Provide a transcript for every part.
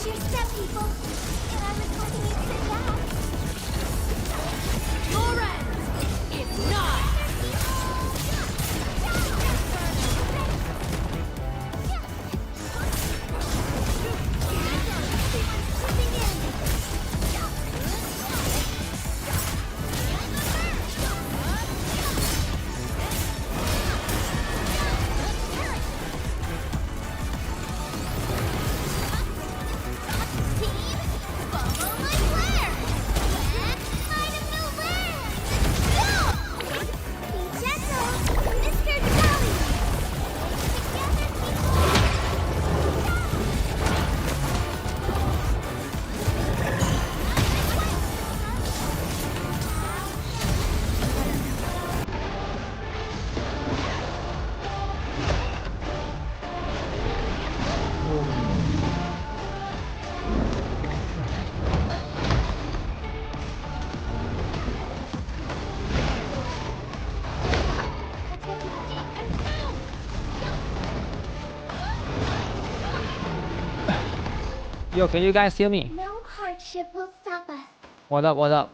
your step, people. And I was hoping you'd sit back. Your end is not. Yo, can you guys hear me? No hardship will stop us. What up, what up?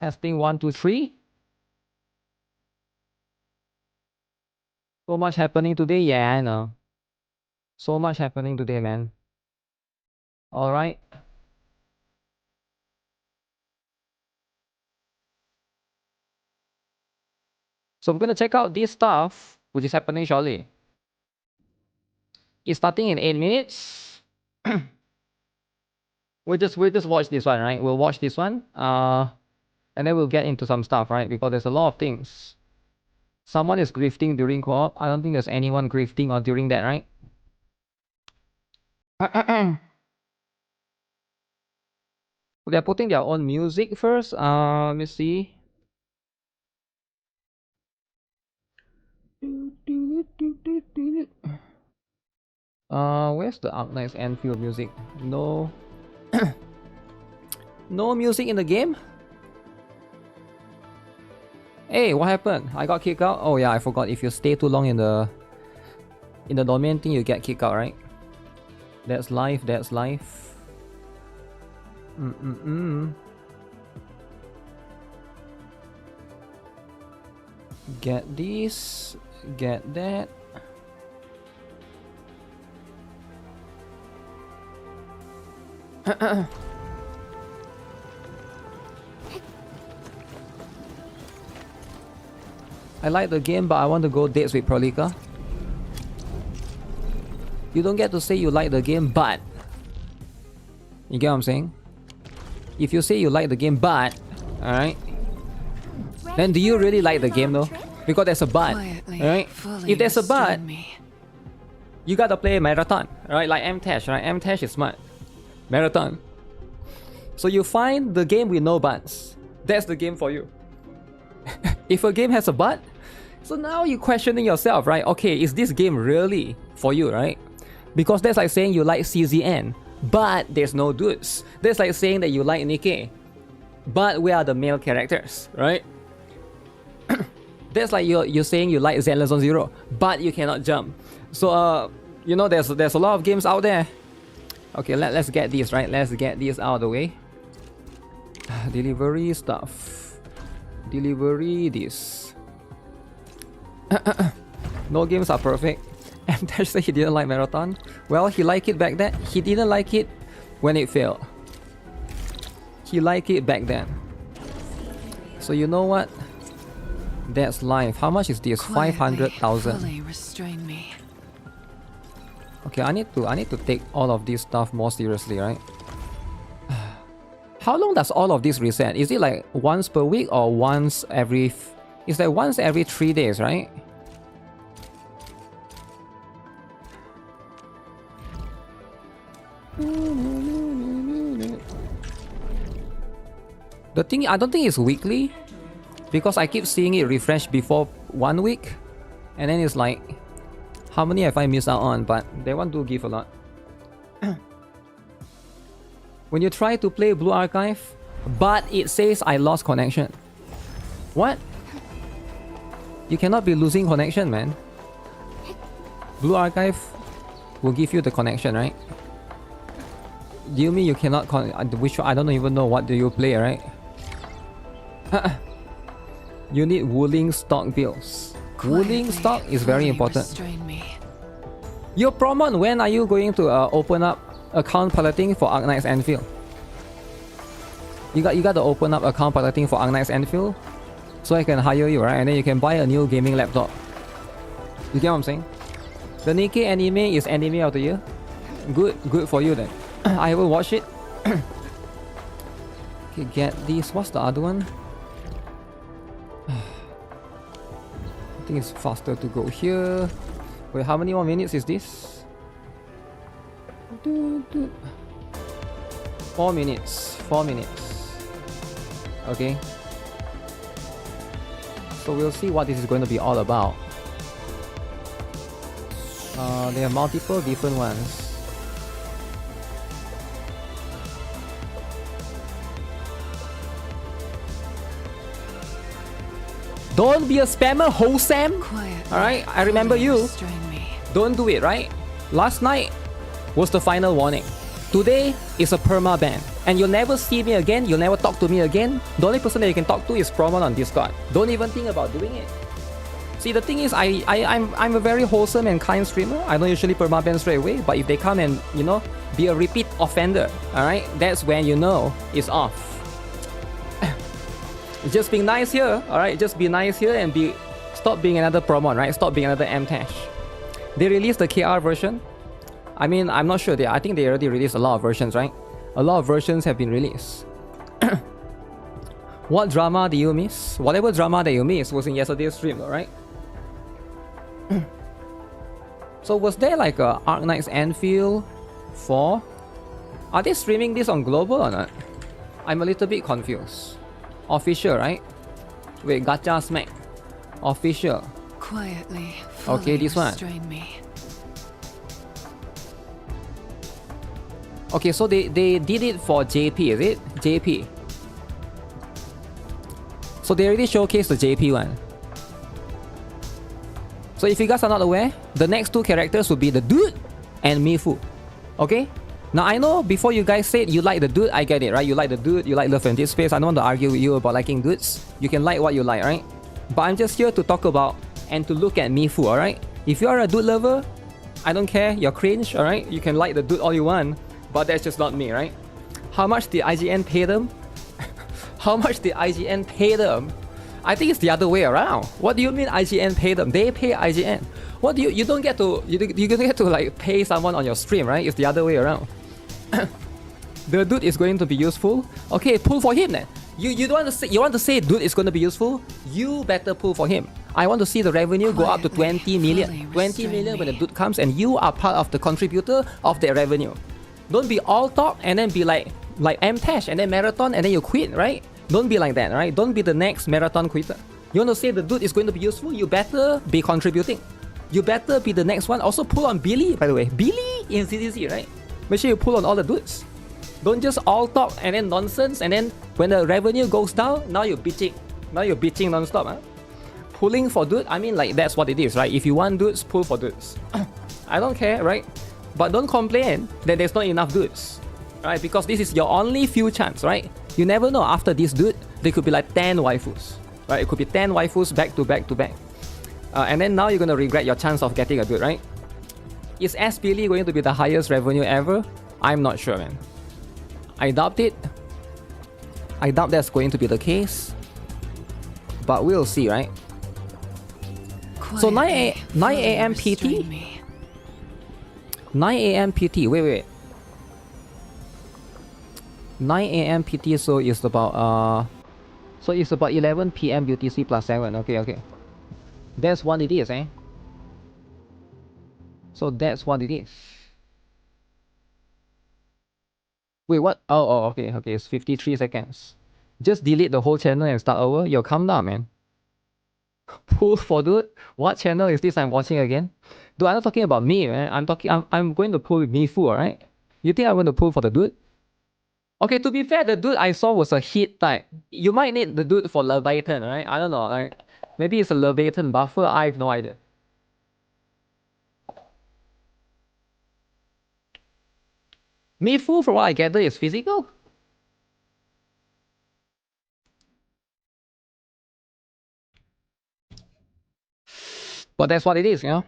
Testing 1, 2, 3. So much happening today, yeah, I know. So much happening today, man. Alright. So we're gonna check out this stuff, which is happening shortly. It's starting in 8 minutes. we'll just watch this one, right? We'll watch this one. And then we'll get into some stuff, right? Because there's a lot of things. Someone is grifting during co-op. I don't think there's anyone grifting or during that, right? They're putting their own music first. Let me see. Where's the Outpost ENDFIELD music? No. No music in the game? Hey, what happened? I got kicked out? Oh yeah, I forgot. If you stay too long in the domain thing, you get kicked out, right? That's life, that's life. Get this, get that. I like the game, but I want to go dates with Prolika. You don't get to say you like the game, but... You get what I'm saying? If you say you like the game, but... Alright? Then do you really like the game though? Because there's a but. Alright? If there's a but... You gotta play marathon. Alright? Like M-Tash, right? M-Tash is smart. Marathon. So you find the game with no buts. That's the game for you. If a game has a but, so now you're questioning yourself, right? Okay, is this game really for you, right? Because that's like saying you like CZN, but there's no dudes. That's like saying that you like NIKKE, but we are the male characters, right? That's like you're saying you like Zenless on Zero, but you cannot jump. So you know, there's a lot of games out there. Okay, let's get this, right? Let's get this out of the way. Delivery stuff. Delivery this. No games are perfect. And Dash said he didn't like Marathon. Well, he liked it back then. He didn't like it when it failed. He liked it back then. So you know what? That's life. How much is this? 500,000. Okay, I need to take all of this stuff more seriously, right? How long does all of this reset? Is it like once per week or once every... It's like once every 3 days, right? The thing, I don't think it's weekly. Because I keep seeing it refresh before 1 week. And then it's like... How many have I missed out on? But they want to give a lot. When you try to play Blue Archive, but it says I lost connection. What? You cannot be losing connection, man. Blue Archive will give you the connection, right? Do you mean you cannot which I don't even know what do you play, right? You need Wuthering stock builds. Wuthering stock is very important. Your Promon, when are you going to open up account piloting for Arknight's Enfield? You got to open up account piloting for Arknight's Enfield so I can hire you, right? And then you can buy a new gaming laptop. You get what I'm saying? The NIKKE anime is anime of the year. Good for you then. I haven't watched it. Okay, get this. What's the other one? I think it's faster to go here. Wait, how many more minutes is this? 4 minutes. 4 minutes. Okay. So we'll see what this is going to be all about. There are multiple different ones. Don't be a spammer, Hosam. Alright, I remember you. Don't do it, right? Last night was the final warning. Today is a perma ban. And you'll never see me again, you'll never talk to me again. The only person that you can talk to is Promon on Discord. Don't even think about doing it. See, the thing is, I'm a very wholesome and kind streamer. I don't usually perma ban straight away, but if they come and, you know, be a repeat offender, alright, that's when you know it's off. Just being nice here, alright? Just be nice here and stop being another Promon, right? Stop being another M-Tash. They released the KR version. I mean, I'm not sure. I think they already released a lot of versions, right? A lot of versions have been released. What drama do you miss? Whatever drama that you missed was in yesterday's stream, right? So was there like a Arknight's Enfield 4? Are they streaming this on global or not? I'm a little bit confused. Official, right? Wait, Gacha Smack. Official. Quietly. Okay, this one. Me. Okay, so they did it for JP, is it? JP. So they already showcased the JP one. So if you guys are not aware, the next two characters will be the dude and Mifu. Okay? Now I know before you guys said you like the dude, I get it, right? You like the dude, you like Love and Dead Space. I don't want to argue with you about liking dudes. You can like what you like, right? But I'm just here to talk about and to look at Mifu, alright? If you are a dude lover, I don't care, you're cringe, alright? You can like the dude all you want, but that's just not me, right? How much did IGN pay them? How much did IGN pay them? I think it's the other way around. What do you mean IGN pay them? They pay IGN. What do you don't get to you don't get to like pay someone on your stream, right? It's the other way around. The dude is going to be useful. Okay, pull for him then. You don't want to say dude is going to be useful. You better pull for him. I want to see the revenue go up to 20 million. 20 million when the dude comes and you are part of the contributor of that revenue. Don't be all talk and then be like M-Tash and then marathon and then you quit, right? Don't be like that, right? Don't be the next marathon quitter. You want to say the dude is going to be useful? You better be contributing. You better be the next one. Also pull on Billy, by the way. Billy in CCC, right? Make sure you pull on all the dudes. Don't just all talk and then nonsense and then when the revenue goes down, now you're bitching. Now you're bitching non-stop, huh? Pulling for dude, I mean like that's what it is, right? If you want dudes, pull for dudes. I don't care, right? But don't complain that there's not enough dudes, right? Because this is your only few chance, right? You never know, after this dude, there could be like 10 waifus, right? It could be 10 waifus back to back to back. And then now you're going to regret your chance of getting a dude, right? Is S Billy going to be the highest revenue ever? I'm not sure, man. I doubt it. I doubt that's going to be the case. But we'll see, right? So 9 a.m. PT? 9 a.m. PT, wait. 9 a.m. PT, so it's about 11 p.m. UTC plus 7. Okay. That's what it is, eh? So that's what it is. Wait, what? Oh, okay. It's 53 seconds. Just delete the whole channel and start over. Yo, calm down, man. Pull for dude? What channel is this I'm watching again? Dude, I'm not talking about me, man. I'm going to pull with Mifu, alright? You think I'm going to pull for the dude? Okay, to be fair, the dude I saw was a hit type. You might need the dude for Leviathan, right? I don't know, like maybe it's a Leviathan buffer, I have no idea. Mifu, from what I gather, is physical. But that's what it is, you know.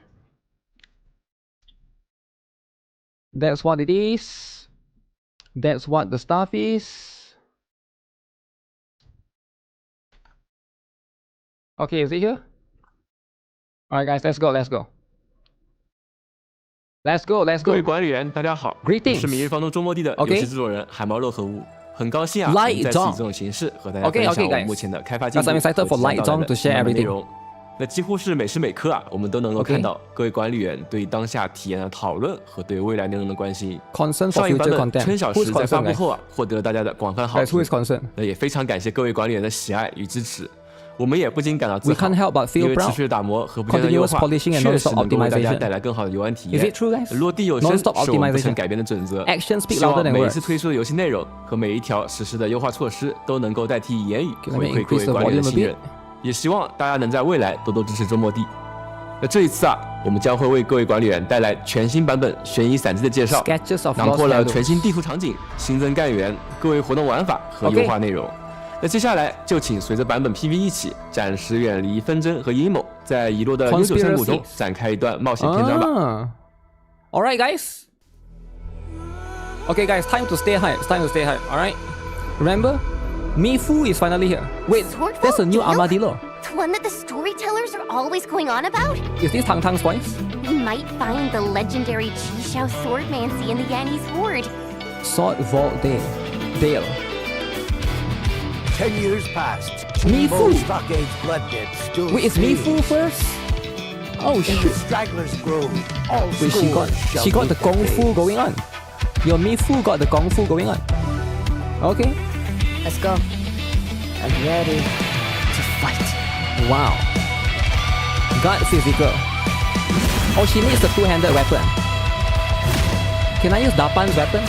That's what it is. That's what the stuff is. Okay, is it here? Alright guys, let's go, let's go. Let's go, let's 各 go. 位管理员，大家好， Greetings 我是《明日方舟》周末地的 OK 游戏制作人海毛肉和屋，很高兴啊， Light 能再次以 Zone 这种形式和大家 OK，分 OK，享我们 guys 目前的开发进 Guys, 度 I'm excited for 和 Light 即将 Zone 到来 to 的 share 慢慢内 everything 容。那几乎是每时每刻啊，我们都能够 OK 看到各位管理员对当下体验的讨论和对未来内容的关心。 Concern for 上一版 future 本 content. 春小 Who's 时在发 concerned, 布 guys? 后啊，获得了大家的广泛好 Guys, who 评 is。concerned? 那也非常感谢各位管理员的喜爱与支持。我们也不禁感到自 We 豪， can't help but 因 feel 为持 proud. 续的打磨和不断的优 Continuous 化， polishing and 确实 non-stop 能够为大家 optimization. 带来更好的游玩体 Is 验 it。true, guys? 落地有声 Non-stop 是我们不 optimization. 曾改变的准则。 Action speak 希 louder 望 than 每一 words. 次推出的游戏内容和每一条实施的优化措施都能够代替言语 Okay, let me 回馈各 increase 位 the 管理员的 volume a 信 bit. 任。也希望大家能在未来多多支持周末地。那这一次啊，我们将会为各位管理员带来全新版本悬疑散记的介绍， Sketches of 囊 lost 括了 values. 全新地图场景、新增干员、各位活动玩法和 OK 优化内容。那接下来就请随着版本 PV 一起，暂时远离纷争和阴谋，在遗落的悠久深谷中 Conspiracies 展开一段冒险篇章吧。 Ah. Alright, guys. Okay, guys, time to stay hype. It's time to stay hype. Alright. Remember, Mifu is finally here. Wait, Sword that's a Vault new Dale? armadillo. The one that the storytellers are always going on about? Is this Tang Tang's voice? We might find the legendary Chi-Shao swordmancy in the Yanni's hoard. Sword Vault Dale. 10 years passed. Mifu. Chimbo Stockade's blood debt still Wait, is stays. Mifu first? Oh In the shit. Stragglers Grove, all Wait, she got the Kung Fu going on. Your Mifu got the Kung Fu going on. Okay. Let's go. I'm ready to fight. Wow. Got physical. Oh, she needs a two-handed weapon. Can I use Dapan's weapon?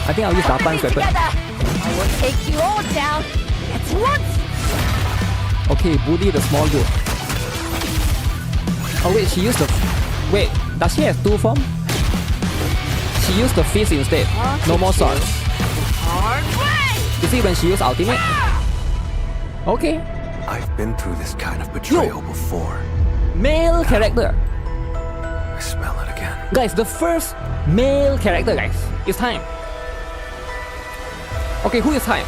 I think I'll use Dapan's weapon. Together, I will take you all down at once. Okay, bully the small dude. Oh wait, she used the... Wait, does she have two form? She used the fist instead. No more swords. Hard way. You see when she used ultimate? Okay. I've been through this kind of betrayal before. Male character. I smell it again. Guys, the first male character, guys. It's time. Okay, who is time?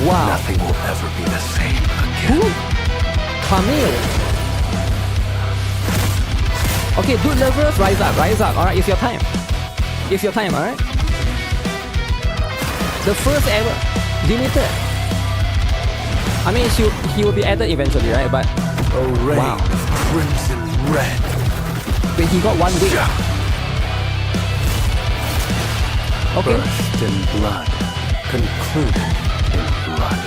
Wow. Nothing will ever be the same Who? again. Camille. Okay, dude lovers, rise up, rise up. Alright, it's your time. It's your time, alright? The first ever. Limited. I mean, he will be added eventually, right? But A rain Wow. of crimson red. when he got one wig. Okay. First in blood, concluded in blood.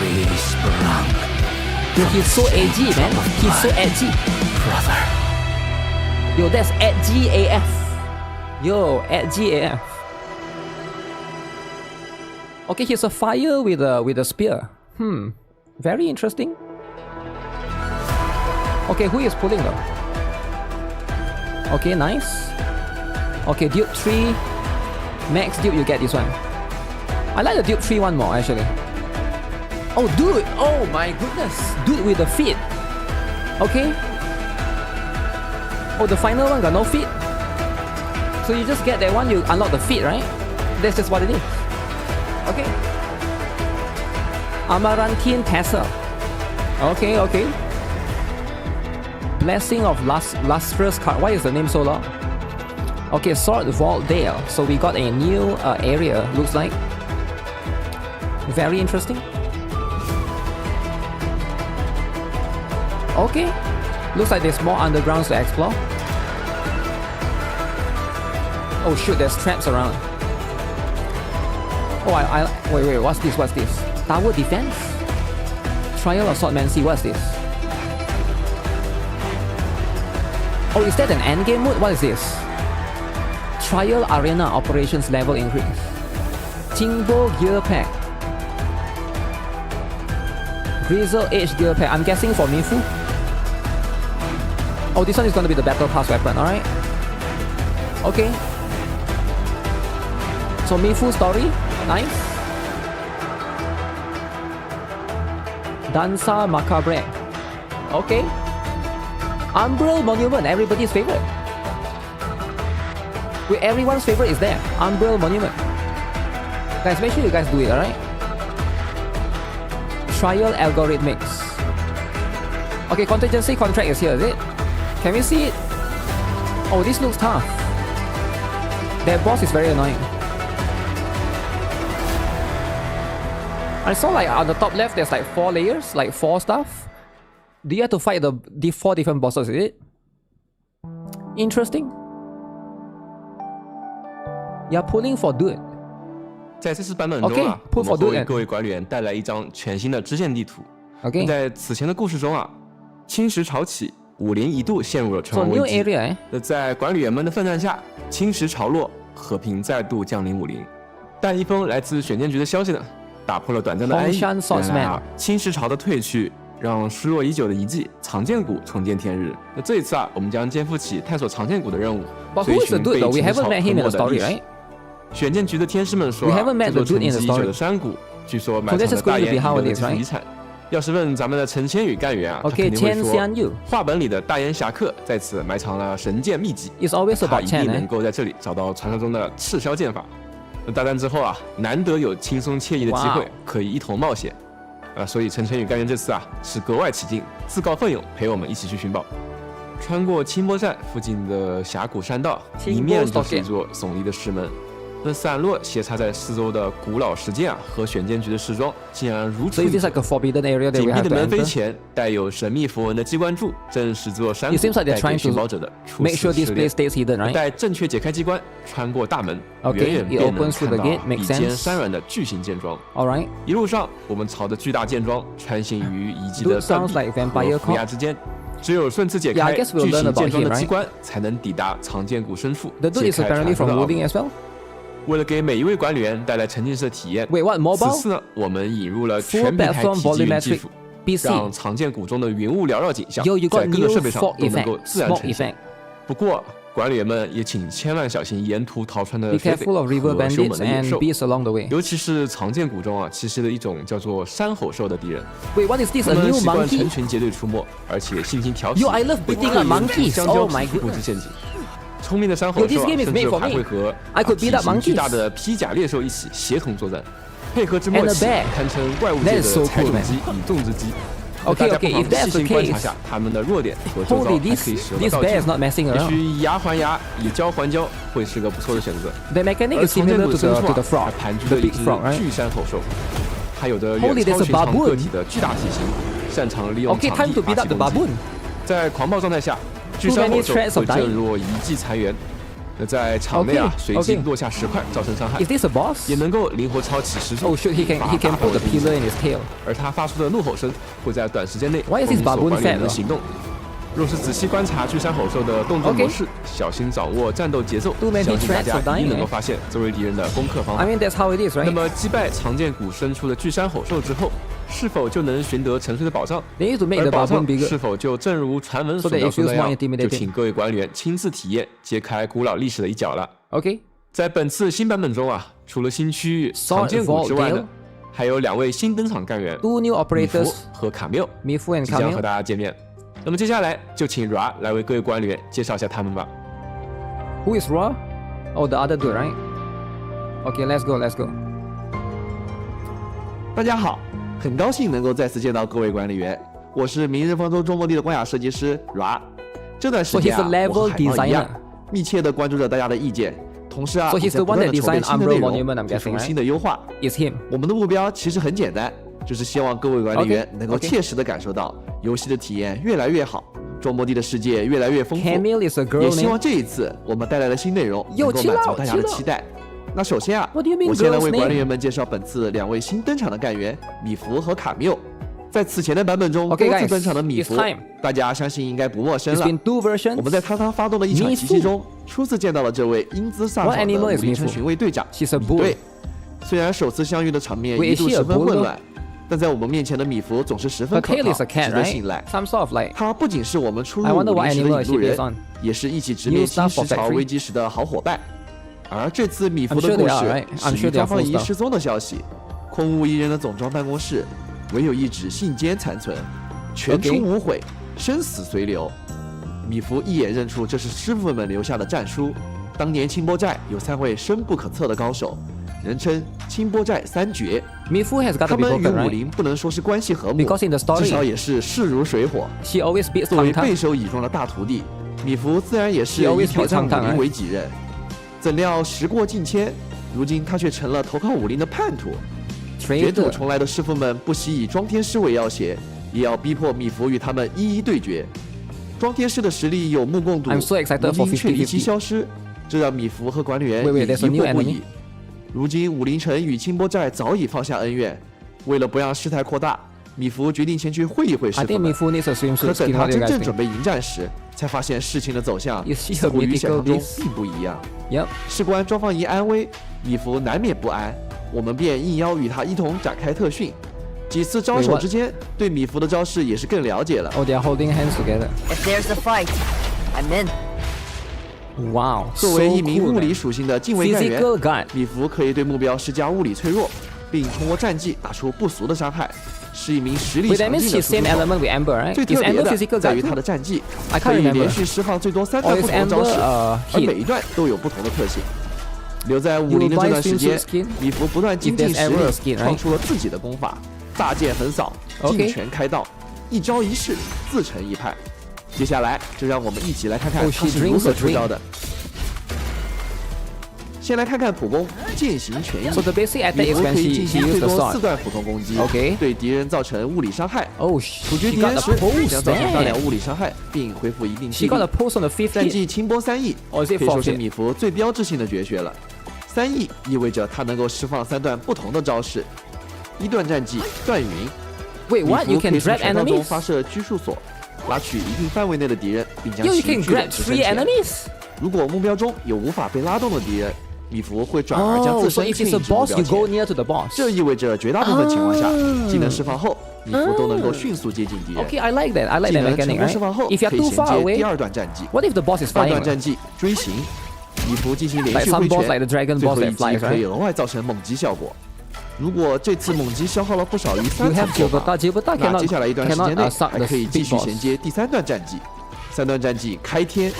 Resprung, Dude, he's so edgy, man. He's so edgy. brother. Yo, that's edgy AF. Yo, edgy AF. Okay, he's a fire with a spear. Very interesting. Okay, who is pulling though? Okay, nice. Okay, Duke 3. Max Duke, you get this one. I like the Duke 3 one more actually. Oh, dude! Oh my goodness! Dude with the feet. Okay. Oh, the final one got no feet. So you just get that one, you unlock the feet, right? That's just what it is. Okay. Amarantine Castle. Okay, okay. Blessing of Lustrous card. Why is the name so long? Okay, Sword Vault Dale. So we got a new area, looks like. Very interesting. Okay. Looks like there's more undergrounds to explore. Oh shoot, there's traps around. Oh, wait, what's this? What's this? Tower defense? Trial of Swordmancy, what's this? Oh, is that an endgame mode? What is this? Trial Arena Operations level increase. Jingbo Gear Pack. Grizzle Age Gear Pack. I'm guessing for Mifu. Oh, this one is going to be the Battle Pass weapon, alright? Okay. So Mifu story, nice. Danza Macabre. Okay. Umbral Monument, everybody's favorite. Wait, everyone's favorite is there. Umbral Monument. Guys, make sure you guys do it, alright? Trial Algorithmics. Okay, contingency contract is here, is it? Can we see it? Oh, this looks tough. Their boss is very annoying. I saw like on the top left there's like 4 layers, like 4 stuff. Do you have to fight the 4 different bosses, is it? Interesting. You're pulling for dude. 在这次版本中啊， Okay, 我们会 for 为 dude. 各位管理员带来一张全新的支线地图。 Okay. 在此前的故事中啊，侵蚀潮起，武林一度陷入了 So 存亡 new 危机。 area, eh? 那在管理员们的奋战下，侵蚀潮落，和平再度降临武林。但一封来自选剑局的消息呢，打破了短暂的安逸。 Hongshan Swordsman 原来啊，侵蚀潮的退去，让失落已久的遗迹藏剑谷重见天日。那这一次啊，我们将肩负起探索藏剑谷的任务， But 追 who is the 寻 dude 被 though? We 侵蚀 haven't 潮 met him in 吞 the 没的 story, 历史。 right? 选剑局的天师们说 We 啊， haven't met 这 the 座 dude in 沉 the 寂已久 story. 的山谷，据说埋 So 藏 this 着 is 大 going to 岩 be 遗 how 留 it 的 is, 技术 right? 遗产。要是问咱们的陈千羽干员啊，他 Okay, 肯定会 Chen 说 Xianyu. 画本里的大岩侠客在此埋藏了神剑秘籍， It's always 他 about 一 Chen, 定 eh? 能够在这里找到传说中的赤霄剑法。那大战之后啊，难得有轻松惬意的机会 Wow. 可以一同冒险，所以陈千羽干员这次啊是格外起劲，自告奋勇陪我们一起去寻宝。穿过清波站附近的峡谷山道，清波一面就 stockade 是一座耸立的石门。那散落斜插在四周的古老石剑啊，和选剑局的时装竟然如 So 出 is 一 this 辙。 like a forbidden area that 紧 we 闭 have 的 to 门扉 enter? 前带有神秘符文的机关柱，正是这座山 It 谷 seems like they're 带给 trying 寻宝 to 者的初 make 始 sure this 试炼 place stays hidden, right? 待正确解开机关，穿过大门， Okay, 远远 it 便能 opens through 看 the 到 gate, 比 makes 肩 sense. 山峦的巨型剑庄。 Alright. 一路上，我们朝着巨大剑庄穿行于遗迹 Dude 的断 sounds 壁 like vampire 和浮崖之间。只有顺次解 Yeah, I 开 guess we'll 巨 learn 型 about 剑庄 him, 的 right? 机关，才能抵达藏剑谷深处， The 解 dude is 开 apparently 传说 from 的奥秘 Wuthering as well. 为了给每一位管理员带来沉浸式的体验， Wait, what, 此 mobile? 次呢，我们引入了 Full 全平台 platform 体积云技 volumetric 术，让 PC. 藏剑谷中的云雾缭绕景象 Yo, you 在 got 各个 new 设备上 fog 都能够 effect, 自然 smoke 呈现 effect.。不过，管理员们也请千万小心沿途逃窜的 Be 匪匪 careful of river 和凶 bandits 猛的野 and 兽， beasts along the way. 尤其是藏剑谷中啊，栖息了一种叫做山吼兽的敌人。 Wait, what is this? 他 A 们 new 习惯 monkey? 成群结队出没，而且性情调皮。 Yo, I love 会 beating 刻 up 意 monkeys. 香蕉 Oh my 布置 goodness. 陷阱。聪明的山吼 Yo, this 兽啊， game is 甚 made 至 for 还 me. 会和 I could 体 beat up 型巨 monkeys. 大的披甲猎兽一起协同作战，配合之默 And a 契 bear. 堪称怪物界 That 的 is so 踩 cool, 种 man. 机、以纵之机。 Okay, 大家 okay, 不妨 if that's 细 the 心观察 case, 下他们的弱点和周遭 holy, 还 this 可以使用 this 的道 bear 具 is。not messing 也 around. 许以牙还牙，以胶还胶，会是个不错的选择。 The mechanic 而 is 藏剑 similar 谷 to 深 the 处 to the 啊， frog, 还盘踞 the 着一 big 只 frog, right? 巨山吼兽，它有着 Holy, 远 there's 超 a 寻常 baboon. 个体的巨大体型，擅长利用 Okay, 场 time 地 to beat 发 up 起 the 攻击 baboon. 在狂暴状态下，巨 Too 山 many 吼兽 threats 会 of dying. 震落遗迹残垣。那在场内啊， Okay, 随机 okay. 落下石块，造成伤害 Is，this a boss? 也能够灵活抄起石柱。 Oh shoot, he can 把 he can 大 put 头 the 击 pillar in his tail. 而他发出的怒吼声会在短时间内 Why is this 封锁 baboon 管理员 fat 的 though? 行动。若是仔细观察巨山吼兽的动作 Okay. 模式，小心掌握战斗节奏， Too many 相信大 threats 家 of 一定 dying, 能够 eh? 发现作为敌人的攻克方 I 法。 mean, that's how it is, 那 right? 么击败藏剑谷深处的巨山吼兽之后，是否就能寻得沉睡的宝藏？ They need to make 而 the 宝藏 baboon bigger. 是否就正如传闻 So 所 that 描 it 述那 feels 样， more 就 intimidating. 请各位管理员亲自体验，揭开古老历史的一角了。 Okay. 在本次新版本中啊，除了新区域 Sword 藏剑谷之外 Vault 呢，还有2位新登场干员 Two new 米芙 operators, 和卡缪 Mifu and 即将和 Camille. 大家见面。那么接下来就请 Ra 来为各位管理员介绍一下他们吧。 Who is Raw? Oh, the other dude, right? Okay, let's go, let's go. 大家好，很高兴能够再次见到各位管理员，我是明日方舟周末地的光雅设計師 Ra。这段时间 So he's a 我和 level 海豹一样 designer. 密切的关注着大家的意见，同时 So 也 he's 在 the 不 one 断 that 地筹备 designed 新的 Umbral 内容， Monument, I'm 做 guessing, 出 right? 新的优化。 It's him. 我们的目标其实很简单，就是希望各位管理员 Okay, 能够 okay. 切实的感受到游戏的体验越来越好，周末地的世界越来越丰富。 Camille is a 也 girl 希望 name. 这一次我们带来的新内容 Yo, 能够 chill 满足 out, 大家的 chill out. 期待。那首先啊， What do you mean 我先来 girl's 为 name? 管理员们介绍本次2位新登场的干员米芙和卡缪。在此前的版本中 Okay, 多次 guys, 登场的米 it's 芙 time. 大家相信应该不陌生 It's 了。 been 2 versions. 我们在他发动的一场奇袭中，初次见到了这位英姿飒 What 爽的 animal 武 is 林城 Mifu? 巡卫队长。 She's a 对 bull.，虽然首次相遇的场面 Wait, 一 is 度 she a 十分 bull 混 though? 乱，但在我们面前的米弗总是十分 But 可 Kale 靠， is a cat, 值得 right? 信赖。 Some sort of like 他不仅是我们出入 I wonder 武 what 林时的 animal 引路 she 人 is on. 也是一起直面 New 新 stuff 时 for 潮 factory. 危机时的好伙伴。而这次米弗 I'm 的 sure 故 they are, 事 right? I'm 始 sure 于 they are 张方 full 仪 stuff. 失踪的消息，空无一人的总装办公室，唯有一纸信笺残存，全出 Okay. 无悔，生死随留。米弗一眼认出这是师傅们留下的战书。当年清波寨有3位深不可测的高手，人称清波寨三绝。 Mifu has got 他 to be 们与 broken, 武 right? 林不能说是关系和睦， Because in the 至少 story, 也是势如水火。 she always beats 作为 Tang 备 Tang. 受倚重的大徒弟，米弗自然也是 He always 以挑战 beats 武 Tang Tang, 林 right? 为己任。怎料时过境迁，如今他却成了投靠武林的叛徒。卷土 Traitor. 重来的师傅们不惜以庄天师为要挟，也要逼迫米弗与他们一一对决。庄天师的实力有目共睹， I'm so excited 如 for 今却离奇 50-50. 消失，这让米弗和管理员 Wait, 也 wait, there's a 疑 new 惑不 enemy? 已。如今武林城与清波寨早已放下恩怨，为了不让事态扩大，米弗决定前去会一会师 I 傅 think 们。 Mifu needs a 可 swimsuit 等 skin. 他 What do you 真 guys 正准 think? 备迎战时，才发现事情的走向 Is she 似 a 乎与想象 mythical 中 beast? 并不一样。 Yep. 事关庄方仪安危，米弗难免不安，我们便应邀与他一同展开特训。几次招 Wait, 手 what? 之间，对米弗的招式也是更了解了。 Oh, they are holding hands together. If there's a fight, I'm in. Wow. 作为 So 一名 cool, 物理 man. 属性的近卫干员， Physical guard. 米弗可以对目标施加物理脆弱，并通过战技打出不俗的伤害，是一名实力 Wait, 强 that 劲 means 的 she's 输出 same 手。 element with Amber, right? 最 Is 特别 Amber 的 physical 在于 guard? 他的战绩 I 可 can't 以 remember. 连续释放最多3 Or 段 is 不同的招式， Amber 而 hit? 每一段都有不同的特性。留在武林的 You 这 buy 段时间 swimsuit skin?，米弗不断精 If 进 there's 实 ever a 力 skin,，创 right? 出了自己的功法，大剑横扫， Okay. 劲拳开道，一招一式自成一派。接下来就让我们一起来看看 Oh, 他 she 是如何 drinks a 出招的。先来看看普攻剑行拳翼， So the basic attack 米 is 弗 when 可以 she 进 she 行 used 最 the 多4 sword. 段普通攻击 Okay. 对敌人造成物理伤害。 Oh, 处决 she 敌 got 人 a 时将 post. 造成大量 Damn. 物理伤害，并恢复一定 She 体 got 力 a。post on the fifth 战 hit. 技清波3翼 Or is 可 it 以说是 forfeit? 米弗最标志性的绝学了。3翼意味着他能够释放3段不同的招式。一段战技断云， Wait, 米 what? 弗 You 可 can 以从 grab 拳套中 enemies? 发射拘束锁，拉取一定范围内的敌人，并将 Yo, 其 you can 聚拢 grab 至身 3 前。 enemies? 如果目标中有无法被拉动的敌人，米弗会转而将 Oh, 自 so 身 if 牵 it's 引 a 至目 boss, 标 you go 前。 near to the boss. 这意味着绝大部分情况下，技能释放后，米弗都能够 Ah. 迅速接近敌人。 Okay, I like that. I like 技 that 能成 mechanic, 功释放 right? 后， If 可 you're 以 too 衔 far 接 away, 第2段战技。 what if the boss is 二 flying? 段战技追行，米弗进行连 Like 续 some 挥 boss 拳， like the dragon 最 boss 后一 that 击 flies, 可以 right? 额外造成猛击效果。如果这次猛击消耗了不少于You 3层 have 破防， Gilberta 那 cannot 接下来一段时间 cannot 内 suck 还 the 可以继 big 续 boss. 衔接第3段战技。3段战技开天，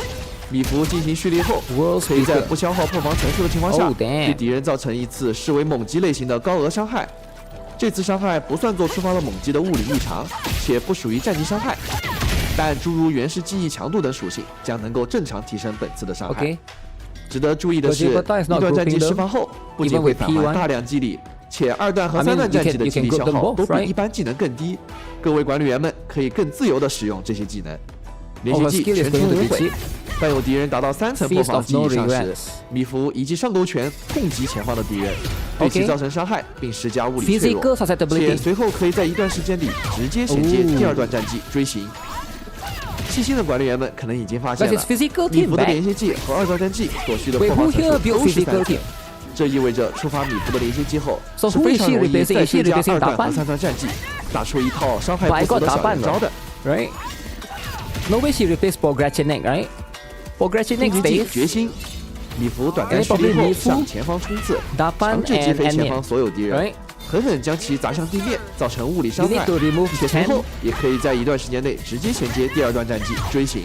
米弗进行蓄力后， World 可以在 Speaker. 不消耗破防层数的情况下， Oh, damn. 对敌人造成一次视为猛击类型的高额伤害。这次伤害不算作触发了猛击的物理异常，且不属于战技伤害，但诸如原始记忆强度等属性将能够正常提升本次的伤害。 Okay. 值得注意的是， But Gilberta is not 一段战技 grouping 释放后，不仅 Even 会 with 返还 P1 大量激励，且2段和 I mean, 3段战技的 you 激 can 励 group 消 them 耗 both, 都比 right? 一般技能更低。各位管理员们可以更自由地使用这些技能。连 Oh, 续 her 技 skill is 全程 going to 轮 be 回 cheap.，当有敌人达到3层破 Feast 防 of 及 no 以上时 regrets.，米弗一记上勾拳痛击前方的敌人，对其 Okay. 造成伤害，并施加物理脆弱， Physical 且 susceptibility. 随后可以在一段时间里直接衔接第2段战技追行。细心的管理员们可能已经发现 But 了 it's，physical 米 team 弗的 back. 连接技和2段战技所需的破 Wait, 防 who 层 here 数 built 都是 physical 3层 team?，这意味着触发米弗的连接技后 So 是 who 非 is 常 she 容易 replacing? 再 Is she 追加replacing 2段和 Dapan? 3段战技，打出一套伤害 But I 不 got 足的小 Dapan 人招的。 right? No way she replaced Pogratchenek, right? 攻 Pogratchenek 击技 stays. 决心，米弗短暂 And 蓄力 probably 后 Mifu, 向前方冲刺， Dapan 强制击 and 飞前 Ant-Man, 方所有敌人 right? 狠狠将其砸向地面，造成物理伤 You 害 need。to remove 且随 10. 后也可以在一段时间内直接衔接第2段战技追行。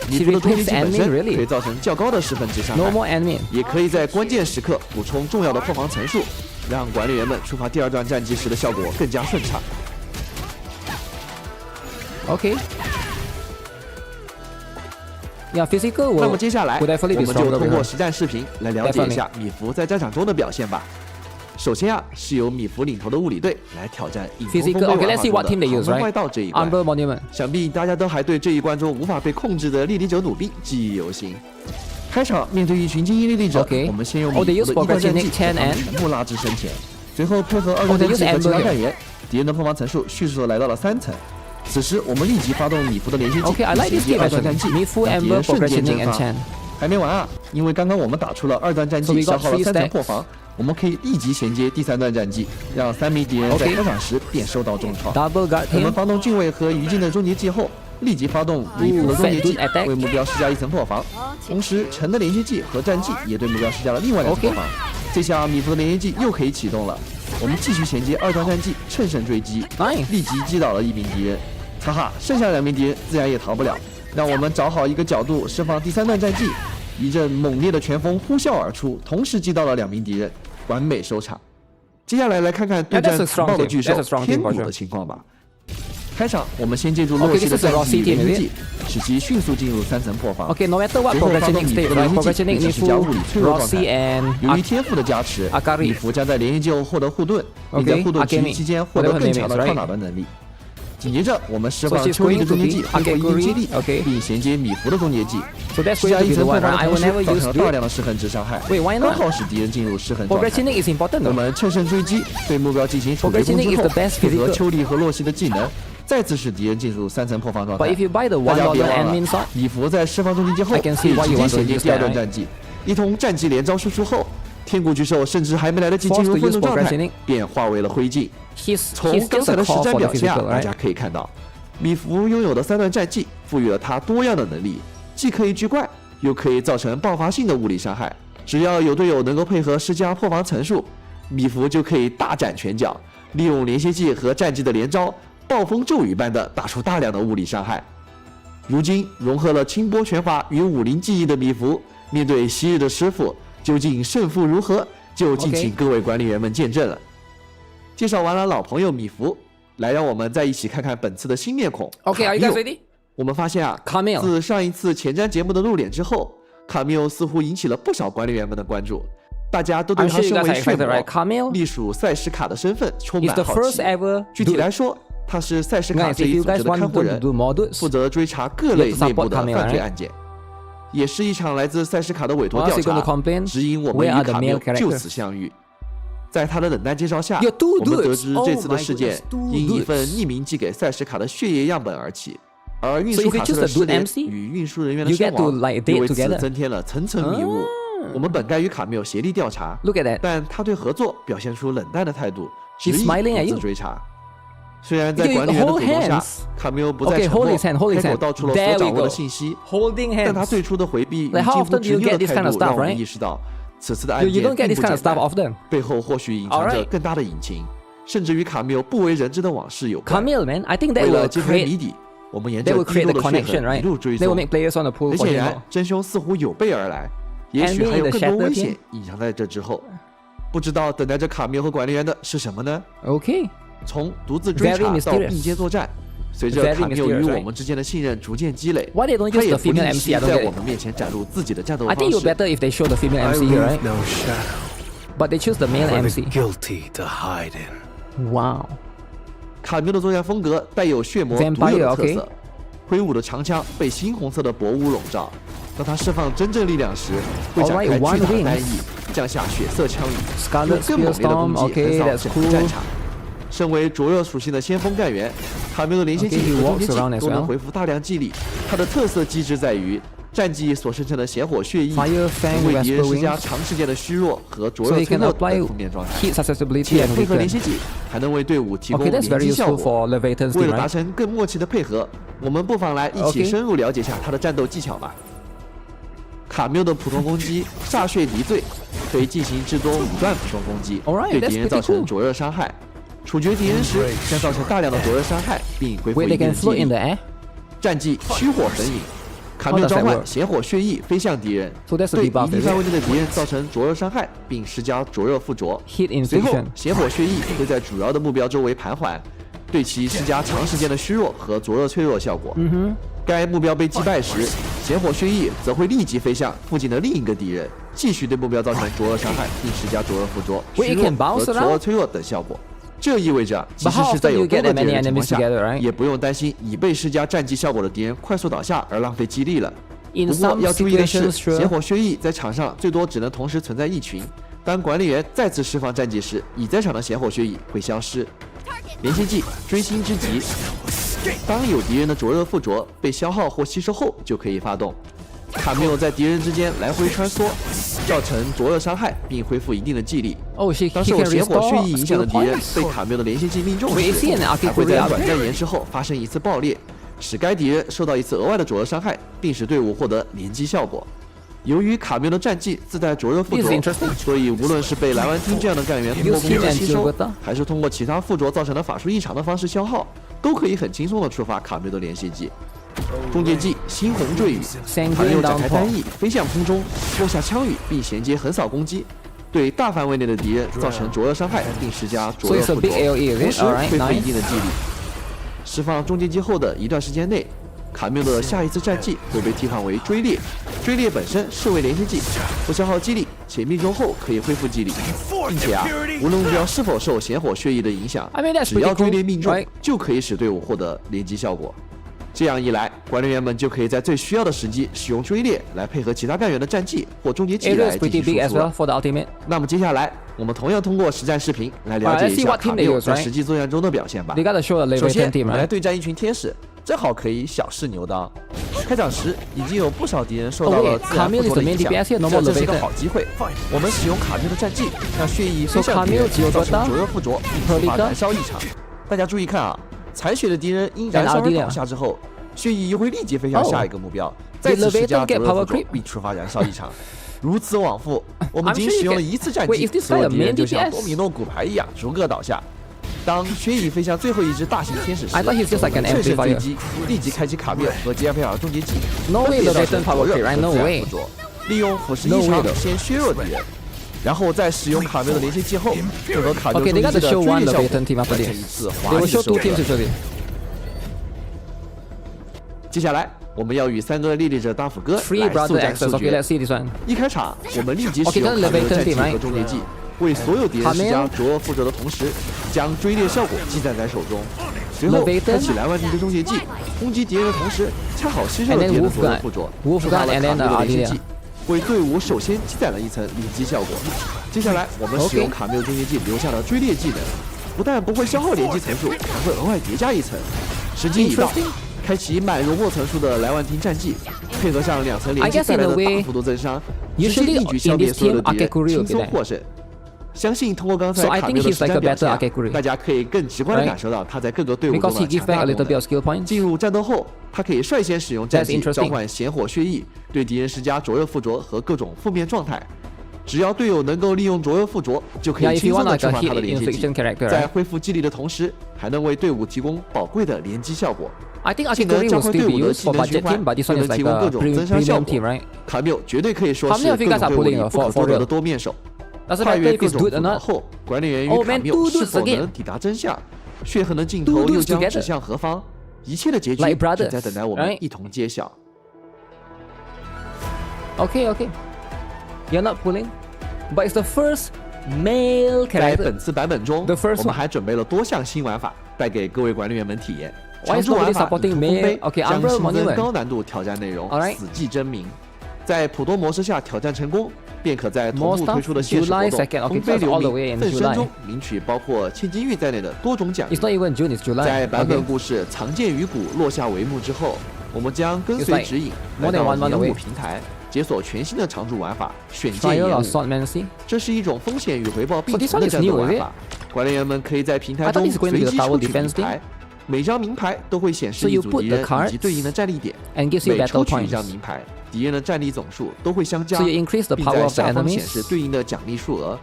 米 She 弗的攻击 replaced 技本 Ant-Man, 身 really? 可以造成较高的10分之伤 No 害， more enemy. 也可以在关键时刻补充重要的破防层数，让管理员们触发第2段战技时的效果更加顺畅。 Okay. Yeah, physical 那 will, 么接下来， will 我 definitely 们 be 就 stronger 通 with 过 her. 实战视频来了解一下米弗在战场中的表现吧。首先啊，是由米弗领头的物理队来挑战影风 Physical. 风 Okay, 威 let's see what 中 team 的 they 豪 use, 门 right? 外道这一关。 Umber Monument. 想必大家都还对这一关中无法被控制的莉莉者弩兵记忆犹新。开场面对一群精英莉莉者 Okay. 我们先用 Oh, 米 they 弗 use 的一段战技 Pogratchenek 10 将他们 and- 全部拉至身前，随后配合2 Oh, 段 they 战 use 技和其他 Amber 干员，敌人的破防层数迅速地来到了3层。此时我们立即发动米弗的连续技， Okay, I like 衔 this 接 team 2段战 actually. 技， Mifu, 让敌 Amber, 人瞬间 Pogratchenek, 蒸 and 发。 Chan. 还没完啊！因为刚刚我们打出了2段战 So 技， we got 消耗了 three 3层 stacks. 破防，我们可以立即衔接第3段战技，让3名敌人在 OK 开场时便受到重创。 Double guard 我们 him. 发动俊卫和于禁的终结技后，立即发动米服的终结技 Fat dude attack， 为目标施加1层破防。同时，陈的连续技和战技也对目标施加了另外2层 OK 破防。这下米服的连续技又可以启动了。我们继续衔接2段战技，乘胜追击， Nice 立即击倒了1名敌人。哈哈，剩下2名敌人自然也逃不了。让我们找好一个角度，释放第3段战技，一阵猛烈的拳风呼啸而出，同时击倒了2名敌人，完美收场。接下来来看看对 Yeah, that's 战 a 残 strong 暴的 team. 巨兽 That's a strong 天 team for 谷 sure. 的情况吧。开场我们先借助洛 Okay, 西的 this is a 战 raw 技与 CT 连续 maybe. 技，使其迅速进入3层破防。 Okay, no matter what 随后发动 progressioning 米 state, 服的 right? 连续技， Progressioning 并 你施加物理脆弱状 Rossi 态。 and 由于天赋的加持， Akari 米服将在连续技后获得护盾，并在 Okay, 护盾持续 Akemi 期间获得 whatever 更 her 强 name 的 is, right? 抗打的能力。紧接着，我们释放 So she's 秋丽的 going 终结 to 技 be 通过一击接力 Okay, 并衔接米服的终结技， So that's 施 going 加 to 1 be 层 the 破 one. 防的 I 同 will 时， never 造 use 成了大 Grid. 量的失衡值伤害， Wait, why 刚 not? 好使敌人进入失衡状态。 Progressioning is important 我 though. 们乘胜追击，对目标进行处决攻 Progressioning 之 is 后 the best，配合 physical 秋丽和洛西的技能，再次使敌人进入3层破防状态。 But if you buy the 大 one 家别 dollar 忘 admin 了 slot，米服在释放终结技后， I can 可 see 以 why 直 you 接 want to 衔接 use 第2 that, 段 right? 战技。一通战技连招输出后，天谷巨兽甚至还没来得及进入 Forced to 愤 use 怒状态 progressioning，便化为了灰烬。 He's 从 he's 刚 just 才 a 的实 call 战 for the 表现啊， physical, 大家 right? 可以看到，米服拥有的3段战技赋予了他多样的能力，既可以狙怪，又可以造成爆发性的物理伤害。只要有队友能够配合施加破防层数，米服就可以大展拳脚，利用连歇技和战技的连招，暴风骤雨般的打出大量的物理伤害。如今融合了清波拳法与武林技艺的米服，面对昔日的师傅，究竟胜负如何，就敬请 OK 各位管理员们见证了。介绍完了老朋友米服，来让我们再一起看看本次的新面孔。 Okay, are you 卡 guys 缪 ready? 我们发现啊， Camille 自上一次前瞻节目的露脸之后，卡缪似乎引起了不少管理员们的关注，大家都对 I'm 他 sure you 身 guys 为 are 血 excited, 魔 right? Camille 隶属赛什卡的身份充 is 满 the 好 first 奇。 ever 具体 dude. 来说，他是赛什卡 Guys, 这 if 一 you 组织 guys 的 want 看护 them 人 to，do more dudes, 负责追查各类 you have to 内部 support 的 Camille, 犯罪 right? 案件，也是一场来自赛什卡的委托 Or else 调 you're gonna 查， complain, 指引我们 where 与 are the 卡缪 male 就 characters? 此相遇。在他的冷淡介绍下， You're two 我们得 dudes. 知这次的 Oh my 事件 goodness, two 因一 dudes. 份匿名寄给赛什卡的血液样本而起，而运 So 输 if you 卡车 choose 的 a 失 good 联 MC, 与运输人员的 you 伤 get to 亡， like 又为 date 此 together. 增添了层层迷雾。我们本该与卡缪协力调查， Look at that. 但他对合作表现出冷淡的态度，执 He's 意 smiling at 独 you. 自追查。虽然在 You 管理员的鼓 hold 动下 hands. 卡缪不再 Okay, 沉默， hold his hand, hold his 开口 hand. 道出了 There 所 we 掌握的 go. 信息。 Holding 但他 hands. 最初的回避与 Like 近 how 乎 often do 执 you 拗 get 的 this 态 kind of 度， stuff, 让我们 right? 意识到此次的 You 案 you 件 don't get 并 this 不 kind 简 of stuff 单， often. 背后或许隐藏着 Alright. 更大的隐情，甚至与卡缪不为人知的往事有关。 Camille, man, I think that 为了 will 揭开谜 create 底，我们沿 that 着 will 滴 create 落 the 的血 connection, 痕一 right? 路追 They will 踪。 make players want to pull 很 for 显 him 然 more.，真凶似乎有备而来，也许 And 还有 being 更 the 多危 shatter 险 team 隐藏在这之后。不知道等待着卡缪和管理员的是什么呢？ Okay. 从独自追 Very 查到 mysterious. 并肩作战，随着 Very 卡缪与 mysterious, 我们之间的信任逐渐积累， Why they don't 他 use 也 the 不 female 吝 MC? 惜 I don't 在 get 我 it. 们面前展露自己的战斗 I 方 think it 式 would。better if they show the female I MC here, leave right? no shadow But they choose the male for the MC. guilty to hide in. Wow. 卡缪的作战风格带有血魔 Vampire，独有的特 OK 色，挥舞的长枪被猩红色的薄雾笼罩。当他释放真正力量时，会展 Alright，开巨大 one 的 wings 单翼，降下血色枪雨， Scarlet 用更猛烈的攻 Spearstorm，击横 OK，扫 that's 整个 cool 战场。身为灼热属性的先锋干员，卡缪的连线技 Okay，he 和终结 walks 技 around as 都能 well 回复大量技力。它的特色机制在于战技所生成的血火血翼， Fire Fang 为敌人 Vesper 施加 Wings 长时间的虚弱和灼 So 热 he 脆 can 弱 apply 等负面状态。 heat susceptibility 且 and 配合连 weaken. 线技还能为队伍提供 Okay, 连 that's very 击效 useful 果。 for Leviathan's 为 team, 了达 right? 成更默契的配合，我们不妨来一起 OK 深入了解下他的战斗技巧吧。卡缪的普通攻击歃血离罪，可以进行至多5段普通攻击， Alright, 对 that's 敌人 pretty 造成 cool. 灼热伤害。处决敌人时将造成大量的灼热伤害，并恢复 Wait, 一 they 定 can 的记 float in 忆 the。air? 战技虚火焚影，卡 How 缪 does 召 that 唤 work? 血火血翼飞向敌人， So that's a 对 debuff, 一定 is 范 it? 围内的敌人造成灼热伤害，并施加灼热附着。 Heat 随后 infliction.，血火血翼会在主要的目标周围盘桓，对其施加长时间的虚弱和灼热脆弱效果。该目标被击败时，血火血翼则会立即飞向附近的另一个敌人，继续对目标造成灼热伤害，并施加灼热附着、 Wait, 虚 it 弱 can bounce 和灼热脆弱等效果。这意味着，即 But 使 how 是在 often 有 you 多 get 个 that 敌 many 人的情况 enemies 下， together, right? 也不用担心已被施加战技效果的敌人快速倒下而浪费激励了。 In 不过 some 要注意的是， situations, sure. 血火血翼在场上最多只能同时存在一群。当管理员再次释放战技时，已在场的血火血翼会消失。连线技追星之极，当有敌人的灼热附着被消耗或吸收后，就可以发动。卡缪在敌人之间来回穿梭，造成灼热伤害，并恢复一定的技力。 Oh, he 当 can 受血火血 restore 液影响的 skill 敌人 points. 被卡缪的连线技命中时， Wait, is he an 还会在 arcade 短暂延时后发生一次爆裂，使该敌人受到一次额外的灼热伤害，并使队伍获得连击效果。由于卡缪的战技自带灼热附 This is 着， interesting. 所以无论是被蓝丸厅这样的干员通过 Use 攻击 him and 吸收 deal with them.，还是通过其他附着造成的法术异常的方式消耗，都可以很轻松的触发卡缪的连续技。中介技猩红坠雨，卡缪展开单翼飞向空中，落下枪雨，并衔接横扫攻击，对大范围内的敌人造成灼热伤害，并施加灼 So 热 it's a 附 big 着， AoE, 同 is 时 it? Alright, 恢复一 nice. 定的技力。释放中介技后的一段时间内，卡缪的下一次战技会被替换为追猎。追猎本身是为连续技，不消耗技力，且命中后可以恢复技力，并且无论目标是否受显火血液的影响， I mean, that's 只要 pretty 追 cool, 猎命中 right? 就可以使队伍获得连击效果。这样一来，管理员们就可以在最需要的时机使用追猎来配合其他干员的战技或终结技 Area 来 is 进 pretty 行 big 输 as 出 well 了。 for the ultimate. 那么接下来，我们同样通过实战视频来了解 Alright, let's 一 see 下 what 卡 team 缪 they use, 在 right? 实际作战中的表现吧。 They gotta show the 首 Leviathan 先， team, 我们来 right? 对战一群天使，正好可以小试牛刀。开场时已经有不少敌人受到 Oh, 了 wait, 自然附 Camille is 着 the 的 main 影响， DPS here, no more 这是一个 Leviathan. 好机会。我们使用卡缪的战技，让血液 So 飞向敌人， Camille 只有造成多大灼热附着，并触发燃烧异常。大家注意看啊，残血的敌人因燃烧而倒下之后，血液又会立即飞向下一个目标，再次施加灼热附着，并触发燃烧异常。如此往复，我们仅使用了一次战 Wait, 技， is this 所有 guy a 敌人 main 就像 DPS? 多米诺骨牌一样逐个倒下。当血液飞向最后一只大型天使时， I thought he's just like an 乘胜追 amplifier. 击，立即开启卡缪和 GFL 终结技， No 分 way 别造 Leviathan 成 power 灼热 crit, 和 right? No 自然 way. 附着，利用腐蚀 No 异 way 常 though. 先削弱敌人，然后再使用卡缪的连续技后，配合卡缪 Okay, 终 they 结 gotta 技的 show 追 one 猎效果， Leviathan team 完 after 成 this. 一次 They 华 will 丽 show 的收 two 割 teams。usually. 接下来，我们要与3个猎猎者大斧哥 Three 来速 brother 战 access. 速 Okay, 决 let's。see this one. 一开场，我们立即使 Okay, 用 then 卡缪的 Leviathan 战技 team, right? 和终结技，为所有敌人施加灼热附着的同时，将追猎效果记载在手中。随后 Leviathan 开启蓝丸敌的终结技，攻击敌人的同时，恰好吸收 And 了 then 敌人的灼热 Wolfgun 附着， Wolfgun 触发了 and 卡 then 缪的连续 Adelia 技，为队伍首先积攒了一层连击效果。接下来，我们使用 Okay 卡缪终结技留下的追猎技能，不但不会消耗连击层数，还会额外叠加一层。时机已到。 开启满容获层数的蓝丸厅战技，配合上2层连击 I guess 带来 in 的 a way, 大幅度增伤， usually 直接一举消灭 in this 所有的 team, 敌人， Akeguri 轻 will be 松 there. 获胜。相信通过刚才 So I 卡 think 缪的 he's 实 like 战 a 表 better 现啊 Akeguri. 大家可以更直观的 Right 感受到他在各个队伍 Because 中 he 的 gives 强 back 大 a 功 little bit 能 of。skill points. 进入战斗后，他可以率先使用战 That's 技 interesting. 召唤显火血液，对敌人施加灼热附着和各种负面状态。只要队友能够利用灼热附着，就可 Yeah, 以 if 轻 you 松 want 的 like 触 a 发他 hit 的连接技 infliction，character, 在 right? 恢复技力的同时，还能为队伍提供宝贵的连击效果。 I think 技能 Akeguri 加 will 快 still 队 be 伍的 used 技 for 能循 budget 环， team, but this 又 one 能 is 提 like 供各 a 种增伤效 premium 果 team, right? 卡缪绝对可以说 How 是 many of 各 you guys 种 are 队伍 pulling 里 a 不 for 可多得 real? 的多面手。 Doesn't 跨 matter 越 if 各 it's 种 good 复 or 杂 not. 后，管理员与 Oh 卡 man, 缪 two 是 dudes 否 again. 能抵达真相？血痕的尽头 Two dudes 又将 together. 指向何方？一切的结局 Like brothers, 正在等待我们 right? 一同揭晓。 Okay, okay. You're not pulling, but it's the first male 在 character. 本次版本中， The first 我们还准备了多项新玩法，带给各位管理员们体验。 Why 常 is 驻玩 nobody 法 supporting 以图丰 male? 碑， Okay, 将 Umbral 新增 Monument. 高难度挑战内容 Alright. 死记真名。在普通模式下挑战成功，便可在同 More 步 stuff? 推出的现实活 July 动 2nd. Okay, 丰碑 that's 留 all the 名 way in 奋身 July. 中领取包括千金玉在内的多种奖励 It's。not even June, it's July. 在版本 Okay. 故事藏剑于谷落下帷幕之后，我们将跟 It's 随 like 指引 more 来 than 到 one month 演 away. 武平台，解锁全新的常驻玩法选剑 Trial 演 of 武。 Swordmancy. 这是一种风险与回报并 So this 存 one 的 is 战斗 new, 玩 is it? 法。管理员们可以在平台 I thought 中 it's going to 随 be the 机 tower 抽取 defense 名 thing. 牌，每张名牌都会显示 So 一 you 组 put 敌 the 人以 cards 及对应的战力点。 And gives you 每 battle 抽取一 points. 张名牌，敌人的战力总数都会相加， So you increase the 并 power 在 of the 下方 enemies. 显示对应的奖励数额。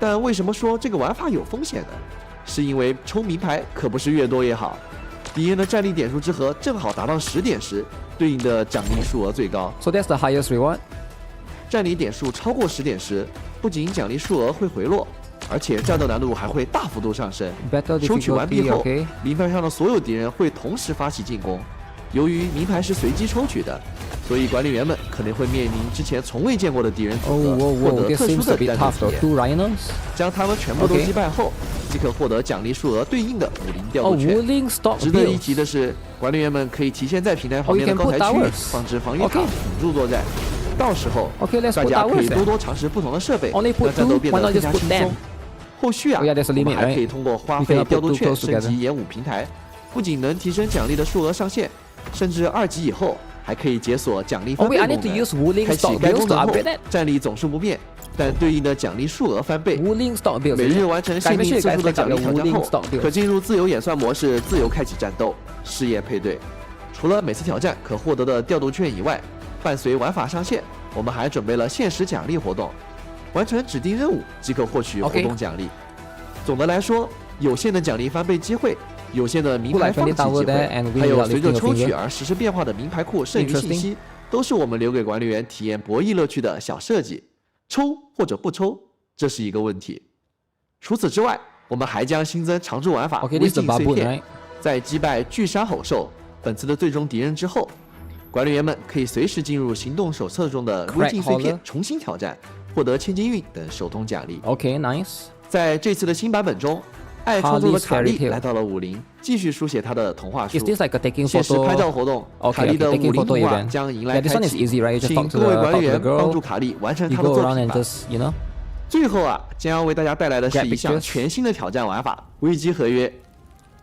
但为什么说这个玩法有风险呢？是因为抽名牌可不是越多越好，敌人的战力点数之和正好达到10点时，对应的奖励数额最高。 So that's the highest reward. 战力点数超过10点时，不仅奖励数额会回落，而且战斗难度还会大幅度上升。 Battle 收取完毕 difficulty, 后 okay. 名牌上的所有敌人会同时发起进攻。由于名牌是随机抽取的，所以管理员们可能会面临之前从未见过的敌人组 Oh, 合， whoa, 获 whoa. 得 This 特殊 seems 的 a bit 战斗 tough 体 though. 验。 Two rhinos. 将他们全部都 Okay. 击败后，即可获得奖励数额对应的武林调 Oh, 度权。 Wuthering stop 值得一 build. 提的是，管理员们可以提前在平台旁 Oh, you 边的 can 高 put 台区域 towers. 放置防御塔 Okay. 辅助作战。到时候， Okay, let's 大 put 家可以 towers 多 then. 多尝试不同的设备， Only put 让战斗 two, 变 why 得 not 更 just 加 put 轻 them? 松。后续啊， Oh, yeah, there's a 我们 limit, 还可 right? 以通过花 You 费 cannot 调 put 度 too 券 close 升级 together. 演武平台，不仅能提升奖励的数额上限，甚至2级以后还可以解锁奖励 Oh 翻倍 wait, I 功 need to 能。 use Wuling 开启 stock 该 builds 功 to 能后 upgrade that. 战力总数不变，但对应的奖励数额翻倍。 Wuling stock builds. 每日完成限定次数的奖励挑战 Wuling 后 stock，builds 可进入自由演算模式，自由开启战斗、试验配对。除了每次挑战可获得的调度券以外，伴随玩法上线，我们还准备了限时奖励活动，完成指定任务即可获取活动奖励。总的来说，有限的奖励翻倍机会，有限的名牌放弃机会，还有随着抽取而实时变化的名牌库剩余信息，都是我们留给管理员体验博弈乐趣的小设计。抽或者不抽，这是一个问题。除此之外，我们还将新增常驻玩法微镜碎片。在击败巨鲨吼兽本次的最终敌人之后，管理员们可以随时进入行动手册中的微镜碎片重新挑战，获得千金运等手动奖励。Okay, nice. 在这次的新版本中，爱创作的卡莉来到了武林，继续书写她的童话书。限时拍照活动，卡莉的武林童话将迎来开启。请各位管理员帮助卡莉完成她的作品吧。最后啊，将要为大家带来的是一项全新的挑战玩法——危机合约。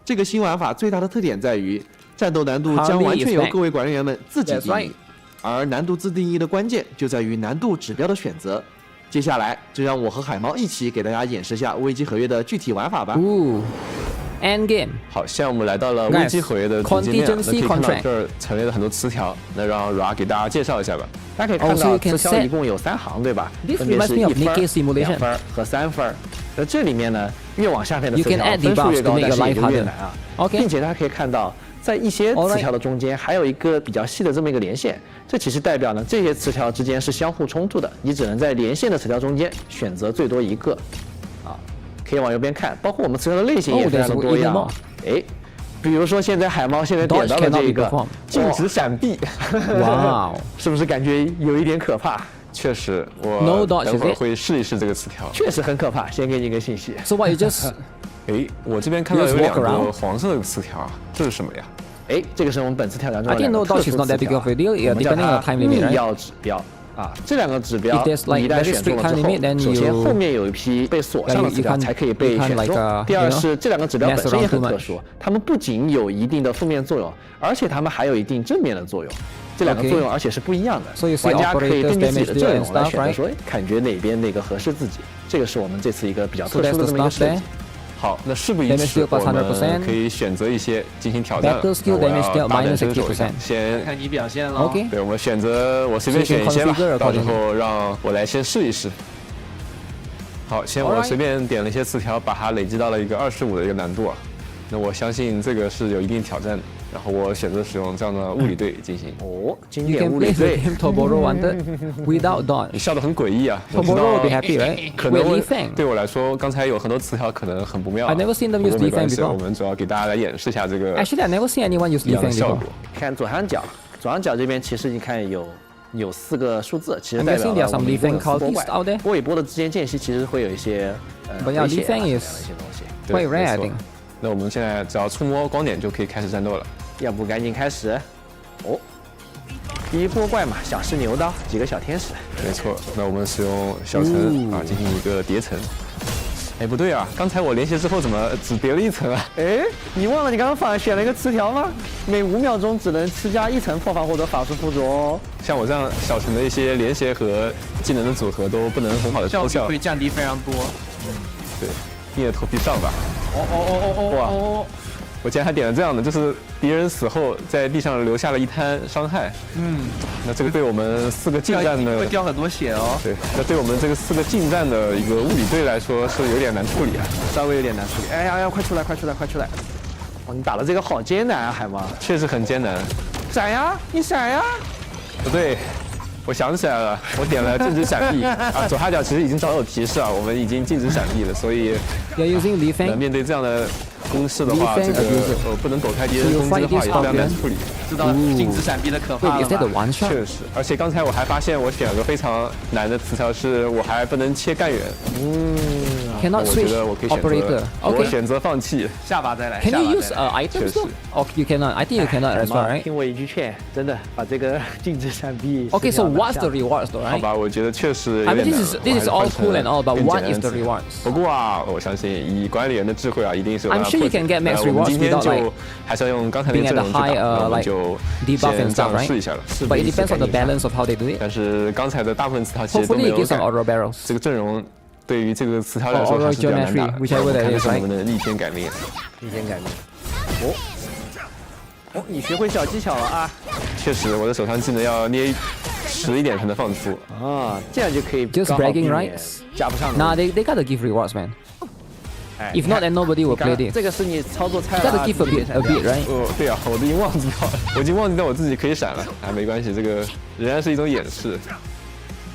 这个新玩法最大的特点在于，战斗难度将完全由各位管理员们自己定义，而难度自定义的关键就在于难度指标的选择。接下来就让我和海猫一起给大家演示下危机合约的具体玩法吧。End game。好，现在我们来到了危机合约的主界面，那可以看到这儿陈列了很多词条，那让 Ra 给大家介绍一下吧。大家可以看到词条一共有3行，对吧？分别是1分、2分和3分。那这里面呢，越往下面的词条分数越高，但是也就越难啊。并且大家可以看到，在一些词条的中间还有一个比较细的这么一个连线，这其实代表呢这些词条之间是相互冲突的，你只能在连线的词条中间选择最多一个。啊，可以往右边看，包括我们词条的类型也非常的多样。哎，比如说现在海猫现在点到了这个禁止闪避，哇，是不是感觉有一点可怕？确实，我等会儿会试一试这个词条。确实很可怕，先给你一个信息。So what you just？ 哎，我这边看到有2个黄色的词条啊，这是什么呀？哎，这个是我们本次挑战中的2个特殊词条，我们叫它密钥指标。啊，这2个指标你一旦选中了之后，首先后面有一批被锁上的词条才可以被选中。第二是这2个指标本身也很特殊，它们不仅有一定的负面作用，而且它们还有一定正面的作用。这2个作用而且是不一样的，玩家可以根据自己的阵容来选择说，感觉哪边那个合适自己。这个是我们这次一个比较特殊的这么一个设计。好，那事不宜迟，我们可以选择一些进行挑战。我要大展身手一下，先看你表现了。OK， 对，我们选择我随便选一些吧，到时候让我来先试一试。好，先我随便点了一些词条，把它累积到了一个25的一个难度啊。那我相信这个是有一定挑战的。然后我选择使用这样的物理队进行。哦，经典物理队。你笑得很诡异啊！我知道，可能对我来说，刚才有很多词条可能很不妙。不过没关系，我们主要给大家来演示一下这个。Actually, I never seen anyone use defend 效果。看左上角，左上角这边其实你看有4个数字，其实代表了我们一共4波怪。波与波的之间间隙其实会有一些危险啊这样的一些东西。Quite rare, I think. 那我们现在只要触摸光点就可以开始战斗了。要不赶紧开始？哦，第一波怪嘛，小试牛刀，几个小天使。没错，那我们使用小层啊进行一个叠层。哎，不对啊，刚才我连线之后怎么只叠了1层啊？哎，你忘了你刚刚反而选了一个词条吗？每5秒钟只能施加1层破防或者法术附着哦。像我这样小层的一些连携和技能的组合都不能很好的奏效，会降低非常多。对，硬着头皮上吧。哇！我竟然还点了这样的，就是敌人死后在地上留下了一滩伤害。那这个对我们4个近战的会掉很多血哦。对，那对我们这个4个近战的一个物理队来说是有点难处理啊，稍微有点难处理。哎呀，快出来！哦，你打的这个好艰难啊，海猫。确实很艰难。闪呀，你闪呀！不对。我想起来了，我点了禁止闪避啊，左下角其实已经早有提示啊，我们已经禁止闪避了，所以面对这样的攻势的话，这个不能躲开敌人攻击的话也非常难处理。知道禁止闪避的可怕了吧？确实，而且刚才我还发现我选了个非常难的词条，是我还不能切干员。Cannot switch operator. 我选择放弃，下把再来。 Can you use items? Oh, you cannot. I think you cannot as well, right? 听我一句劝，真的把这个禁止闪避。Okay, so what's the rewards, though, right? 好吧，我觉得确实。I mean, this is all cool and all, but what is the rewards? 不过啊，我相信以管理员的智慧啊，一定是有办法 you can get max 我们 rewards 今天 without like 就还是要用刚才那 being 个 at 阵 the 容去 high 打，那我们 like 就 debuff 先 and 这 stuff, 样 right? 试一下了。 But it depends on the balance of how they do it. 但是刚才的大部分词条其实都没 Hopefully 有 it gives some 改。 auto barrels. 这个阵容对于这个词条来说 Or 还是比较难打的。 geometry, whichever 我 that 看看 is, 能不能逆天改命。逆天改命。哦，你学会小技巧了啊！确实，我的手上技能要捏实一点才能放出。啊，这样就可以 Just 刚好 bragging 避免 rights? 加不上的 Nah, they gotta give rewards, man. 哎 If not, then nobody will 刚 play this. 这个是你操作菜 You 了 gotta 啊 give a bit, right? 对啊，我都已经忘记掉了，我已经忘记掉我自己可以闪了。啊，没关系，这个仍然是一种演示。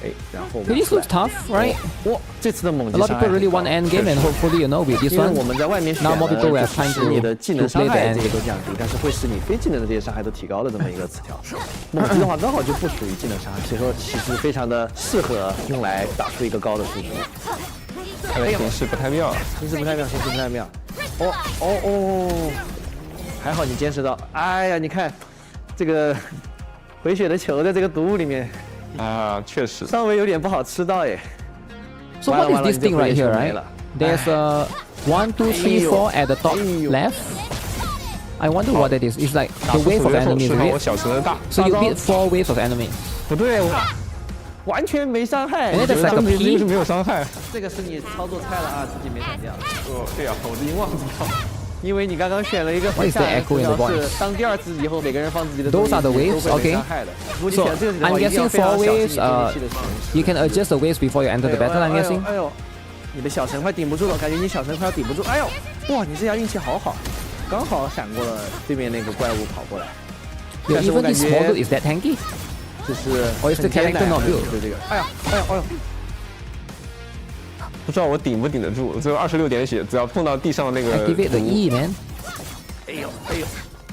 哎，然后我 But 们 this looks tough, right? 哇，这次的猛 A 击 lot of 伤害 people really want end game, and hopefully, with this 因为 one, 我们在外面选 now more 的 people will 就 have time 是使你的 to 技能 play 伤 the 害 end 这些 game. 都降低，但是会使你非技能的这些伤害都提高的这么一个词条。猛击的话刚好就不属于技能伤害，所以说其实非常的适合用来打出一个高的输出。看来形势不太妙。形势不太妙，形势不太妙。哦哦哦，还好你坚持到。哎呀，你看这个回血的球在这个毒物里面，啊，确实。稍微有点不好吃到耶。 So what is this thing right here, right? There's a 1, 2, 3, 4 at the top left. I wonder what that is. It's like the wave of enemies, 我 right? 小成的大。 So you beat 4 waves of enemies. 不对，完全没伤害。 And then there's like a 就是 P. 没有伤害。这个是你操作菜了啊，自己没闪掉。对啊，我已经忘记掉了。因为你刚刚选了一个 What is the echo in the voice? 是当第二次以后，每个人放自己的 Those are the 东西 waves, 都会没 okay. 伤害的。如果你 So 选这个的话 I'm 一定要 guessing 非常 4 小心 waves. 你武器的使用。You can adjust the waves before you enter the battle. I'm guessing. 哎呦，你的小神快顶不住了，感觉你小神快要顶不住。哎呦，哇，你这下运气好好，刚好闪过了对面那个怪物跑过来。 Yo, 但是我 even 感 this model 觉 is that tanky? 就是，or is the 很艰 character 难 not 的 built? 对这个。哎呀，哎呦，哎呦。不知道我顶不顶得住，只有26点血，只要碰到地上那个。 Activate the E, man. 哎呦，哎呦，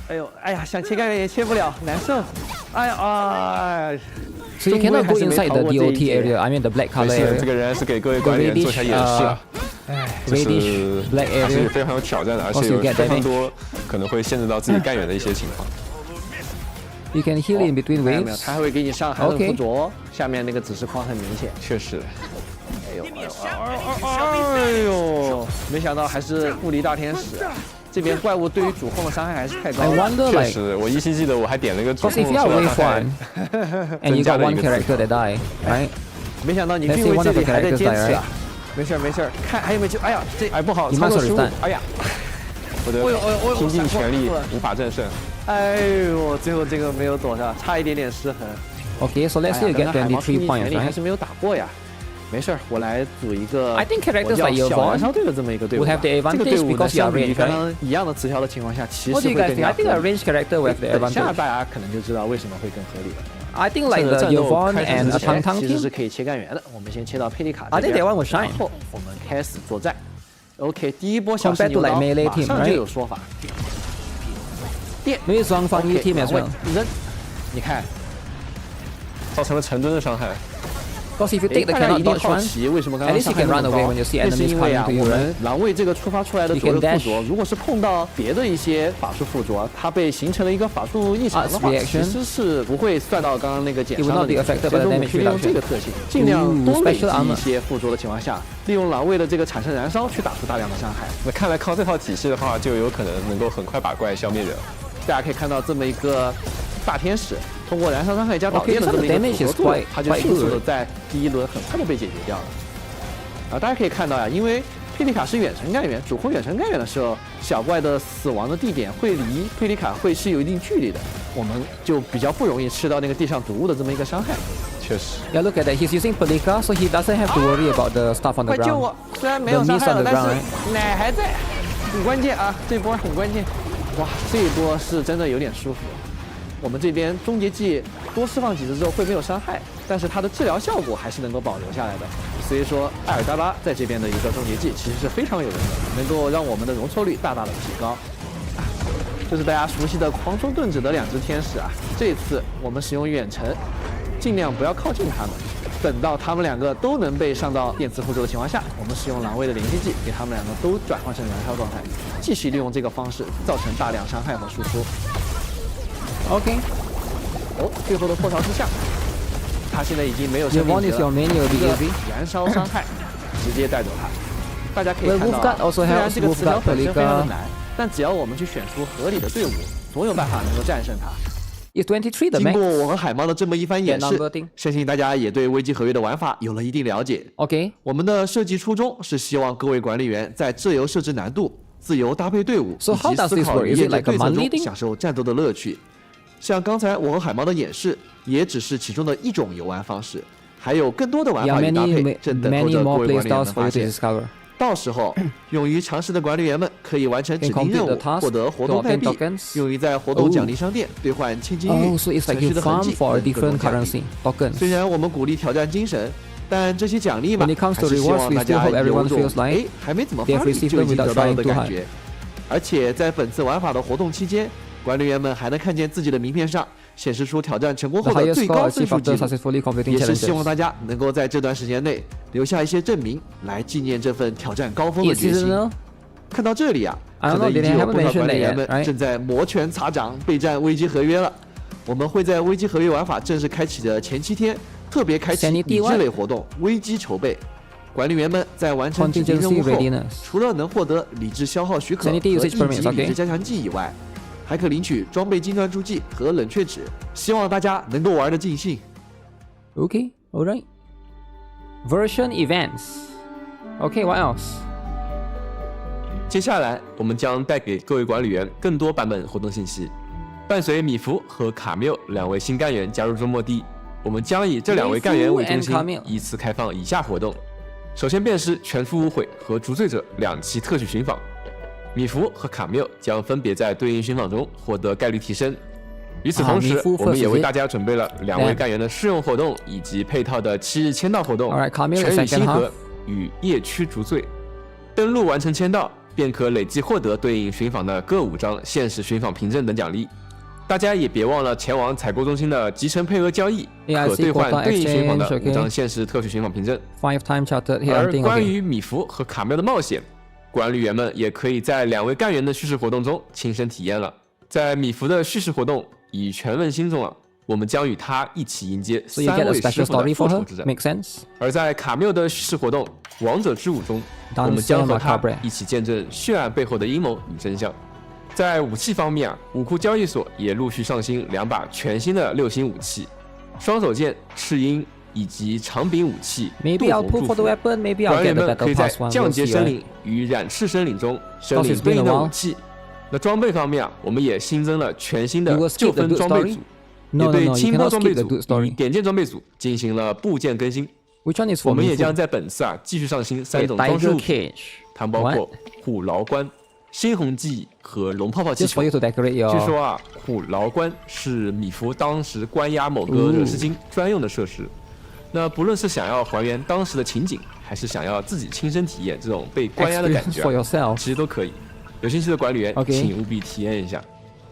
哎呦，哎呀，想切干也切不了，难受。哎呀啊！ So you cannot go inside the DOT area. I mean the black 没 color 事，这 area. 个仍然是给各位管理员做一下演示啊。这是 Reddish black 还是 area. 非常有挑战的，而 Cause 且 you 有 get 非常 damage. 多可能会限制到自己干员的一些情况。 You can heal in between 没有没有， waves. 它还会给你上寒冷 OK 附着，下面那个指示框很明显。确实，哎呦，哎呦，没想到还是物理大天使啊！这边怪物对于主控的伤害还是太高 I 了。 wonder 确 like 实，我依稀记得我还点了一个主 because 控 if you are 受到 wave 伤害 1 and you 增加 got 的一 one 个字 character that die, right? 没想到你 Let's 定 say 位 one 这 of the 里还在 characters 坚 die, 持 right? 啊！没事儿没事儿，看还有没有救？哎呀，这哎，不好，你操作 must 失误 understand，哎呀，我的拼尽全力无法战胜。哎呦，最后这个没有躲上，差一点点失衡。 Okay, so let's 哎 say 呀 you 刚 get 刚海猫 23 拼尽 points, 全力还 right? 是没有打过呀。没事儿，我来组一个 I think characters 我叫 like 小 Yvonne 燃烧队的这么一个队伍吧。 would have the 这个队 advantage 伍呢， because you 相 are 比于 ranged, 刚 right? 刚一样的词条的情况下，其实 What do 会 you guys 更 think? 加 I think 合 a 理。 ranged character will have the 等下 advantage. 大家可能就知道为什么会更合理了。 I think like 这个 the 战斗 Yvonne 开始 and 之 a 前 Tang 其 Tang 实是 team. 可以切干员的。我们先切到佩丽卡 I 这 think 边， that one will shine. 然后我们开始作战。OK，第一波小 Compared 试 to 牛 like 刀 melee 马 team, 上就 right? 有说法。电 Maybe 双方 OK， team as 两位 well. 扔，你看，造成了成吨的伤害。 Because if you take the 大家 cannot 一定 dodge 好 one, 奇为什么刚 at 刚 least 伤 you 害 can 那 run 么 away 高？ when you see 那是 enemies 因为 coming 啊， to you, 我 right? 们狼卫这个触发出来的 You 左右 can 附着， dash 如果是碰到别的一些法术附着，它被形成了一个法术异常的话， Arts reaction 其实是不会算到刚刚那个减 It will 伤 not 的 be 里面。 affected 所以 by 说 the 我们 damage 可以利用 reduction. 这个特性，尽量 Ooh, 多累积 special armor 一些附着的情况下，利用狼卫的这个产生燃烧去打出大量的伤害。那看来靠这套体系的话，就有可能能够很快把怪消灭掉。大家可以看到这么一个大天使，通过燃烧伤害加导 Okay, 电的 so 这么 the 一个 damage 组合 is 作用 quite- 它就 quite 迅速的 good. 在第一轮很快的被解决掉了。大家可以看到呀，因为佩丽卡是远程干员，主控远程干员的时候，小怪的死亡的地点会离佩丽卡会是有一定距离的，我们就比较不容易吃到那个地上毒物的这么一个伤害。确实， Yeah, look at that. He's using Pelika, so he doesn't have to worry about the stuff on the 快救 ground. 我！虽然没有伤害 The 了， miss on the 但 ground, 是奶还在，很关键啊！这波很关键。哇，这一波是真的有点舒服。我们这边终结技多释放几次之后会没有伤害，但是它的治疗效果还是能够保留下来的。所以说，艾尔加拉在这边的一个终结技其实是非常有用的，能够让我们的容错率大大的提高。这是大家熟悉的狂冲盾指的两只天使啊，这次我们使用远程，尽量不要靠近他们。等到他们两个都能被上到电磁附着的情况下，我们使用狼卫的连击技，给他们两个都转换成燃烧状态，继续利用这个方式造成大量伤害和输出。 Okay. 哦，最后的破巢之下，他现在已经没有生命 Yvonne 值 is your 了， main, will 一 be 个 easy. 燃烧伤害直接带走他。大家可以 Well, 看到 Wolfguard 啊， also 虽然 helps. 这个词条 Wolfguard 本身非常的 Pelika 难，但只要我们去选出合理的队伍，总有办法能够战胜它。Is 23 the 经 max? 过我和海猫的这么一番演示，相信大家也对危机合约的玩法有了一定了解。OK， 我们的设计初衷是希望各位管理员在自由设置难度、自由搭配队伍以及思考业界对策中享受战斗的乐趣。像刚才我和海猫的演示，也只是其中的一种游玩方式，还有更多的玩法与搭配正等候着各位管理员们发现。到时候，勇于尝试的管理员们可以完成指定任务，获得活动代币，用于在活动奖励商店兑换千金玉、程序的痕迹等各种奖励。虽然我们鼓励挑战精神，但这些奖励嘛，还是希望大家有种还没怎么发力就已经得到了的感觉。而且在本次玩法的活动期间，管理员们还能看见自己的名片上显示出挑战成功后的最高分数记录，也是希望大家能够在这段时间内留下一些证明，来纪念这份挑战高峰的决心。看到这里啊，可能已经有不少管理员们正在摩拳擦掌备战危机合约了。我们会在危机合约玩法正式开启的前7天，特别开启理智类活动危机筹备。管理员们在完成指定任务后，除了能获得理智消耗许可和1级理智加强剂以外，还可领取装备精锻助剂和冷却纸，希望大家能够玩得尽兴。Okay, alright. Version events. Okay, what else? 接下来我们将带给各位管理员更多版本活动信息。伴随米芾和卡缪2位新干员加入周末地，我们将以这2位干员为中心，依次开放以下活动。首先便是全服无悔和逐罪者2期特许寻访。米芾和卡缪将分别在对应寻访中获得概率提升。与此同时，我们也为大家准备了2位干员的试用活动，以及配套的7日签到活动、全宇星河与夜区逐罪。登录完成签到，便可累计获得对应寻访的各5张限时寻访凭证等奖励。大家也别忘了前往采购中心的集成配额交易，可兑换对应寻访的5张限时特许寻访凭证。而关于米芾和卡缪的冒险，管理员们也可以在2位干员的叙事活动中亲身体验了。在米芾的叙事活动以全问心中啊，我们将与他一起迎接3位师傅的复仇之战。而在卡缪的叙事活动王者之舞中，我们将和他一起见证血案背后的阴谋与真相。在武器方面啊，武库交易所也陆续上新2把全新的6星武器，双手剑赤鹰以及长柄武器杜红祝福。管理员们可以在降阶森林与染赤森林中升领对应的武器。那装备方面啊，我们也新增了全新的旧分装备组，也对轻波装备组与点剑装备组进行了部件更新。我们也将在本次啊继续上新3种装饰物品，它包括虎牢关、猩红记和龙泡泡气球。据说啊，虎牢关是米芾当时关押某个惹事精专用的设施。那不论是想要还原当时的情景，还是想要自己亲身体验这种被关押的感觉，其实都可以。有兴趣的管理员，请务必体验一下。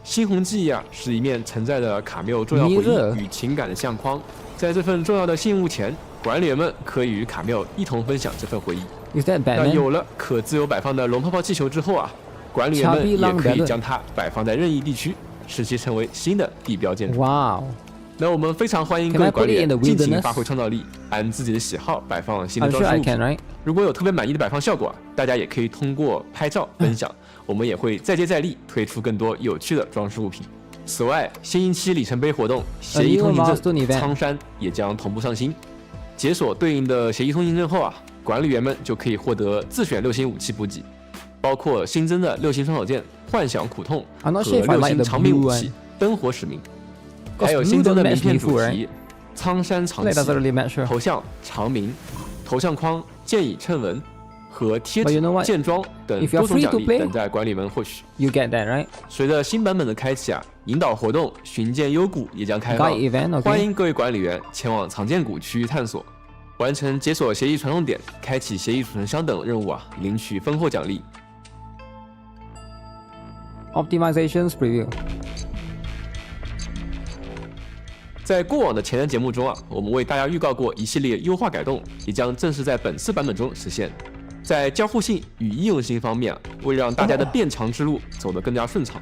猩红记啊，是一面承载着卡缪重要回忆与情感的相框，在这份重要的信物前，管理员们可以与卡缪一同分享这份回忆。那有了可自由摆放的龙泡泡气球之后啊，管理员们也可以将它摆放在任意地区，使其成为新的地标建筑。哇！那我们非常欢迎各位管理员尽情发挥创造力，按自己的喜好摆放新的装饰物品。如果有特别满意的摆放效果，大家也可以通过拍照分享，我们也会再接再厉，推出更多有趣的装饰物品。此外，新一期里程碑活动协议通行证苍山也将同步上新。解锁对应的协议通行证后啊，管理员们就可以获得自选6星武器补给，包括新增的6星双手剑幻想苦痛和6星长柄武器灯火使命。还有新增的名片主题苍山长旗、头像长鸣、头像框剑影衬纹和贴纸、剑装等多种奖励等在管理们获取。随着新版本的开启啊，引导活动寻剑幽谷也将开放，欢迎各位管理员前往藏剑谷区域探索，完成解锁协议传送点、开启协议储存箱等任务啊，领取分货奖励。Optimizations Preview。在过往的前瞻节目中啊，我们为大家预告过一系列优化改动，也将正式在本次版本中实现。在交互性与易用性方面啊，为让大家的变强之路走得更加顺畅，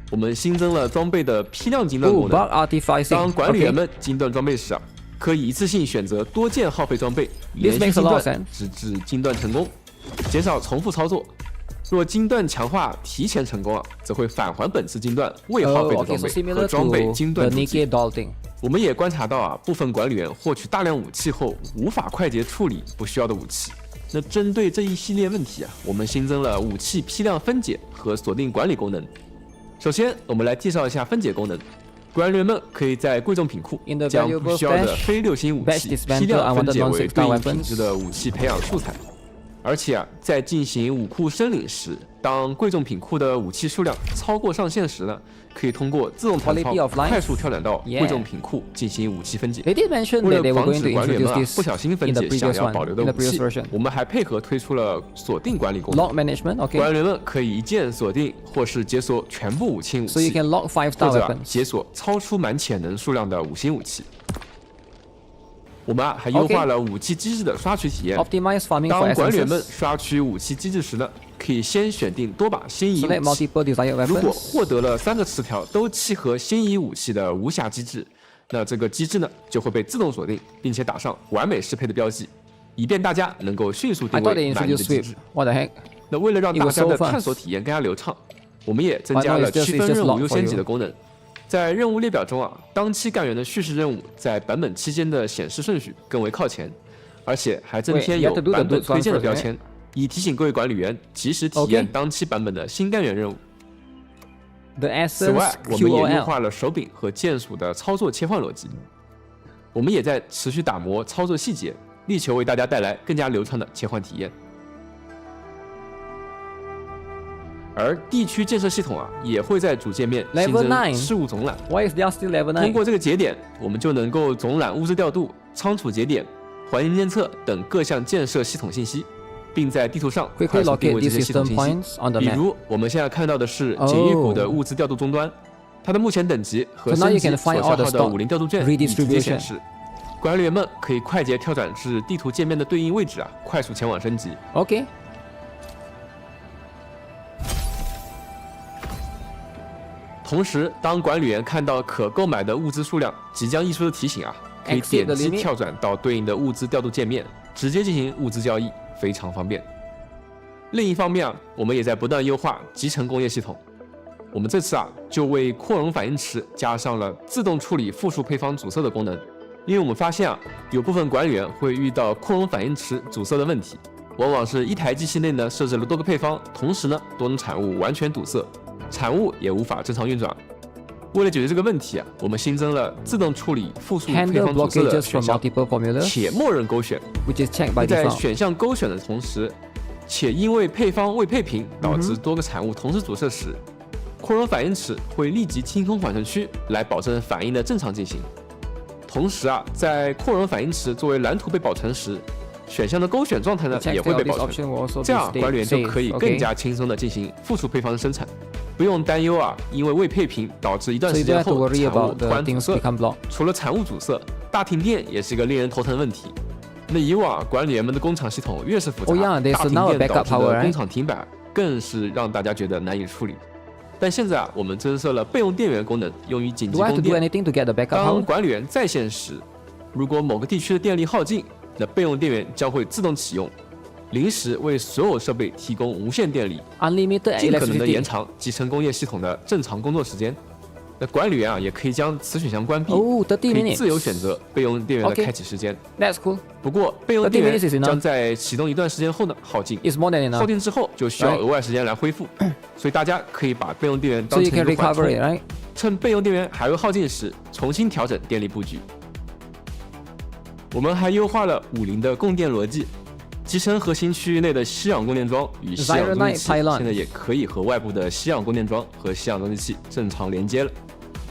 我们新增了装备的批量精锻功能。当管理员们精锻装备时啊，可以一次性选择多件耗费装备，连续精锻直至精锻成功，减少重复操作。若金段强化提前成功则会返还本次金段未耗费的装备和装备金段主机。我们也观察到部分管理员获取大量武器后无法快捷处理不需要的武器。那针对这一系列问题我们新增了武器批量分解和锁定管理功能。首先，我们来介绍一下分解功能。管理员们可以在贵重品库将不需要的非6星武器批量分解为对应品质的武器培养素材。而且在进行武库申领时，当贵重品库的武器数量超过上限时呢，可以通过自动弹窗快速跳转到贵重品库进行武器分解。为了防止管理员们不小心分解想要保留的武器，我们还配合推出了锁定管理功能。管理员们可以一键锁定或是解锁全部5星武器，或者解锁超出满潜能数量的5星武器。我们还优化了武器机制的刷取体验。当管理员们刷取武器机制时呢，可以先选定多把心仪武器。如果获得了3个词条都契合心仪武器的无瑕机制，那这个机制呢就会被自动锁定，并且打上完美适配的标记，以便大家能够迅速定位满意的机制。那为了让大家的探索体验更加流畅，我们也增加了区分任务优先级的功能。在任务列表中当期干员的叙事任务在版本期间的显示顺序更为靠前，而且还增添有版本推荐的标签，以提醒各位管理员及时体验当期版本的新干员任务。此外，我们也优化了手柄和键鼠的操作切换逻辑。我们也在持续打磨操作细节，力求为大家带来更加流畅的切换体验。而地区建设系统也会在主界面新增事务总览。通过这个节点，我们就能够总览物资调度、仓储节点、环境监测等各项建设系统信息，并在地图上快速定位这些系统信息。比如，我们现在看到的是锦玉谷的物资调度终端，它的目前等级和升级所消耗的武林调度券已直接显示。管理员们可以快捷跳转至地图界面的对应位置快速前往升级。同时，当管理员看到可购买的物资数量即将溢出的提醒可以点击跳转到对应的物资调度界面，直接进行物资交易，非常方便。另一方面我们也在不断优化集成工业系统。我们这次就为扩容反应池加上了自动处理复数配方阻塞的功能，因为我们发现有部分管理员会遇到扩容反应池阻塞的问题，往往是一台机器内呢设置了多个配方，同时呢多种产物完全堵塞，产物也无法正常运转。为了解决这个问题我们新增了自动处理复数配方阻塞的选项，且默认勾选。在选项勾选的同时，且因为配方未配平导致多个产物同时阻塞时，扩容反应池会立即清空缓冲区，来保证反应的正常进行。同时在扩容反应池作为蓝图被保存时，选项的勾选状态呢也会被保存，这样管理员就可以更加轻松的进行复数配方的生产，不用担忧因为未配平导致一段时间后产物突然阻塞。除了产物阻塞，大停电也是一个令人头疼的问题。那以往管理员们的工厂系统越是复杂，大停电导致的工厂停摆更是让大家觉得难以处理。但现在我们增设了备用电源功能，用于紧急供电。当管理员在线时，如果某个地区的电力耗尽，那备用电源将会自动启用，临时为所有设备提供无限电力，尽可能的延长集成工业系统的正常工作时间。那管理员也可以将此选项关闭，可以自由选择备用电源的开启时间。不过备用电源将在启动一段时间后呢耗尽，耗尽之后就需要额外时间来恢复，所以大家可以把备用电源当成一个缓冲，趁备用电源还未耗尽时重新调整电力布局。我们还优化了武林的供电逻辑，集成核心区域内的吸氧供电桩与吸氧装置器现在也可以和外部的吸氧供电桩和吸氧装置器正常连接了。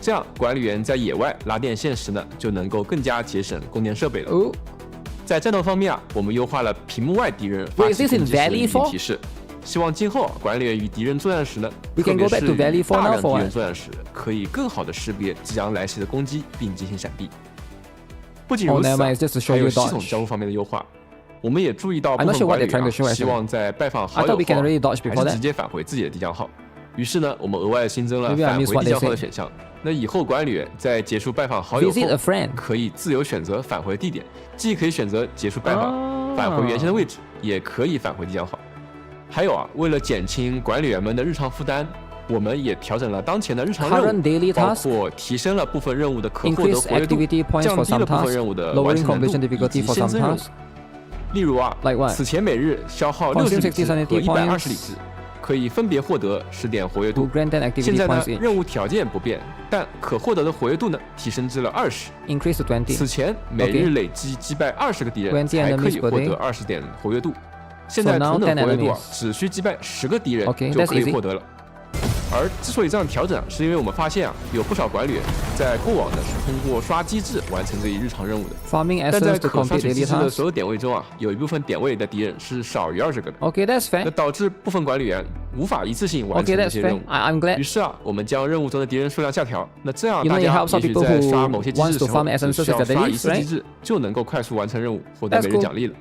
这样管理员在野外拉电线时呢，就能够更加节省供电设备了。在战斗方面我们优化了屏幕外敌人发起攻击时的语音提示，希望今后管理员与敌人作战时呢，特别是与大量敌人作战时，可以更好的识别即将来袭的攻击并进行闪避。不仅如此还有系统交互方面的优化。我们也注意到部分管理员希望在拜访好友后还是直接返回自己的敌将号，于是呢，我们额外新增了返回敌将号的选项。那以后管理员在结束拜访好友后，可以自由选择返回地点，既可以选择结束拜访，返回原先的位置，也可以返回敌将号。还有啊，为了减轻管理员们的日常负担，我们也调整了当前的日常任务，包括提升了部分任务的可获得活跃度，降低了部分任务的完成难度，以及新增任务。例如啊，此前每日消耗60理智和120理智，可以分别获得10点活跃度。现在呢，任务条件不变，但可获得的活跃度呢提升至了20。此前每日累计击败20个敌人才可以获得20点活跃度，现在同等活跃度啊，只需击败10个敌人就可以获得了。而之所以这样调整，是因为我们发现啊，有不少管理员在过往呢是通过刷机制完成这一日常任务的，但在可刷取机制的所有点位中啊，有一部分点位的敌人是少于20个的，那导致部分管理员无法一次性完成这些任务。于是啊，我们将任务中的敌人数量下调，那这样大家也许在刷某些机制的时候，只需要刷一次机制就能够快速完成任务，获得每日奖励了。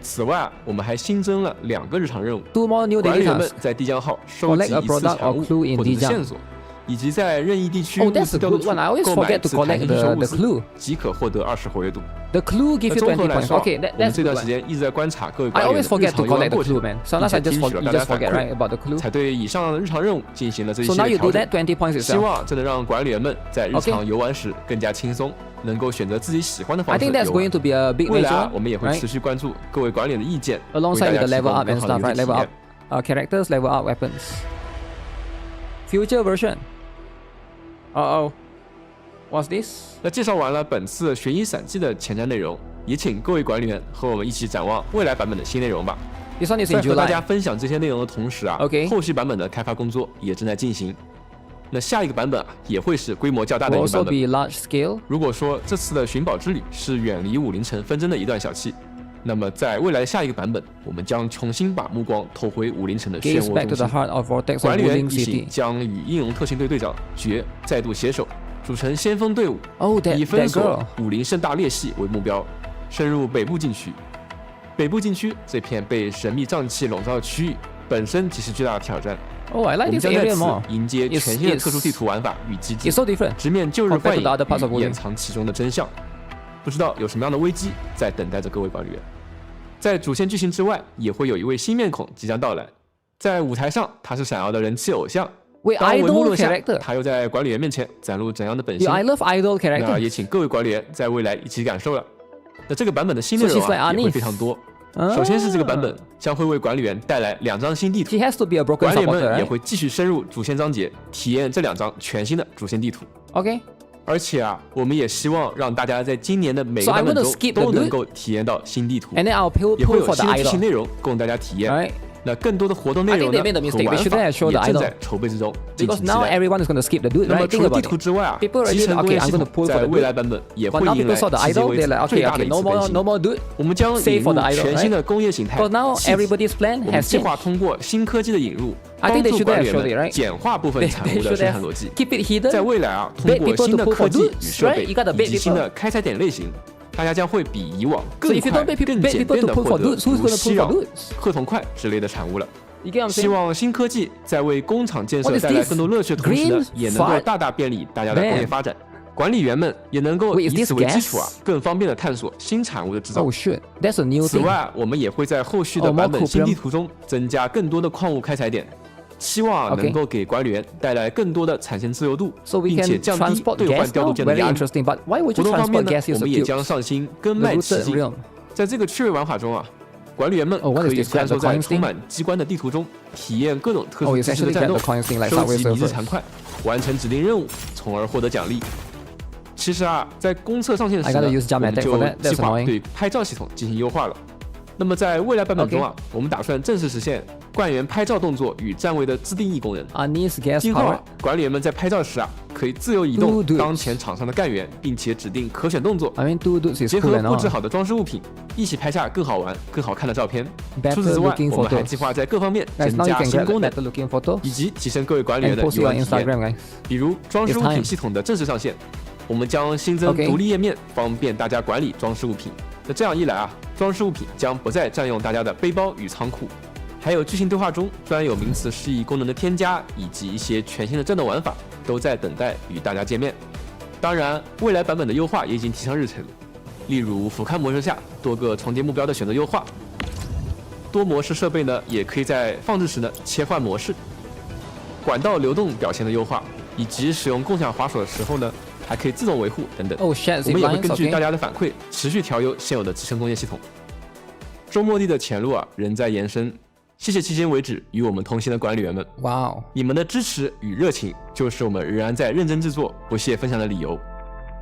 此外啊，我们还新增了2个日常任务，管理员们在地江号收集一次产物或者是线索，以及在任意地区物资调度处购买一次弹性收物资，即可获得20活跃度。综合来说，我们这段时间一直在观察各位管理员的日常游玩过程，并且听取了大家的反馈，才对以上的日常任务进行了这一系列调整。希望这能让管理员们在日常游玩时更加轻松，能够选择自己喜欢的方式游玩。未来我们也会持续关注各位管理员的意见，为大家提供更好的游戏体验。Characters level up weapons. Future version. What's this? 那介绍完了本次悬疑闪记的前瞻内容，也请各位管理员和我们一起展望未来版本的新内容吧。在和大家分享这些内容的同时啊，后续版本的开发工作也正在进行。那下一个版本也会是规模较大的一个版本。如果说这次的寻宝之旅是远离武林城纷争的一段小戏，那么在未来下一个版本，我们将重新把目光投回武林城的漩涡中心。管理员一行将与应勇特勤队队长绝再度携手，组成先锋队伍，以封锁武林盛大裂隙为目标，深入北部禁区。北部禁区这片被神秘瘴气笼罩的区域，本身即是巨大的挑战。我们将在此迎接全新的特殊地图玩法与机制，直面旧日幻影与掩藏其中的真相。不知道有什么样的危机在等待着各位管理员。在主线剧情之外，也会有一位新面孔即将到来。在舞台上，他是闪耀的人气偶像。当帷幕落下，他又在管理员面前展露怎样的本性？那也请各位管理员在未来一起感受了。那这个版本的新内容也会非常多。首先是这个版本将会为管理员带来2张新地图，管理员们也会继续深入主线章节，体验这2张全新的主线地图。而且啊，我们也希望让大家在今年的每个版本中都能够体验到新地图，也会有新的剧情内容供大家体验。那更多的活动内容呢和玩法也正在筹备之中，敬请期待。那么除了地图之外啊，集成工业系统在未来版本也会迎来迄今为止最大的一次更新。我们将引入全新的工业形态，我们计划通过新科技的引入，帮助管理员们简化部分产物的生产逻辑。在未来啊，通过新的科技与设备以及新的开采点类型，大家将会比以往更快、更简便的获得如稀壤、褐铜块之类的产物了。希望新科技在为工厂建设带来更多乐趣的同时呢，也能够大大便利大家的工业发展。管理员们也能够以此为基础啊，更方便的探索新产物的制造。此外，我们也会在后续的版本新地图中增加更多的矿物开采点。希望能够给管理员带来更多的产线自由度，并且降低兑换调度间的压力。活动方面呢，我们也将上新更卖奇迹。在这个趣味玩法中啊，管理员们可以穿梭在充满机关的地图中，体验各种特殊机制的战斗，收集迷之残块，完成指定任务，从而获得奖励。其实啊，在公测上线时呢，我们就计划对拍照系统进行优化了。那么在未来版本中啊，我们打算正式实现管员拍照动作与站位的自定义功能。今后啊，管理员们在拍照时啊，可以自由移动当前场上的干员，并且指定可选动作，结合布置好的装饰物品，一起拍下更好玩、更好看的照片。除此之外，我们还计划在各方面增加新功能，以及提升各位管理员的游玩体验。比如装饰物品系统的正式上线，我们将新增独立页面，方便大家管理装饰物品。那这样一来啊，装饰物品将不再占用大家的背包与仓库。还有剧情对话中专有名词释义功能的添加，以及一些全新的战斗玩法，都在等待与大家见面。当然，未来版本的优化也已经提上日程，例如俯瞰模式下多个重叠目标的选择优化，多模式设备呢，也可以在放置时呢切换模式。管道流动表现的优化，以及使用共享滑手的时候呢，还可以自动维护等等。Oh shit！ 我们也会根据大家的反馈，持续调优现有的集成工业系统。周末地的前路啊，仍在延伸。谢谢迄今为止与我们同行的管理员们。哇哦！你们的支持与热情，就是我们仍然在认真制作、不懈分享的理由。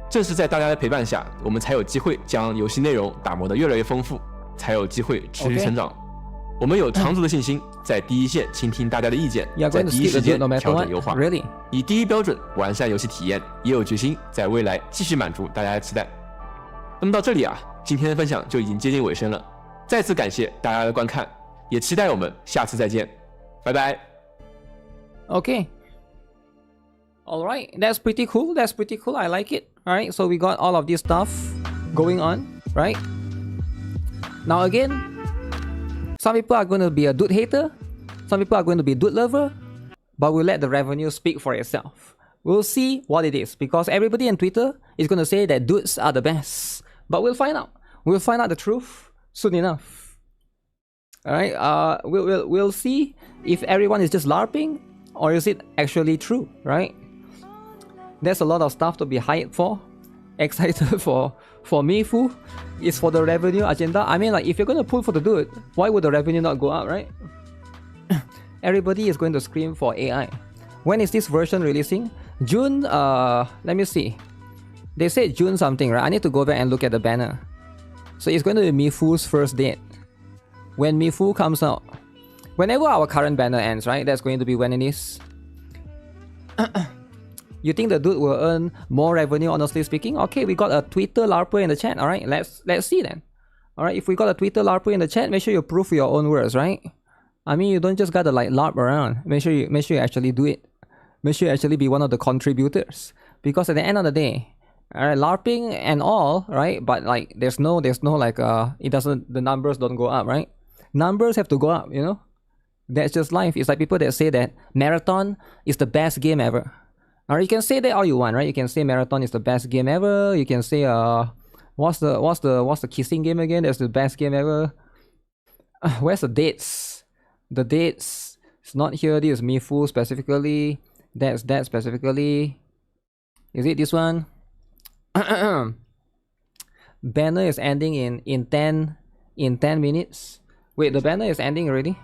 正是在大家的陪伴下，我们才有机会将游戏内容打磨得越来越丰富，才有机会持续成长。我们有长足的信心，在第一线倾听大家的意见，在第一时间调整优化，以第一标准完善游戏体验，也有决心在未来继续满足大家的期待。那么到这里啊，今天的分享就已经接近尾声了，再次感谢大家的观看，也期待我们下次再见，拜拜。Okay. All right, that's pretty cool. That's pretty cool. I like it. All right, so we got all of this stuff going on, right? Now again, some people are going to be a dude hater, some people are going to be dude lover, but we'll let the revenue speak for itself. We'll see what it is, because everybody on Twitter is going to say that dudes are the best. But we'll find out. We'll find out the truth soon enough. All right. We'll see if everyone is just LARPing or is it actually true, right? There's a lot of stuff to be hyped for, excited for Mifu. It's for the revenue agenda. I mean, like, if you're going to pull for the dude, why would the revenue not go up, right? Everybody is going to scream for AI. When is this version releasing? June, let me see. They said June something, right? I need to go back and look at the banner. So it's going to be Mifu's first date. When Mifu comes out. Whenever our current banner ends, right? That's going to be when it is. You think the dude will earn more revenue, honestly speaking? Okay, we got a Twitter LARPer in the chat. Alright, let's see then. Alright, if we got a Twitter LARPer in the chat, make sure you prove your own words, right? I mean, you don't just gotta like LARP around. Make sure you actually do it. Make sure you actually be one of the contributors. Because at the end of the day, alright, LARPing and all, right? But like there's no like the numbers don't go up, right? Numbers have to go up, you know? That's just life. It's like people that say that Marathon is the best game ever. Alright, you can say that all you want, right? You can say Marathon is the best game ever. You can say what's the kissing game again? That's the best game ever. Where's the dates? The dates. It's not here. This is Mifu specifically. That's that specifically. Is it this one? Banner is ending in 10 minutes. Wait, the banner is ending already?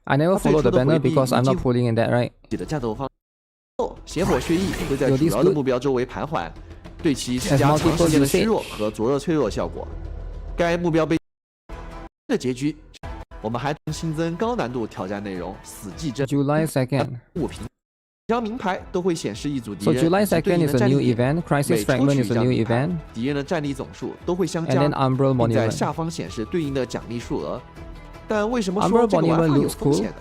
I never follow the banner because I'm not pulling in that, right? 邪火血翼会在主要的目标周围盘桓，对其施加长时间的虚弱和灼热脆弱效果。该目标被的结局，我们还新增高难度挑战内容死寂针。July 2nd. 物品，每张名牌都会显示一组敌人 So July 2nd is a new 点 event. Crisis Fragment is a new event. 敌人的战力总数都会相加， And then Umbral 并在 Monument. 下方显示对应的奖励数额。但为什么说这个玩法有风险呢？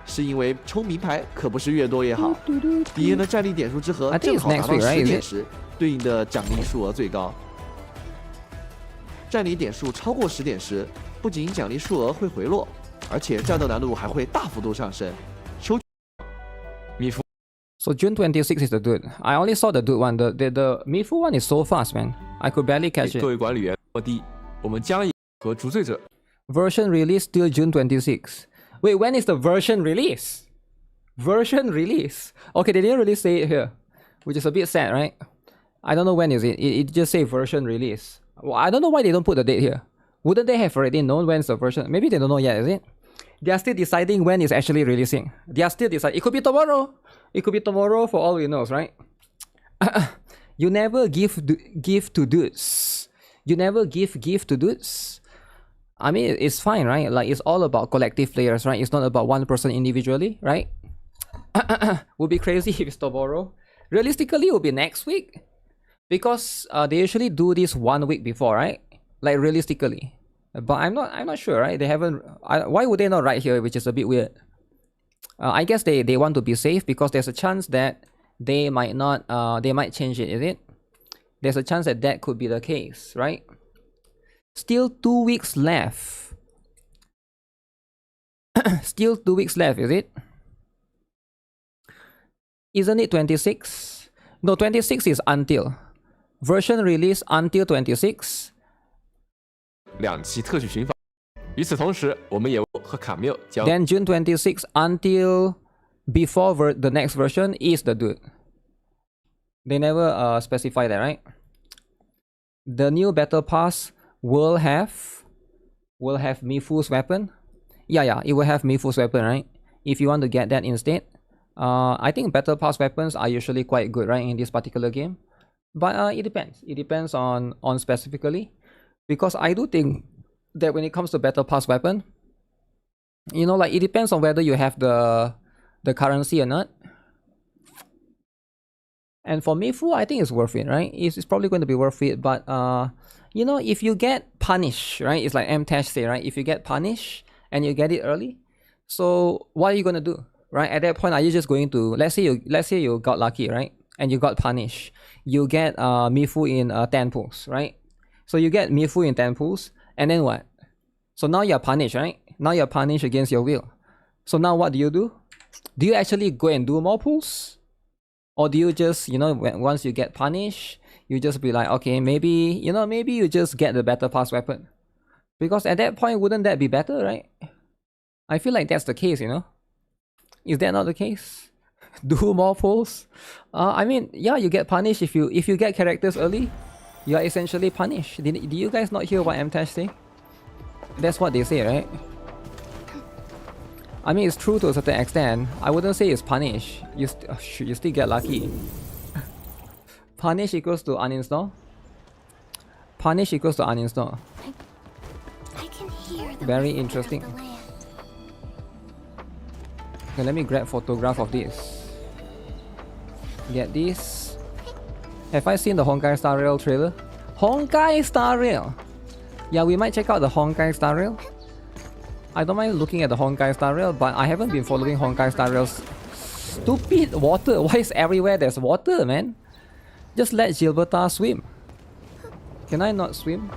是因为抽名牌可不是越多越好，敌人的战力点数之和正好达到10点时，对应的奖励数额最高。战力点数超过10点时，不仅奖励数额会回落，而且战斗难度还会大幅度上升。So June 26 is the dude. I only saw the dude one. The Mifu one is so fast, man. I could barely catch it. 各位管理员，我们将以和逐罪者 Version release still June 26. Wait, when is the version release? Version release. Okay, they didn't really say it here, which is a bit sad, right? I don't know when is it. It just say version release. Well, I don't know why they don't put the date here. Wouldn't they have already known when's the version? Maybe they don't know yet, is it? They are still deciding when it's actually releasing. They are still deciding. It could be tomorrow. It could be tomorrow for all we know, right? You never give to dudes. You never give to dudes. I mean, it's fine, right? Like, it's all about collective players, right? It's not about one person individually, right? Would be crazy if it's tomorrow. Realistically, it will be next week. Because they usually do this 1 week before, right? Like, realistically. But I'm not sure, right? They haven't... why would they not write here, which is a bit weird? I guess they want to be safe because there's a chance that they might not... they might change it, is it? There's a chance that could be the case, right? Still 2 weeks left. Still 2 weeks left, is it? Isn't it 26? No, 26 is until. Version release until 26. 2期特许寻访与此同时，我们也和卡缪将 Then June 26 until before the next version is the dude. They never specify that, right? The new battle pass will have Mifu's weapon. Yeah, it will have Mifu's weapon, right? If you want to get that instead. I think battle pass weapons are usually quite good, right, in this particular game. But it depends. It depends on specifically. Because I do think that when it comes to battle pass weapon, you know, like it depends on whether you have the currency or not. And for Mifu, I think it's worth it, right? It's probably going to be worth it. But you know, if you get punished, right? It's like M-Tash say, right? If you get punished and you get it early, so what are you gonna do, right? At that point, are you just going to let's say you got lucky, right? And you got punished. You get Mifu in 10 pulls, right? So you get Mifu in 10 pulls, and then what? So now you're punished, right? Now you're punished against your will. So now what do? Do you actually go and do more pulls? Or do you just, you know, once you get punished, you just be like, okay, maybe you just get the battle pass weapon. Because at that point, wouldn't that be better, right? I feel like that's the case, you know? Is that not the case? Do more pulls? I mean, yeah, you get punished if you get characters early. You are essentially punished. Did you guys not hear what M-Tash say? That's what they say, right? I mean, it's true to a certain extent. I wouldn't say it's punish. You still get lucky. Punish equals to uninstall. Punish equals to uninstall. I can hear the Very whisper interesting. of the land. Okay, let me grab photograph of this. Get this. Have I seen the Honkai Star Rail trailer? Honkai Star Rail! Yeah, we might check out the Honkai Star Rail. I don't mind looking at the Honkai Star Rail, but I haven't been following Honkai Star Rail's stupid water. Why is everywhere there's water, man? Just let Gilberta swim. Can I not swim?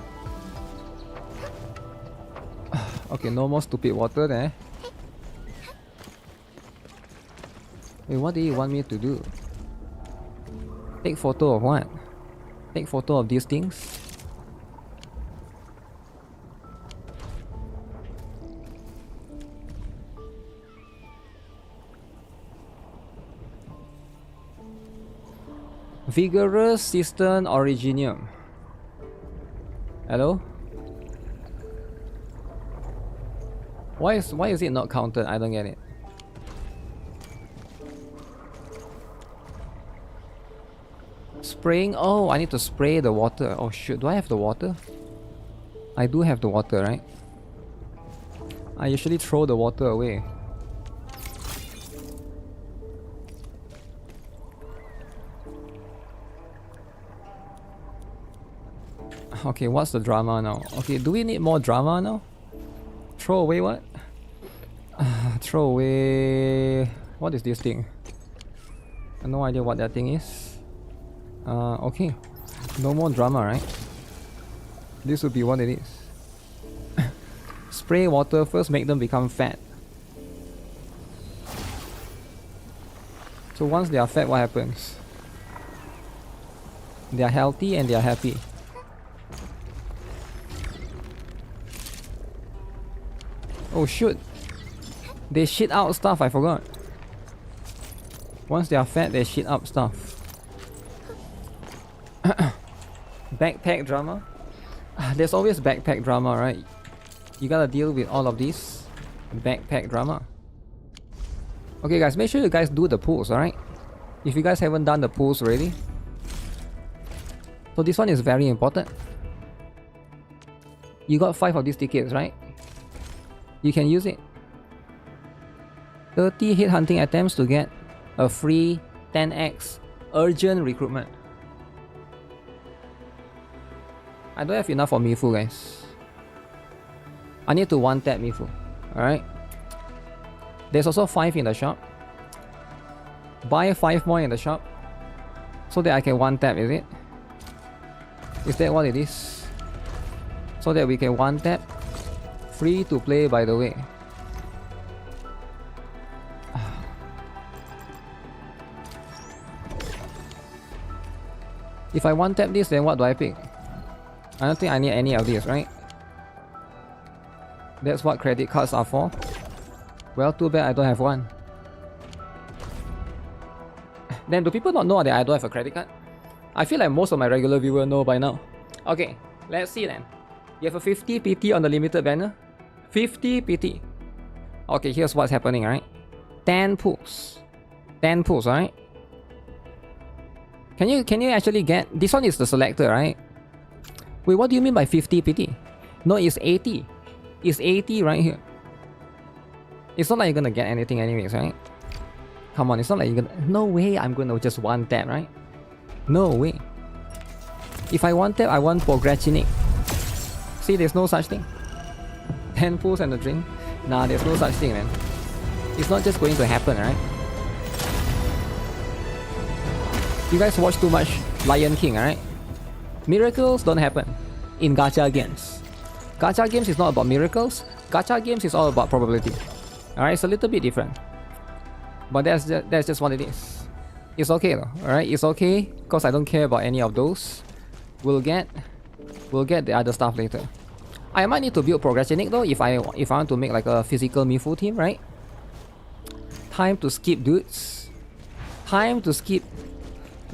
Okay, no more stupid water there. Wait, what do you want me to do? Take photo of what? Take photo of these things? Vigorous Cistern Originium. Hello? Why is it not counted? I don't get it. Spraying? Oh, I need to spray the water. Oh shoot, do I have the water? I do have the water, right? I usually throw the water away. Okay, what's the drama now? Okay, do we need more drama now? Throw away what? Throw away... What is this thing? I have no idea what that thing is. Okay. No more drama, right? This would be what it is. Spray water first, make them become fat. So once they are fat, what happens? They are healthy and they are happy. Oh shoot! They shit out stuff, I forgot. Once they are fat, they shit up stuff. Backpack drama? There's always backpack drama, right? You gotta deal with all of these backpack drama. Okay guys, make sure you guys do the pulls, alright? If you guys haven't done the pulls already. So this one is very important. You got 5 of these tickets, right? You can use it. 30 hit hunting attempts to get a free 10x urgent recruitment. I don't have enough for Mifu, guys. I need to one-tap Mifu. Alright. There's also 5 in the shop. Buy 5 more in the shop so that I can one-tap, is it? Is that what it is? So that we can one-tap. Free to play, by the way. If I one-tap this, then what do I pick? I don't think I need any of these, right? That's what credit cards are for. Well, too bad I don't have one. Then do people not know that I don't have a credit card? I feel like most of my regular viewers know by now. Okay, let's see then. You have a 50 PT on the limited banner. 50 PT. Okay, here's what's happening, right? 10 pulls. 10 pulls, alright? Can you actually get... This one is the selector, right? Wait, what do you mean by 50 PT? No, it's 80. It's 80 right here. It's not like you're gonna get anything anyways, right? Come on, it's not like you're gonna... No way I'm gonna just one tap, right? No way. If I one tap, I want procrastinate. See, there's no such thing. 10 pulls and a drink. Nah, there's no such thing, man. It's not just going to happen, right? You guys watch too much Lion King, right? Miracles don't happen in gacha games. Gacha games is not about miracles. Gacha games is all about probability. Alright, it's a little bit different. But that's just what it is. It's okay though, alright? It's okay because I don't care about any of those. We'll get the other stuff later. I might need to build Procrastinate though if I want to make like a physical Mifu team, right? Time to skip, dudes. Time to skip.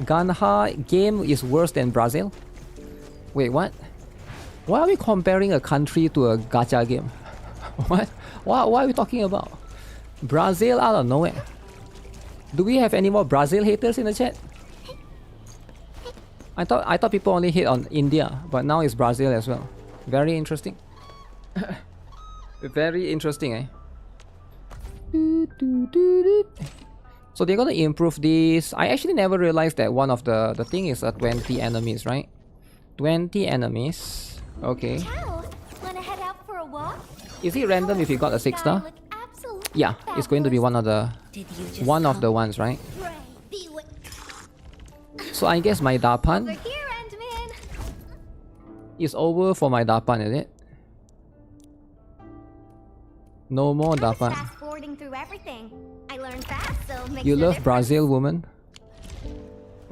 Ganha game is worse than Brazil. Wait, what? Why are we comparing a country to a gacha game? What? What are we talking about? Brazil out of nowhere. Do we have any more Brazil haters in the chat? I thought people only hate on India, but now it's Brazil as well. Very interesting. Very interesting, eh? So they're gonna improve this. I actually never realized that one of the thing is 20 enemies, right? 20 enemies. Okay. Wanna head out for a walk? Is it random if you got a 6-star? Yeah, it's going to be one of the ones, right? So I guess my Dapan is over for my Dapan, is it? No more Dapan. You love Brazil, woman?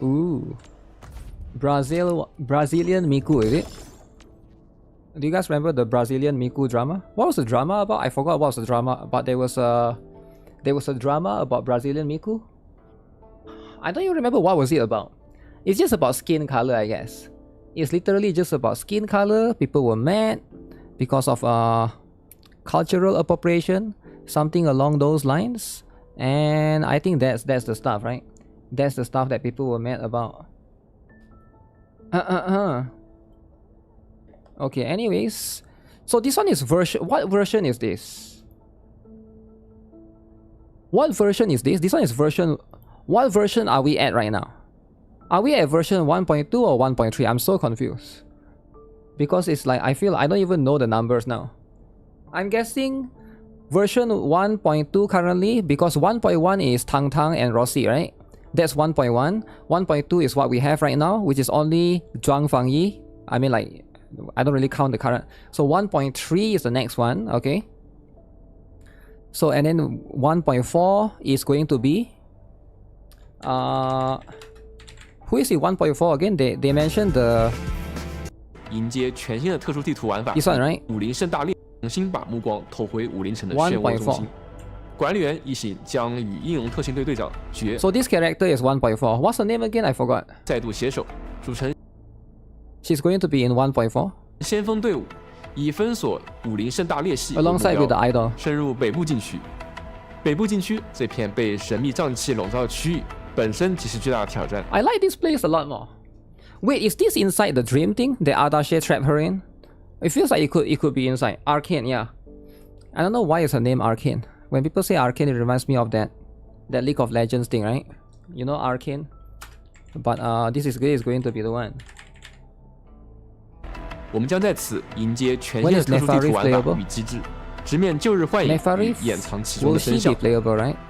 Ooh. Brazilian Miku, is it? Do you guys remember the Brazilian Miku drama? What was the drama about? I forgot what was the drama, but there was a drama about Brazilian Miku. I don't even remember what was it about. It's just about skin color, I guess. It's literally just about skin color. People were mad because of cultural appropriation, something along those lines. And I think that's the stuff, right? That's the stuff that people were mad about. Okay, anyways. So this one is version... What version is this? What version is this? This one is version... What version are we at right now? Are we at version 1.2 or 1.3? I'm so confused. Because it's like, I feel I don't even know the numbers now. I'm guessing version 1.2 currently, because 1.1 is Tang Tang and Rossi, right? That's 1.1. 1.2 is what we have right now, which is only Zhuang Fangyi. I mean, like, I don't really count the current. So 1.3 is the next one, okay? So, and then 1.4 is going to be... who is it 1.4 again? They mentioned the... 迎接全新的特殊地图玩法。 This one, right? 武林圣大猎重新把目光投回武林城的漩涡中心。管理员一行将与英勇特勤队队长绝 So this character is 1.4. What's her name again? I forgot. 再度携手，组成 She's going to be in 1.4. 先锋队伍，以封锁武林圣大猎系 Alongside with the idol. 深入北部禁区。北部禁区这片被神秘瘴气笼罩的区域，本身即是巨大的挑战。 I like this place a lot more. Wait, is this inside the dream thing that Adachi trapped her in? It feels like it could be inside. Arcane, yeah. I don't know why is her name Arcane. When people say Arcane, it reminds me of that League of Legends thing, right? You know Arcane? But this is going to be the one. 我们将在此迎接全新的特殊地图玩法与机制，直面旧日幻影与掩藏其中的真相。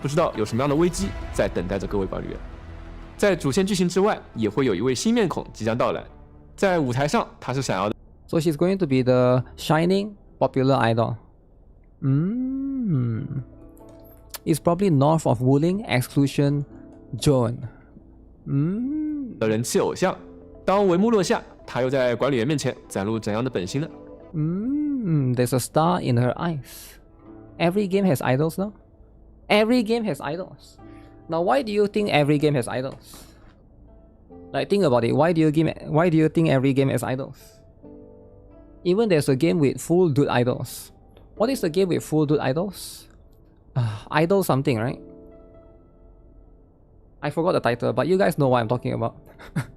不知道有什么样的危机在等待着各位管理员。在主线剧情之外，也会有一位新面孔即将到来。在舞台上，他是想要的。So she's going to be the shining popular idol. It's probably north of Wuthering exclusion zone. 的人气偶像。当帷幕落下，他又在管理员面前展露怎样的本性呢？ There's a star in her eyes. Every game has idols now? Every game has idols. Now, why do you think every game has idols? Like, think about it. Why do you think every game has idols? Even there's a game with full dude idols. What is the game with full dude idols? Idol something, right? I forgot the title, but you guys know what I'm talking about.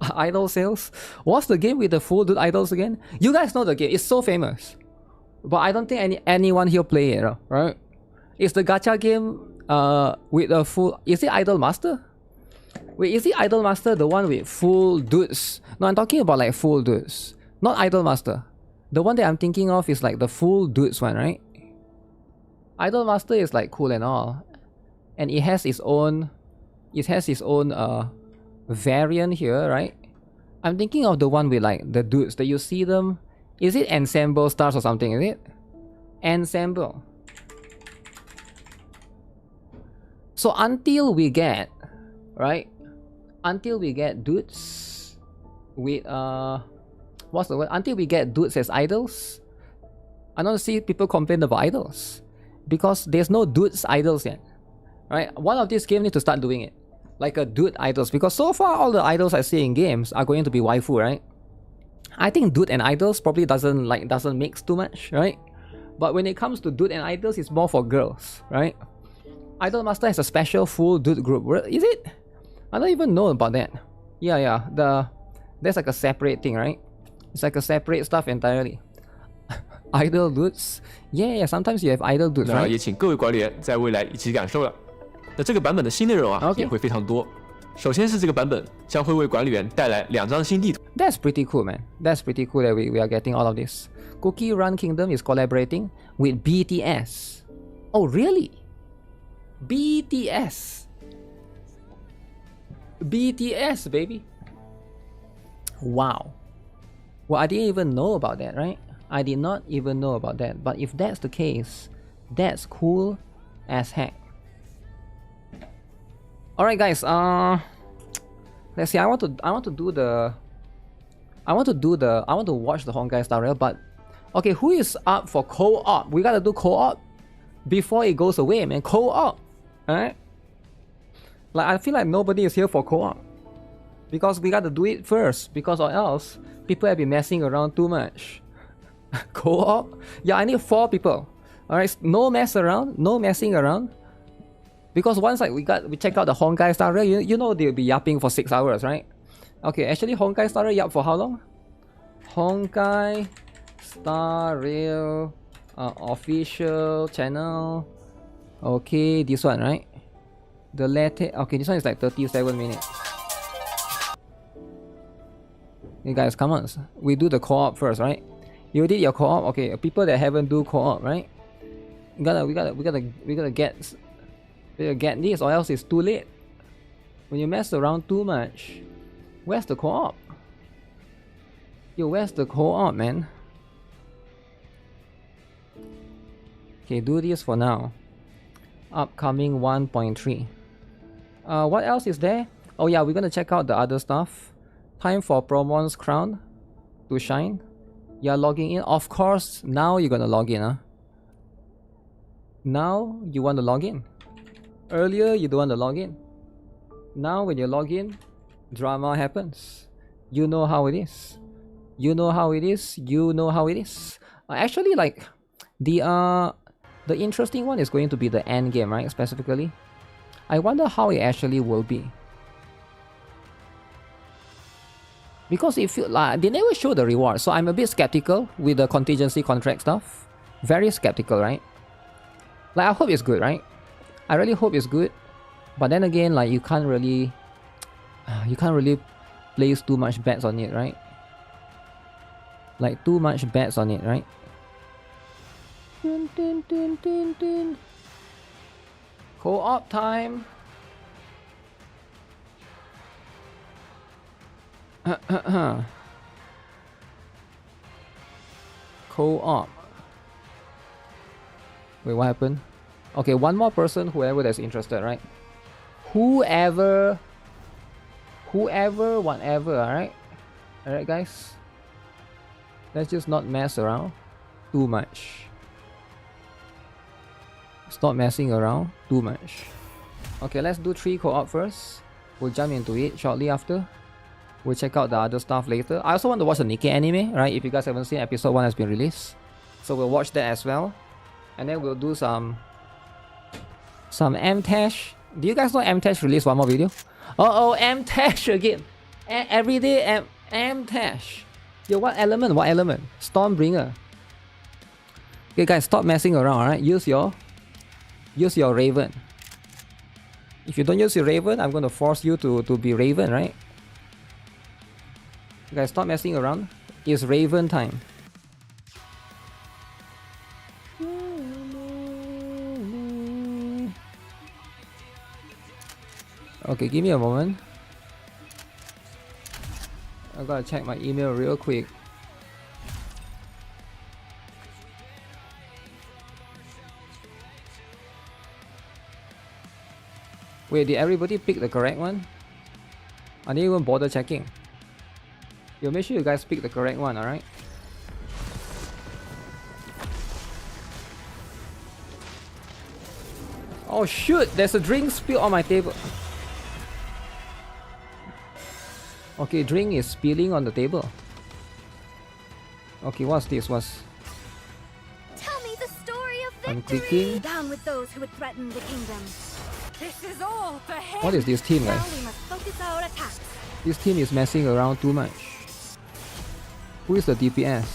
Idol sales? What's the game with the full dude idols again? You guys know the game. It's so famous. But I don't think anyone here play it, right? It's the gacha game with a full... Is it Idol Master? Wait, is it Idol Master the one with full dudes? No, I'm talking about like full dudes. Not Idol Master. The one that I'm thinking of is like the full dudes one, right? Idol Master is like cool and all. And it has its own... It has its own variant here, right? I'm thinking of the one with like the dudes that you see them. Is it Ensemble Stars or something, is it? Ensemble. So until we get, right? Until we get dudes with what's the word? Until we get dudes as idols, I don't see people complain about idols. Because there's no dudes idols yet. Right? One of these games need to start doing it. Like a dude idols. Because so far all the idols I see in games are going to be waifu, right? I think dude and idols probably doesn't mix too much, right? But when it comes to dude and idols, it's more for girls, right? Idol Master has a special full dude group. Is it? I don't even know about that. Yeah. There's like a separate thing, right? It's like a separate stuff entirely. Idol dudes? Yeah, sometimes you have idol dudes, right? 也请各位管理员在未来一起感受了。那这个版本的新内容啊，也会非常多。首先是这个版本将会为管理员带来2张新地图。That's pretty cool, man. That's pretty cool that we are getting all of this. Cookie Run Kingdom is collaborating with BTS. Oh, really? BTS. BTS, baby. Wow. Well, I didn't even know about that, right? I did not even know about that. But if that's the case, that's cool as heck. Alright guys, let's see. I want to watch the Honkai Star Rail, but okay, who is up for co-op? We gotta do co-op before it goes away, man. Co-op, alright? Like, I feel like nobody is here for co-op because we gotta do it first, because or else people have been messing around too much. Co-op? Yeah, I need 4 people. Alright, no mess around, no messing around. Because once like we check out the Honkai Star Rail, you know they'll be yapping for 6 hours, right? Okay, actually Honkai Star Rail yap for how long? Honkai Star Rail official channel. Okay, this one, right? The latte. Okay, this one is like 37 minutes. Hey guys, come on. We do the co-op first, right? You did your co-op. Okay, people that haven't do co-op, right? We gotta get this, or else it's too late. When you mess around too much, where's the co-op? Yo, where's the co-op, man? Okay, do this for now. Upcoming 1.3. What else is there? Oh yeah, we're gonna check out the other stuff. Time for Promon's crown to shine. You're logging in. Of course, now you're gonna log in, huh? Now you want to log in. Earlier you don't want to log in. Now when you log in, drama happens. You know how it is. You know how it is. You know how it is. Actually, like the interesting one is going to be the end game, right? Specifically, I wonder how it actually will be. Because if you like, they never show the reward, so I'm a bit skeptical with the contingency contract stuff. Very skeptical, right? Like, I hope it's good, right? I really hope it's good, but then again, like, you can't really place too much bets on it, right? Like, too much bets on it, right? Dun, dun, dun, dun, dun. Co-op time. Co-op. Wait, what happened? Okay, one more person, whoever that's interested, right? Whoever, whatever, alright? Alright guys? Let's just not mess around too much. Stop messing around too much. Okay, let's do 3 co-op first. We'll jump into it shortly after. We'll check out the other stuff later. I also want to watch the NIKKE anime, right? If you guys haven't seen, episode 1 has been released. So we'll watch that as well. And then we'll do some M-Tash. Do you guys know M-Tash released one more video? Uh-oh, M-Tash again. Everyday M-Tash. Yo, what element? What element? Stormbringer. Okay guys, stop messing around, alright? Use your Raven. If you don't use your Raven, I'm gonna force you to be Raven, right? Guys, stop messing around. It's Raven time. Okay, give me a moment. I gotta check my email real quick. Wait, did everybody pick the correct one? I didn't even bother checking. Yo, make sure you guys pick the correct one, alright? Oh shoot, there's a drink spilled on my table. Okay, drink is spilling on the table. Okay, what's this? Tell me the story of victory. I'm clicking. Down with those who would threaten the kingdom. This is all for him. What is this team, guys? Now we must focus our attacks. This team is messing around too much. Who is the DPS?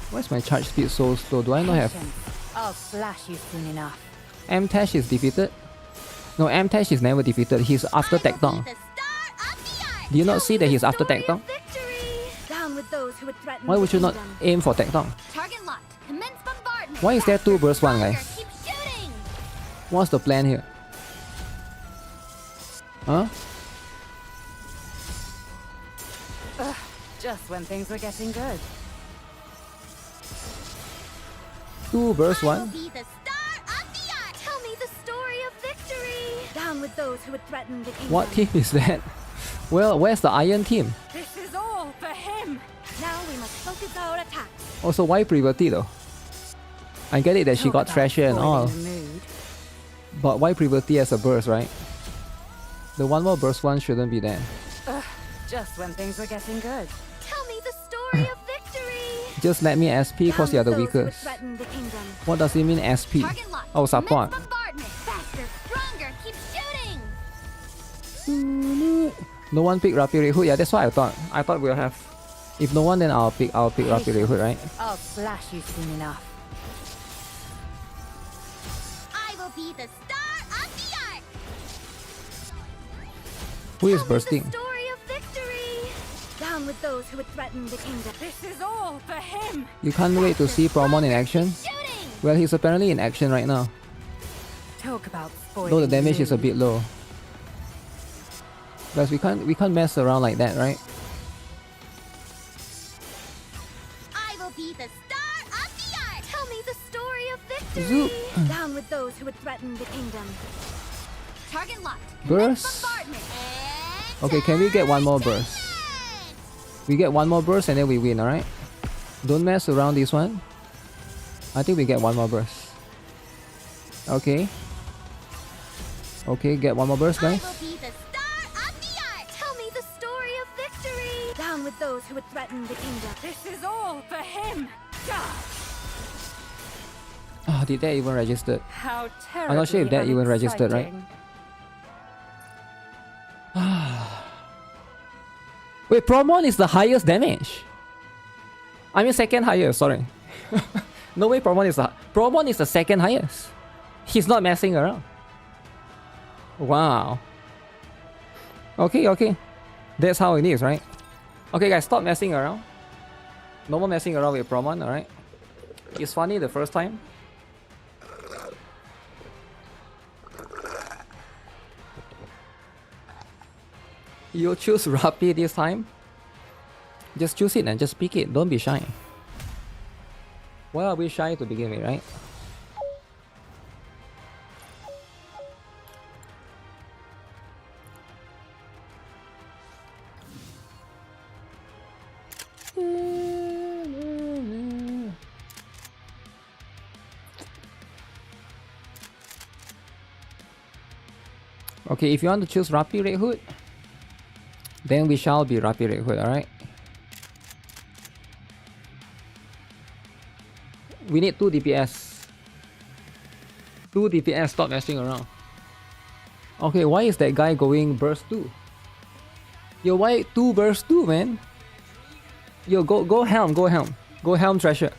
Why is my charge speed so slow? Do I not have... I'll flash you soon enough. M-Tash is defeated? No, M-Tash is never defeated. He's after Tectong. Do you not see that he's after Tectong? Why would you not aim for Tectong? Why is there 2 burst 1, guys? What's the plan here? Huh? Just when things were getting good. 2 burst 1? Tell me the story of victory. Down with those who would threaten the kingdom. What team is that? Well, where's the Iron team? This is all for him. Now we must focus our attacks. Also, why Privati though? I get it that she got Thrasher and all. But why Privati as a burst, right? The one more burst 1 shouldn't be there. Just when things were getting good. Tell me the story of victory. Just let me SP cause you're the weakest. What does it mean SP? Oh, support. Faster, stronger, keep shooting. No one picked Rapid Red Hood. Yeah, that's what I thought. I thought we'll have... If no one, then I'll pick Rapid Red Hood, right? I'll flash you soon enough. I will be the star of the art. Who is bursting? The story of victory. Down with those who would threaten the kingdom. This is all for him. You can't wait to see Promon in action? Shooting. Well, he's apparently in action right now. Talk about spoiling. Though the damage is a bit low. Guys, we can't mess around like that, right? I will be the star of the art. Tell me the story of victory. Zoop. Down with those who would threaten the kingdom. Target locked. Burst. Okay, can we get one more burst? We get one more burst and then we win, alright? Don't mess around this one. I think we get one more burst. Okay. Okay, get one more burst, guys. I will be the star of the art. Tell me the story of victory. Down with those who would threaten the kingdom. This is all for him. Oh, did that even register? How terribly I'm not sure if that even registered, right? unexciting. Wait, Promon is the highest damage. I mean second highest, sorry. No way Promon is the second highest. He's not messing around. Wow. Okay. That's how it is, right? Okay guys, stop messing around. No more messing around with Promon, alright? It's funny the first time. You choose Rappi this time? Just choose it and just pick it. Don't be shy. Why are we shy to begin with, right? Okay, if you want to choose Rappi Red Hood, then we shall be Rappi Red Hood, alright? We need 2 DPS. 2 DPS, stop messing around. Okay, why is that guy going burst 2? Yo, why 2 burst 2, man? Yo, go Helm, go Helm. Go Helm Treasure.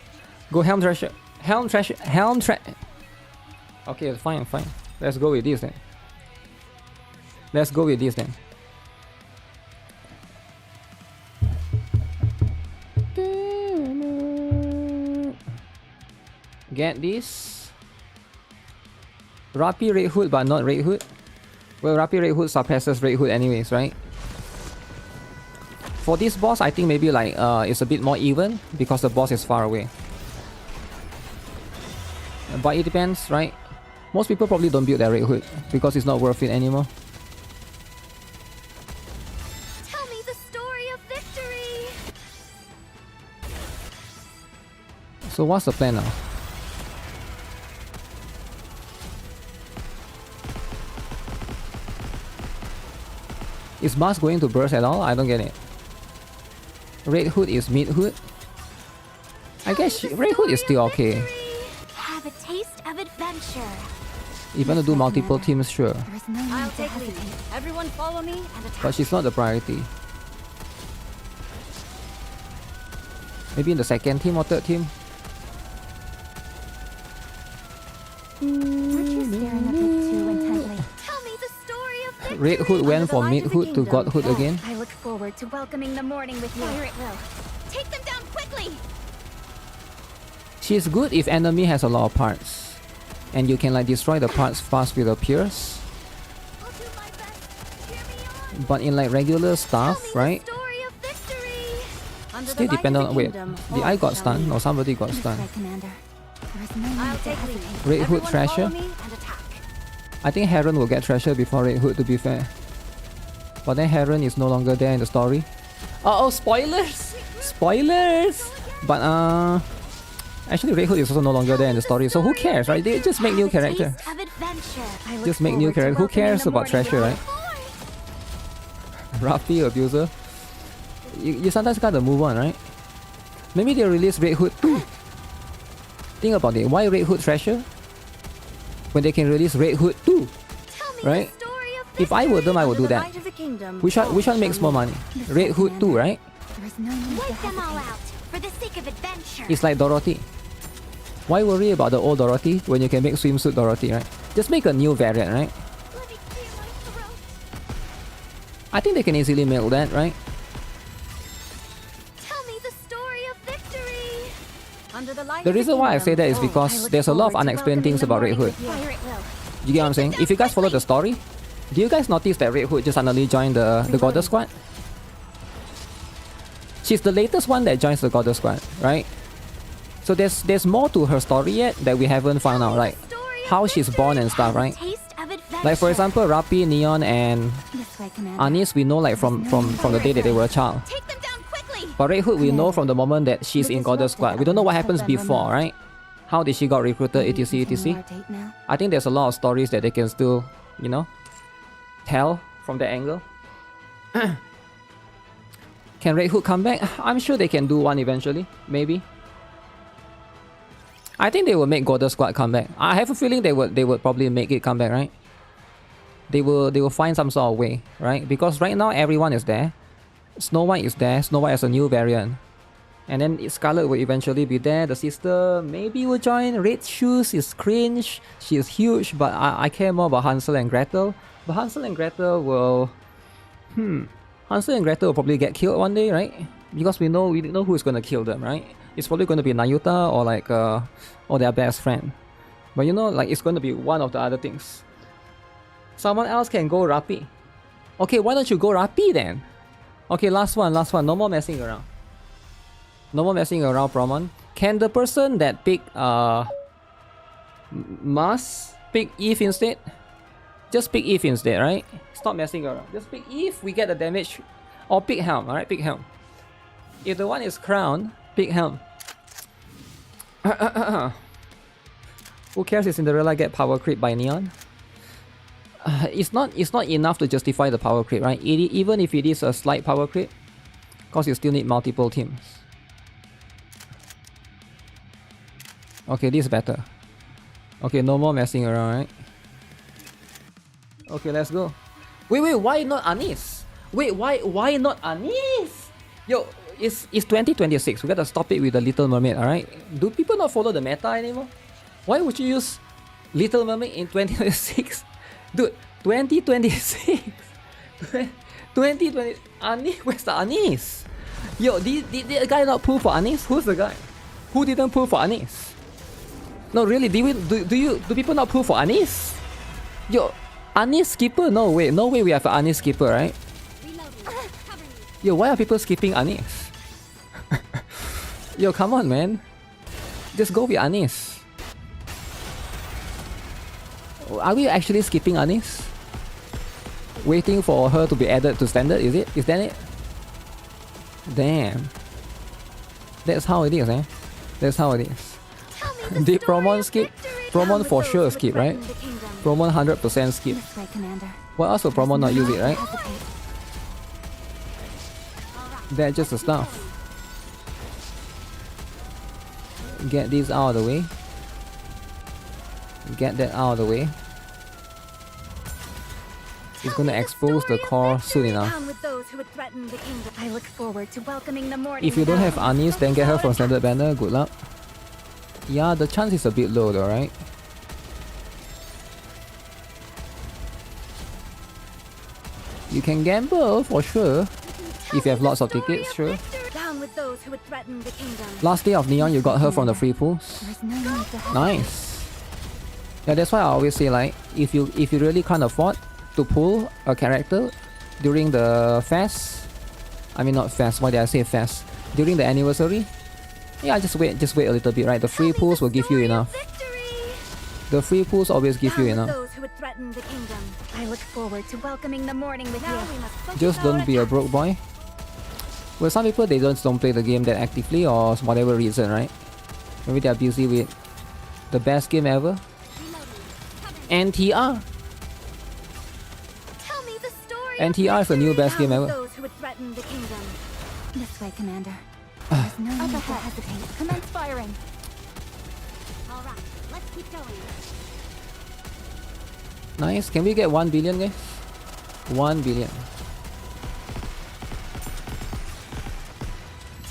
Go Helm Treasure. Helm Treasure. Helm Treasure. Okay, fine, fine. Let's go with this then. Let's go with this then. Get this. Rappi Red Hood but not Red Hood. Well, Rappi Red Hood suppresses Red Hood anyways, right? For this boss, I think maybe like it's a bit more even because the boss is far away. But it depends, right? Most people probably don't build their Red Hood because it's not worth it anymore. Tell me the story of victory. So what's the plan now? Is Mars going to burst at all? I don't get it. Red Hood is mid hood. I guess Red Hood is still okay. Have a taste of adventure. If you want to do multiple teams, sure. I'll take lead. Everyone follow me and attack. But she's not the priority. Maybe in the second team or third team. Aren't you staring at me too intently? Tell me the story of victory. Red Hood went from mid hood to god hood again. I look forward to welcoming the morning with you. Fire it will. Take them down quickly. She's good if enemy has a lot of parts. And you can like destroy the parts fast with a pierce. I'll do my best. Cheer me on. But in like regular stuff, right? Story of victory. Under Still the light depend of on... the Wait, kingdom, did all I got shall stunned be. or somebody got This stunned? way, Commander. There is no I'll need to take lead. hesitate. Red Hood Everyone Treasure? follow me and attack. I think Heron will get treasure before Red Hood, to be fair. But then Heron is no longer there in the story. Oh, spoilers! Spoilers! But actually Red Hood is also no longer there in the story, so who cares, right? They just make new characters. Just make new characters. Who cares about treasure, right? Rappi abuser. You sometimes gotta move on, right? Maybe they release Red Hood 2. Think about it. Why Red Hood treasure? When they can release Red Hood 2, right? If I were them, I would do that. Which one makes more money? Red Hood 2, right? Wipe them all out for the sake of adventure. It's like Dorothy. Why worry about the old Dorothy when you can make swimsuit Dorothy, right? Just make a new variant, right? Let me clear my throat. I think they can easily milk that, right? Tell me the story of victory. Under the light The of the reason why I say that is kingdom, because there's a lot of unexplained things about Red Hood. Fire it will. You get what I'm saying? If you guys follow the story, do you guys notice that Red Hood just suddenly joined the Goddess Squad? She's the latest one that joins the Goddess Squad, right? So there's more to her story yet that we haven't found out, like how she's born and stuff, right? Like for example, Rappi, Neon, and Anis, we know like from the day that they were a child. Take them down quickly. But Red Hood, we know from the moment that she's in Goddess Squad. We don't know what happens before, right? How did she got recruited, etc, etc. I think there's a lot of stories that they can still, you know, tell from that angle. Can Red Hood come back? I'm sure they can do one eventually, maybe. I think they will make Goddess Squad come back. I have a feeling they would probably make it come back, right? They will find some sort of way, right? Because right now everyone is there. Snow White is there. Snow White has a new variant. And then Scarlet will eventually be there. The sister maybe will join. Red Shoes is cringe. She is huge, but I care more about Hansel and Gretel. But Hansel and Gretel will... Hansel and Gretel will probably get killed one day, right? Because we know who is going to kill them, right? It's probably going to be Nayuta or like or their best friend. But you know, like it's going to be one of the other things. Someone else can go Rappi. Okay, why don't you go Rappi then? Okay, last one. No more messing around. No more messing around, Promon. Can the person that pick Mas pick Eve instead? Just pick Eve instead, right? Stop messing around. Just pick Eve, we get the damage. Or pick Helm, alright? Pick Helm. If the one is Crown, pick Helm. Who cares if Cinderella get power creep by Neon? it's not enough to justify the power creep, right? Even if it is a slight power creep, because you still need multiple teams. Okay, this is better. Okay, no more messing around, right? Okay, let's go. Wait, why not Anis? Wait, why not Anis? Yo, it's 2026. We gotta stop it with the Little Mermaid, alright? Do people not follow the meta anymore? Why would you use Little Mermaid in 2026? Dude, 2026. 2020. Anis, where's the Anis? Yo, did the guy not pull for Anis? Who's the guy? Who didn't pull for Anis? No, really, do people not pull for Anis? Yo, Anis skipper? No way we have an Anis skipper, right? Yo, why are people skipping Anis? Yo, come on, man. Just go with Anis. Are we actually skipping Anis? Waiting for her to be added to standard, is it? Is that it? Damn. That's how it is, eh? That's how it is. Did Promon skip? Promon for sure skip, right? Promon 100% skip. What else will Promon not use it, right? That's just the stuff. Get this out of the way. Get that out of the way. It's gonna expose the core soon enough. If you don't have Anis, then get her from standard banner. Good luck. Yeah, the chance is a bit low though, right? You can gamble for sure. If you have lots of tickets, sure. Last day of Neon, you got her from the free pools. Nice. Yeah, that's why I always say, like, if you really can't afford to pull a character during the fest, I mean not fest, why did I say fest? During the anniversary, yeah, just wait a little bit, right? The free pools will give you enough. The free pools always give you enough. I look forward to welcoming the morning with you. Just don't be a broke boy. Well, some people, they don't play the game that actively or whatever reason, right? Maybe they're busy with the best game ever. NTR. NTR is the new best game ever. This way, Commander. There's no need to hesitate. Commence firing. All right, let's keep going. Nice. Can we get 1 billion, guys? 1 billion.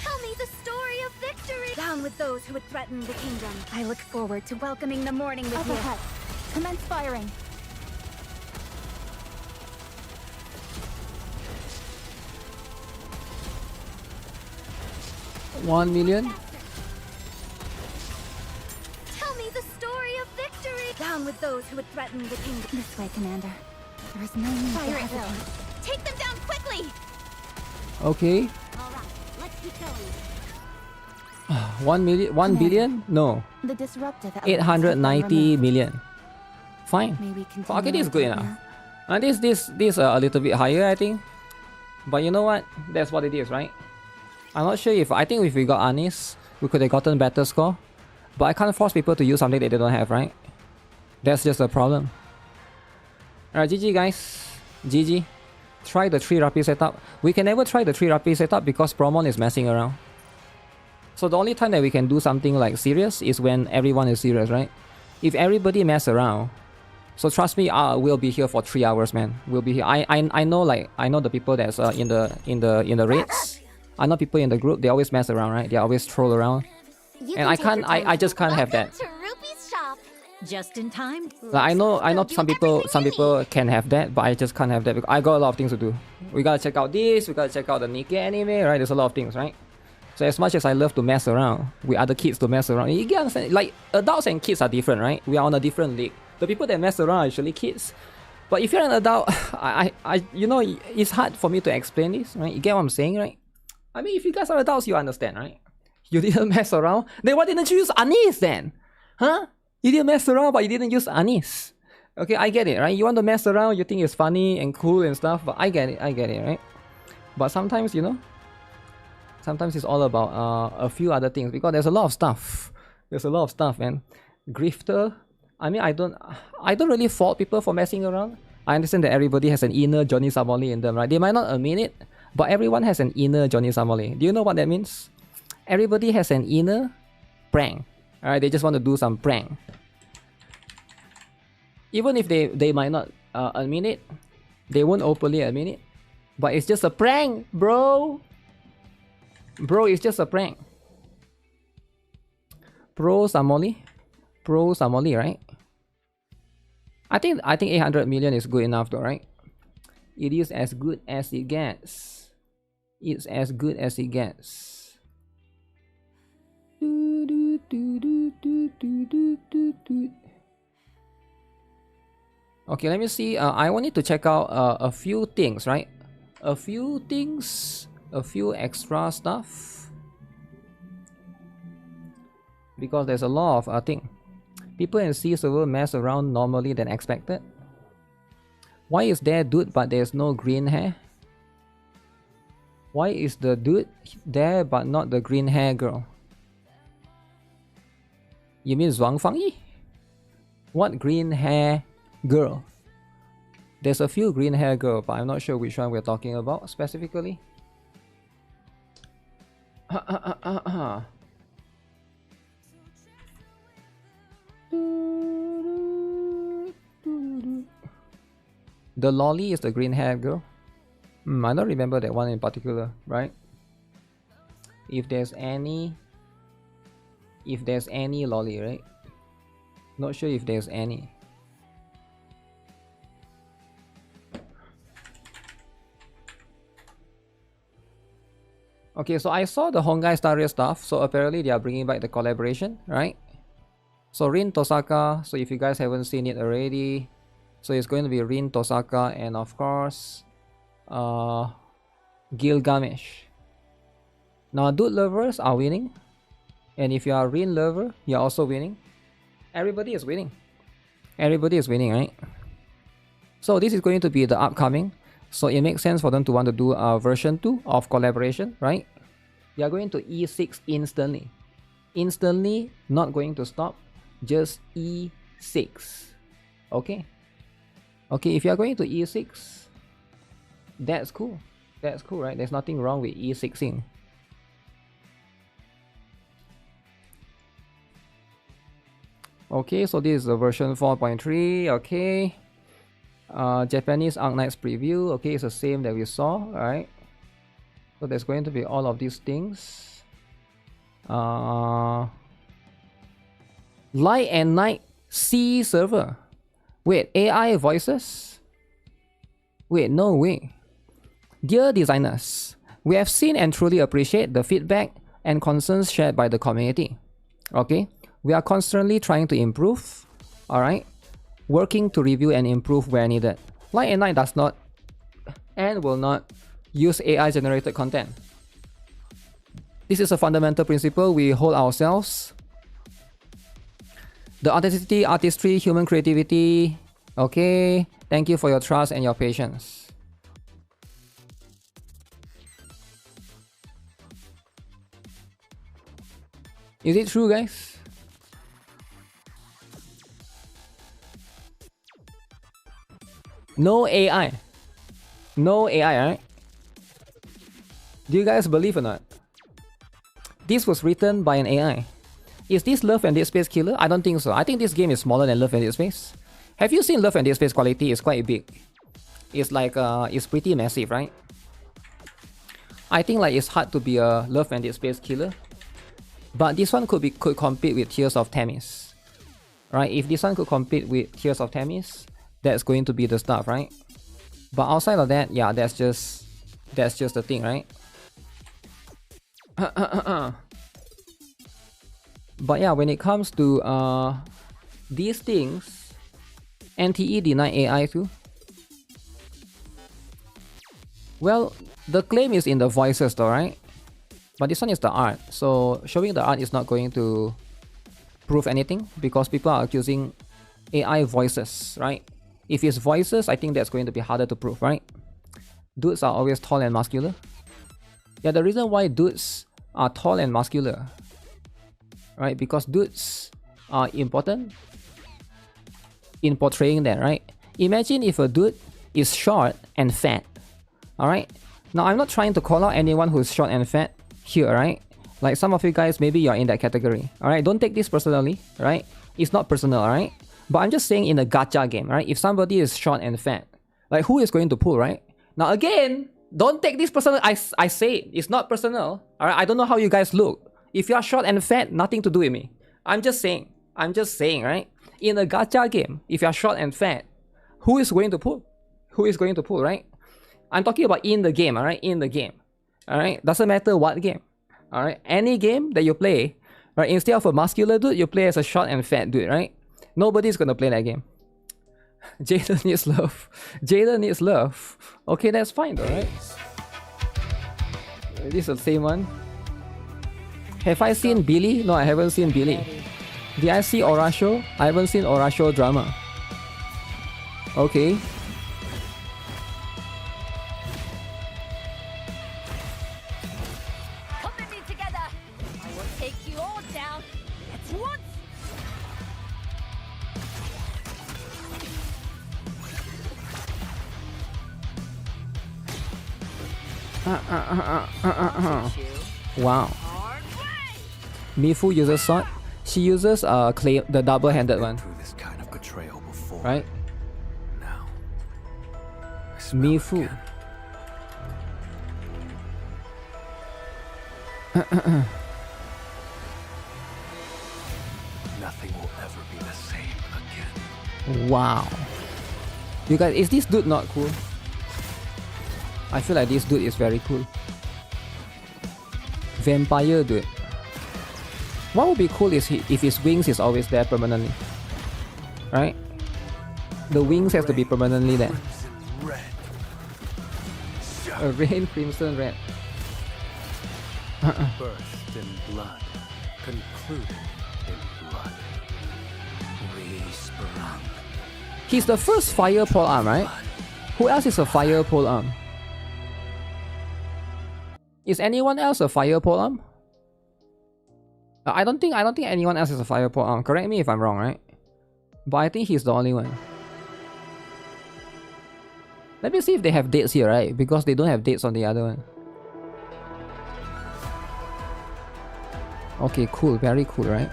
Tell me the story of victory. Down with those who would threaten the kingdom. I look forward to welcoming the morning with you. Commence firing. $1 million. Tell me the story of victory. Down with those who would threaten the kingdom. This way, Commander. There is no need to hesitate. Take them down quickly. Okay. All right, let's keep going. 1 million, 1 billion? No. The disruptive 890 million. Fine. Maybe Okay, this is good enough. This a little bit higher, I think. But you know what? That's what it is, right? I'm not sure if... I think if we got Anis, we could have gotten better score. But I can't force people to use something that they don't have, right? That's just a problem. Alright, GG guys. GG. Try the 3 Rapi setup. We can never try the 3 Rapi setup because Promon is messing around. So the only time that we can do something like serious is when everyone is serious, right? If everybody mess around... So trust me, we'll be here for 3 hours, man. We'll be here. I know, like, I know the people that's in the raids. I know people in the group, they always mess around, right? They always troll around. And I just can't have that. Just in time. Like, I know some people can have that, but I just can't have that because I got a lot of things to do. We gotta check out this, we gotta check out the NIKKE anime, right? There's a lot of things, right? So as much as I love to mess around with other kids to mess around, you get understand? Like, adults and kids are different, right? We are on a different league. The people that mess around are usually kids. But if you're an adult, you know, it's hard for me to explain this, right? You get what I'm saying, right? I mean, if you guys are adults, you understand, right? You didn't mess around. Then why didn't you use Anis then? Huh? You didn't mess around, but you didn't use Anis. Okay, I get it, right? You want to mess around, you think it's funny and cool and stuff, but I get it, right? But sometimes, you know, sometimes it's all about a few other things because there's a lot of stuff. There's a lot of stuff, man. Grifter. I mean, I don't really fault people for messing around. I understand that everybody has an inner Johnny Samoli in them, right? They might not admit it, but everyone has an inner Johnny Samoli. Do you know what that means? Everybody has an inner prank. Alright, they just want to do some prank. Even if they might not admit it, they won't openly admit it. But it's just a prank, bro. Bro, it's just a prank. Pro Samoli, right? I think 800 million is good enough though, right? It is as good as it gets. It's as good as it gets. Okay, let me see. I wanted to check out a few things, right? A few things, a few extra stuff. Because there's a lot of thing. People in C server mess around normally than expected. Why is there dude but there's no green hair? Why is the dude there but not the green hair girl? You mean Zhuang Fangyi? What green hair girl? There's a few green hair girl, but I'm not sure which one we're talking about specifically. The lolly is the green hair girl. I don't remember that one in particular, right? If there's any lolly, right? Not sure if there's any. Okay, so I saw the Honkai Star Rail stuff, so apparently they are bringing back the collaboration, right? So Rin Tosaka, so if you guys haven't seen it already, so it's going to be Rin Tosaka and of course Gilgamesh. Now dude lovers are winning, and if you are Rin lover, you're also winning. Everybody is winning. Everybody is winning, right? So this is going to be the upcoming, so it makes sense for them to want to do a version 2 of collaboration, right? They are going to E6 instantly. Instantly, not going to stop, just E6. Okay? Okay, if you are going to E6, that's cool. That's cool, right? There's nothing wrong with E6ing. Okay, so this is the version 4.3. Okay. Japanese Arknights preview. Okay, it's the same that we saw, right? So there's going to be all of these things. Light and Night C server. Wait, AI voices? Wait, no way. Dear designers, we have seen and truly appreciate the feedback and concerns shared by the community. Okay, we are constantly trying to improve. Alright, working to review and improve where needed. Light and Night does not and will not use AI generated content. This is a fundamental principle we hold ourselves. The authenticity, artistry, human creativity. Okay, thank you for your trust and your patience. Is it true, guys? No AI. No AI, right? Do you guys believe or not? This was written by an AI. Is this Love and Dead Space killer? I don't think so. I think this game is smaller than Love and Dead Space. Have you seen Love and Dead Space quality? It's quite big. It's like it's pretty massive, right? I think like it's hard to be a Love and Dead Space killer. But this one could compete with Tears of Themis. Right? If this one could compete with Tears of Themis, that's going to be the stuff, right? But outside of that, yeah, that's just the thing, right? But yeah, when it comes to these things, NTE denied AI too. Well, the claim is in the voices though, right? But this one is the art, so showing the art is not going to prove anything because people are accusing AI voices, right? If it's voices, I think that's going to be harder to prove, right? Dudes are always tall and muscular. Yeah, the reason why dudes are tall and muscular, right? Because dudes are important in portraying that, right? Imagine if a dude is short and fat. Alright? Now I'm not trying to call out anyone who's short and fat here, alright? Like some of you guys, maybe you're in that category. Alright? Don't take this personally, right? It's not personal, alright? But I'm just saying in a gacha game, right? If somebody is short and fat, like who is going to pull, right? Now again, don't take this personal. I say it. It's not personal. Alright? I don't know how you guys look. If you're short and fat, nothing to do with me. I'm just saying, right? In a gacha game, if you're short and fat, who is going to pull? Who is going to pull, right? I'm talking about in the game, alright? In the game. Alright? Doesn't matter what game. Alright? Any game that you play, right? Instead of a muscular dude, you play as a short and fat dude, right? Nobody's gonna play that game. Jaden needs love. Jaden needs love. Okay, that's fine though, right? This is the same one. Have I seen Billy? No, I haven't seen Billy. Did I see Orasho? I haven't seen Orasho drama. Okay. Come with me together. I will take you all down at once. Wow. Mifu uses sword. She uses clay, the double-handed one. This kind of betrayal before. Right? Now, I smell Mifu. again. Nothing will ever be the same again. Wow. You guys, is this dude not cool? I feel like this dude is very cool. Vampire dude. What would be cool is if his wings is always there permanently. Right? The wings has to be permanently there. Red. A rain, crimson, red. Birthed in blood, concluded in blood. Resprung. He's the first fire pole arm, right? Who else is a fire pole arm? Is anyone else a fire pole arm? I don't think anyone else is a fire pole arm. Correct me if I'm wrong, right? But I think he's the only one. Let me see if they have dates here, right? Because they don't have dates on the other one. Okay, cool. Very cool, right?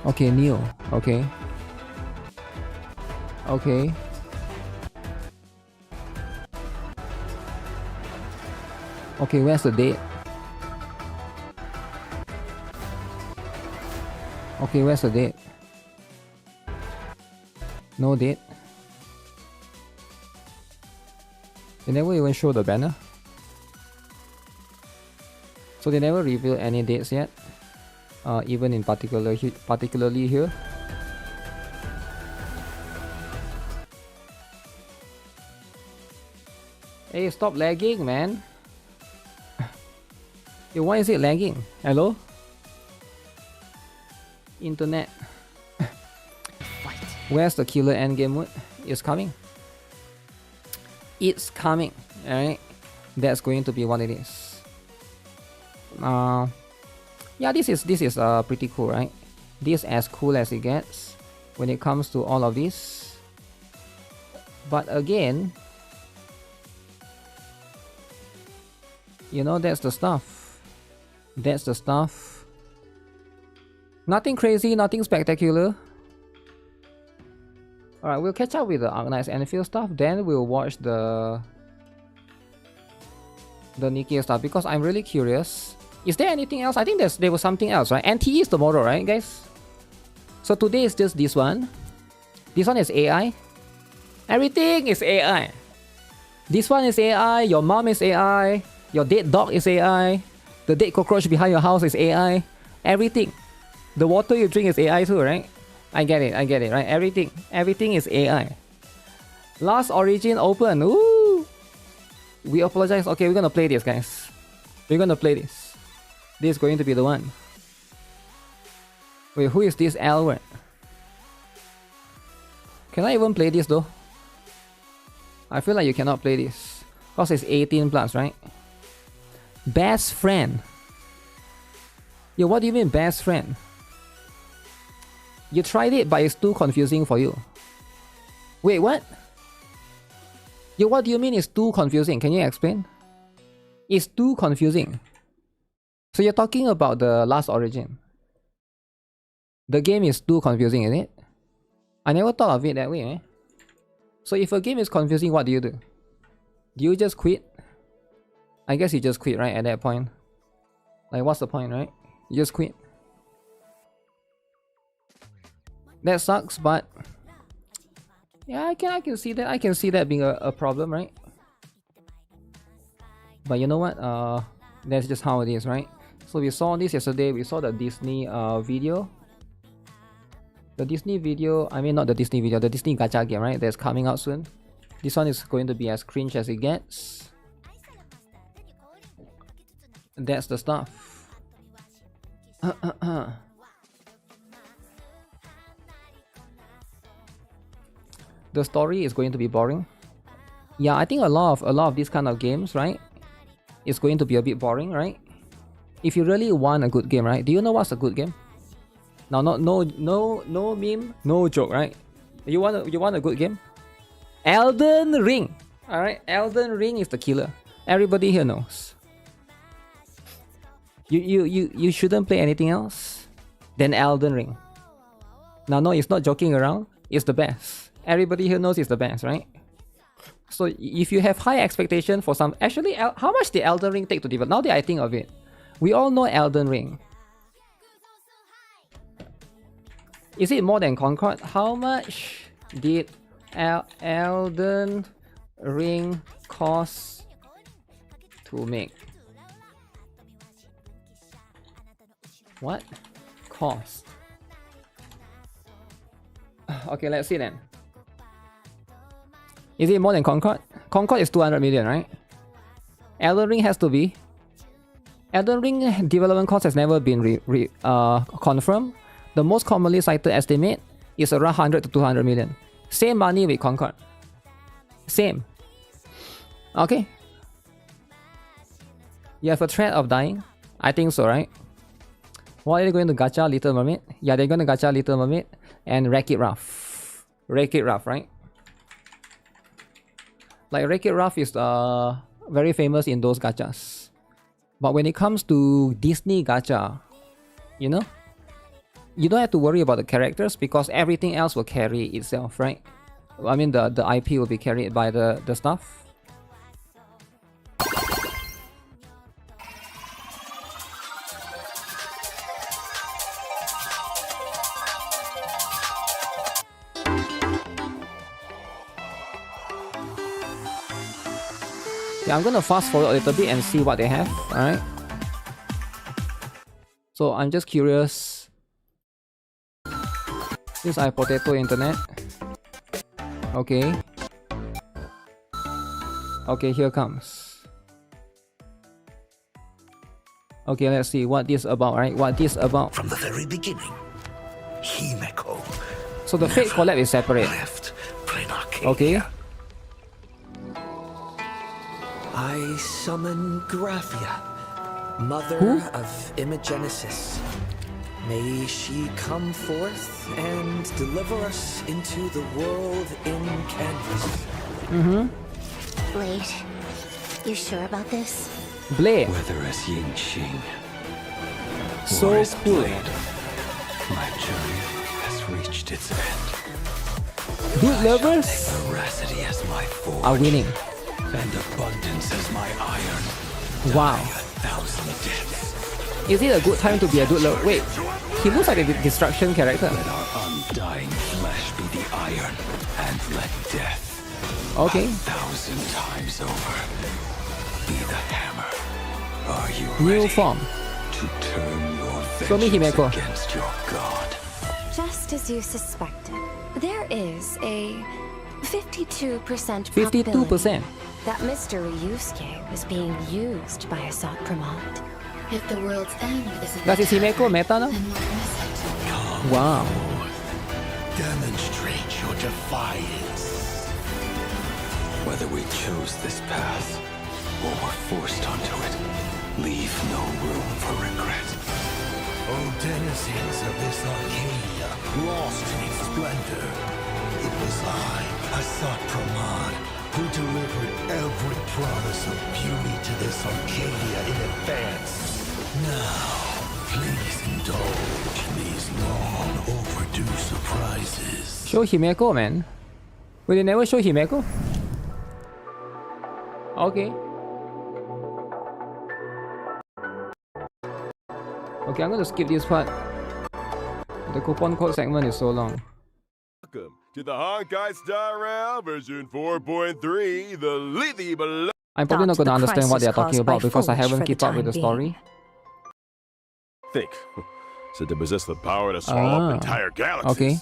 Okay, Neo. Okay. Okay. Okay, where's the date? Okay, where's the date? No date. They never even show the banner. So they never reveal any dates yet. Even in particularly here. Hey, stop lagging, man. Hey, why is it lagging? Hello? Internet. Where's the killer endgame mode? It's coming. It's coming. Alright. That's going to be what it is. Yeah, this is pretty cool, right? This as cool as it gets when it comes to all of this. But again, you know, that's the stuff. That's the stuff. Nothing crazy, nothing spectacular. Alright, we'll catch up with the Organized Enfield stuff, then we'll watch the NIKKE stuff because I'm really curious. Is there anything else? I think there was something else, right? NTE is tomorrow, right, guys? So today is just this one. This one is AI. Everything is AI. This one is AI. Your mom is AI. Your dead dog is AI. The dead cockroach behind your house is AI. Everything. The water you drink is AI too, right? I get it, right? Everything is AI. Last Origin open. Ooh. We apologize. Okay, we're gonna play this, guys. We're gonna play this. This is going to be the one. Wait, who is this Albert? Can I even play this though? I feel like you cannot play this. Because it's 18 plus, right? Best friend. Yo, what do you mean best friend? You tried it, but it's too confusing for you. Wait, what? What do you mean it's too confusing? Can you explain? It's too confusing. So you're talking about the Last Origin. The game is too confusing, is it? I never thought of it that way, eh? So if a game is confusing, what do? Do you just quit? I guess you just quit, right, at that point. Like, what's the point, right? You just quit. That sucks, but... yeah, I can see that. I can see that being a problem, right? But you know what? That's just how it is, right? So we saw this yesterday. We saw the Disney video. The Disney video, I mean not the Disney video, the Disney Gacha game, right? That's coming out soon. This one is going to be as cringe as it gets. That's the stuff. The story is going to be boring. Yeah, I think a lot of these kind of games, right? It's going to be a bit boring, right? If you really want a good game, right? Do you know what's a good game? Now, no meme, no joke, right? You want a good game? Elden Ring. All right, Elden Ring is the killer. Everybody here knows. You shouldn't play anything else than Elden Ring. Now, no, it's not joking around. It's the best. Everybody here knows it's the best, right? So if you have high expectation for some... Actually, how much did Elden Ring take to develop? Now that I think of it, we all know Elden Ring. Is it more than Concord? How much did Elden Ring cost to make? What? Cost. Okay, let's see then. Is it more than Concord? Concord is 200 million, right? Elden Ring has to be. Elden Ring development cost has never been confirmed. The most commonly cited estimate is around 100 to 200 million. Same money with Concord. Same. Okay. You have a threat of dying? I think so, right? What are they going to gacha Little Mermaid? Yeah, they're going to gacha Little Mermaid and Wreck-It Ralph. Wreck-It Ralph, right? Like Wreck-It Ralph is very famous in those gachas. But when it comes to Disney gacha, you know, you don't have to worry about the characters because everything else will carry itself, right? I mean, the IP will be carried by the stuff. Yeah, I'm gonna fast forward a little bit and see what they have, alright? So I'm just curious. This is Potato Internet. Okay. Okay, here comes. Okay, let's see what this about, right? What this about. From the very beginning, Himeko. So the Fate collab is separate. Okay. I summon Graphia, mother of Imagenesis. May she come forth and deliver us into the world in canvas. Blade, you sure about this? Blade. Whether as Yingqing so or as cool. Blade, my journey has reached its end. Dude lovers Veracity as my forge, are winning. and abundance as my iron. Wow. Die 1,000 deaths. Is it a good time to be a dude lover? Wait, he looks like a destruction character. Let our undying flesh be the iron, and let death Okay. 1,000 times over be the hammer. Are you New ready form. to turn your Show me vengeance Himeko. against your god? Just as you suspected, there is a 52% 52%. that Mr. Ryusuke was being used by Asat Pramod. If the world's end is That is Himeko meta now? Wow. Demonstrate your defiance. Whether we chose this path or were forced onto it, leave no room for regret. Oh, denizens of this Arcadia, lost in its splendor. It was I, Asat Pramad, who delivered every promise of beauty to this Arcadia in advance. Now, please indulge these long overdue surprises. Show Himeko, man. Will they never show Himeko? Okay. Okay, I'm gonna skip this part. The coupon code segment is so long. Welcome to the Honkai Star Rail version 4.3, the Lethy Below. I'm probably not gonna understand what they're talking about because I haven't kept up with the story. Think. Said to possess the power to swallow up entire galaxies. Okay.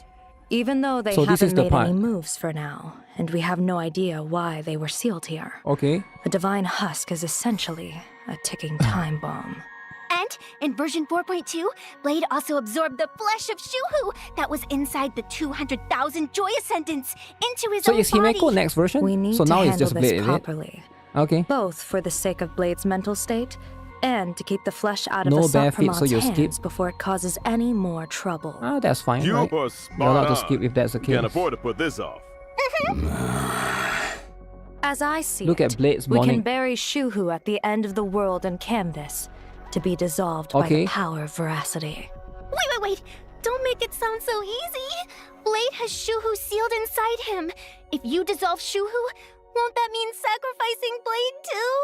Even though they haven't made any moves for now, and we have no idea why they were sealed here. Okay. The Divine Husk is essentially a ticking time bomb. And in version 4.2, Blade also absorbed the flesh of Shuhu that was inside the 200,000 Joy Ascendants into his own body. So is Himeko next version? We need so to now handle it's just this Blade, properly. Okay. Both for the sake of Blade's mental state and to keep the flesh out of No Asat bare feet, so Pramad's you hands skip. before it causes any more trouble. Ah, that's fine, You right? are You're allowed to spot skip if that's the on. case. Can't afford to put this off. As I see Look it, at Blade's we morning. can bury Shuhu at the end of the world and canvas to be dissolved by the power of veracity. Wait. Don't make it sound so easy. Blade has Shuhu sealed inside him. If you dissolve Shuhu, won't that mean sacrificing Blade too?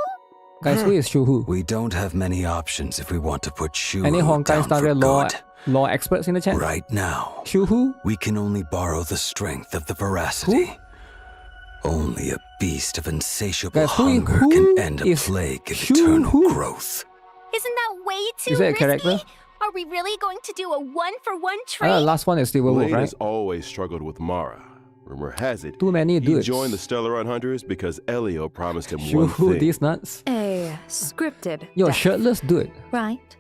Guys, who is Shuhu? We don't have many options if we want to put Shuhu Any Honkai down Star for Rail good. law experts in the chat? Right now, Shuhu? we can only borrow the strength of the veracity. Who? Only a beast of insatiable Guys, hunger who can end a is plague of Shuhu? eternal growth. Isn't that way too Is that a risky? character? Are we really going to do a one-for-one trade? Last one is still Wolf, Blade right? has always struggled with Mara. Rumor has it, Too many he dudes. joined the Stellar Hunters because Elio promised him one Shuhu, thing. these nuts. A scripted Yo, death, shirtless dude. right?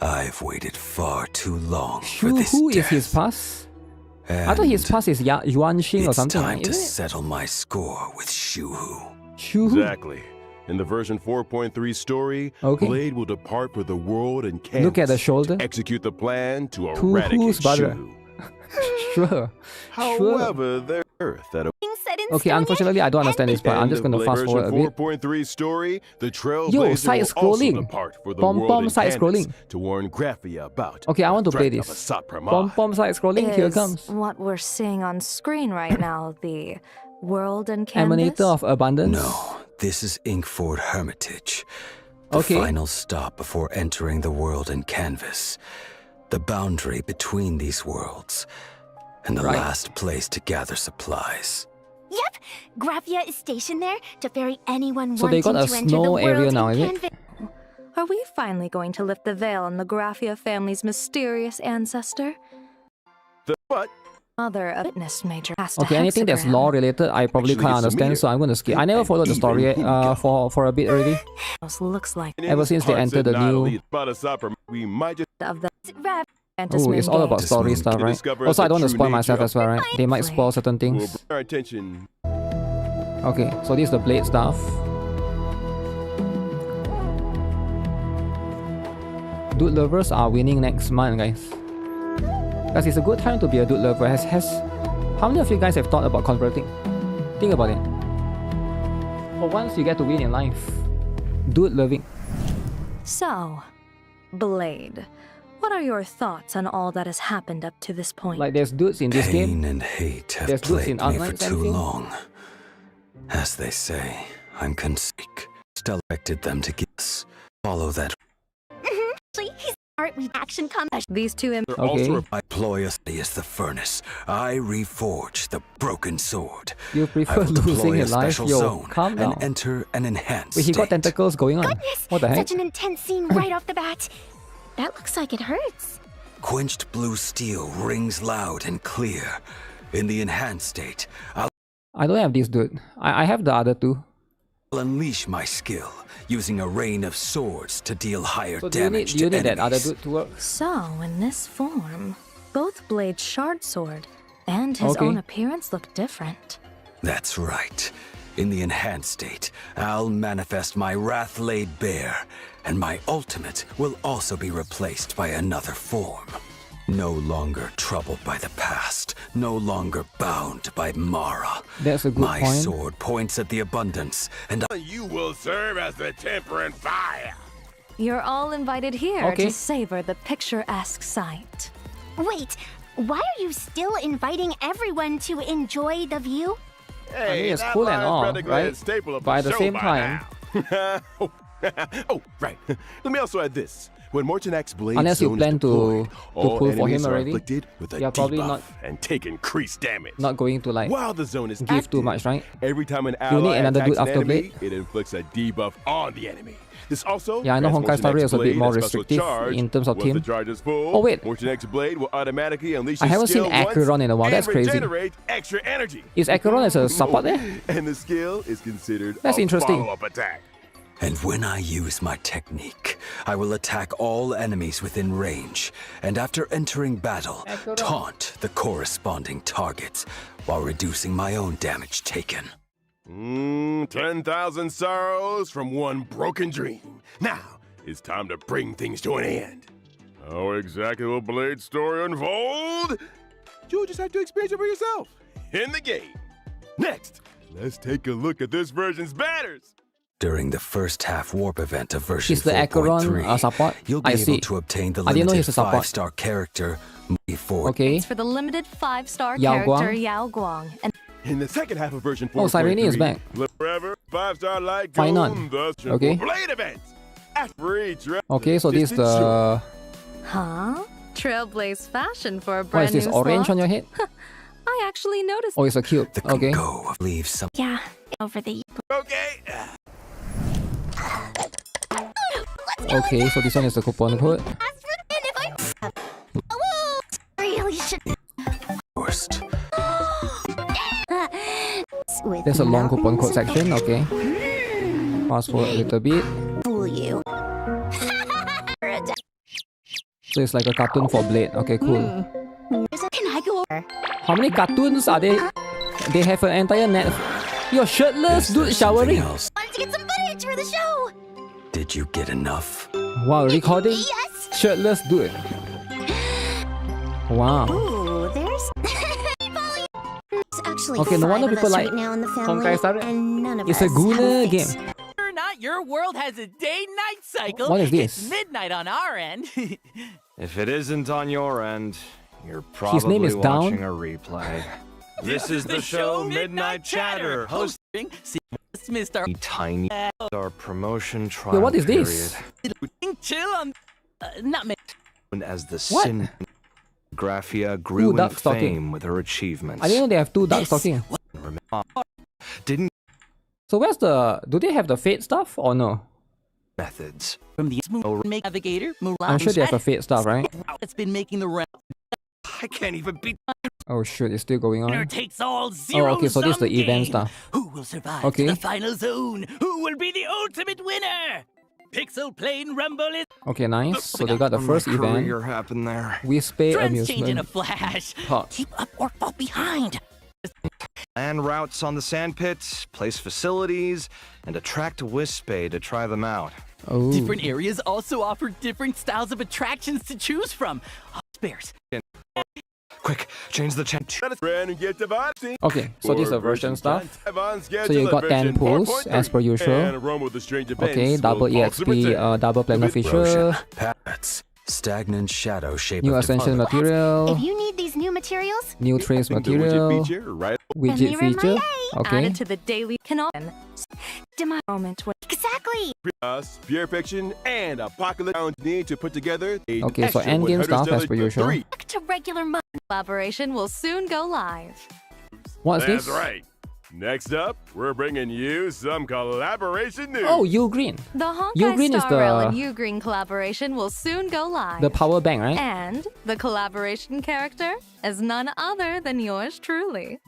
I've waited far too long for this Shuhu death. is his pass? I And thought his pass is Yuan Xing or it's something, time right? to Isn't it? settle my score with Shuhu. Shuhu? Exactly. In the version 4.3 story, Okay. Blade will depart for the world and canvas. Look at the shoulder. to execute the plan to To eradicate whose brother? Shuhu. Sure. However, there's Earth that Set in Okay, stone unfortunately, I don't understand this part. I'm End just of gonna Blade fast forward a version bit. 4.3 story, the Trailblazer Yo, will side-scrolling. also depart for the Pom world pom and side-scrolling. canvas to warn Graphia about Okay, I want to the play threat of this. Asat Pramad. Pom pom side scrolling, here it Is comes. what we're seeing on screen right now the world and canvas? Emanator of Abundance. No, this is Inkford Hermitage. The Okay. final stop before entering the world and canvas. The boundary between these worlds. And the Right. last place to gather supplies. Yep, Graphia is stationed there to ferry anyone So they wanting got a to enter the snow world area now, and is it? canvas. Are we finally going to lift the veil on the Graphia family's mysterious ancestor? The what? Mother of witness major past a Okay, anything that's hexagram. law related, I probably Actually, can't it's a understand, meter. so I'm gonna skip. I never followed the story for a bit already. Looks like Ever since they entered the new- About Asat Pramad, we might just of the Rav, Oh, it's all about story This stuff, moon right? discovers Also, I the don't want to true spoil myself nature as well, right? They might spoil certain will things. bring our attention. Okay, so this is the Blade stuff. Dude lovers are winning next month, guys. Guys, it's a good time to be a dude lover. How many of you guys have thought about converting? Think about it. For once, you get to win in life. Dude loving. So, Blade, what are your thoughts on all that has happened up to this point? Like, there's dudes in this Pain game. and hate have There's dudes in plagued me for Outlands, too anything? long. As they say, I'm conceited. Still expected them to guess. Follow that. Actually, he's art with action combat. These two They're Okay. also I deploy as the furnace. I reforge the broken sword. You I prefer will losing deploy a your life? special Yo, zone calm down. and enter an enhanced Wait, he got state. tentacles going on. Goodness, What the heck? such an intense scene right off the bat. That looks like it hurts. Quenched blue steel rings loud and clear. In the enhanced state, I'll I don't have this dude. I have the other two. unleash my skill, using a rain of swords to deal higher So do you need, damage do you to need that other enemies. dude to work? So, in this form, both Blade's shard sword and his Okay. own appearance look different. That's right. In the enhanced state, I'll manifest my wrath laid bare, and my ultimate will also be replaced by another form. No longer troubled by the past, no longer bound by Mara. That's a good my point. sword points at the abundance, and You will serve as the temperate fire. You're all invited here Okay. to savor the picturesque sight. Wait, why are you still inviting everyone to enjoy the view? I mean, it's cool and all, right? But at the same time, oh, right. Let me also add this. When Morton X Blade unless you zones plan deployed, to all pull for enemies him are already, afflicted with a you're probably debuff not and take increased damage. not going to like While the zone is give active, too much, right? every time an You need ally another attacks dude an after enemy, Blade. it inflicts a debuff on the enemy. This also Yeah, I know grants Honkai Star Morton Rail is a bit X more Blade a special restrictive charge. in terms of Once team. the charge is full, Oh, wait. Morton X Blade will automatically unleash I his haven't seen skill once Acheron in a while. That's and crazy. regenerate extra energy. Is Acheron as a support there? And the skill is considered That's a interesting. follow-up attack. And when I use my technique, I will attack all enemies within range, and after entering battle, taunt the corresponding targets, while reducing my own damage taken. 10,000 sorrows from one broken dream. Now, it's time to bring things to an end. How exactly will Blade's story unfold? You'll just have to experience it for yourself in the game. Next, let's take a look at this version's banners. During the first half warp event of version Is the Acheron 4.3, support? you'll be I able see. to obtain the I didn't know limited he's a support. 5-star character for Okay. It's for the limited 5-star Yao character Guang. Yao Guang. And In the second half of version 4.3, Oh, Cyrene is back. Live Forever, 5-star light Why not? goon, the Okay. Blade event. After each round, Okay, so this is the huh? Trailblaze fashion for a what brand is this new orange slot? on your head? I actually noticed. Oh, it's a cube. the Okay. go of leave some. Yeah, over the. Okay. Okay, so this one is the coupon code. Really should. First. There's a long coupon code section. Okay. Fast forward a little bit. Fool you. So it's like a cartoon for Blade. Okay, cool. Can I go over? How many cartoons are they? They have an entire net. You're shirtless, dude, showering. Else. Wanted to get some footage for the show. Did you get enough? Wow, recording? Yes. Shirtless, dude. Wow. Ooh, there's. It's actually Okay, no wonder five of people us like right now in the family, Honkai Star Rail. and none of It's a us Guna have game. face. Or not, your world has a day-night cycle. What is this? It's midnight on our end. If it isn't on your end, you're His name probably is Down. watching a replay. This is the show Midnight Chatter, hosting Mr. tiny our promotion trial Yo, what is this? Chill on. Not me. period as the What? Sin Graphia grew in dark fame stalking. with her achievements. I didn't know they have two dark stocking. Didn't So where's the? Do they have the Fate stuff or no? methods. From the make navigator, Mulan. I'm sure they have the Fate stuff, right? It's been making the round. I can't even beat. Oh shoot, it's still going Winner on. takes all zero. Oh, okay, so this is the event stuff. Who will survive Okay. to the final zone? Who will be the ultimate winner? Pixel Plane Rumble is Okay, nice. So they got the My first event. career happened there. Whisper trends change in a amusement. flash. Hot. Keep up or fall behind. Plan routes on the sandpits, place facilities, and attract Wispay to try them out. Oh. Different areas also offer different styles of attractions to choose from. Spares. Quick, change the channel. Okay, so this is the version stuff. So you got 10 pulls as per usual. Okay, double EXP, double planar feature, Pats. Stagnant shadow shape new of ascension development. material, If you need these new materials, new trace material, widget Mirror my feature. eye. Okay. Added to the daily canon. demand Moment when exactly. Pure Fiction, and Apocalypse need to put together a Okay, so extra endgame 100 stuff as per stellar usual. 3. Back to regular mode. collaboration will soon go live. What's That's this? right. Next up, we're bringing you some collaboration news. Oh, U Green. The You Honkai Green is Star Rail the- and U-Green collaboration will soon go live. The power bank, right? And the collaboration character is none other than yours truly.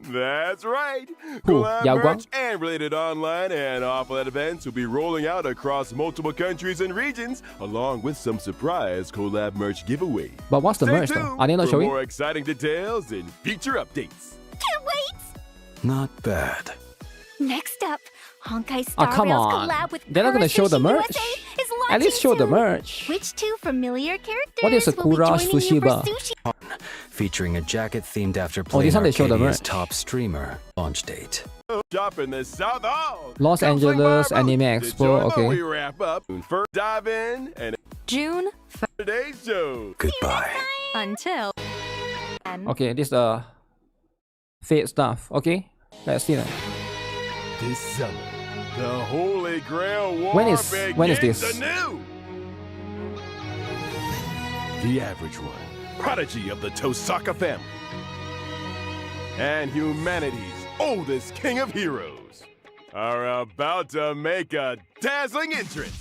That's right. Who? Collab Yao merch Guang? and related online and offline events will be rolling out across multiple countries and regions, along with some surprise collab merch giveaways. But what's the Stay merch though? tuned Are they not for showing? more exciting details and feature updates. Can't wait. Not bad. Next up, Honkai Star come Rail's on. collab with They're not gonna show the Sushi merch. USA is At least show the launching merch. soon. Which two familiar characters What is a will be Kura joining you Sushi for Bar? sushi? Featuring a jacket themed after Oh, playing this one they show the Arcadia's merch. top streamer. Launch date. Shop in the South Hall. Los Come swing by Angeles our booth Anime to Expo, join while okay. we wrap up. First dive in and June today's show. Goodbye. until. Okay, this is the Fate stuff. Okay, let's see that. This summer, the Holy Grail War When is begins this? anew. The average one, prodigy of the Tosaka family, and humanity's oldest king of heroes, are about to make a dazzling entrance.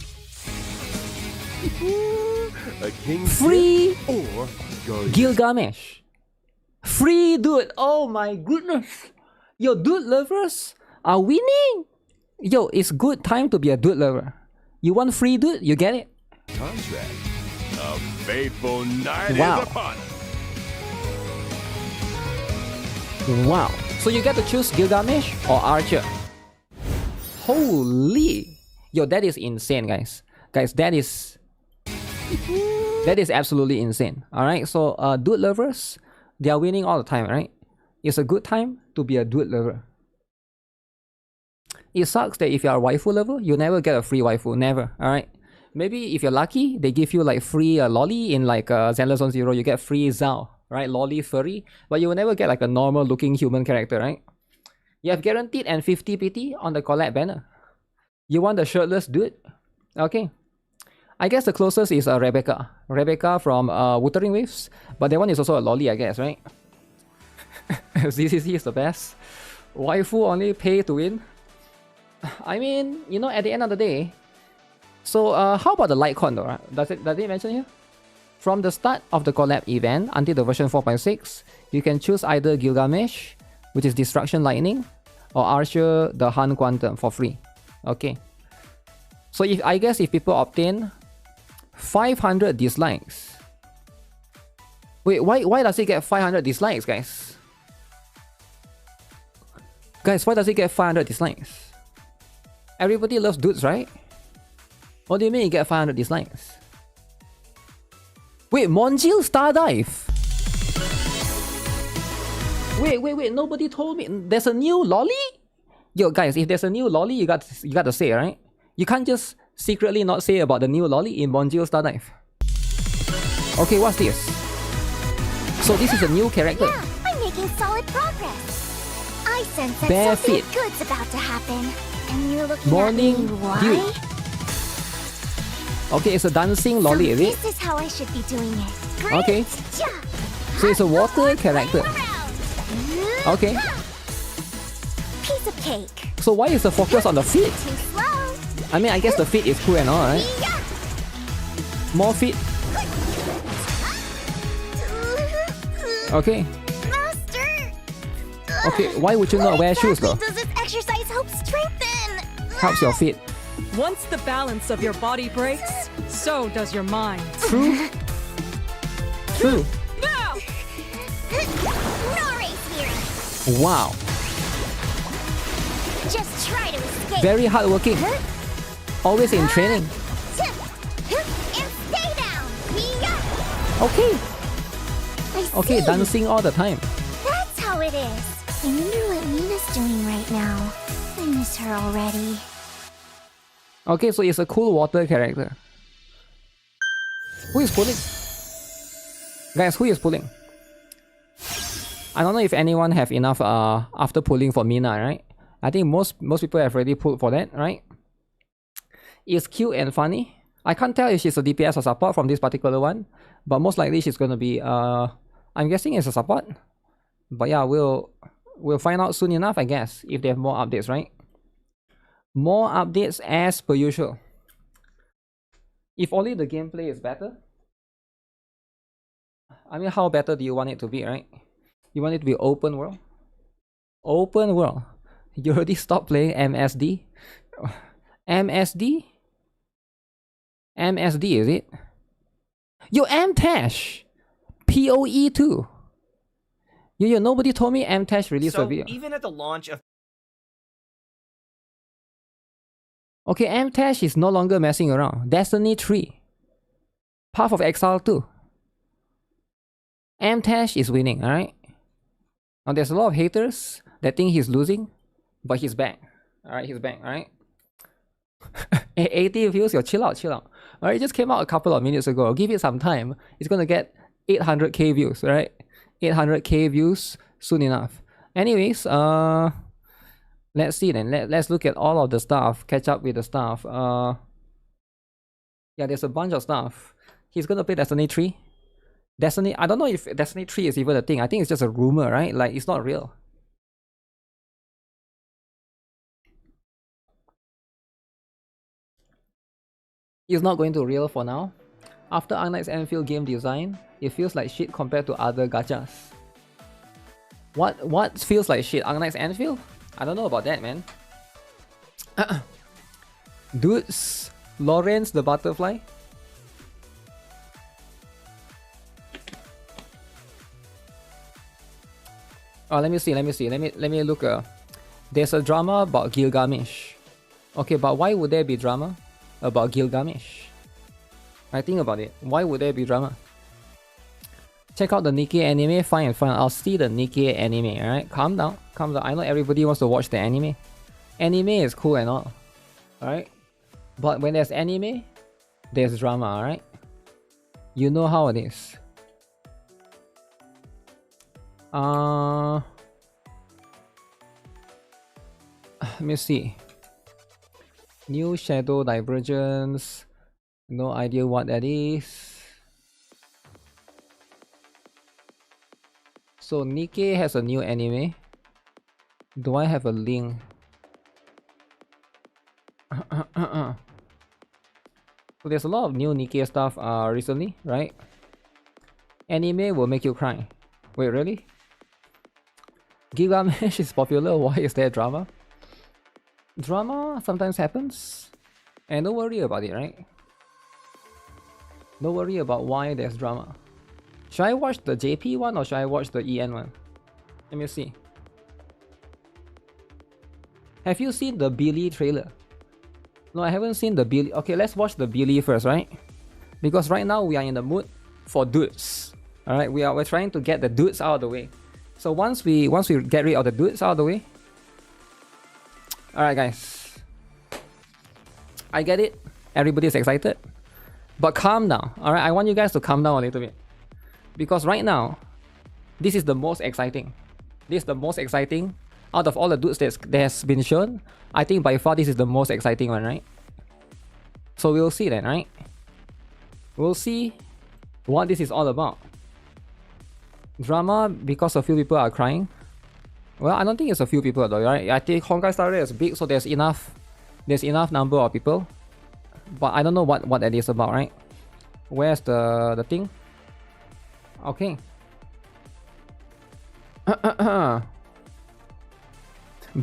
A king's Free gift or guardian. Gilgamesh. Free dude. Oh my goodness. Yo, dude lovers are winning. Yo, it's good time to be a dude lover. You want free dude? You get it. Contract. A faithful night Wow. is upon us. Wow. So you get to choose Gilgamesh or Archer. Holy. Yo, that is insane, guys. Guys, that is absolutely insane. Alright, so dude lovers, they are winning all the time, right? It's a good time to be a dude lover. It sucks that if you are a waifu lover, you never get a free waifu. Never. Alright. Maybe if you're lucky, they give you like free lolly in like Zenless Zone Zero. You get free Zao, right? Lolly furry. But you will never get like a normal looking human character, right? You have guaranteed and 50 PT on the collab banner. You want the shirtless dude? Okay. I guess the closest is Rebecca. Rebecca from Wuthering Waves. But that one is also a lolly, I guess, right? ZCC is the best. Waifu only pay to win. I mean, you know, at the end of the day. So, how about the Litecoin though, right? Does it mention here? From the start of the collab event until the version 4.6, you can choose either Gilgamesh, which is Destruction Lightning, or Archer, the Han Quantum for free. Okay. So I guess if people obtain 500 dislikes. Wait, why does it get 500 dislikes, guys? Guys, why does it get 500 dislikes? Everybody loves dudes, right? What do you mean you get 500 dislikes? Wait, Monjil Stardive! Wait, nobody told me. There's a new lolly? Yo, guys, if there's a new lolly, you got to say, right? You can't just secretly not say about the new lolly in Monjil Stardive. Okay, what's this? So this is a new character. Yeah, I'm making solid progress. I sense that Bare something feet. good's about to happen. And you're looking Morning at me, why? dew. Okay, it's a dancing lolly, is it? This is how I should be doing it. Great Okay. job. So it's a water character. Okay. Piece of cake. So why is the focus on the feet? Too slow. I mean, I guess the feet is cool and all, right? Yeah. More feet. Okay. Master. Okay, why would you not wear shoes though? Does this exercise help strengthen? Helps your feet. Once the balance of your body breaks, so does your mind. True. True. Now! No race here. Wow. Just try to escape. Very hardworking. Always in training. And stay down. Yeah. Okay. I Okay, see. dancing all the time. That's how it is. I wonder what Mina's doing right now. I miss her already. Okay, so it's a cool water character. Who is pulling? Guys, who is pulling? I don't know if anyone have enough after pulling for Mina, right? I think most people have already pulled for that, right? It's cute and funny. I can't tell if she's a DPS or support from this particular one, but most likely she's gonna be I'm guessing it's a support. But yeah, we'll find out soon enough, I guess, if they have more updates, right? More updates as per usual. If only the gameplay is better. I mean, how better do you want it to be, right? You want it to be open world? Open world. You already stopped playing MSD? MSD? MSD, is it? Yo, MTash! PoE too. Yo, nobody told me MTash released a video. Even at the launch of Okay, M-Tash is no longer messing around. Destiny 3. Path of Exile 2. M-Tash is winning, alright? Now there's a lot of haters that think he's losing, but he's back. Alright, he's back, alright? 80 views, yo, chill out, chill out. Alright, it just came out a couple of minutes ago. Give it some time. It's gonna get 800k views, right? 800k views soon enough. Anyways, let's see then. Let's look at all of the stuff. Catch up with the stuff. Yeah, there's a bunch of stuff. He's gonna play Destiny 3. Destiny, I don't know if Destiny 3 is even a thing. I think it's just a rumor, right? Like, it's not real. It's not going to real for now. After Unlike's Enfield game design, it feels like shit compared to other gachas. What feels like shit? Unlike's Enfield? I don't know about that, man. Dudes, Lawrence the Butterfly. Oh, let me see. Let me look. There's a drama about Gilgamesh. Okay, but why would there be drama about Gilgamesh? I think about it. Why would there be drama? Check out the NIKKE anime. Fine. I'll see the NIKKE anime. Alright, calm down. I know everybody wants to watch the anime. Anime is cool and all. Alright, but when there's anime, there's drama. Alright, you know how it is. Let me see. New Shadow Divergence. No idea what that is. So NIKKE has a new anime. Do I have a link? So there's a lot of new NIKKE stuff recently, right? Anime will make you cry. Wait, really? Gilgamesh is popular. Why is there drama? Drama sometimes happens, and don't worry about it, right? Don't worry about why there's drama. Should I watch the JP one or should I watch the EN one? Let me see. Have you seen the Billy trailer? No, I haven't seen the Billy. Okay, let's watch the Billy first, right? Because right now we are in the mood for dudes. Alright, we're trying to get the dudes out of the way. So once we get rid of the dudes out of the way. Alright guys. I get it. Everybody's excited. But calm down. Alright, I want you guys to calm down a little bit. Because right now, this is the most exciting. This is the most exciting. Out of all the dudes that has been shown, I think by far this is the most exciting one, right? So we'll see then, right? We'll see what this is all about. Drama because a few people are crying. Well, I don't think it's a few people though, right? I think Honkai Star Rail is big, so there's enough number of people. But I don't know what that is about, right? Where's the thing? Okay.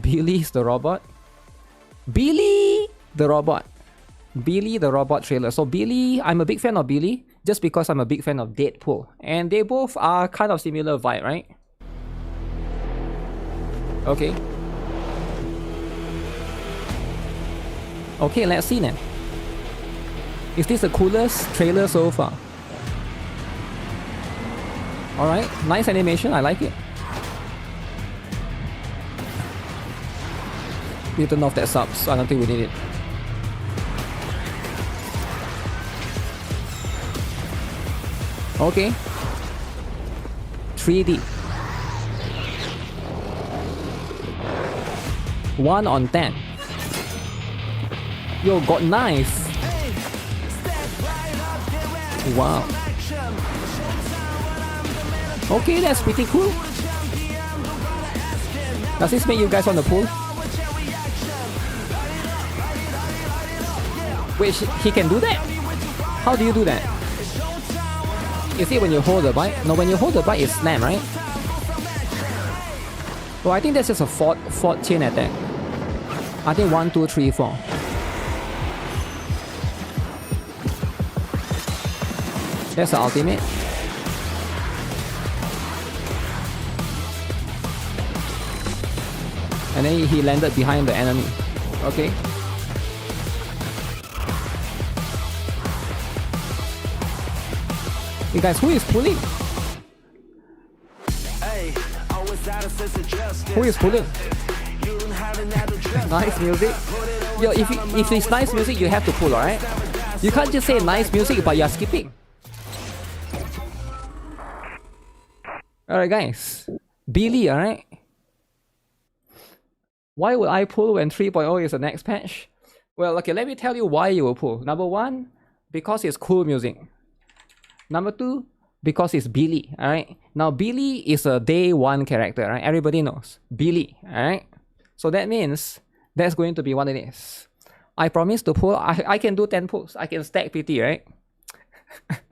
Billy's the robot. Billy the robot. Billy the robot trailer. So Billy, I'm a big fan of Billy just because I'm a big fan of Deadpool. And they both are kind of similar vibe, right? Okay. Okay, let's see then. Is this the coolest trailer so far? Alright, nice animation, I like it. We turn off that subs, I don't think we need it. Okay. 3D. 1 on 10. Yo, got knife. Wow. Okay, that's pretty cool. Does this make you guys want to pull? Wait, he can do that? How do you do that? Is it when you hold the bike? No, when you hold the bike, it's slam, right? Well, I think that's just a fourth chain attack. I think 1, 2, 3, 4. That's the ultimate. And then he landed behind the enemy. Okay. You guys, who is pulling? Who is pulling? Nice music. Yo, if it's nice music, you have to pull, alright? You can't just say nice music, but you're skipping. Alright, guys. Billy, alright? Why would I pull when 3.0 is the next patch? Well, okay, let me tell you why you will pull. Number one, because it's cool music. Number two, because it's Billy, alright? Now, Billy is a day one character, right? Everybody knows. Billy, alright? So that means that's going to be what it is. I promise to pull. I can do 10 pulls. I can stack PT, right?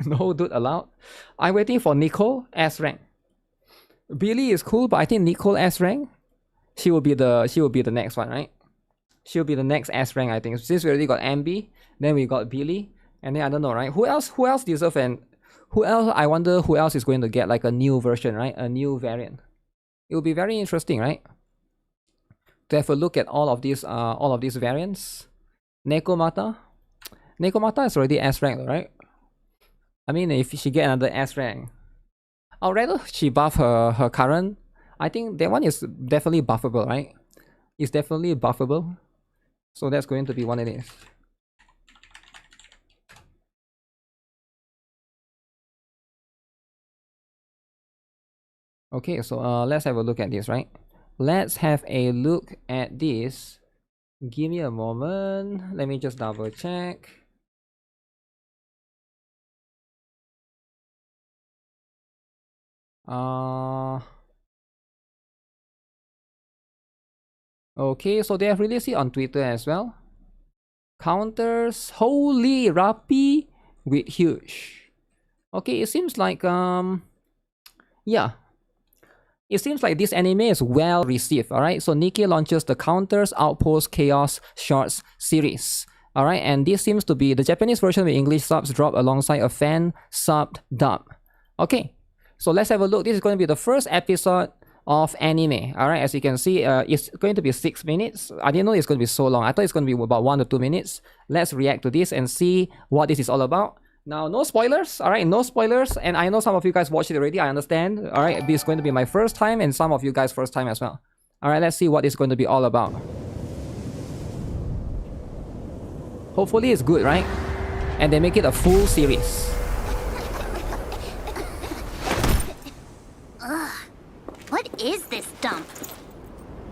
No dude allowed. I'm waiting for Nicole S rank. Billy is cool, but I think Nicole S rank, she will be the next one, right? She'll be the next S rank, I think. Since we already got MB, then we got Billy, and then I don't know, right? Who else deserve and who else? I wonder who else is going to get like a new version, right? A new variant. It will be very interesting, right? To have a look at all of these variants. Nekomata is already S rank, right? I mean, if she get another S rank, I'd rather she buff her current. I think that one is definitely buffable, right? It's definitely buffable. So that's going to be what it is. Okay, so let's have a look at this, right? Let's have a look at this. Give me a moment. Let me just double check. Okay, so they have released it on Twitter as well. Counters, holy Rappi with huge. Okay, it seems like yeah. It seems like this anime is well received, alright? So NIKKE launches the Counters Outpost Chaos Shorts series. Alright, and this seems to be the Japanese version with English subs drop alongside a fan subbed dub. Okay, so let's have a look. This is going to be the first episode of anime. Alright, as you can see, it's going to be 6 minutes. I didn't know it's going to be so long. I thought it's going to be about 1 to 2 minutes. Let's react to this and see what this is all about. Now, no spoilers, alright, no spoilers, and I know some of you guys watched it already, I understand. Alright, this is going to be my first time and some of you guys' first time as well. Alright, let's see what it's going to be all about. Hopefully it's good, right? And they make it a full series. Ugh, what is this dump?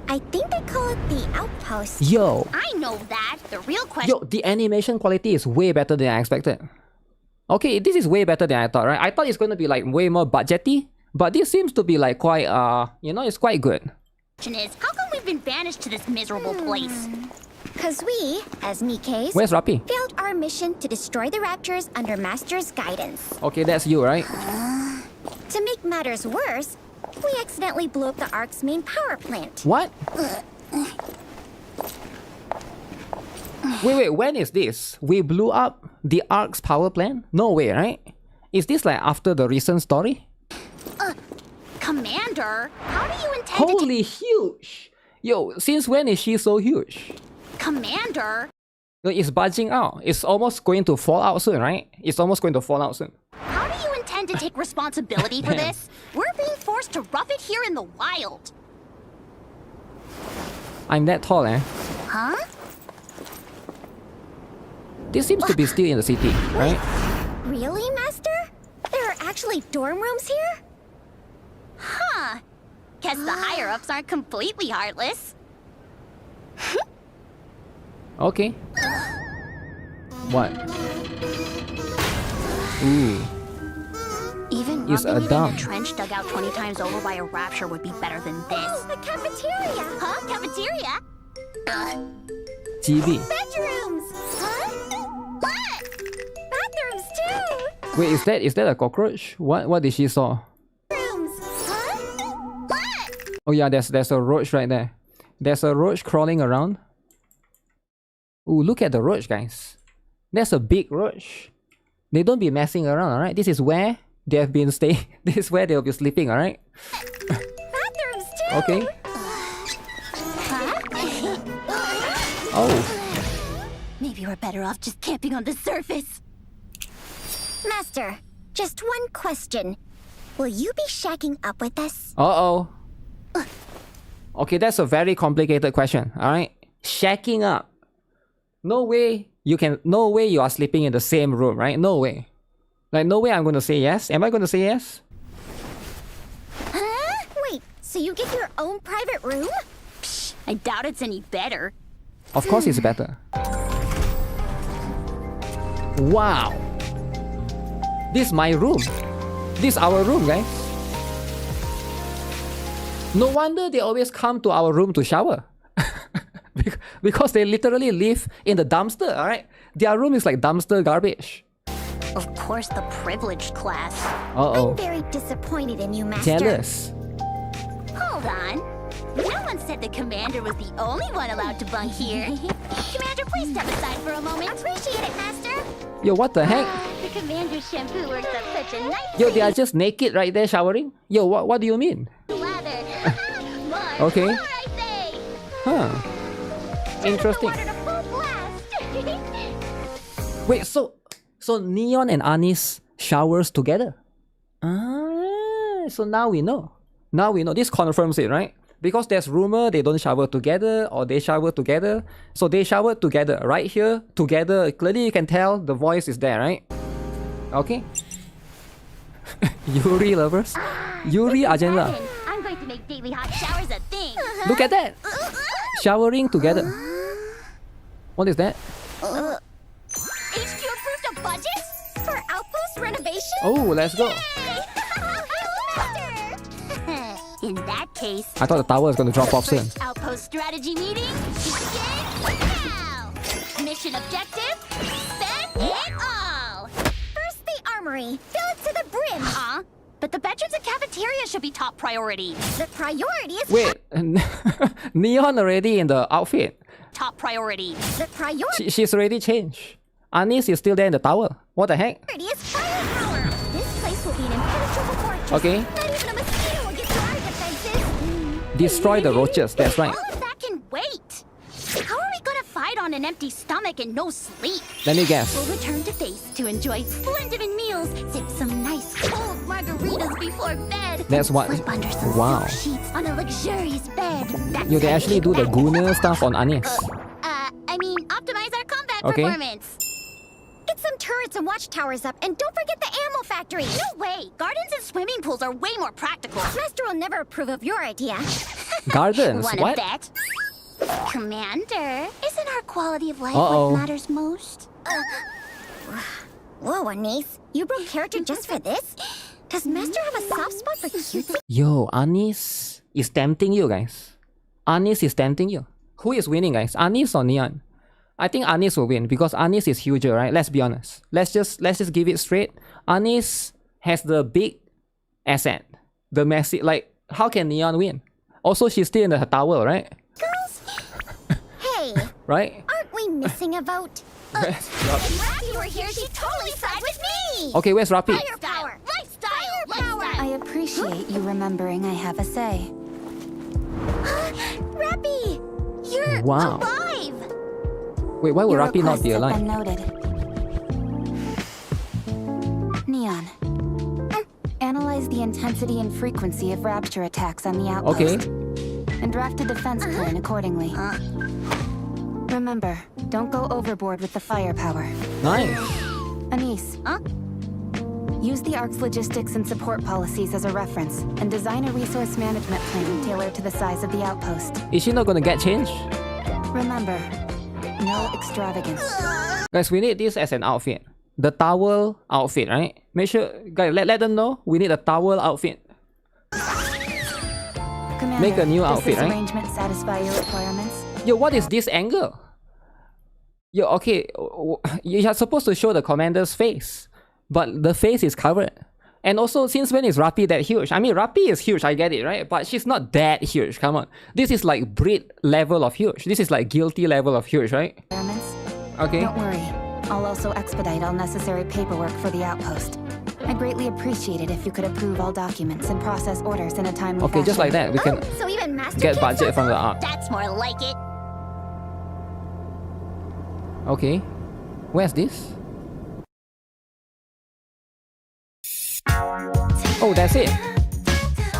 I think they call it the Outpost. Yo! I know that. The real question... Yo, the animation quality is way better than I expected. Okay, this is way better than I thought, right? I thought it's going to be like way more budgety, but this seems to be like quite, you know, it's quite good. Question is, how come we've been banished to this miserable place? Because we, as NIKKEs, Where's Rappi? failed our mission to destroy the Raptors under Master's guidance. Okay, that's you, right? To make matters worse, we accidentally blew up the Ark's main power plant. What? Wait, when is this? We blew up the Ark's power plant? No way, right? Is this like after the recent story? Commander, how do you intend Holy huge! Yo, since when is she so huge? Commander? It's budging out. It's almost going to fall out soon, right? It's almost going to fall out soon. How do you intend to take responsibility for this? We're being forced to rough it here in the wild. I'm that tall, eh? Huh? This seems to be still in the city, right? Really, Master? There are actually dorm rooms here? Huh. Guess the higher-ups aren't completely heartless. Okay. What? Ooh. Even It's a rubbing it in dump. a trench dug out 20 times over by a rapture would be better than this. A cafeteria! Huh? Cafeteria? GB. Bedrooms! Huh? What? Bathrooms too! Wait, is that a cockroach? What did she saw? Rooms! Huh? What? Oh yeah, there's a roach right there. There's a roach crawling around. Ooh, look at the roach, guys. That's a big roach. They don't be messing around, alright? This is where they have been staying. This is where they'll be sleeping, alright? Bathrooms too! Okay. Oh. Maybe we're better off just camping on the surface. Master, Just one question. Will you be shacking up with us? Uh-oh. Okay, that's a very complicated question, alright? Shacking up. No way you are sleeping in the same room, right? No way. Like, no way I'm going to say yes. Am I going to say yes? Huh? Wait, so you get your own private room? Psh, I doubt it's any better. Of course it's better. Wow. This is my room. This is our room, guys. No wonder they always come to our room to shower. Because they literally live in the dumpster, alright? Their room is like dumpster garbage. Of course, the privileged class. Uh-oh. I'm very disappointed in you, Master. Jealous. Hold on. No one said the commander was the only one allowed to bunk here. Commander, please step aside for a moment. Appreciate it, Master. Yo, what the heck? The commander's shampoo works up such a nice. Yo, they are just naked right there showering? Yo, what do you mean? lather. Okay. More, I say. Huh. Interesting. Water to full blast. Wait, so Neon and Anis showers together? Ah, so now we know. Now we know. This confirms it, right? Because there's rumor they don't shower together or they shower together. So they showered together right here, together. Clearly you can tell the voice is there, right? Okay. Yuri lovers. Yuri agenda. I'm going to make daily hot showers a thing. Look at that. Showering together. What is that? HQ approved a budget for Outpost renovation? Oh, let's go. In that case, I thought the tower was going to drop off soon. first Outpost strategy meeting begins now. Mission objective: spend it all. First, the armory. Fill it to the brim. Huh? But the bedrooms and cafeteria should be top priority. The priority is Wait, Neon already in the outfit. top priority. The priority She's already changed. Anis is still there in the tower. What the heck? is firepower. This place will be an impenetrable fortress. Okay. Not even a mosquito will get through our defenses. Destroy the roaches, that's right. All of that can wait. How are we gonna fight on an empty stomach and no sleep? Let me guess. We'll return to base to enjoy splendid meals, sip some nice cold margaritas before bed. That's what. Sleep under some Wow. silk sheets on a luxurious bed. That's Yo, they how you actually get do the back. Gunner stuff on Anis. I mean, optimize our combat Okay. performance. Get some turrets and watchtowers up, and don't forget the ammo factory. No way! Gardens and swimming pools are way more practical. Master will never approve of your idea. Gardens? Wanna What? bet? Commander, isn't our quality of life Uh-oh. what matters most? Whoa, Anis. You broke character just for this? Does Master have a soft spot for cutesy? Yo, Anis is tempting you, guys. Anis is tempting you. Who is winning, guys? Anis or Neon? I think Anis will win because Anis is huger, right? Let's be honest. Let's just give it straight. Anis has the big asset. The massive, like, how can Neon win? Also, she's still in the tower, right? Girls? Hey, Right? aren't we missing a vote? If Rappy were here, she'd totally side with me! Okay, where's Rapi? Firepower! Lifestyle! Lifestyle! I appreciate you remembering I have a say. Rappy! You're Wow. alive! Wait, why would Your Rapi not requests be have alive? been noted. Neon. Analyze the intensity and frequency of rapture attacks on the outpost. Okay. And draft a defense plan accordingly. Remember, don't go overboard with the firepower. Nice. Anis. Use the ARC's logistics and support policies as a reference, and design a resource management plan tailored to the size of the outpost. Is she not gonna get changed? Remember, no extravagance. Guys, we need this as an outfit. The towel outfit, right? Make sure, guys, let them know we need a towel outfit. Commander, Make a new does outfit, this right? arrangement satisfy your requirements? Yo, what is this angle? Yo, okay, you are supposed to show the commander's face, but the face is covered. And also, since when is Rapi that huge? I mean, Rapi is huge, I get it, right? But she's not that huge, come on. This is like Brit level of huge. This is like guilty level of huge, right? Okay. Don't worry. I'll also expedite all necessary paperwork for the outpost. I'd greatly appreciate it if you could approve all documents and process orders in a timely Okay, just like fashion. that, we can So even Master get can't budget stop from the us? art. That's more like it. Okay. Where's this? Oh, that's it.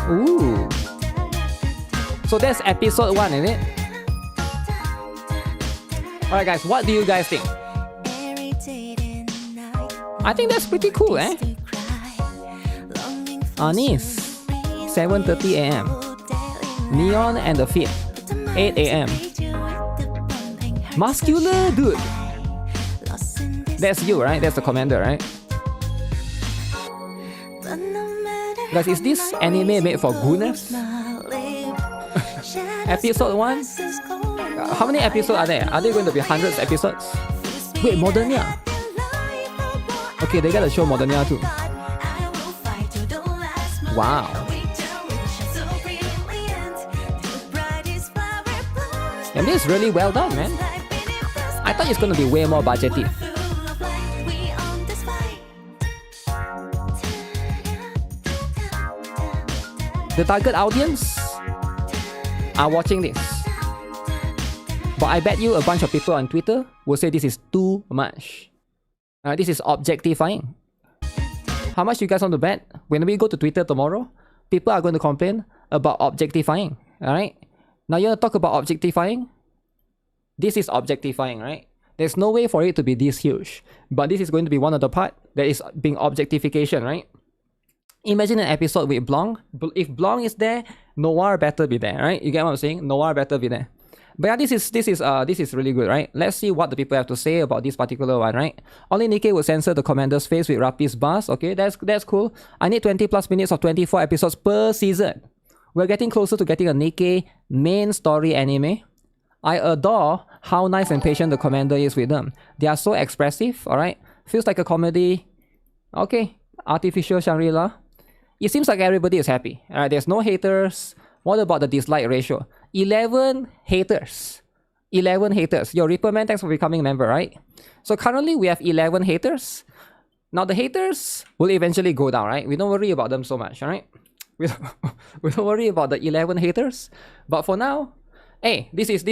Ooh. So that's episode 1, is it? Alright guys, what do you guys think? I think that's pretty cool, eh? Anis, 7:30 AM. Neon and the Fit, 8 AM. Muscular dude. That's you, right? That's the commander, right? Guys, is this anime made for gooners? Episode 1? How many episodes are there? Are there going to be hundreds of episodes? Wait, Modernia. Okay, they gotta show Modernia too. Wow. And this is really well done, man. I thought it's gonna be way more budgety. The target audience are watching this. But I bet you a bunch of people on Twitter will say this is too much. This is objectifying. How much you guys want to bet? When we go to Twitter tomorrow, people are going to complain about objectifying. Alright? Now you want to talk about objectifying? This is objectifying, right? There's no way for it to be this huge. But this is going to be one of the part that is being objectification, right? Imagine an episode with Blanc. If Blanc is there, Noir better be there, right? You get what I'm saying? Noir better be there. But yeah, this is really good, right? Let's see what the people have to say about this particular one, right? Only NIKKE will censor the commander's face with Rapi's buzz. Okay, that's cool. I need 20 plus minutes of 24 episodes per season. We're getting closer to getting a NIKKE main story anime. I adore how nice and patient the commander is with them. They are so expressive, alright? Feels like a comedy. Okay, artificial Shangri-La. It seems like everybody is happy. Alright, there's no haters. What about the dislike ratio? 11 haters. 11 haters. Yo, Ripperman, thanks for becoming a member, right? So currently we have 11 haters. Now the haters will eventually go down, right? We don't worry about them so much, alright? We don't worry about the 11 haters. But for now, hey, this is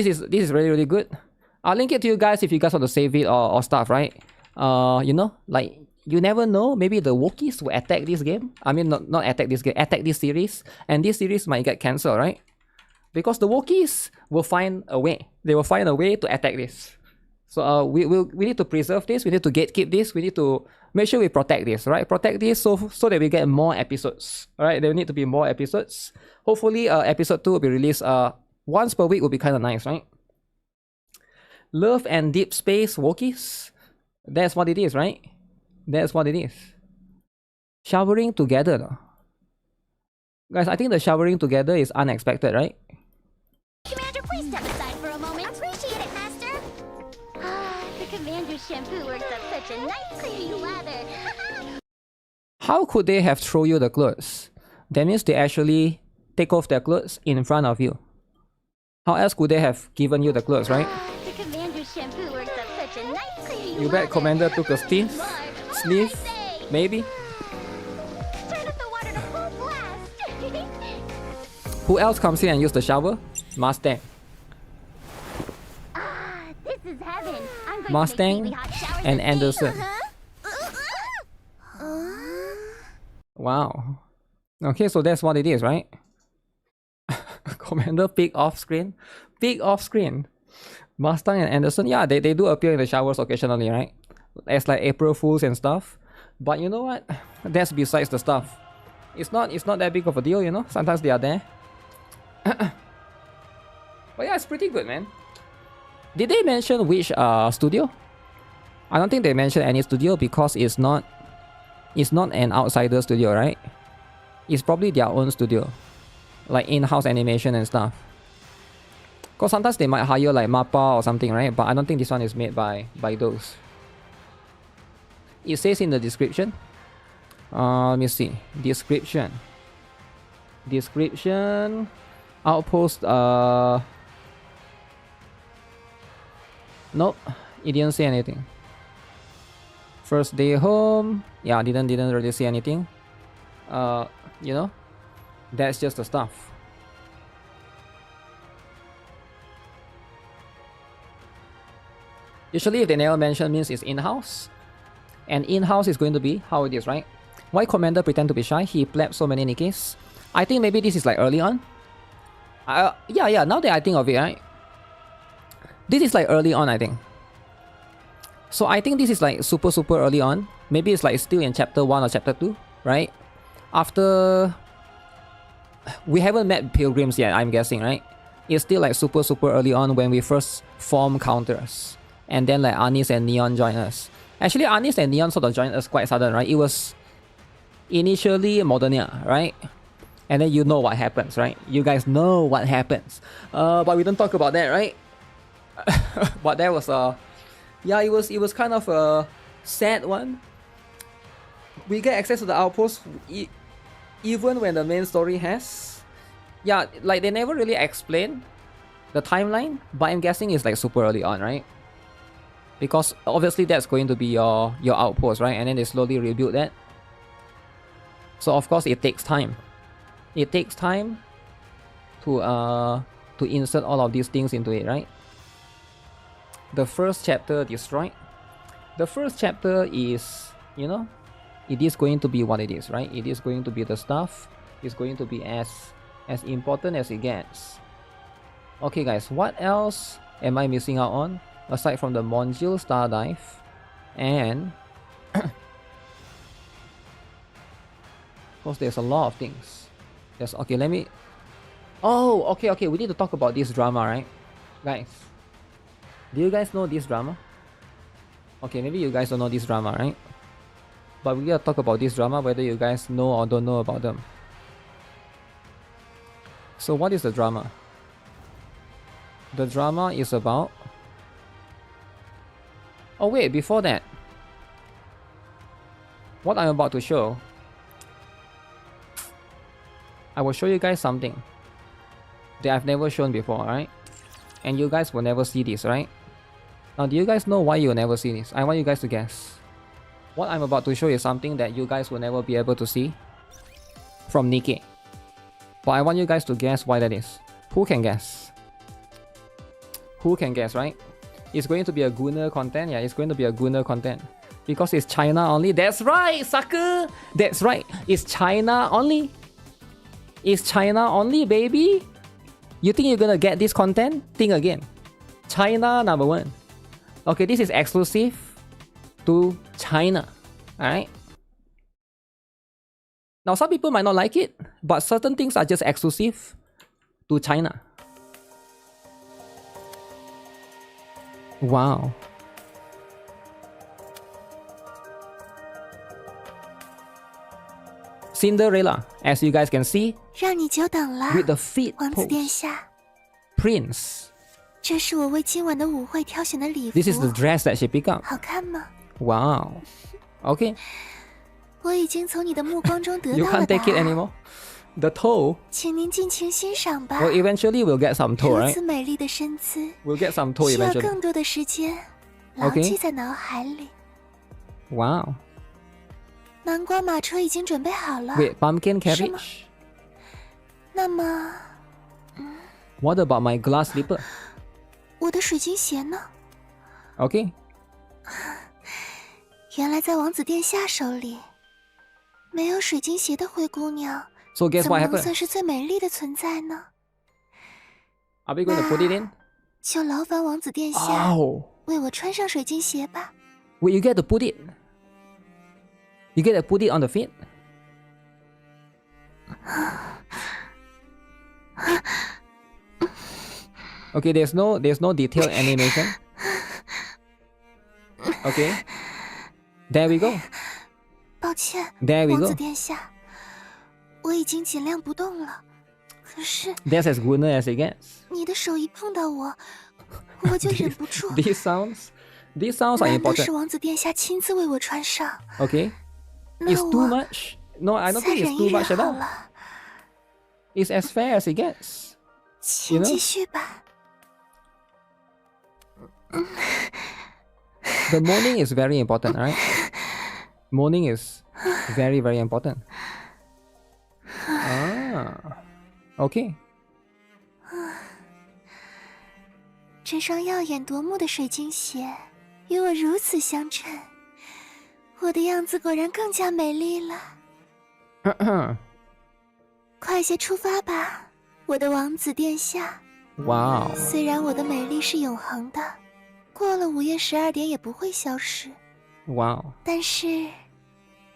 really, really good. I'll link it to you guys if you guys want to save it or stuff, right? You know, like, you never know, maybe the Wookiees will attack this game. I mean, not attack this game, attack this series. And this series might get cancelled, right? Because the Wookiees will find a way. They will find a way to attack this. So we need to preserve this, we need to gatekeep this, we need to make sure we protect this, right? Protect this so that we get more episodes, right? There need to be more episodes. Hopefully episode 2 will be released once per week, will be kind of nice, right? Love and Deep Space Wookiees. That's what it is, right? That's what it is. Showering together, though. Guys, I think the showering together is unexpected, right? Commander, please step aside for a moment. Appreciate it, Master. The Commander's shampoo works up such a nice creamy lather. How could they have thrown you the clothes? That means they actually take off their clothes in front of you. How else could they have given you the clothes, right? The Commander's shampoo works up such a nice creamy You bet Commander took a sniff, maybe? Turn up the water to full blast. Who else comes in and use the shower? Mustang. This is heaven. I'm going Mustang to make hot showers and and Anderson. Wow. Okay, so that's what it is, right? Commander peek off screen. Peek off screen. Mustang and Anderson, yeah, they do appear in the showers occasionally, right? As like April Fools and stuff. But you know what? That's besides the stuff. It's not that big of a deal, you know? Sometimes they are there. But yeah, it's pretty good, man. Did they mention which studio? I don't think they mentioned any studio because it's not an outsider studio, right? It's probably their own studio. Like in-house animation and stuff. Because sometimes they might hire like MAPPA or something, right? But I don't think this one is made by those. It says in the description. Let me see. Description. Outpost. Nope. It didn't say anything. First day home. Yeah, didn't really say anything. You know, that's just the stuff. Usually if they never mention means it's in-house. And in-house is going to be how it is, right? Why Commander pretend to be shy? He pleb so many Nikkes. I think maybe this is like early on. Yeah, now that I think of it, right? This is like early on, I think. So I think this is like super early on. Maybe it's like still in chapter 1 or chapter 2, right? After... We haven't met Pilgrims yet, I'm guessing, right? It's still like super early on when we first form counters. And then like Anis and Neon join us. Actually, Anis and Neon sort of joined us quite sudden, right? It was initially Modernia, right? And then you know what happens, right? You guys know what happens. But we don't talk about that, right? But that was yeah, it was kind of a sad one. We get access to the Outpost even when the main story has. Yeah, like they never really explain the timeline, but I'm guessing it's like super early on, right? Because obviously that's going to be your outpost, right? And then they slowly rebuild that. So of course it takes time. It takes time to insert all of these things into it, right? The first chapter destroyed. The first chapter is, you know, it is going to be what it is, right? It is going to be the stuff. It's going to be as important as it gets. Okay guys, what else am I missing out on? Aside from the Monjil Star Dive and... Because there's a lot of things. There's... Okay, let me... Oh, okay, we need to talk about this drama, right? Guys, do you guys know this drama? Okay, maybe you guys don't know this drama, right? But we gotta talk about this drama, whether you guys know or don't know about them. So what is the drama? The drama is about... Oh wait, before that, what I'm about to show, I will show you guys something that I've never shown before, right? And you guys will never see this, right? Now, do you guys know why you'll never see this? I want you guys to guess. What I'm about to show is something that you guys will never be able to see from NIKKE. But I want you guys to guess why that is. Who can guess? Who can guess, right? It's going to be a Gunner content. Yeah, it's going to be a Gunner content. Because it's China only. That's right, sucker! That's right. It's China only. It's China only, baby. You think you're gonna get this content? Think again. China #1. Okay, this is exclusive to China. Alright? Now, some people might not like it, but certain things are just exclusive to China. Wow. Cinderella, as you guys can see, 让你久等了， with the feet 王子殿 pose. 下。 Prince. 这是我为今晚的舞会挑选的礼服。 This is the dress that she picked up. 好看吗？ Wow. Okay. 我已经从你的目光中得 You 到了 can't 答 take it 案。 anymore. The toe. 请您尽情欣赏吧。 Well, eventually we'll get some toe, 如 right? 此美丽的身姿， We'll get some toe 需要 eventually. 更多的时间牢 Okay. 记在脑海里。 Wow. 南瓜马车已经准备好了。 Wait, pumpkin 是吗？ carriage? 那么， What about my glass slipper? 我的水晶鞋呢？ Okay. 原来在王子殿下手里，没有水晶鞋的灰姑娘， So guess 怎么 what 能 happened? 算是最美丽的存在呢？ Are we going to put it in? 就劳烦王子殿下 Oh. 为我穿上水晶鞋吧。 Wait, you get to put it. You get to put it on the feet. Okay, there's no detailed animation. Okay. There we go. 抱歉， There we 王 go. 子殿下，我已经尽量不动了。可是 That's as good as it gets. 你的手一碰到我，我就忍不住。 These sounds are 难道是 important. 王子殿下亲自为我穿上？ Okay. 那 It's too 我 much. No, I don't 再 think 忍 it's 一 too 忍 much at 好 all. 了， It's as fair as it gets. 请 You know? 继续吧。 The morning is very important, right? Morning is very important. Ah. Okay. 这双耀眼夺目的水晶鞋与我如此相衬，我的样子果然更加美丽了。快些出发吧，我的王子殿下。Wow. 虽然我的美丽是永恒的，过了午夜12点也不会消失。Wow. 但是，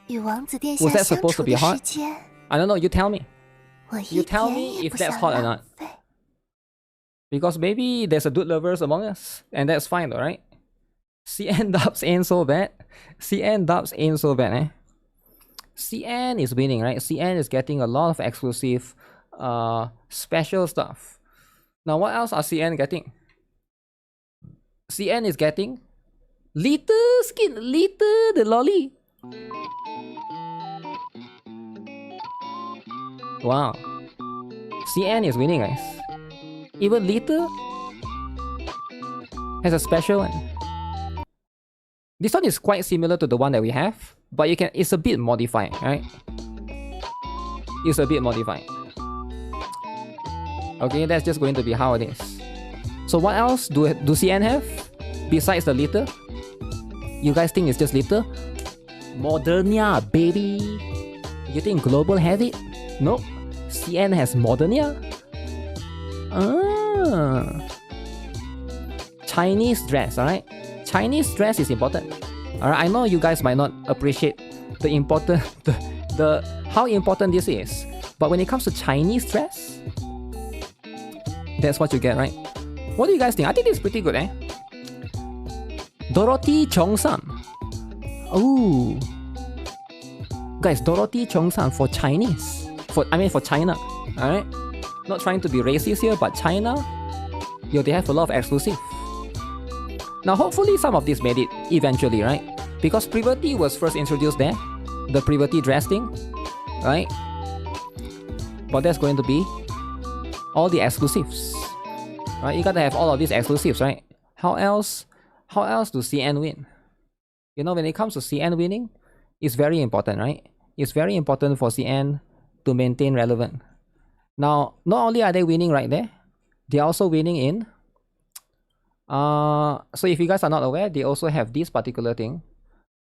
与王子殿下 Was that 相 supposed 处 to be 的时 hot? 间， I don't know. You tell me. 我 You 一 tell 点 me 也 if 不 that's 想 hot or 浪 not. 费。 Because maybe there's a dude lovers among us, and that's fine, alright? CN dubs ain't so bad. CN dubs ain't so bad, eh? CN is winning, right? CN is getting a lot of exclusive, special stuff. Now, what else are CN getting? CN is getting little skin, little the lolly. Wow. CN is winning, guys. Even little has a special one. This one is quite similar to the one that we have, but it's a bit modified, right? It's a bit modified. Okay, that's just going to be how it is. So what else do CN have besides the litter? You guys think it's just litter? Modernia, baby. You think Global have it? Nope. CN has Modernia. Chinese dress, alright? Chinese dress is important. Alright, I know you guys might not appreciate the important how important this is. But when it comes to Chinese dress, that's what you get, right? What do you guys think? I think it's pretty good, eh? Dorothy Chongsan. Ooh. Guys, Dorothy Chongsan for Chinese. For China. Alright? Not trying to be racist here, but China, they have a lot of exclusive. Now, hopefully some of this made it eventually, right? Because Privity was first introduced there. The Privity dress thing, right? But that's going to be all the exclusives. Right? You gotta have all of these exclusives, right? How else do CN win? You know, when it comes to CN winning, it's very important, right? It's very important for CN to maintain relevant. Now, not only are they winning right there, they're also winning in... so if you guys are not aware, they also have this particular thing,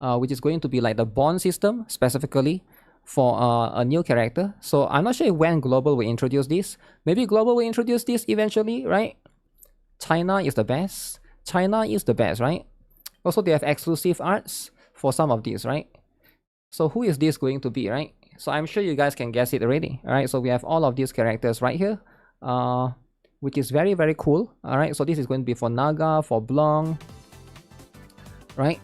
which is going to be like the bond system, specifically for a new character. So I'm not sure when Global will introduce this. Maybe Global will introduce this eventually, right? China is the best. China is the best, right? Also, they have exclusive arts for some of these, right? So who is this going to be, right? So I'm sure you guys can guess it already. Alright, so we have all of these characters right here, which is very, very cool. Alright, so this is going to be for Naga, for Blanc, right?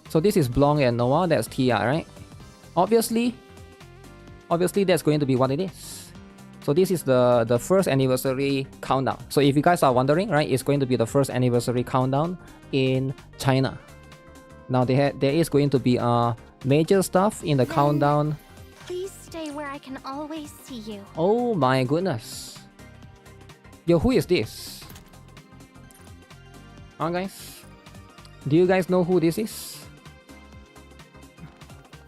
So this is Blanc and Noah, that's Tia, right? Obviously that's going to be what it is. So this is the first anniversary countdown. So if you guys are wondering, right, it's going to be the first anniversary countdown in China. Now there is going to be major stuff in the countdown. Please stay where I can always see you. Oh my goodness. Yo, who is this? Guys? Do you guys know who this is?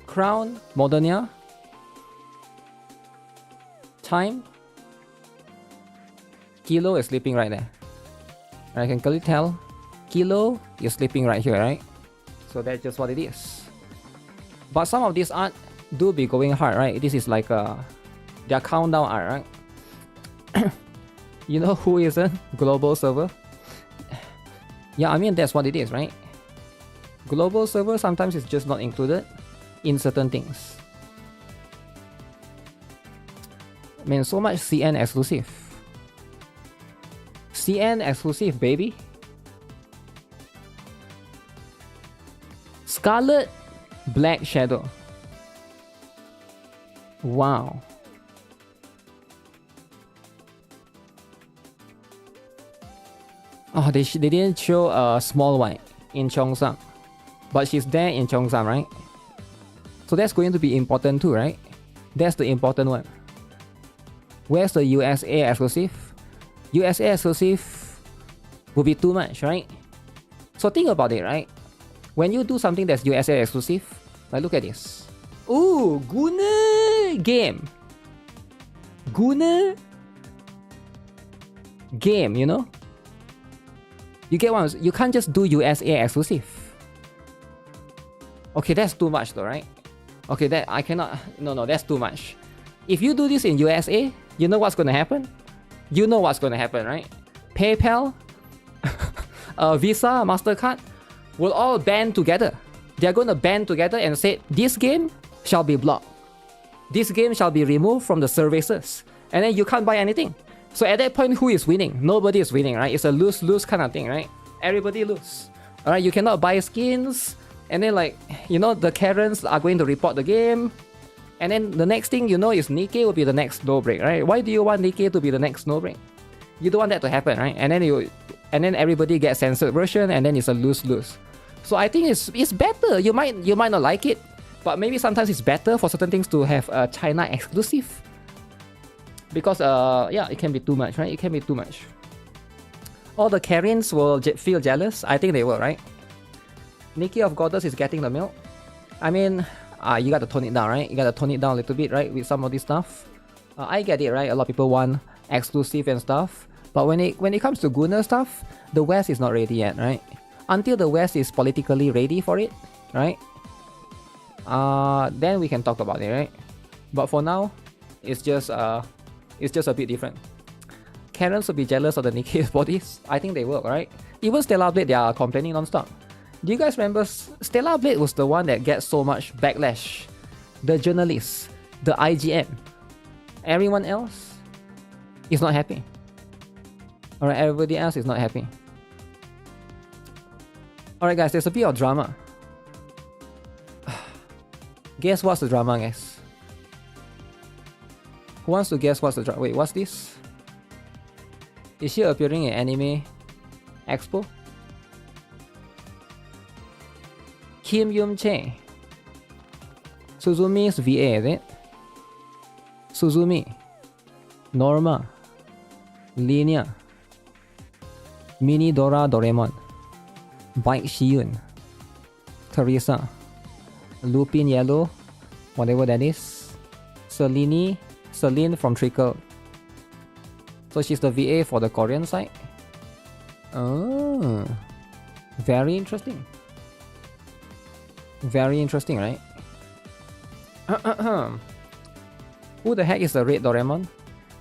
Crown, Modernia, Time. Kilo is sleeping right there. I can clearly tell Kilo is sleeping right here, right? So that's just what it is. But some of these art do be going hard, right? This is like their countdown art, right? You know who isn't? Global server. Yeah, I mean that's what it is, right? Global server sometimes is just not included in certain things. Man, so much CN exclusive. CN exclusive, baby. Scarlet Black Shadow. Wow. Oh, they didn't show a small one in Cheongsam, but she's there in Cheongsam, right? So that's going to be important too, right? That's the important one. Where's the USA exclusive? USA exclusive will be too much, right? So think about it, right? When you do something that's USA exclusive, like look at this. Ooh, Guna game. Guna game, you know? You get one. You can't just do USA exclusive. Okay, that's too much though, right? Okay, that I cannot. No, that's too much. If you do this in USA, you know what's gonna happen? You know what's gonna happen, right? PayPal, Visa, MasterCard will all band together. They're gonna band together and say this game shall be blocked. This game shall be removed from the services. And then you can't buy anything. So at that point, who is winning? Nobody is winning, right? It's a lose-lose kind of thing, right? Everybody lose. Alright, you cannot buy skins. And then like, you know, the Karens are going to report the game. And then the next thing you know is NIKKE will be the next snowbreak, right? Why do you want NIKKE to be the next snowbreak? You don't want that to happen, right? And then everybody gets censored version, and then it's a lose-lose. So I think it's better. You might not like it, but maybe sometimes it's better for certain things to have a China exclusive. Because yeah, it can be too much, right? It can be too much. All the Karens will feel jealous. I think they will, right? NIKKE of Goddess is getting the milk. I mean, you gotta tone it down, right? You gotta tone it down a little bit, right? With some of this stuff. I get it, right? A lot of people want exclusive and stuff. But when it comes to Gunnar stuff, the West is not ready yet, right? Until the West is politically ready for it, right? Then we can talk about it, right? But for now, it's just a bit different. Karens will be jealous of the NIKKE bodies. I think they will, right? Even Stellar Blade, they are complaining non-stop. Do you guys remember Stellar Blade was the one that gets so much backlash? The journalists, the IGN. Everyone else is not happy. Alright, everybody else is not happy. Alright guys, there's a bit of drama. Guess what's the drama, guys? Who wants to guess what's the drama? Wait, what's this? Is she appearing in Anime Expo? Kim Yum-chae. Suzumi's VA, is it? Suzumi. Norma. Linia. Mini Dora Doraemon. Bike Shiyun. Teresa. Lupin Yellow. Whatever that is. Celine from Trickle. So she's the VA for the Korean side. Oh. Very interesting. Very interesting, right? Who the heck is the Red Doraemon?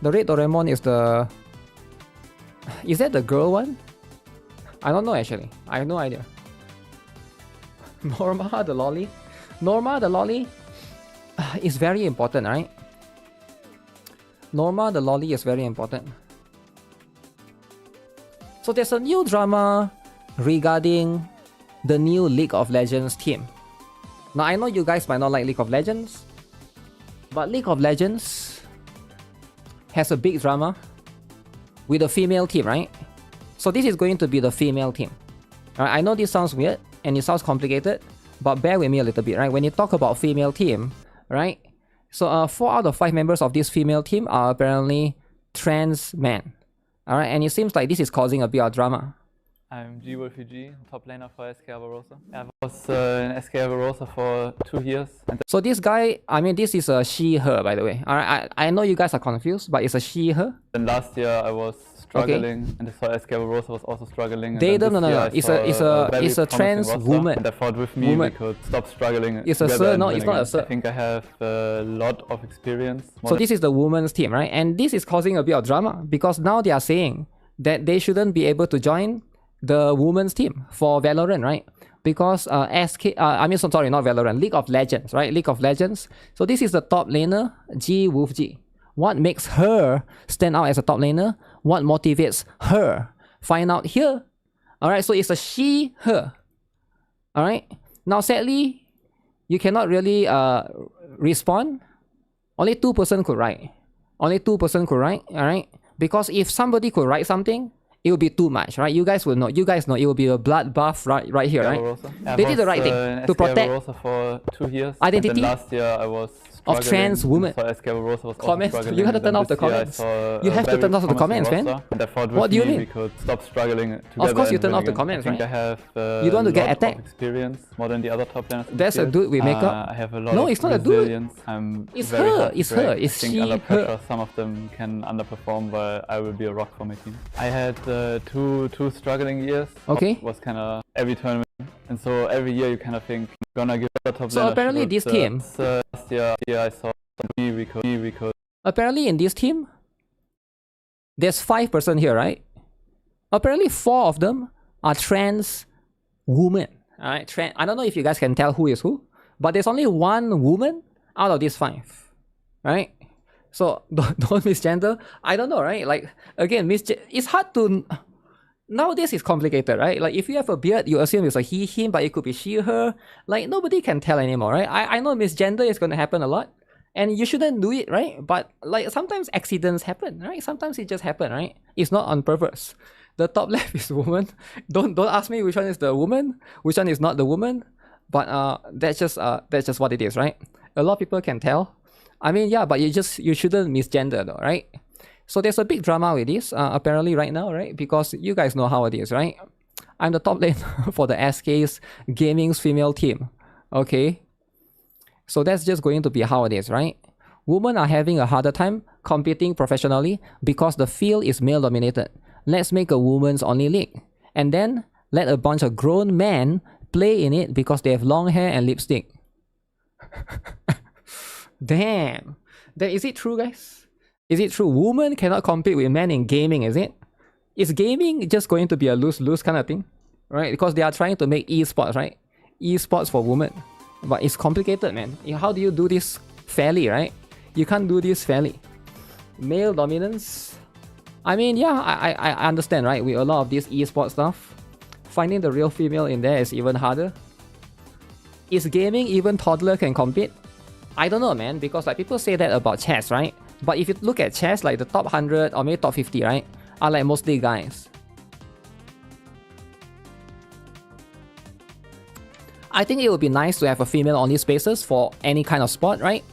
The Red Doraemon is the... Is that the girl one? I don't know actually. I have no idea. Norma the lolly? Norma the lolly is very important, right? Norma the lolly is very important. So there's a new drama regarding the new League of Legends team. Now I know you guys might not like League of Legends, but League of Legends has a big drama with a female team, right? So this is going to be the female team. Alright, I know this sounds weird and it sounds complicated, but bear with me a little bit, right? When you talk about female team, right? So 4 out of 5 members of this female team are apparently trans men. Alright, and it seems like this is causing a bit of drama. I'm GWolfG, top laner for SK Barbarossa. I was in SK Barbarossa for 2 years. So this guy, I mean, this is a she-her, by the way. Alright, I know you guys are confused, but it's a she-her. Then last year I was struggling, and so SK Barbarossa was also struggling. They don't, no. It's a trans woman. And they fought with me. We could stop struggling. It's a sir, no, it's not a sir. I think I have a lot of experience. So this is the women's team, right? And this is causing a bit of drama because now they are saying that they shouldn't be able to join the women's team for Valorant, right? Because not Valorant, League of Legends, right? League of Legends. So this is the top laner, GWolfG. What makes her stand out as a top laner? What motivates her? Find out here. Alright, so it's a she, her. Alright. Now sadly, you cannot really respond. Only 2% could write. Only 2% could write, alright? Because if somebody could write something, it will be too much, right? You guys will know. You guys know it will be a bloodbath right here, right? They did the right thing to protect for 2 years. Identity last year I was of trans women. So comments. You have to turn off the comments. You have to turn off the comments, man. What do you mean? We could stop struggling of course you turn off the comments, right? I have you don't want to get attacked. Experience more than the other top laners. That's a dude with makeup. I have a lot no, of it's not a dude. It's her. It's her. It's she. Under pressure, Her. some of them can underperform, but I will be a rock for my team. I had two struggling years. Okay. Was kind of every tournament And so every year you kind of think, I'm gonna give a top laner. So apparently this team. Last year I saw because. Apparently in this team, there's 5% here, right? Apparently 4 of them are trans women. Alright, I don't know if you guys can tell who is who, but there's only 1 woman out of these 5. Right? So don't misgender. I don't know, right? Like again, it's hard to. Nowadays it's complicated, right? Like if you have a beard, you assume it's a he, him, but it could be she, her. Like nobody can tell anymore, right? I know misgender is gonna happen a lot, and you shouldn't do it, right? But like sometimes accidents happen, right? Sometimes it just happen, right? It's not on purpose. The top left is woman. Don't ask me which one is the woman, which one is not the woman. But that's just what it is, right? A lot of people can tell. I mean, yeah, but you shouldn't misgender though, right? So there's a big drama with this, apparently right now, right? Because you guys know how it is, right? I'm the top lane for the SK's Gaming's female team, okay? So that's just going to be how it is, right? Women are having a harder time competing professionally because the field is male dominated. Let's make a women's only league. And then let a bunch of grown men play in it because they have long hair and lipstick. Damn. Then is it true, guys? Is it true? Women cannot compete with men in gaming, is it? Is gaming just going to be a lose-lose kind of thing? Right? Because they are trying to make esports, right? Esports for women. But it's complicated, man. How do you do this fairly, right? You can't do this fairly. Male dominance. I mean, yeah, I understand, right? With a lot of this esports stuff, finding the real female in there is even harder. Is gaming even toddler can compete? I don't know, man, because like people say that about chess, right? But if you look at chess, like the top 100 or maybe top 50, right, are like mostly guys. I think it would be nice to have a female-only spaces for any kind of sport, right?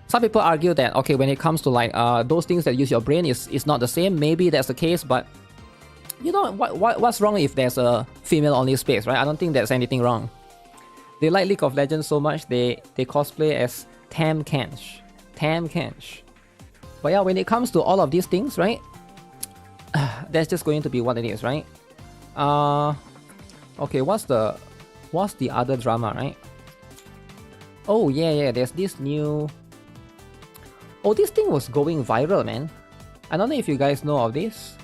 Some people argue that, okay, when it comes to like those things that use your brain is not the same. Maybe that's the case, but you know, what's wrong if there's a female-only space, right? I don't think there's anything wrong. They like League of Legends so much, they cosplay as Tam Kench. Tam Kench. But yeah, when it comes to all of these things, right? That's just going to be what it is, right? Okay, what's the other drama, right? Oh yeah, there's this new. Oh, this thing was going viral, man. I don't know if you guys know of this.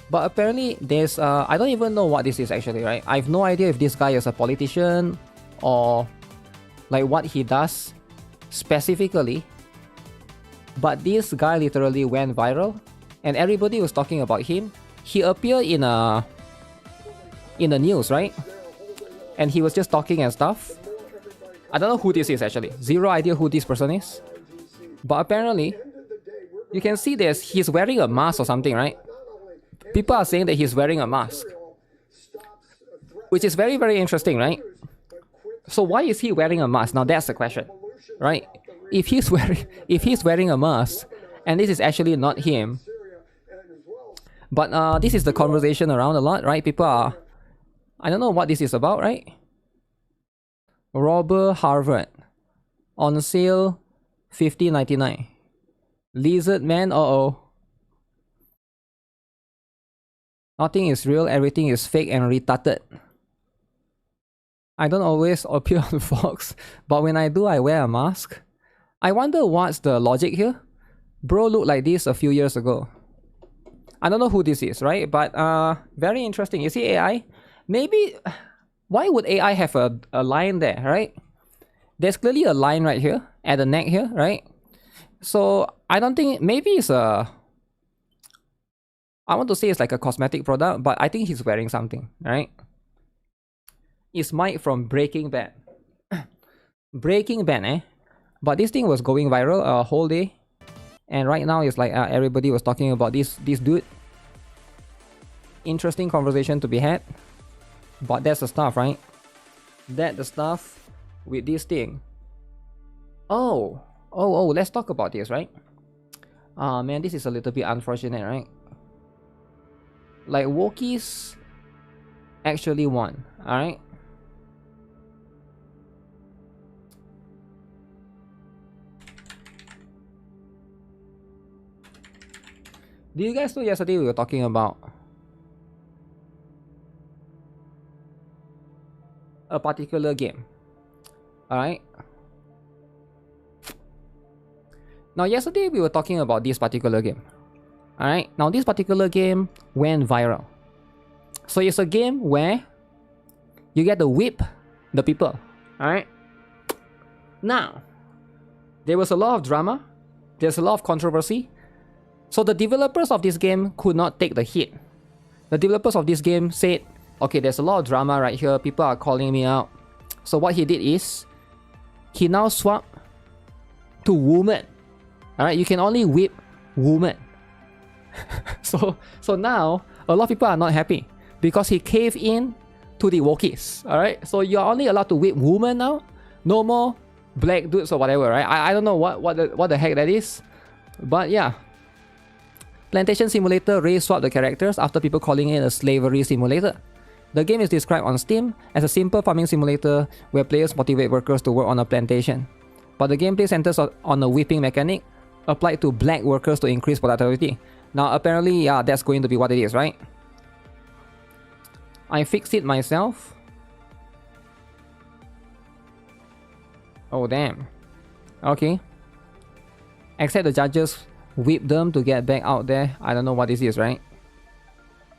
But apparently there's I don't even know what this is actually, right? I have no idea if this guy is a politician or like what he does specifically. But this guy literally went viral and everybody was talking about him. He appeared in the news, right? And he was just talking and stuff. I don't know who this is actually. Zero idea who this person is. But apparently you can see he's wearing a mask or something, right? People are saying that he's wearing a mask, which is very, very interesting, right? So why is he wearing a mask? Now that's the question, right? If he's wearing a mask, and this is actually not him, but this is the conversation around a lot, right? People are, I don't know what this is about, right? Robber Harvard, on sale, $50.99. Lizard Man, uh-oh. Nothing is real, everything is fake and retarded. I don't always appear on Fox, but when I do, I wear a mask. I wonder what's the logic here. Bro looked like this a few years ago. I don't know who this is, right? But very interesting. Is he AI? Maybe. Why would AI have a line there, right? There's clearly a line right here at the neck here, right? So I don't think, maybe it's a, I want to say it's like a cosmetic product, but I think he's wearing something, right? It's Mike from Breaking Bad. Breaking Bad, eh? But this thing was going viral a whole day. And right now it's like everybody was talking about this dude. Interesting conversation to be had. But that's the stuff, right? That's the stuff with this thing. Oh, let's talk about this, right? Man, this is a little bit unfortunate, right? Like, Wokies actually won, alright? Do you guys know yesterday we were talking about a particular game? Alright. Now yesterday we were talking about this particular game. Alright. Now this particular game went viral. So it's a game where you get to whip the people. Alright. Now, there was a lot of drama. There's a lot of controversy. So the developers of this game could not take the hit. The developers of this game said, okay, there's a lot of drama right here. People are calling me out. So what he did is, he now swapped to woman. Alright, you can only whip woman. So now, a lot of people are not happy. Because he caved in to the wokies. Alright, so you're only allowed to whip woman now. No more black dudes or whatever, right? I don't know what the heck that is. But yeah. Plantation Simulator race-swapped the characters after people calling it a slavery simulator. The game is described on Steam as a simple farming simulator where players motivate workers to work on a plantation. But the gameplay centers on a whipping mechanic applied to black workers to increase productivity. Now apparently, yeah, that's going to be what it is, right? I fixed it myself. Oh damn. Okay. Except the judges whip them to get back out there. I don't know what this is, right?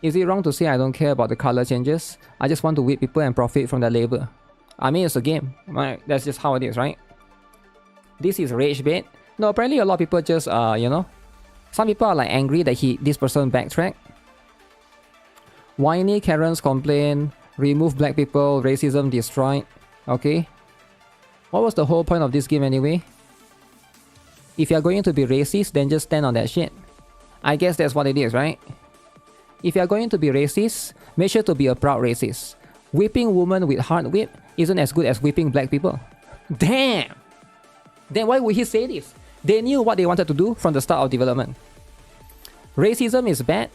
Is it wrong to say I don't care about the color changes? I just want to whip people and profit from their labor. I mean, it's a game, right? That's just how it is, right? This is rage bait. No, apparently a lot of people just, you know, some people are like angry that this person backtracked. Whiny Karens complain, remove black people, racism destroyed. Okay. What was the whole point of this game anyway? If you're going to be racist, then just stand on that shit. I guess that's what it is, right? If you're going to be racist, make sure to be a proud racist. Whipping women with hard whip isn't as good as whipping black people. Damn! Then why would he say this? They knew what they wanted to do from the start of development. Racism is bad.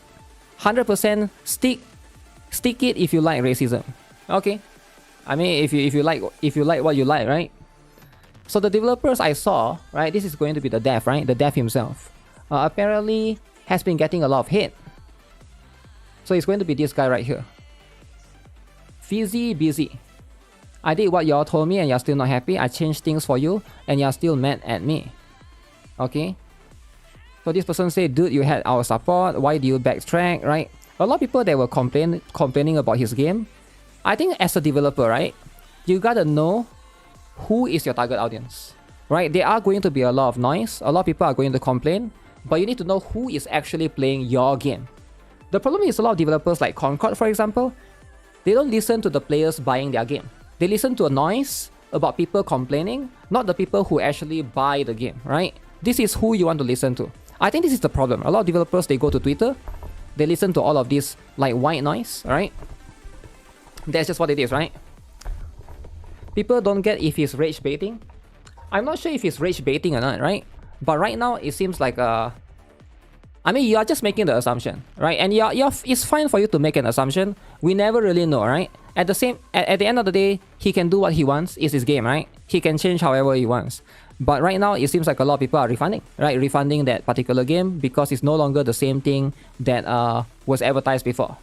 100% stick it if you like racism. Okay. I mean, if you like what you like, right? So the developers I saw, right, this is going to be the dev, right? The dev himself. Apparently has been getting a lot of hate. So it's going to be this guy right here. Fizzy Busy. I did what y'all told me and you're still not happy. I changed things for you and you're still mad at me. Okay. So this person said, dude, you had our support. Why do you backtrack, right? A lot of people that were complaining about his game. I think as a developer, right, you gotta know who is your target audience, right? There are going to be a lot of noise. A lot of people are going to complain, but you need to know who is actually playing your game. The problem is a lot of developers like Concord, for example, they don't listen to the players buying their game. They listen to a noise about people complaining, not the people who actually buy the game, right? This is who you want to listen to. I think this is the problem. A lot of developers, they go to Twitter, they listen to all of this like white noise, right? That's just what it is, right? People don't get if he's rage baiting. I'm not sure if he's rage baiting or not, right? But right now it seems like I mean, you are just making the assumption, right? And it's fine for you to make an assumption. We never really know, right? At the end of the day, he can do what he wants. It's his game, right? He can change however he wants. But right now, it seems like a lot of people are refunding, right? Refunding that particular game because it's no longer the same thing that was advertised before.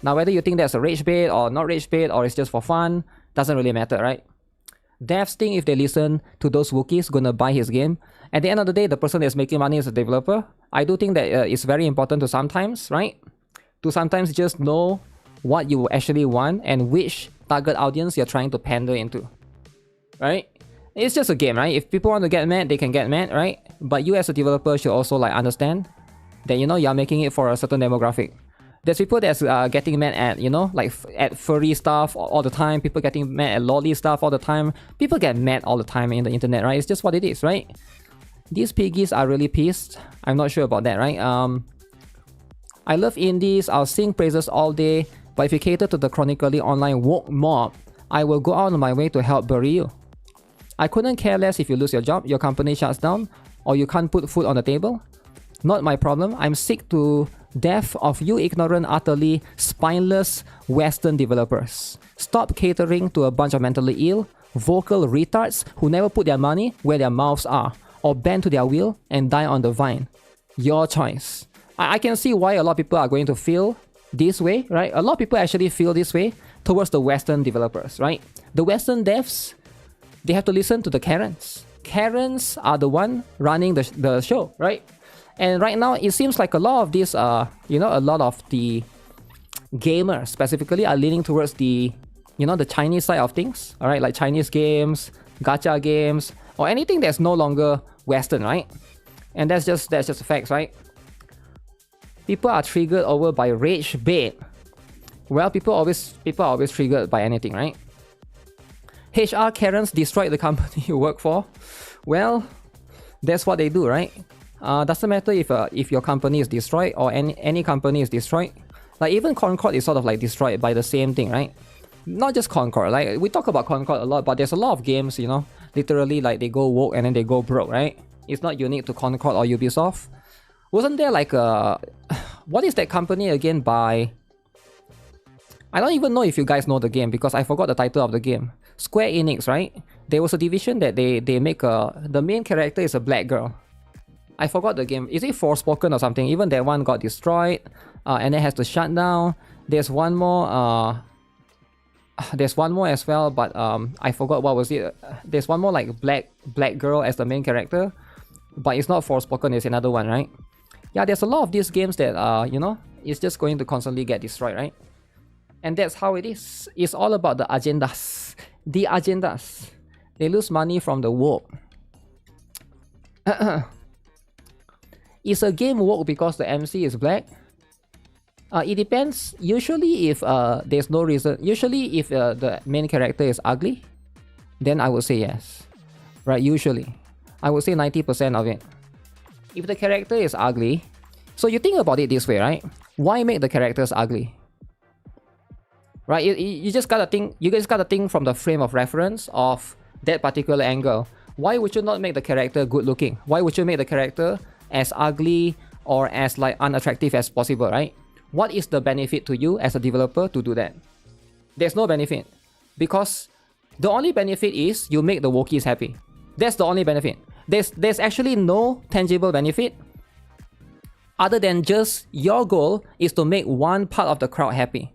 Now, whether you think that's a rage bait or not rage bait or it's just for fun, doesn't really matter, right? Devs think if they listen to those Wookiees gonna buy his game. At the end of the day, the person that's making money is a developer. I do think that it's very important to sometimes, right? To sometimes just know what you actually want and which target audience you're trying to pander into, right? It's just a game, right? If people want to get mad, they can get mad, right? But you as a developer should also like understand that, you know, you're making it for a certain demographic. There's people that's getting mad at, you know, like at furry stuff all the time. People getting mad at lolly stuff all the time. People get mad all the time in the internet, right? It's just what it is, right? These piggies are really pissed. I'm not sure about that, right? I love indies. I'll sing praises all day. But if you cater to the chronically online woke mob, I will go out of my way to help bury you. I couldn't care less if you lose your job, your company shuts down, or you can't put food on the table. Not my problem. I'm sick to death of you ignorant, utterly spineless Western developers. Stop catering to a bunch of mentally ill, vocal retards who never put their money where their mouths are, or bend to their will and die on the vine. Your choice. I can see why a lot of people are going to feel this way, right? A lot of people actually feel this way towards the Western developers, right? The Western devs, they have to listen to the Karens. Karens are the one running the show, right? And right now, it seems like a lot of these, you know, a lot of the gamers specifically are leaning towards the, you know, the Chinese side of things, all right? Like Chinese games, gacha games, or anything that's no longer Western, right? And that's just facts, right? People are triggered over by rage bait. Well, people are always triggered by anything, right? HR Karens destroyed the company you work for. Well, that's what they do, right? Doesn't matter if your company is destroyed or any company is destroyed. Like even Concord is sort of like destroyed by the same thing, right? Not just Concord, like we talk about Concord a lot, but there's a lot of games, you know, literally like they go woke and then they go broke, right? It's not unique to Concord or Ubisoft. Wasn't there like a... What is that company again by... I don't even know if you guys know the game because I forgot the title of the game. Square Enix, right? There was a division that they make a... The main character is a black girl. I forgot the game. Is it Forspoken or something? Even that one got destroyed and it has to shut down. There's one more... There's one more as well, but I forgot what was it. There's one more like black girl as the main character. But it's not Forspoken, it's another one, right? Yeah, there's a lot of these games that, you know, it's just going to constantly get destroyed, right? And that's how it is. It's all about the agendas. The agendas. They lose money from the woke. Is a game woke because the MC is black? It depends. Usually if there's no reason, usually if the main character is ugly, then I would say yes. Right, usually. I would say 90% of it. If the character is ugly, so you think about it this way, right? Why make the characters ugly? Right, you just gotta think. You guys gotta think from the frame of reference of that particular angle. Why would you not make the character good looking? Why would you make the character as ugly or as like unattractive as possible, right? What is the benefit to you as a developer to do that? There's no benefit because the only benefit is you make the wokies happy. That's the only benefit. There's actually no tangible benefit other than just your goal is to make one part of the crowd happy.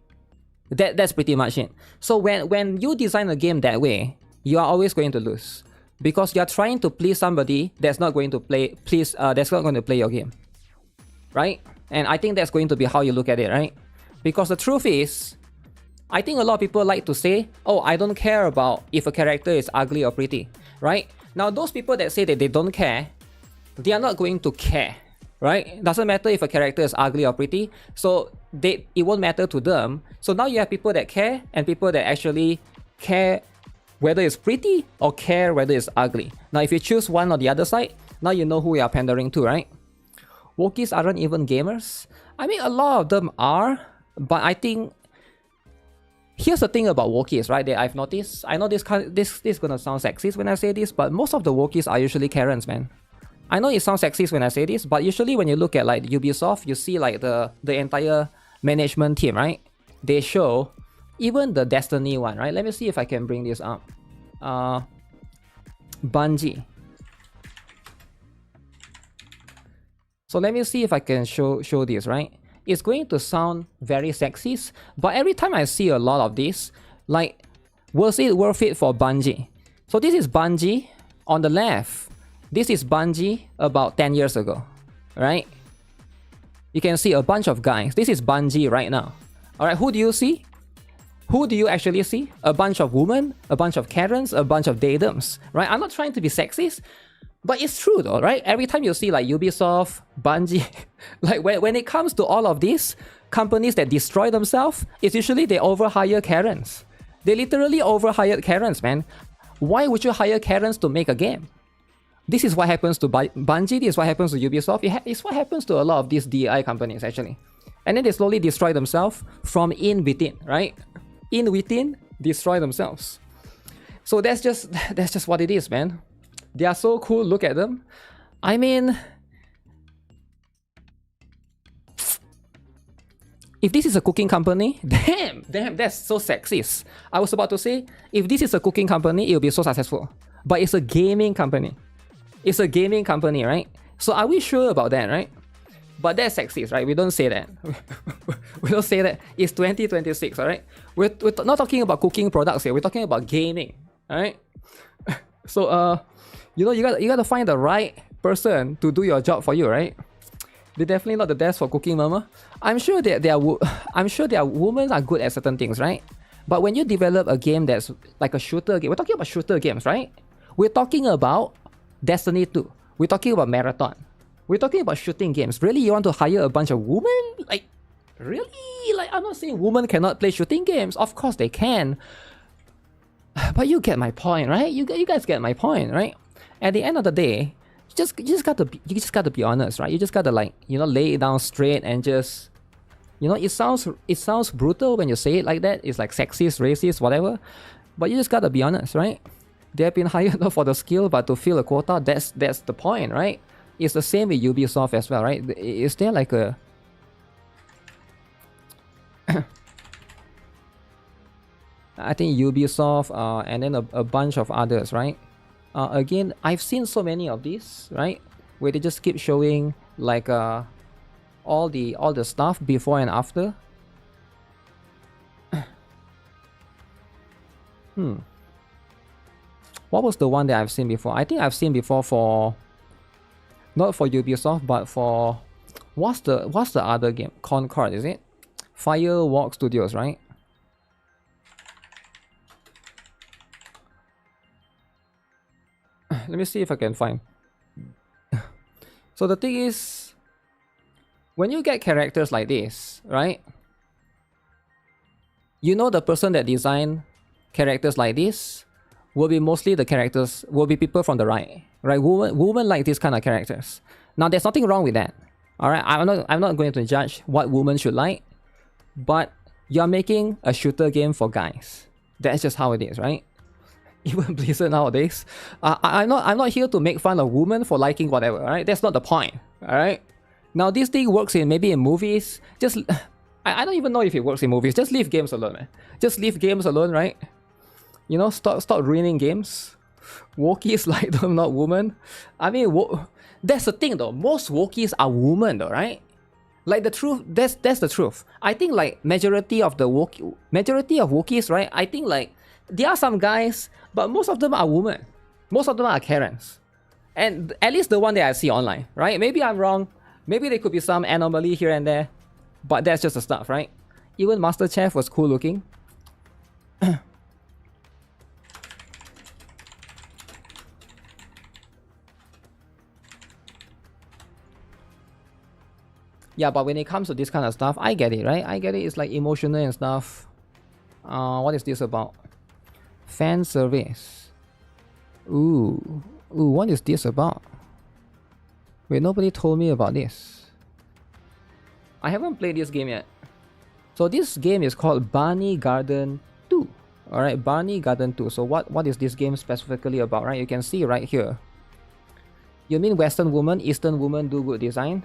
That's pretty much it. So when you design a game that way, you are always going to lose because you are trying to please somebody that's not going to play your game, right? And I think that's going to be how you look at it, right? Because the truth is, I think a lot of people like to say, oh, I don't care about if a character is ugly or pretty, right? Now, those people that say that they don't care, they are not going to care, right? Doesn't matter if a character is ugly or pretty, so it won't matter to them. So now you have people that care and people that actually care whether it's pretty or care whether it's ugly. Now, if you choose one or the other side, now you know who you are pandering to, right? Wokies aren't even gamers. I mean, a lot of them are, but I think here's the thing about wokies, right? That I've noticed. I know this is gonna sound sexist when I say this, but most of the wokies are usually Karens, man. I know it sounds sexist when I say this, but usually when you look at like Ubisoft, you see like the entire management team, right? They show even the Destiny one, right? Let me see if I can bring this up. Bungie. So let me see if I can show this, right? It's going to sound very sexist, but every time I see a lot of this, like, was it worth it for Bungie? So this is Bungie on the left. This is Bungie about 10 years ago, right? You can see a bunch of guys. This is Bungie right now. Alright, who do you see? Who do you actually see? A bunch of women, a bunch of Karens, a bunch of datums, right? I'm not trying to be sexist, but it's true though, right? Every time you see like Ubisoft, Bungie, like when it comes to all of these companies that destroy themselves, it's usually they overhire Karens. They literally overhired Karens, man. Why would you hire Karens to make a game? This is what happens to Bungie, this is what happens to Ubisoft, it's what happens to a lot of these DI companies actually. And then they slowly destroy themselves from in within, right? In within, destroy themselves. So that's just what it is, man. They are so cool, look at them. I mean, if this is a cooking company, damn, that's so sexist. I was about to say, if this is a cooking company, it will be so successful. But it's a gaming company. It's a gaming company, right? So are we sure about that, right? But that's sexist, right? We don't say that. We don't say that. It's 2026, alright? We're not talking about cooking products here. We're talking about gaming, alright? So, you know, you gotta find the right person to do your job for you, right? They're definitely not the best for cooking, mama. I'm sure that their women are good at certain things, right? But when you develop a game that's like a shooter game, we're talking about shooter games, right? We're talking about Destiny 2. We're talking about Marathon. We're talking about shooting games. Really, you want to hire a bunch of women? Like, really? Like, I'm not saying women cannot play shooting games. Of course they can. But you get my point, right? You guys get my point, right? At the end of the day, you just gotta be honest, right? You just gotta, like, you know, lay it down straight and just, you know, it sounds brutal when you say it like that. It's like sexist, racist, whatever. But you just gotta be honest, right? They have been hired not for the skill, but to fill a quota. That's the point, right? It's the same with Ubisoft as well, right? Is there like a I think Ubisoft and then a bunch of others, right? Again, I've seen so many of these, right? Where they just keep showing like all the stuff before and after. What was the one that I've seen before? I think I've seen before for not for Ubisoft, but for what's the other game? Concord, is it? Firewalk Studios, right? Let me see if I can find. So the thing is, when you get characters like this, right? You know, the person that designed characters like this will be mostly the characters, will be people from the right? Women like these kind of characters. Now, there's nothing wrong with that. Alright, I'm not going to judge what women should like, but you're making a shooter game for guys. That's just how it is, right? Even Blizzard nowadays. I'm not here to make fun of women for liking whatever, right? That's not the point, alright? Now, this thing works maybe in movies. Just, I don't even know if it works in movies. Just leave games alone, man. Just leave games alone, right? You know, stop ruining games. Wokies like them, not women. I mean, that's the thing though. Most wokies are women though, right? Like the truth, that's the truth. I think like majority of wokies, right? I think like there are some guys, but most of them are women. Most of them are Karens. And at least the one that I see online, right? Maybe I'm wrong. Maybe there could be some anomaly here and there. But that's just the stuff, right? Even Master Chef was cool looking. Yeah, but when it comes to this kind of stuff, I get it, right? I get it. It's like emotional and stuff. What is this about? Fan service. Ooh, what is this about? Wait, nobody told me about this. I haven't played this game yet. So this game is called Barney Garden 2. Alright, Barney Garden 2. So what is this game specifically about, right? You can see right here. You mean Western woman, Eastern woman do good design?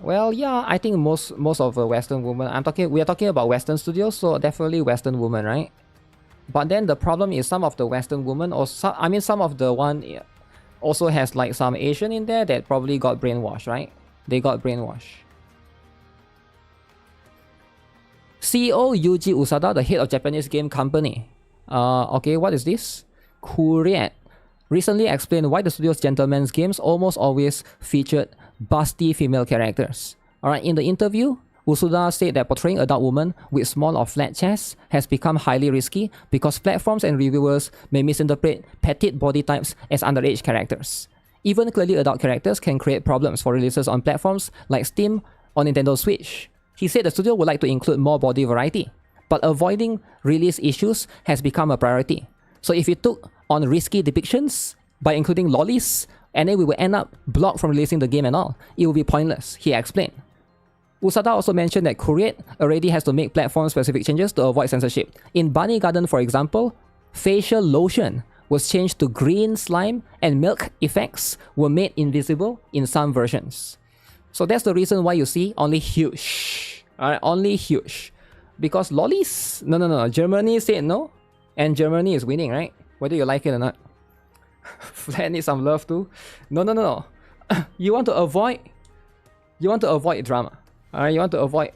Well, yeah, I think most of the Western women, we are talking about Western studios, so definitely Western women, right? But then the problem is some of the Western women, or some of the one also has like some Asian in there that probably got brainwashed, right? They got brainwashed. CEO Yuji Usada, the head of Japanese game company. Okay, what is this? Kuriet recently explained why the studio's gentlemen's games almost always featured busty female characters. Alright, in the interview, Usuda said that portraying adult women with small or flat chests has become highly risky because platforms and reviewers may misinterpret petite body types as underage characters. Even clearly adult characters can create problems for releases on platforms like Steam or Nintendo Switch. He said the studio would like to include more body variety, but avoiding release issues has become a priority. So if you took on risky depictions by including lollies, and then we will end up blocked from releasing the game and all, it will be pointless, he explained. Usada also mentioned that Kuriet already has to make platform-specific changes to avoid censorship. In Bunny Garden, for example, facial lotion was changed to green slime and milk effects were made invisible in some versions. So that's the reason why you see only huge. Alright, only huge. Because lollies? No. Germany said no, and Germany is winning, right? Whether you like it or not. Flat needs some love too. No. You want to avoid You want to avoid drama. Alright, you want to avoid,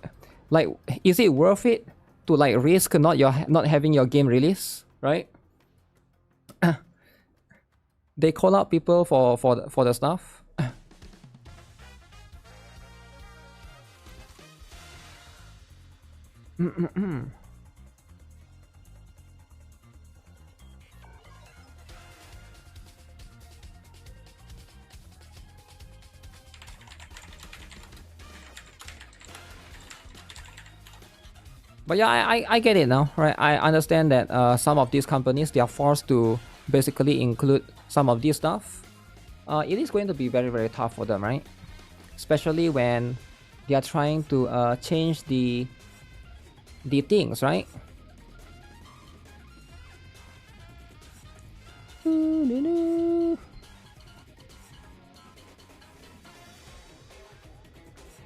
like, is it worth it to like risk not having your game release, right? They call out people for the stuff. But yeah, I get it now, right? I understand that some of these companies, they are forced to basically include some of this stuff. It is going to be very, very tough for them, right? Especially when they are trying to change the things, right?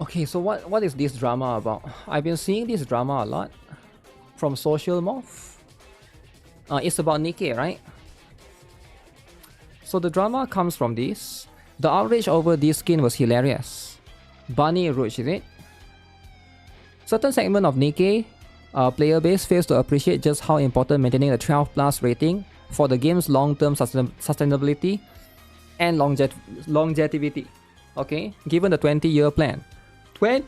Okay, so what is this drama about? I've been seeing this drama a lot from Social Morph. It's about NIKKE, right? So the drama comes from this. The outrage over this skin was hilarious. Bunny Rouge, is it? Certain segment of NIKKE player base fails to appreciate just how important maintaining a 12+ rating for the game's long-term sustainability and longevity. Okay, given the 20-year plan. 20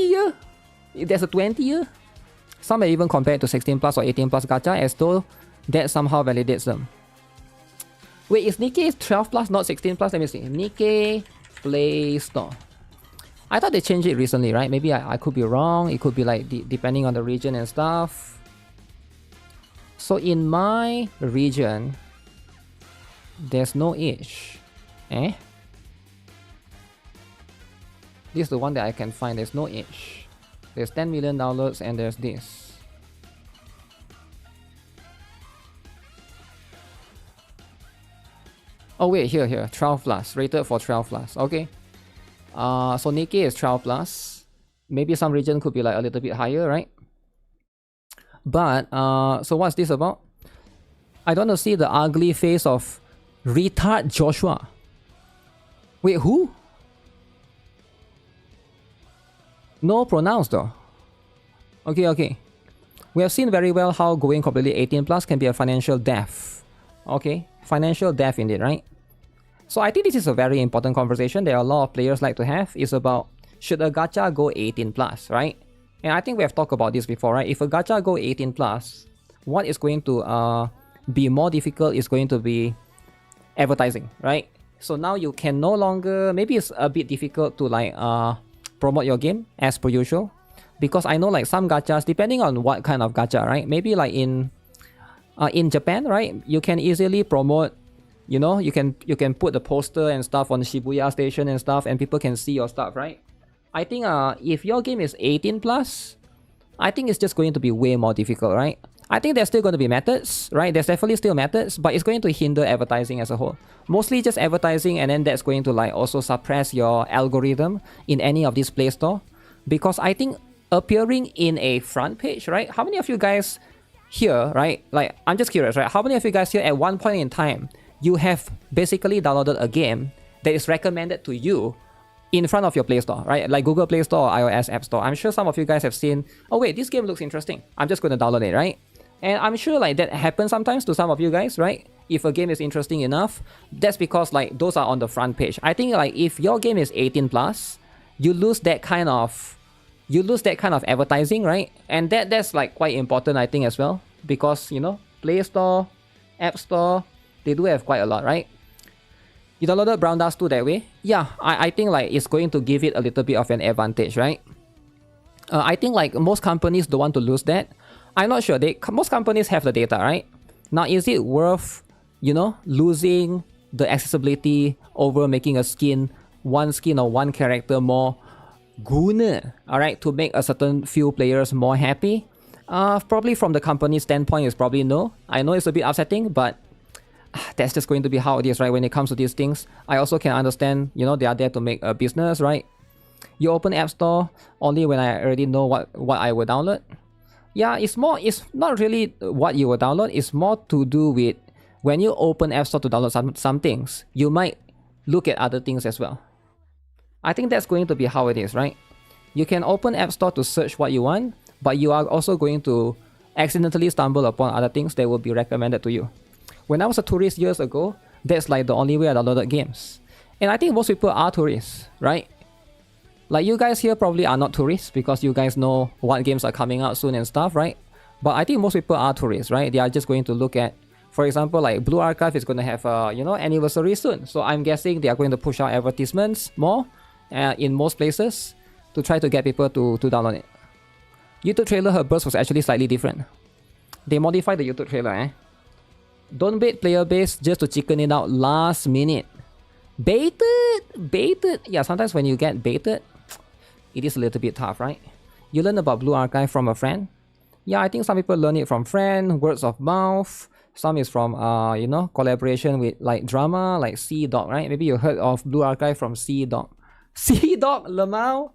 year? There's a 20 year? Some may even compare it to 16+ or 18+ gacha as though that somehow validates them. Wait, is NIKKE 12+, not 16+? Let me see. NIKKE Play Store. I thought they changed it recently, right? Maybe I could be wrong. It could be like depending on the region and stuff. So in my region, there's no age. Eh? This is the one that I can find. There's no age. There's 10 million downloads and there's this. Oh wait, here, 12+, rated for 12+. Okay. So NIKKE is 12+. Maybe some region could be like a little bit higher, right? But so what's this about? I don't want to see the ugly face of retard Joshua. Wait, who? No pronouns though. Okay. We have seen very well how going completely 18+ can be a financial death. Okay, financial death indeed, right? So I think this is a very important conversation that a lot of players like to have. Is about, should a gacha go 18+, right? And I think we have talked about this before, right? If a gacha go 18+, what is going to be more difficult is going to be advertising, right? So now you can no longer, maybe it's a bit difficult to like promote your game as per usual, because I know like some gachas, depending on what kind of gacha, right? Maybe like in Japan, right? You can easily promote, you know, you can put the poster and stuff on the Shibuya station and stuff, and people can see your stuff, right? I think if your game is 18+, I think it's just going to be way more difficult, right? I think there's still going to be methods, right? There's definitely still methods, but it's going to hinder advertising as a whole. Mostly just advertising, and then that's going to like also suppress your algorithm in any of these Play Store. Because I think appearing in a front page, right? How many of you guys here, right? Like, I'm just curious, right? How many of you guys here at one point in time, you have basically downloaded a game that is recommended to you in front of your Play Store, right? Like Google Play Store or iOS App Store. I'm sure some of you guys have seen, oh wait, this game looks interesting. I'm just going to download it, right? And I'm sure like that happens sometimes to some of you guys, right? If a game is interesting enough, that's because like those are on the front page. I think like if your game is 18+, you lose that kind of advertising, right? And that's like quite important, I think, as well, because, you know, Play Store, App Store, they do have quite a lot, right? You downloaded Brown Dust 2 that way? Yeah, I think like it's going to give it a little bit of an advantage, right? I think like most companies don't want to lose that. I'm not sure. Most companies have the data, right? Now, is it worth, you know, losing the accessibility over making a skin, one skin or one character more guna, alright, to make a certain few players more happy? Probably from the company's standpoint, it's probably no. I know it's a bit upsetting, but that's just going to be how it is, right? When it comes to these things, I also can understand, you know, they are there to make a business, right? You open App Store only when I already know what I will download. Yeah, it's not really what you will download. It's more to do with when you open App Store to download some things, you might look at other things as well. I think that's going to be how it is, right? You can open App Store to search what you want, but you are also going to accidentally stumble upon other things that will be recommended to you. When I was a tourist years ago, that's like the only way I downloaded games. And I think most people are tourists, right? Like you guys here probably are not tourists because you guys know what games are coming out soon and stuff, right? But I think most people are tourists, right? They are just going to look at, for example, like Blue Archive is going to have a, anniversary soon. So I'm guessing they are going to push out advertisements more in most places to try to get people to download it. YouTube trailer, her burst was actually slightly different. They modified the YouTube trailer, Don't bait player base just to chicken it out last minute. Baited. Yeah, sometimes when you get baited, it is a little bit tough, right? You learn about Blue Archive from a friend. Yeah, I think some people learn it from friend, words of mouth. Some is from, collaboration with like drama, like C-Dog, right? Maybe you heard of Blue Archive from C-Dog. C-Dog, Lamau?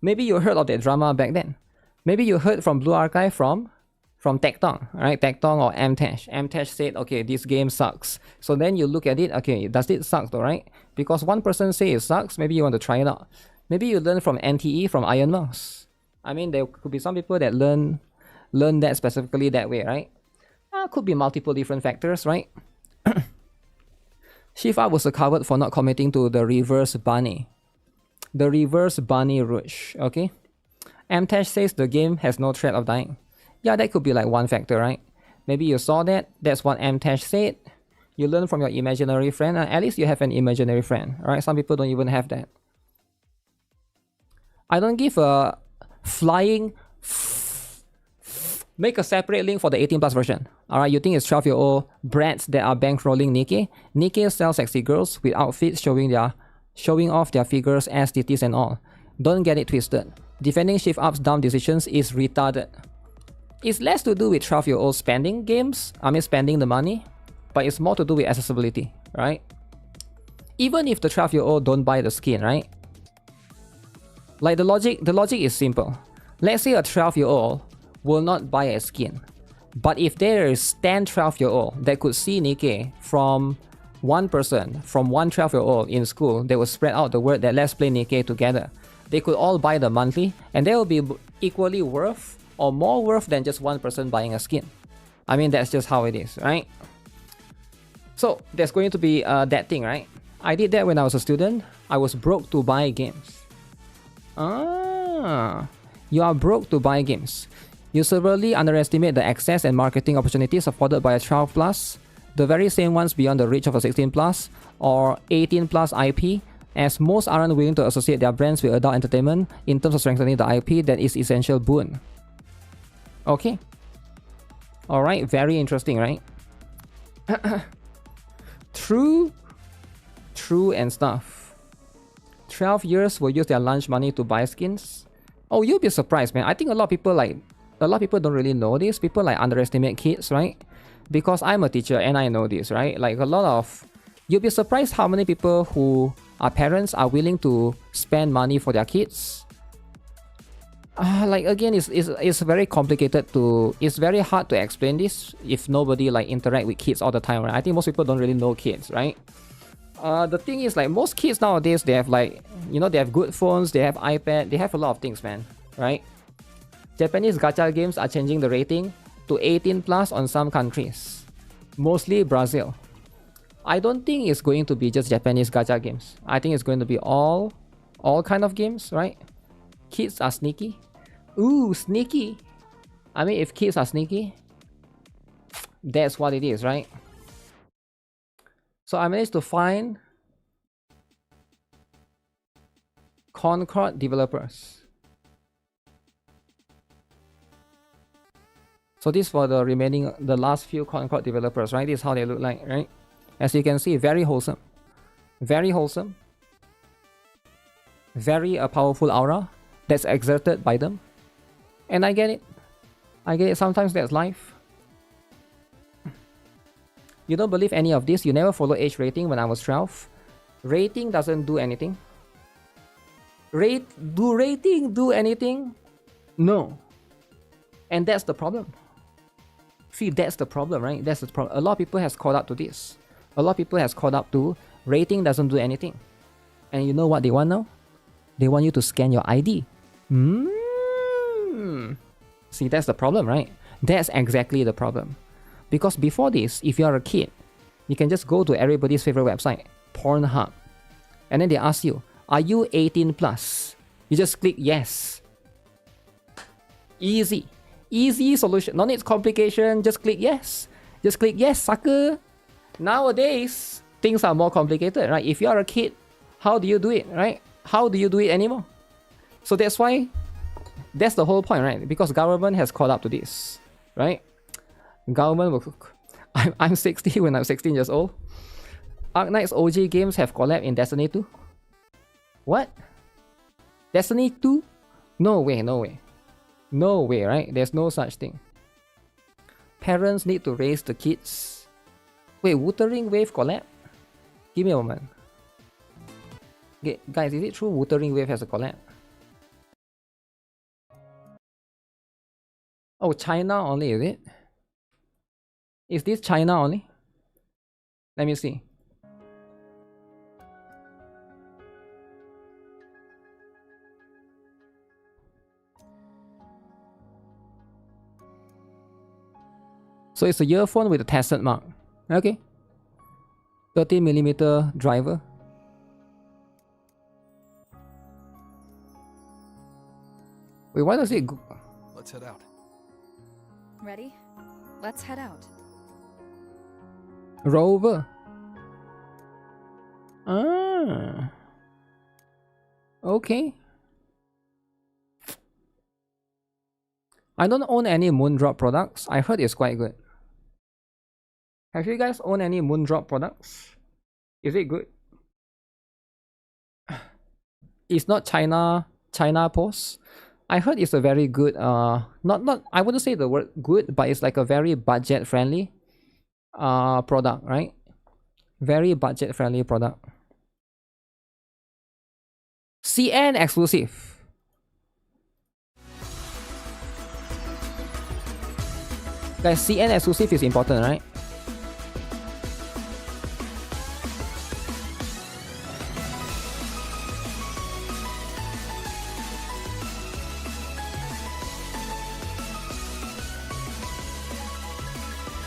Maybe you heard of that drama back then. Maybe you heard from Blue Archive from Tectong, right? Tectong or Mtash. Mtash said, okay, this game sucks. So then you look at it, okay, does it suck though, right? Because one person say it sucks, maybe you want to try it out. Maybe you learn from NTE, from Iron Mouse. I mean, there could be some people that learn that specifically that way, right? Could be multiple different factors, right? Shiva was covered for not committing to the reverse bunny. The reverse bunny rouge, okay? Mtash says the game has no threat of dying. Yeah, that could be like one factor, right? Maybe you saw that. That's what Mtash said. You learn from your imaginary friend. At least you have an imaginary friend, right? Some people don't even have that. I don't give a flying... Make a separate link for the 18 plus version. Alright, you think it's 12-year-old brats that are bankrolling NIKKE? NIKKE sells sexy girls with outfits showing off their figures, ass, titties and all. Don't get it twisted. Defending Shift Up's dumb decisions is retarded. It's less to do with 12-year-olds spending the money, but it's more to do with accessibility, right? Even if the 12-year-old don't buy the skin, right? Like the logic is simple. Let's say a 12-year-old will not buy a skin, but if there is 10 12-year-old that could see NIKKE from one person, from one 12-year-old in school, they will spread out the word that let's play NIKKE together. They could all buy the monthly, and they will be equally worth or more worth than just one person buying a skin. I mean, that's just how it is, right? So there's going to be that thing, right? I did that when I was a student. I was broke to buy games. You are broke to buy games. You severely underestimate the access and marketing opportunities afforded by a 12 plus, the very same ones beyond the reach of a 16 plus or 18 plus IP, as most aren't willing to associate their brands with adult entertainment in terms of strengthening the IP that is essential boon. Okay. Alright, very interesting, right? True and stuff. 12 years will use their lunch money to buy skins. Oh, you'll be surprised, man. I think a lot of people don't really know this. People like underestimate kids, right? Because I'm a teacher and I know this, right? Like you'll be surprised how many people who are parents are willing to spend money for their kids. Like again, it's very complicated it's very hard to explain this if nobody like interact with kids all the time, right? I think most people don't really know kids, right? The thing is, like, most kids nowadays, they have like, they have good phones, they have iPad, they have a lot of things, man, right? Japanese gacha games are changing the rating to 18 plus on some countries, mostly Brazil. I don't think it's going to be just Japanese gacha games. I think it's going to be all kind of games, right? Kids are sneaky. Ooh, sneaky. I mean, if kids are sneaky, that's what it is, right? So I managed to find Concord developers. So this for the last few Concord developers, right? This is how they look like, right? As you can see, very wholesome. Very wholesome. Very powerful aura that's exerted by them. And I get it. I get it. Sometimes that's life. You don't believe any of this? You never follow age rating when I was 12? Rating doesn't do anything. Do rating do anything? No. And that's the problem. See, that's the problem, right? That's the problem. A lot of people has caught up to this. A lot of people has caught up to rating doesn't do anything. And you know what they want now? They want you to scan your ID. See, that's the problem, right? That's exactly the problem. Because before this, if you're a kid, you can just go to everybody's favorite website, Pornhub. And then they ask you, are you 18 plus? You just click yes. Easy. Easy solution. No need complication. Just click yes. Just click yes, sucker. Nowadays, things are more complicated, right? If you are a kid, how do you do it, right? How do you do it anymore? So that's why, that's the whole point, right? Because government has caught up to this, right? Government will... I'm 60 when I'm 16 years old. Arknight's OG games have collabed in Destiny 2. What? Destiny 2? No way, no way. No way, right? There's no such thing. Parents need to raise the kids. Wait, Wuthering Wave collab? Give me a moment. Okay, guys, is it true Wuthering Wave has a collab? Oh, China only, is it? Is this China only? Let me see. So it's a earphone with a tested mark. Okay. 30mm driver. Wait, why does it go? Let's head out. Ready? Let's head out. Rover. Ah. Okay. I don't own any Moondrop products. I heard it's quite good. Have you guys owned any Moondrop products? Is it good? It's not China Post. I heard it's a very good not I wouldn't say the word good, but it's like a very budget friendly product, right? Very budget friendly product. CN exclusive. Guys, CN exclusive is important, right?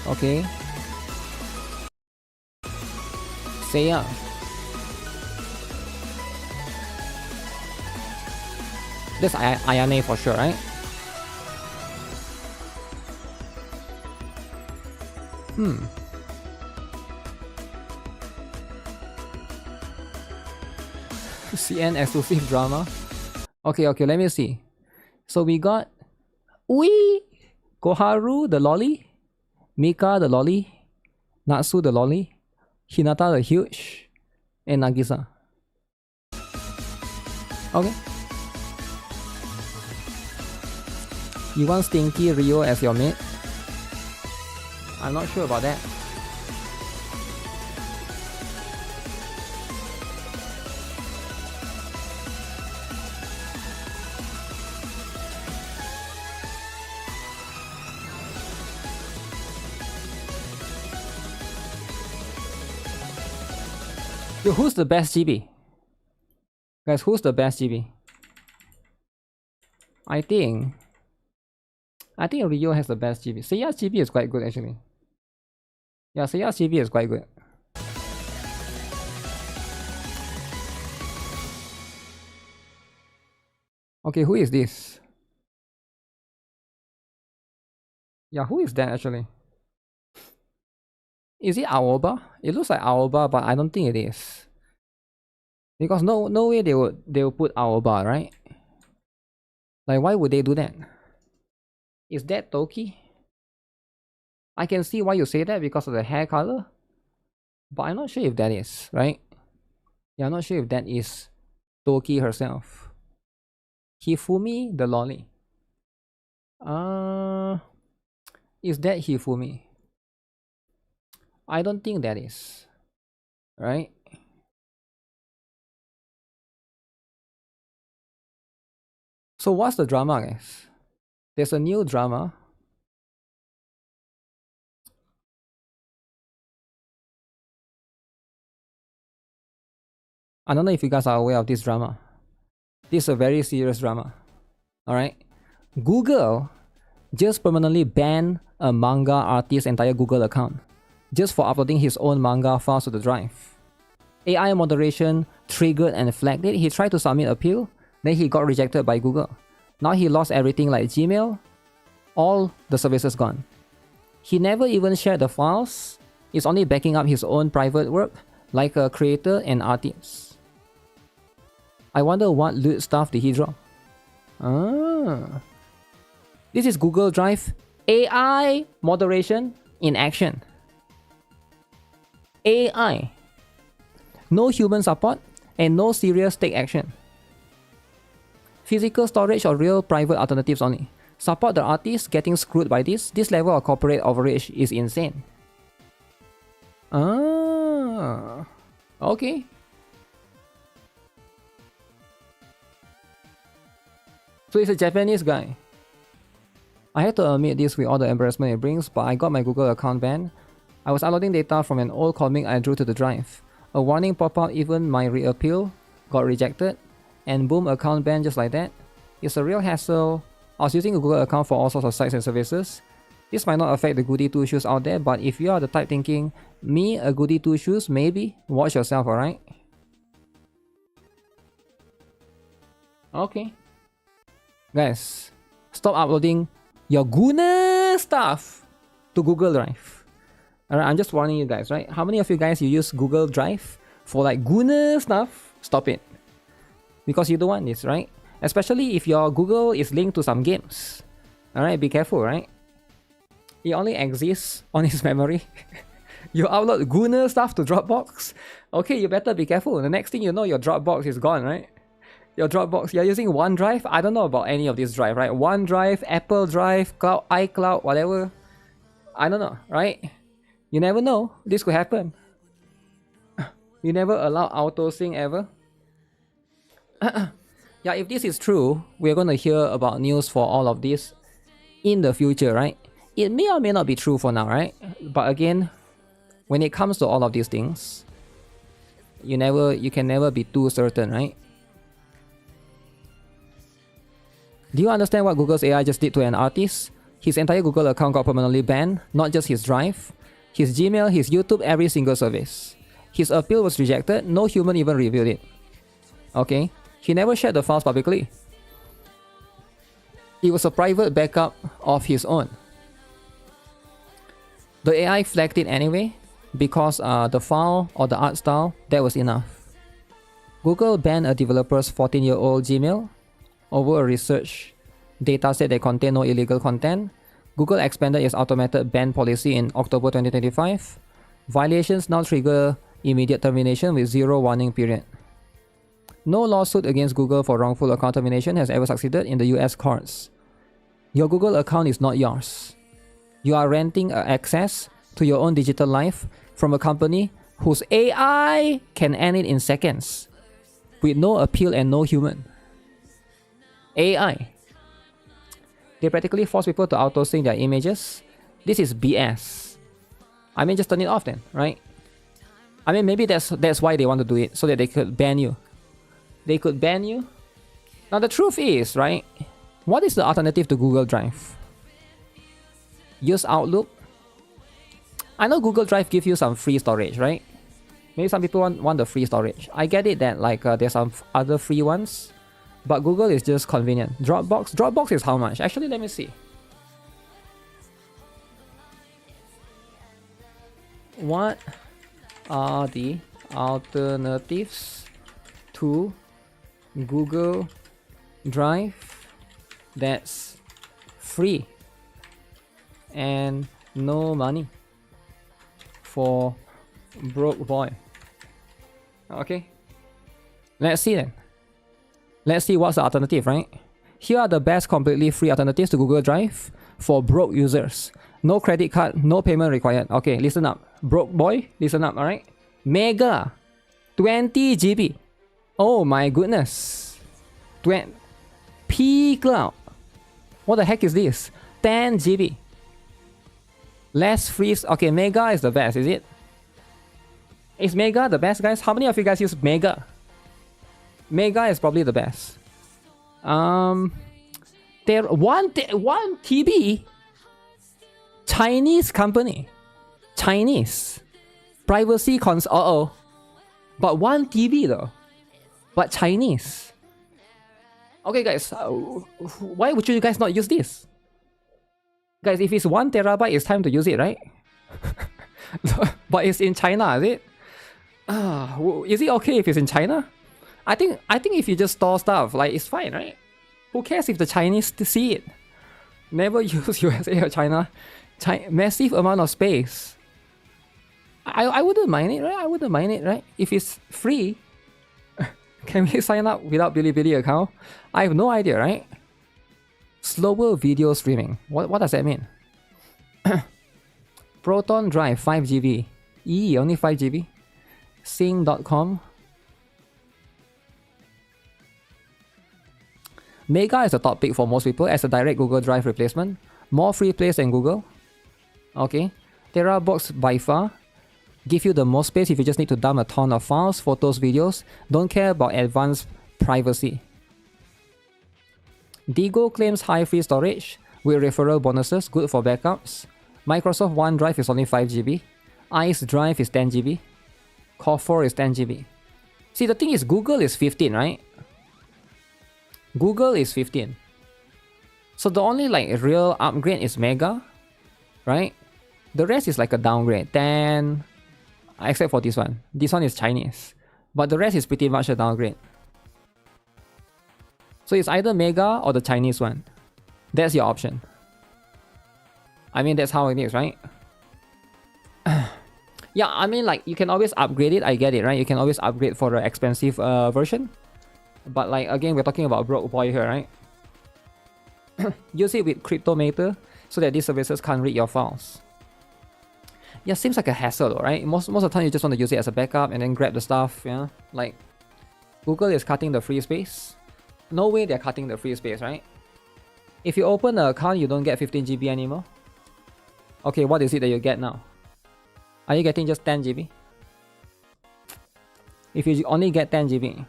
Okay. Seiya. That's Ayane for sure, right? CN exclusive drama. Okay, let me see. So we got Koharu the lolly, Mika the lolly, Natsu the lolly, Hinata the huge, and Nagisa. Okay. You want Stinky Rio as your mate? I'm not sure about that. Yo, who's the best GB? Guys, who's the best GB? I think Rio has the best GB. Seiya's GB is quite good actually. Yeah, Seiya's GB is quite good. Okay, who is this? Yeah, who is that actually? Is it Aoba? It looks like Aoba, but I don't think it is. Because no way they would put Aoba, right? Like, why would they do that? Is that Toki? I can see why you say that because of the hair color, but I'm not sure if that is, right? Yeah, I'm not sure if that is Toki herself. Hifumi the lolly. Is that Hifumi? I don't think that is, right? So what's the drama, guys? There's a new drama. I don't know if you guys are aware of this drama. This is a very serious drama. Alright? Google just permanently banned a manga artist's entire Google account just for uploading his own manga files to the drive. AI moderation triggered and flagged it. He tried to submit appeal, then he got rejected by Google. Now he lost everything like Gmail, all the services gone. He never even shared the files. He's only backing up his own private work like a creator and artist. I wonder what loot stuff did he draw? Ah. This is Google Drive AI moderation in action. AI. No human support and no serious take action. Physical storage or real private alternatives only. Support the artist getting screwed by this. This level of corporate overreach is insane. Ah. Okay. So it's a Japanese guy. I had to admit this with all the embarrassment it brings, but I got my Google account banned. I was uploading data from an old comic I drew to the drive. A warning popped out, even my reappeal got rejected, and boom, account banned just like that. It's a real hassle. I was using a Google account for all sorts of sites and services. This might not affect the goody 2 shoes out there, but if you are the type thinking, me, a goody 2 shoes, maybe, watch yourself, alright? Okay. Guys, stop uploading your Guna stuff to Google Drive. Alright, I'm just warning you guys, right? How many of you guys you use Google Drive for like Guna stuff? Stop it. Because you don't want this, right? Especially if your Google is linked to some games. Alright, be careful, right? It only exists on his memory. You upload Guna stuff to Dropbox. Okay, you better be careful. The next thing you know, your Dropbox is gone, right? Your Dropbox, you're using OneDrive. I don't know about any of this drive, right? OneDrive, Apple Drive, Cloud, iCloud, whatever. I don't know, right? You never know. This could happen. You never allow auto-sync ever. Yeah, if this is true, we're going to hear about news for all of this in the future, right? It may or may not be true for now, right? But again, when it comes to all of these things, you can never be too certain, right? Do you understand what Google's AI just did to an artist? His entire Google account got permanently banned, not just his Drive, his Gmail, his YouTube, every single service. His appeal was rejected, no human even reviewed it. Okay? He never shared the files publicly. It was a private backup of his own. The AI flagged it anyway, because the file or the art style, that was enough. Google banned a developer's 14-year-old Gmail over a research dataset that contained no illegal content. Google expanded its automated ban policy in October 2025. Violations now trigger immediate termination with 0 warning period. No lawsuit against Google for wrongful account termination has ever succeeded in the US courts. Your Google account is not yours. You are renting access to your own digital life from a company whose AI can end it in seconds, with no appeal and no human. AI. They practically force people to auto-sync their images. This is BS. I mean, just turn it off then, right? I mean, maybe that's why they want to do it, so that they could ban you. They could ban you. Now the truth is, right? What is the alternative to Google Drive? Use Outlook. I know Google Drive gives you some free storage, right? Maybe some people want the free storage. I get it that like there's some other free ones, but Google is just convenient. Dropbox is how much? Actually, let me see. What are the alternatives to Google Drive that's free and no money for broke boy? Okay, let's see then. Let's see what's the alternative, right? Here are the best completely free alternatives to Google Drive for broke users. No credit card, no payment required. Okay, listen up. Broke boy, listen up, alright? Mega 20 GB. Oh my goodness. P Cloud. What the heck is this? 10 GB. Less freeze. Okay, Mega is the best, is it? Is Mega the best, guys? How many of you guys use Mega? Mega is probably the best. There one TB. Chinese company. Chinese. Privacy cons. But 1 TB though. But Chinese. Okay, guys. Why would you guys not use this? Guys, if it's 1 terabyte, it's time to use it, right? But it's in China, is it? Is it okay if it's in China? I think if you just store stuff, like, it's fine, right? Who cares if the Chinese see it? Never use USA or China. Massive amount of space. I wouldn't mind it, right? I wouldn't mind it, right? If it's free, can we sign up without Bilibili account? I have no idea, right? Slower video streaming. What does that mean? Proton Drive 5 GB. Only 5 GB. Sing.com. Mega is a top pick for most people as a direct Google Drive replacement. More free place than Google. Okay. TeraBox by far. Give you the most space if you just need to dump a ton of files, photos, videos. Don't care about advanced privacy. Digo claims high free storage with referral bonuses, good for backups. Microsoft OneDrive is only 5 GB. Ice Drive is 10 GB. Core4 is 10 GB. See, the thing is, Google is 15, right? Google is 15. So the only like real upgrade is Mega, right? The rest is like a downgrade. 10, except for this one. This one is Chinese. But the rest is pretty much a downgrade. So it's either Mega or the Chinese one. That's your option. I mean, that's how it is, right? Yeah, I mean, like, you can always upgrade it. I get it, right? You can always upgrade for the expensive version. But like, again, we're talking about broke boy here, right? Use it with Cryptomator so that these services can't read your files. Yeah, seems like a hassle though, right? Most of the time you just want to use it as a backup and then grab the stuff, yeah? Like, Google is cutting the free space. No way they're cutting the free space, right? If you open an account, you don't get 15 GB anymore. Okay, what is it that you get now? Are you getting just 10 GB? If you only get 10 GB,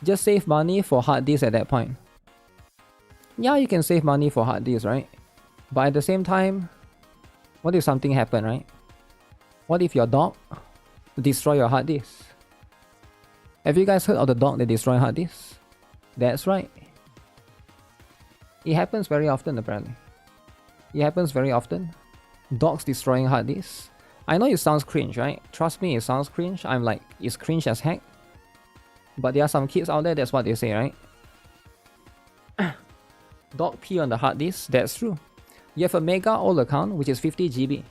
just save money for hard disk at that point. Yeah, you can save money for hard disk, right? But at the same time, what if something happened, right? What if your dog destroy your hard disk? Have you guys heard of the dog that destroy hard disk? That's right. It happens very often, apparently. It happens very often. Dogs destroying hard disks. I know it sounds cringe, right? Trust me, it sounds cringe. I'm like, it's cringe as heck. But there are some kids out there, that's what they say, right? Dog pee on the hard disk, that's true. You have a mega old account, which is 50 GB.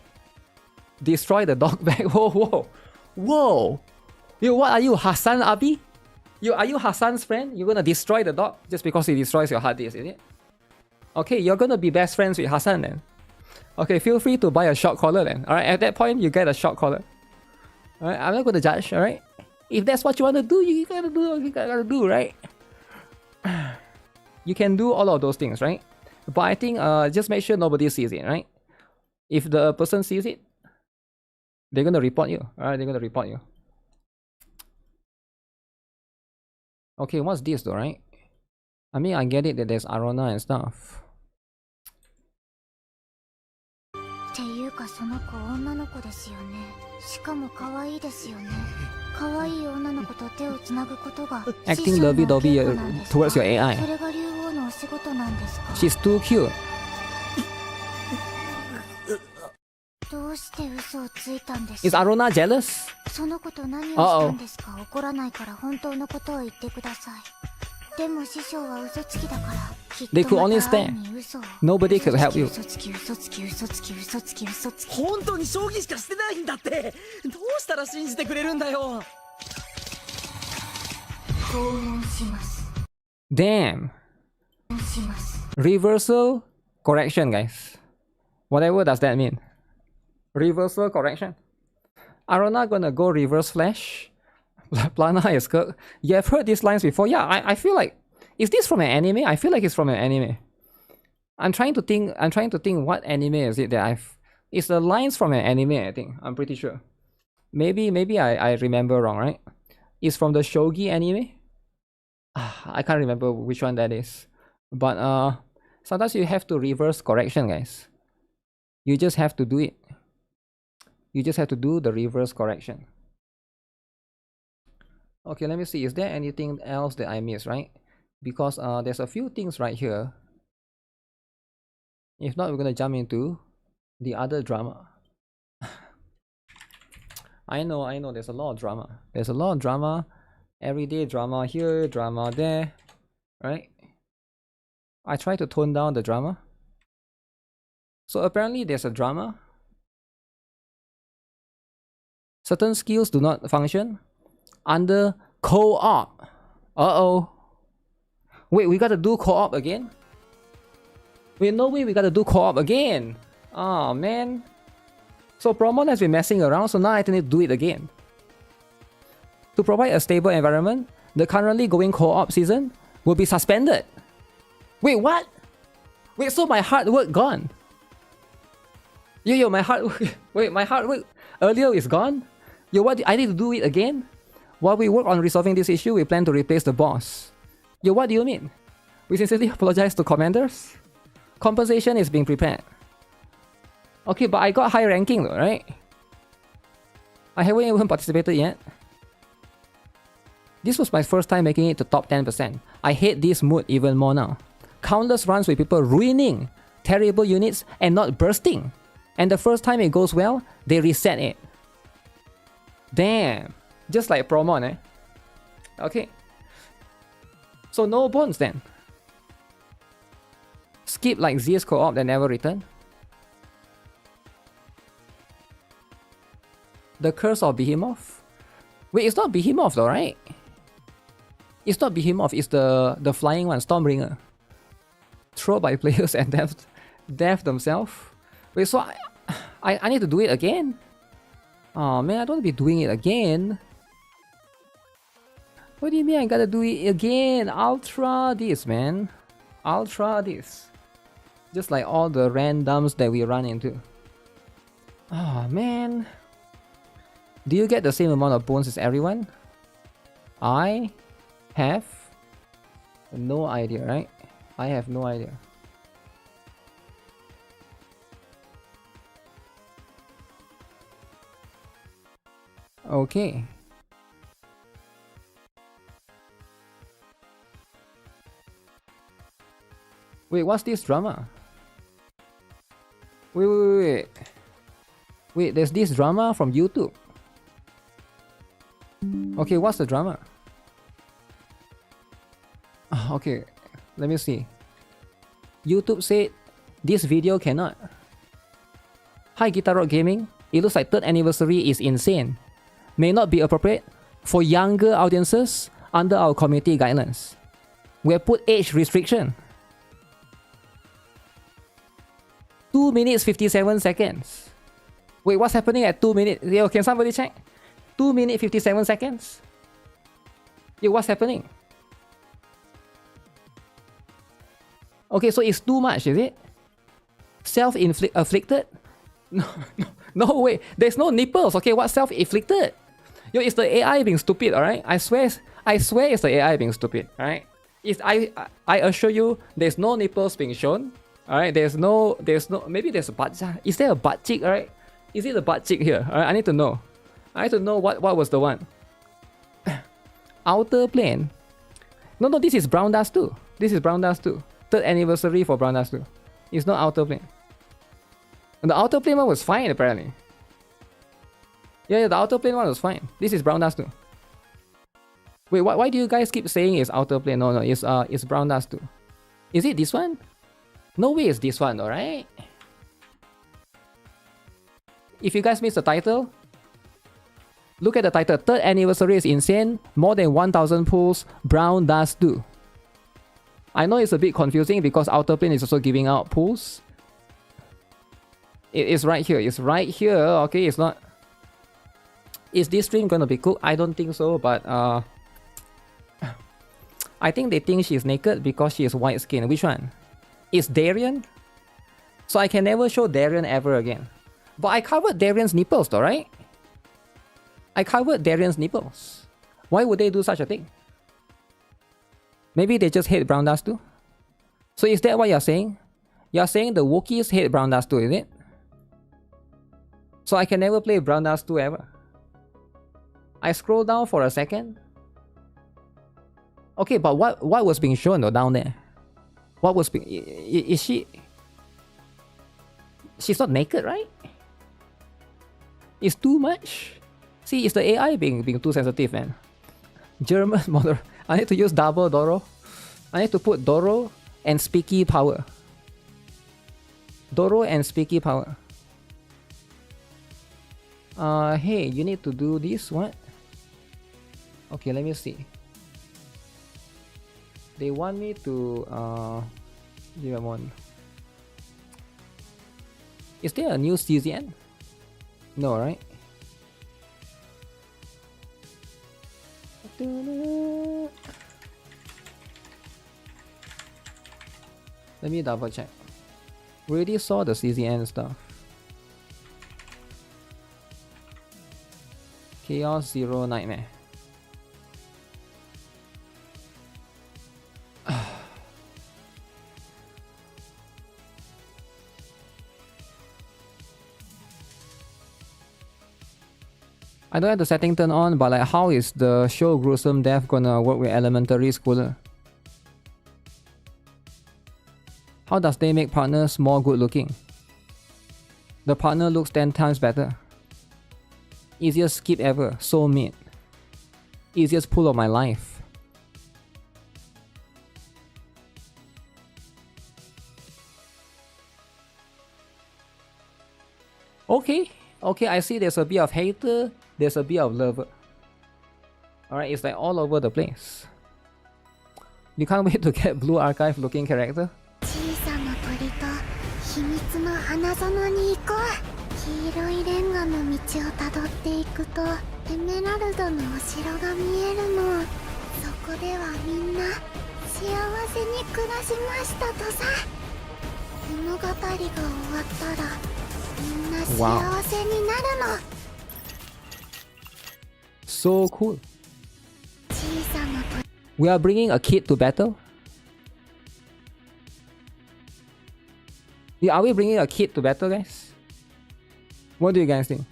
Destroy the dog bag. Whoa. Yo, what are you, Hassan Abi? Are you Hassan's friend? You're gonna destroy the dog just because he destroys your hard disk, is it? Okay, you're gonna be best friends with Hassan then. Okay, feel free to buy a shock collar then. Alright, at that point, you get a shock collar. Alright, I'm not gonna judge, alright? If that's what you want to do, you gotta do what you gotta do, right? You can do all of those things, right? But I think just make sure nobody sees it, right? If the person sees it, they're gonna report you. Alright, they're gonna report you. Okay, what's this though, right? I mean, I get it that there's Arona and stuff. っていうかその子女の子ですよね。しかも可愛いですよね。可愛い女の子と手をつなぐことが Acting lovey-dovey towards your AI. それが竜王のお仕事なんですか She's too cute. どうして嘘をついたんです Is Arona jealous? その子と何をしたんですか怒らないから本当のことを言ってください。でも師匠は嘘つきだから。 They could only stand. Nobody could help you. 本当に将棋しかしてないんだって。どうしたら信じてくれるんだよ。拷問します。 Damn. します。 Reversal correction, guys. Whatever does that mean? Reversal correction. Arona gonna go reverse flash. Plana is cooked. You have heard these lines before. Yeah, I feel like, is this from an anime? I feel like it's from an anime. I'm trying to think what anime is it that I've... It's the lines from an anime, I think. I'm pretty sure. Maybe I remember wrong, right? It's from the Shogi anime. I can't remember which one that is. But sometimes you have to reverse correction, guys. You just have to do it. You just have to do the reverse correction. Okay, let me see. Is there anything else that I missed, right? Because there's a few things right here. If not, we're gonna jump into the other drama. I know, there's a lot of drama. There's a lot of drama. Everyday drama here, drama there, right? I try to tone down the drama. So apparently there's a drama. Certain skills do not function under co-op. Uh-oh. Wait, we gotta do co-op again? Wait, no way we gotta do co-op again. Oh man. So Promon has been messing around, so now I need to do it again. To provide a stable environment, the currently going co-op season will be suspended. Wait, what? Wait, so my hard work gone? Yo, my hard work... Wait, my hard work earlier is gone? Yo, what? I need to do it again? While we work on resolving this issue, we plan to replace the boss. Yo, what do you mean? We sincerely apologize to commanders. Compensation is being prepared. Okay, but I got high ranking though, right? I haven't even participated yet. This was my first time making it to top 10%. I hate this mood even more now. Countless runs with people ruining terrible units and not bursting. And the first time it goes well, they reset it. Damn. Just like Promon, eh? Okay. So no bones then. Skip like Z's co-op that never returned. The Curse of Behemoth? Wait, it's not Behemoth though, right? It's not Behemoth, it's the flying one, Stormbringer. Thrown by players and death themselves. Wait, so I need to do it again? Oh man, I don't want to be doing it again. What do you mean I gotta do it again? Ultra this, man. Ultra this. Just like all the randoms that we run into. Oh man. Do you get the same amount of bones as everyone? I have no idea, right? I have no idea. Okay. Wait, what's this drama? Wait. Wait, there's this drama from YouTube. Okay, what's the drama? Okay, let me see. YouTube said this video cannot. Hi GuitarRock Gaming, it looks like 3rd anniversary is insane. May not be appropriate for younger audiences under our community guidelines. We have put age restriction. 2 minutes 57 seconds. Wait, what's happening at 2 minutes? Yo, can somebody check? 2 minutes 57 seconds? Yo, what's happening? Okay, so it's too much, is it? Self-inflicted? No way. There's no nipples. Okay, what's self-inflicted? Yo, it's the AI being stupid, alright? I swear it's the AI being stupid, alright? I assure you, there's no nipples being shown. Alright, there's no, maybe there's a butt. Is there a butt cheek, alright? Is it a butt cheek here? Alright, I need to know. I need to know what was the one. Outer Plane. No, this is Brown Dust 2. This is Brown Dust 2. 3rd anniversary for Brown Dust 2. It's not Outer Plane. And the Outer Plane one was fine apparently. Yeah, the Outer Plane one was fine. This is Brown Dust 2. Wait, why do you guys keep saying it's Outer Plane? No, it's Brown Dust 2. Is it this one? No way it's this one, alright? If you guys missed the title, look at the title. 3rd anniversary is insane. More than 1,000 pulls. Brown Dust 2. I know it's a bit confusing because Outer Plane is also giving out pulls. It is right here. It's right here. Okay, it's not. Is this stream gonna be cooked? I don't think so, but I think they think she's naked because she is white skin. Which one? It's Darien? So I can never show Darien ever again. But I covered Darien's nipples though, right? I covered Darien's nipples. Why would they do such a thing? Maybe they just hate brown dust too? So is that what you're saying? You're saying the Wookiees hate brown dust too, is it? So I can never play brown dust 2 ever. I scroll down for a second. Okay, but what was being shown though down there? What was being... Is she... She's not naked, right? It's too much. See, it's the AI being too sensitive, man. German model. I need to use double Doro. I need to put Doro and Speaky power. Doro and Speaky power. Hey, you need to do this. What? Okay, let me see. They want me to give them one. Is there a new CZN? No, right? Let me double check. We already saw the CZN stuff. Chaos Zero Nightmare. I don't have the setting turned on, but like, how is the show Gruesome Death gonna work with Elementary Schooler? How does they make partners more good looking? The partner looks 10 times better. Easiest skip ever, so mid. Easiest pull of my life. Okay, I see there's a bit of hater, there's a bit of lover. Alright, it's like all over the place. You can't wait to get Blue Archive looking character. 黄色いレンガの道をたどっていくとエメラルドのお城が見えるの。そこではみんな幸せに暮らしましたとさ。物語が終わったらみんな幸せになるの。So cool. 小さな鳥。 We are bringing a kid to battle? Yeah, are we bringing a kid to battle, guys? What do you guys think?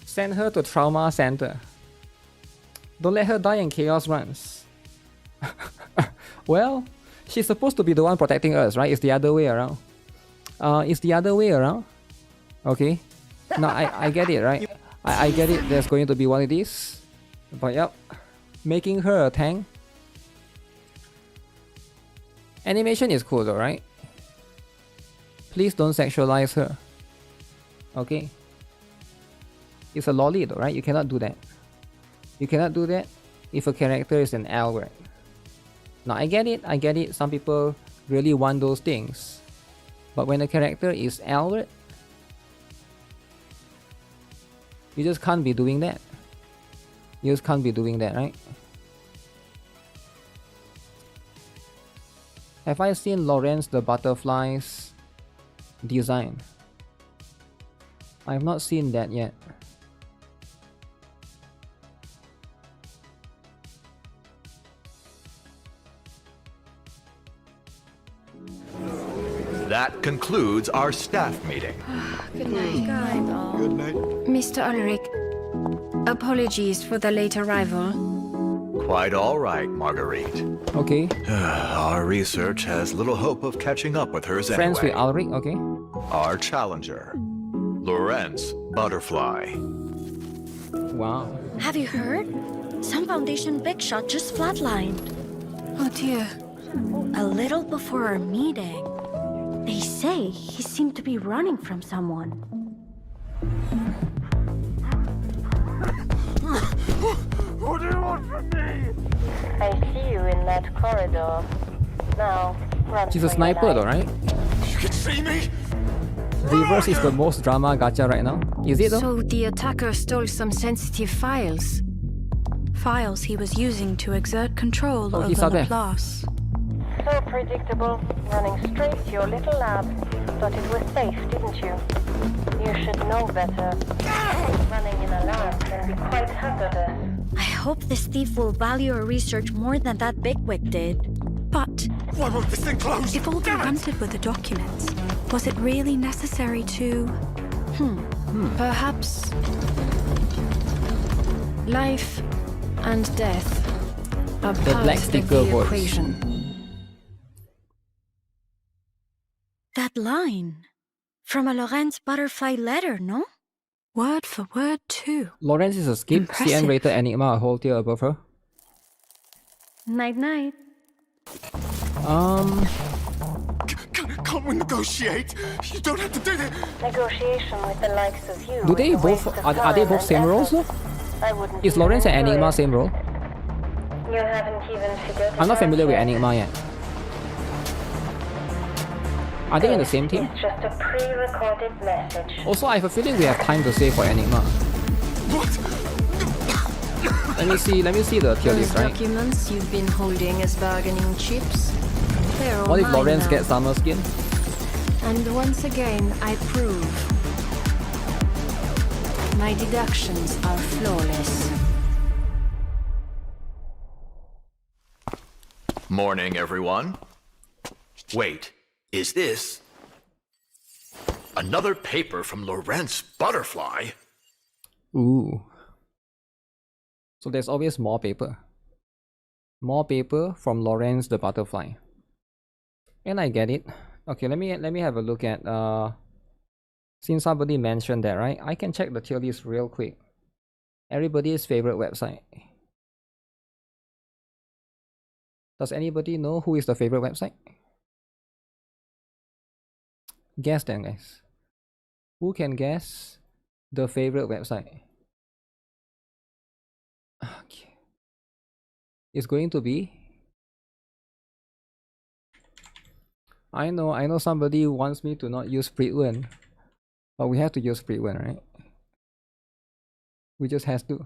Send her to Trauma Center. Don't let her die in Chaos Runs. Well, she's supposed to be the one protecting us, right? It's the other way around. It's the other way around. Okay. No, I get it, right? I get it. There's going to be one of these. But yep. Making her a tank. Animation is cool though, right? Please don't sexualize her. Okay. It's a lolly though, right? You cannot do that. You cannot do that if a character is an Albert. Now I get it. Some people really want those things. But when a character is Albert, you just can't be doing that. You just can't be doing that, right? Have I seen Lawrence the Butterfly's design? I have not seen that yet. That concludes our staff meeting. Good night. Good night. Mr. Ulrich, apologies for the late arrival. Quite all right, Marguerite. Okay. Our research has little hope of catching up with hers Friends anyway. with Ulrich, okay. Our challenger, Lorenz Butterfly. Wow. Have you heard? Some Foundation big shot just flatlined. Oh dear. A little before our meeting. They say he seemed to be running from someone. What do you want from me? I see you in that corridor. Now, run. She's a sniper though, right? You can see me? Reverse is the most drama gacha right now. Is it though? So the attacker stole some sensitive files. Files he was using to exert control over Laplace. So predictable, running straight to your little lab. Thought it was safe, didn't you? You should know better. Running in a lab can be quite hazardous. I hope this thief will value her research more than that bigwig did. But why won't this thing close? If all they wanted were the documents, was it really necessary to... Perhaps... life and death are The part black of sticker the voice. equation. that line from a Lorenz butterfly letter, no? Word for word, too. Lorenz is a skip. CN rated Enigma a whole tier above her. Night night. Can't we negotiate? You don't have to do that. Negotiation with the likes of you. Do they is a both waste of are they time both and same roles effort. though? I wouldn't Is even Lorenz and enjoy Enigma it. same role? You haven't even figured I'm not it familiar out with yet. Enigma yet. Are they in the same team? It's just a pre-recorded message. Also, I have a feeling we have time to save for Enigma. Let me see the tier Those list, right? documents you've been holding as bargaining chips, they're all What if mine Lorenz now. gets summer skin? And once again, I prove my deductions are flawless. Morning, everyone. Wait, is this another paper from Lorenz Butterfly? Ooh. So there's always more paper. More paper from Lorenz the Butterfly. And I get it. Okay, let me have a look at since somebody mentioned that, right? I can check the tier list real quick. Everybody's favorite website. Does anybody know who is the favorite website? Guess then, guys. Who can guess the favorite website? Okay. It's going to be... I know somebody wants me to not use Pretwin. But we have to use Pretwin, right? We just have to.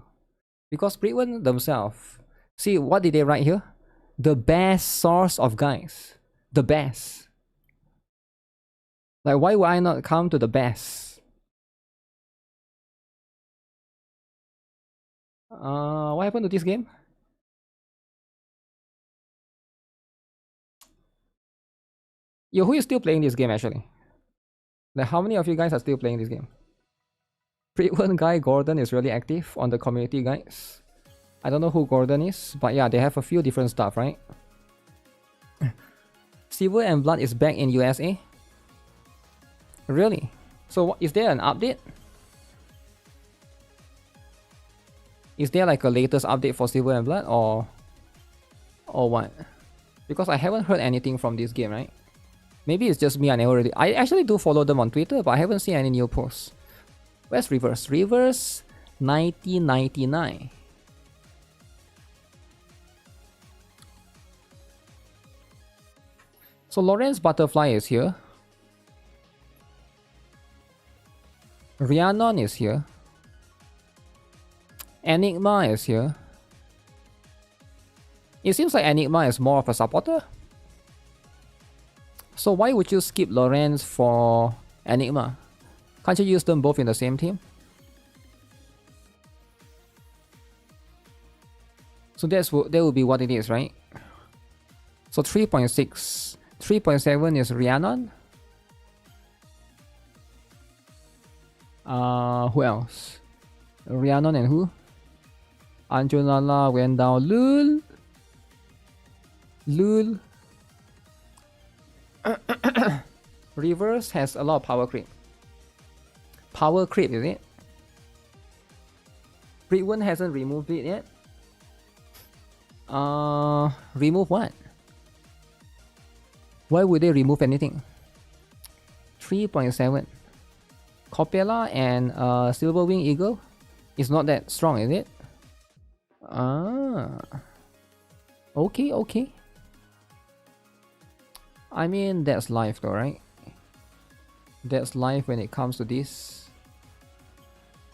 Because Pretwin themselves... See, what did they write here? The best source of guides. The best. Like, why would I not come to the best? What happened to this game? Yo, who is still playing this game actually? Like, how many of you guys are still playing this game? Pretwin guy Gordon is really active on the community guides. I don't know who Gordon is, but yeah, they have a few different stuff, right? Silver and Blood is back in USA. Really? So is there an update? Is there like a latest update for Silver and Blood or what? Because I haven't heard anything from this game, right? Maybe it's just me, I actually do follow them on Twitter, but I haven't seen any new posts. Where's Reverse? Reverse 1999. So Lorenz Butterfly is here. Rhiannon is here. Enigma is here. It seems like Enigma is more of a supporter. So why would you skip Lorenz for Enigma? Can't you use them both in the same team? So that would be what it is, right? So 3.6. 3.7 is Rhiannon. Who else? Rhiannon and who? Anjunala went down. Lul. Reverse has a lot of power creep. Power creep, is it? Pretwin hasn't removed it yet. Remove what? Why would they remove anything? 3.7. Copella and Silverwing Eagle is not that strong, is it? Okay. I mean, that's life though, right? That's life when it comes to this.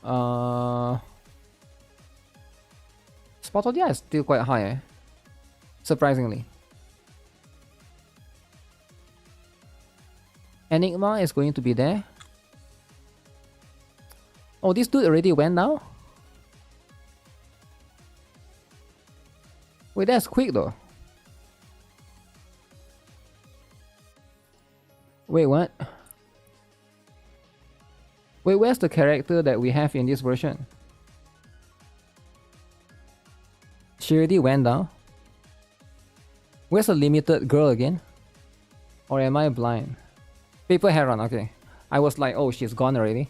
Spotodia is still quite high, surprisingly. Enigma is going to be there. Oh, this dude already went now? Wait, that's quick though. Wait, what? Wait, where's the character that we have in this version? She already went down. Where's the limited girl again? Or am I blind? Paper Heron, okay. I was like, oh, she's gone already.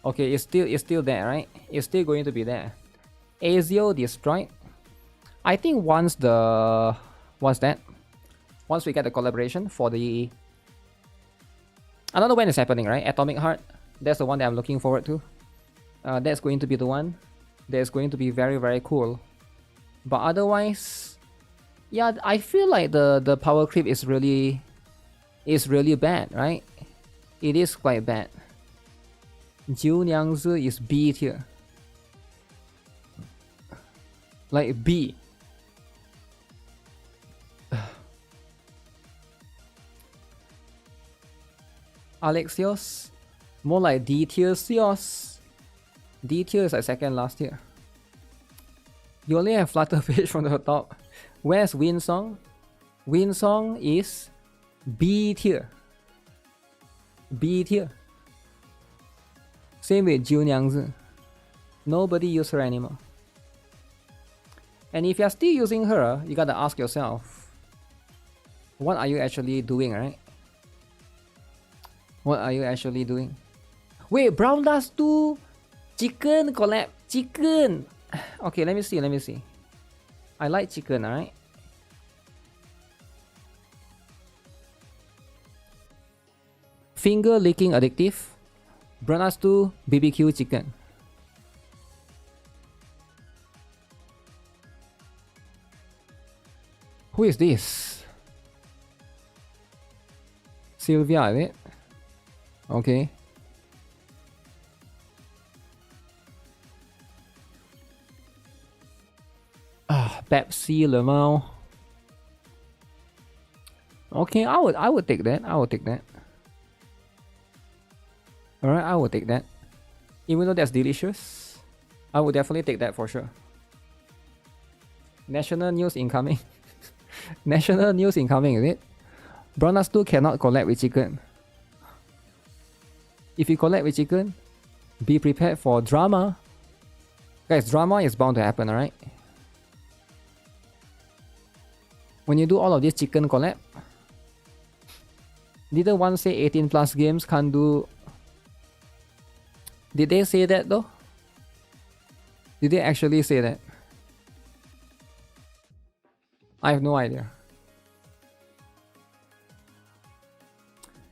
Okay, it's still there, right? It's still going to be there. Azio destroyed. I think once the... What's that? Once we get the collaboration for the... I don't know when it's happening, right? Atomic Heart. That's the one that I'm looking forward to. That's going to be the one. That's going to be very, very cool. But otherwise... Yeah, I feel like the power creep is really bad, right? It is quite bad. Jiu Nyangzi is B tier. Like B. Alexios, more like D tier. Sios. D tier is like second last tier. You only have Flutterfish from the top. Where's Winsong? Winsong is B tier. B tier. Same with Jiu Nyangzi. Nobody use her anymore. And if you're still using her, you gotta ask yourself, what are you actually doing, right? What are you actually doing? Wait, Brown Dust 2 Chicken collab. Chicken. Okay, let me see. I like chicken, alright? Finger licking addictive. Brown Dust 2 BBQ chicken. Who is this? Sylvia, is it? Okay. Pepsi Lemao. Okay, I would take that. I would take that. Alright, I would take that. Even though that's delicious, I would definitely take that for sure. National news incoming. National news incoming, is it? Brown Dust 2 cannot collab with chicken. If you collab with chicken, be prepared for drama. Guys, drama is bound to happen, alright? When you do all of this chicken collab, didn't one say 18 plus games can't do... Did they say that though? Did they actually say that? I have no idea.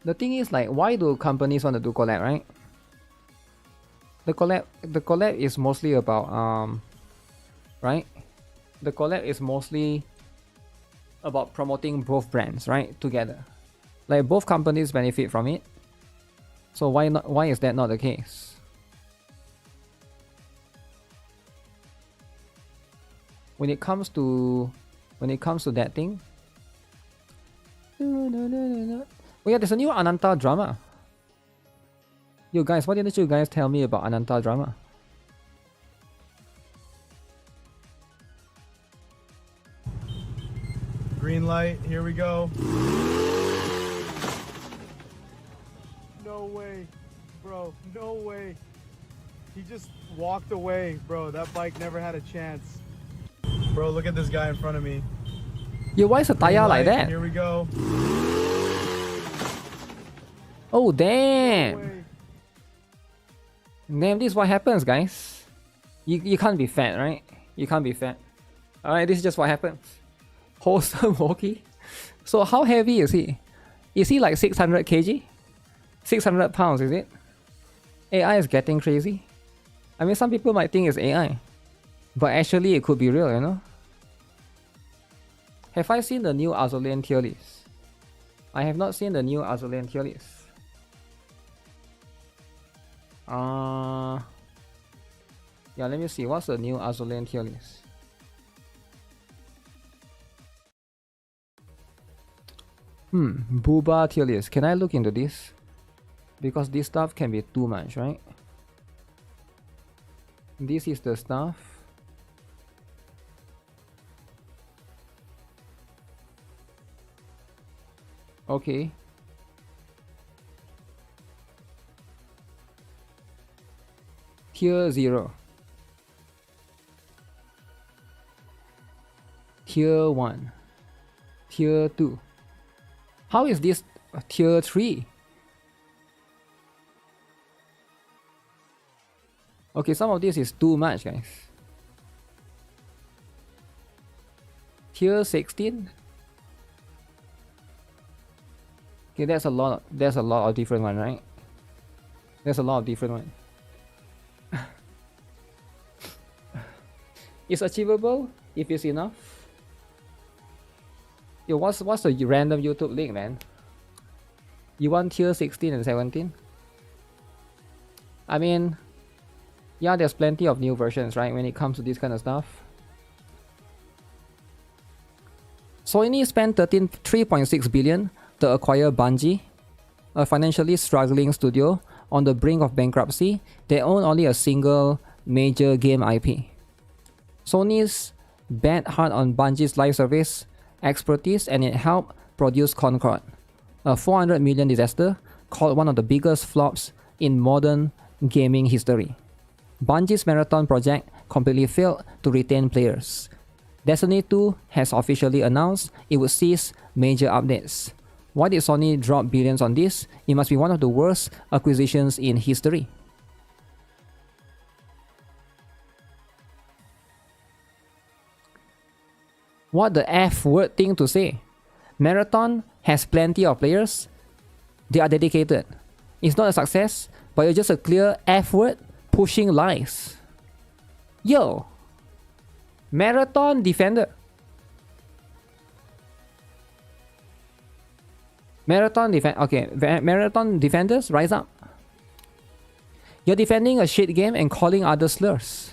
The thing is, like, why do companies want to do collab, right? The collab is mostly about right? The collab is mostly about promoting both brands, right? Together. Like, both companies benefit from it. So why is that not the case? When it comes to that thing. Oh yeah, there's a new Ananta drama. Yo guys, why didn't you guys tell me about Ananta drama? Green light, here we go. No way, bro, no way. He just walked away, bro. That bike never had a chance. Bro, look at this guy in front of me. Yo, why is the tire like that? Here we go. Oh, damn. Damn, this is what happens, guys. You can't be fat, right? You can't be fat. Alright, this is just what happens. Wholesome Wookie. So how heavy is he? Is he like 600 kg? 600 pounds, is it? AI is getting crazy. I mean, some people might think it's AI. But actually, it could be real, you know? Have I seen the new Azulian tier list? I have not seen the new Azulian tier list. Yeah, let me see. What's the new Azulian tier list? Booba tier list. Can I look into this? Because this stuff can be too much, right? This is the stuff. Okay. Tier 0. Tier 1. Tier 2. How is this tier 3? Okay, some of this is too much, guys. Tier 16. Okay, there's a lot of different one, right? There's a lot of different one. It's achievable if it's enough. Yo, what's the random YouTube link, man? You want tier 16 and 17? I mean, yeah, there's plenty of new versions, right? When it comes to this kind of stuff. Sony spent 3.6 billion to acquire Bungie, a financially struggling studio on the brink of bankruptcy. They own only a single major game IP. Sony's bet hard on Bungie's live service expertise, and it helped produce Concord, a 400 million disaster called one of the biggest flops in modern gaming history. Bungie's Marathon project completely failed to retain players. Destiny 2 has officially announced it would cease major updates. Why did Sony drop billions on this? It must be one of the worst acquisitions in history. What the F word thing to say? Marathon has plenty of players. They are dedicated. It's not a success, but it's just a clear F word pushing lies. Yo! Marathon Defender. Marathon Defenders, rise up. You're defending a shit game and calling others slurs.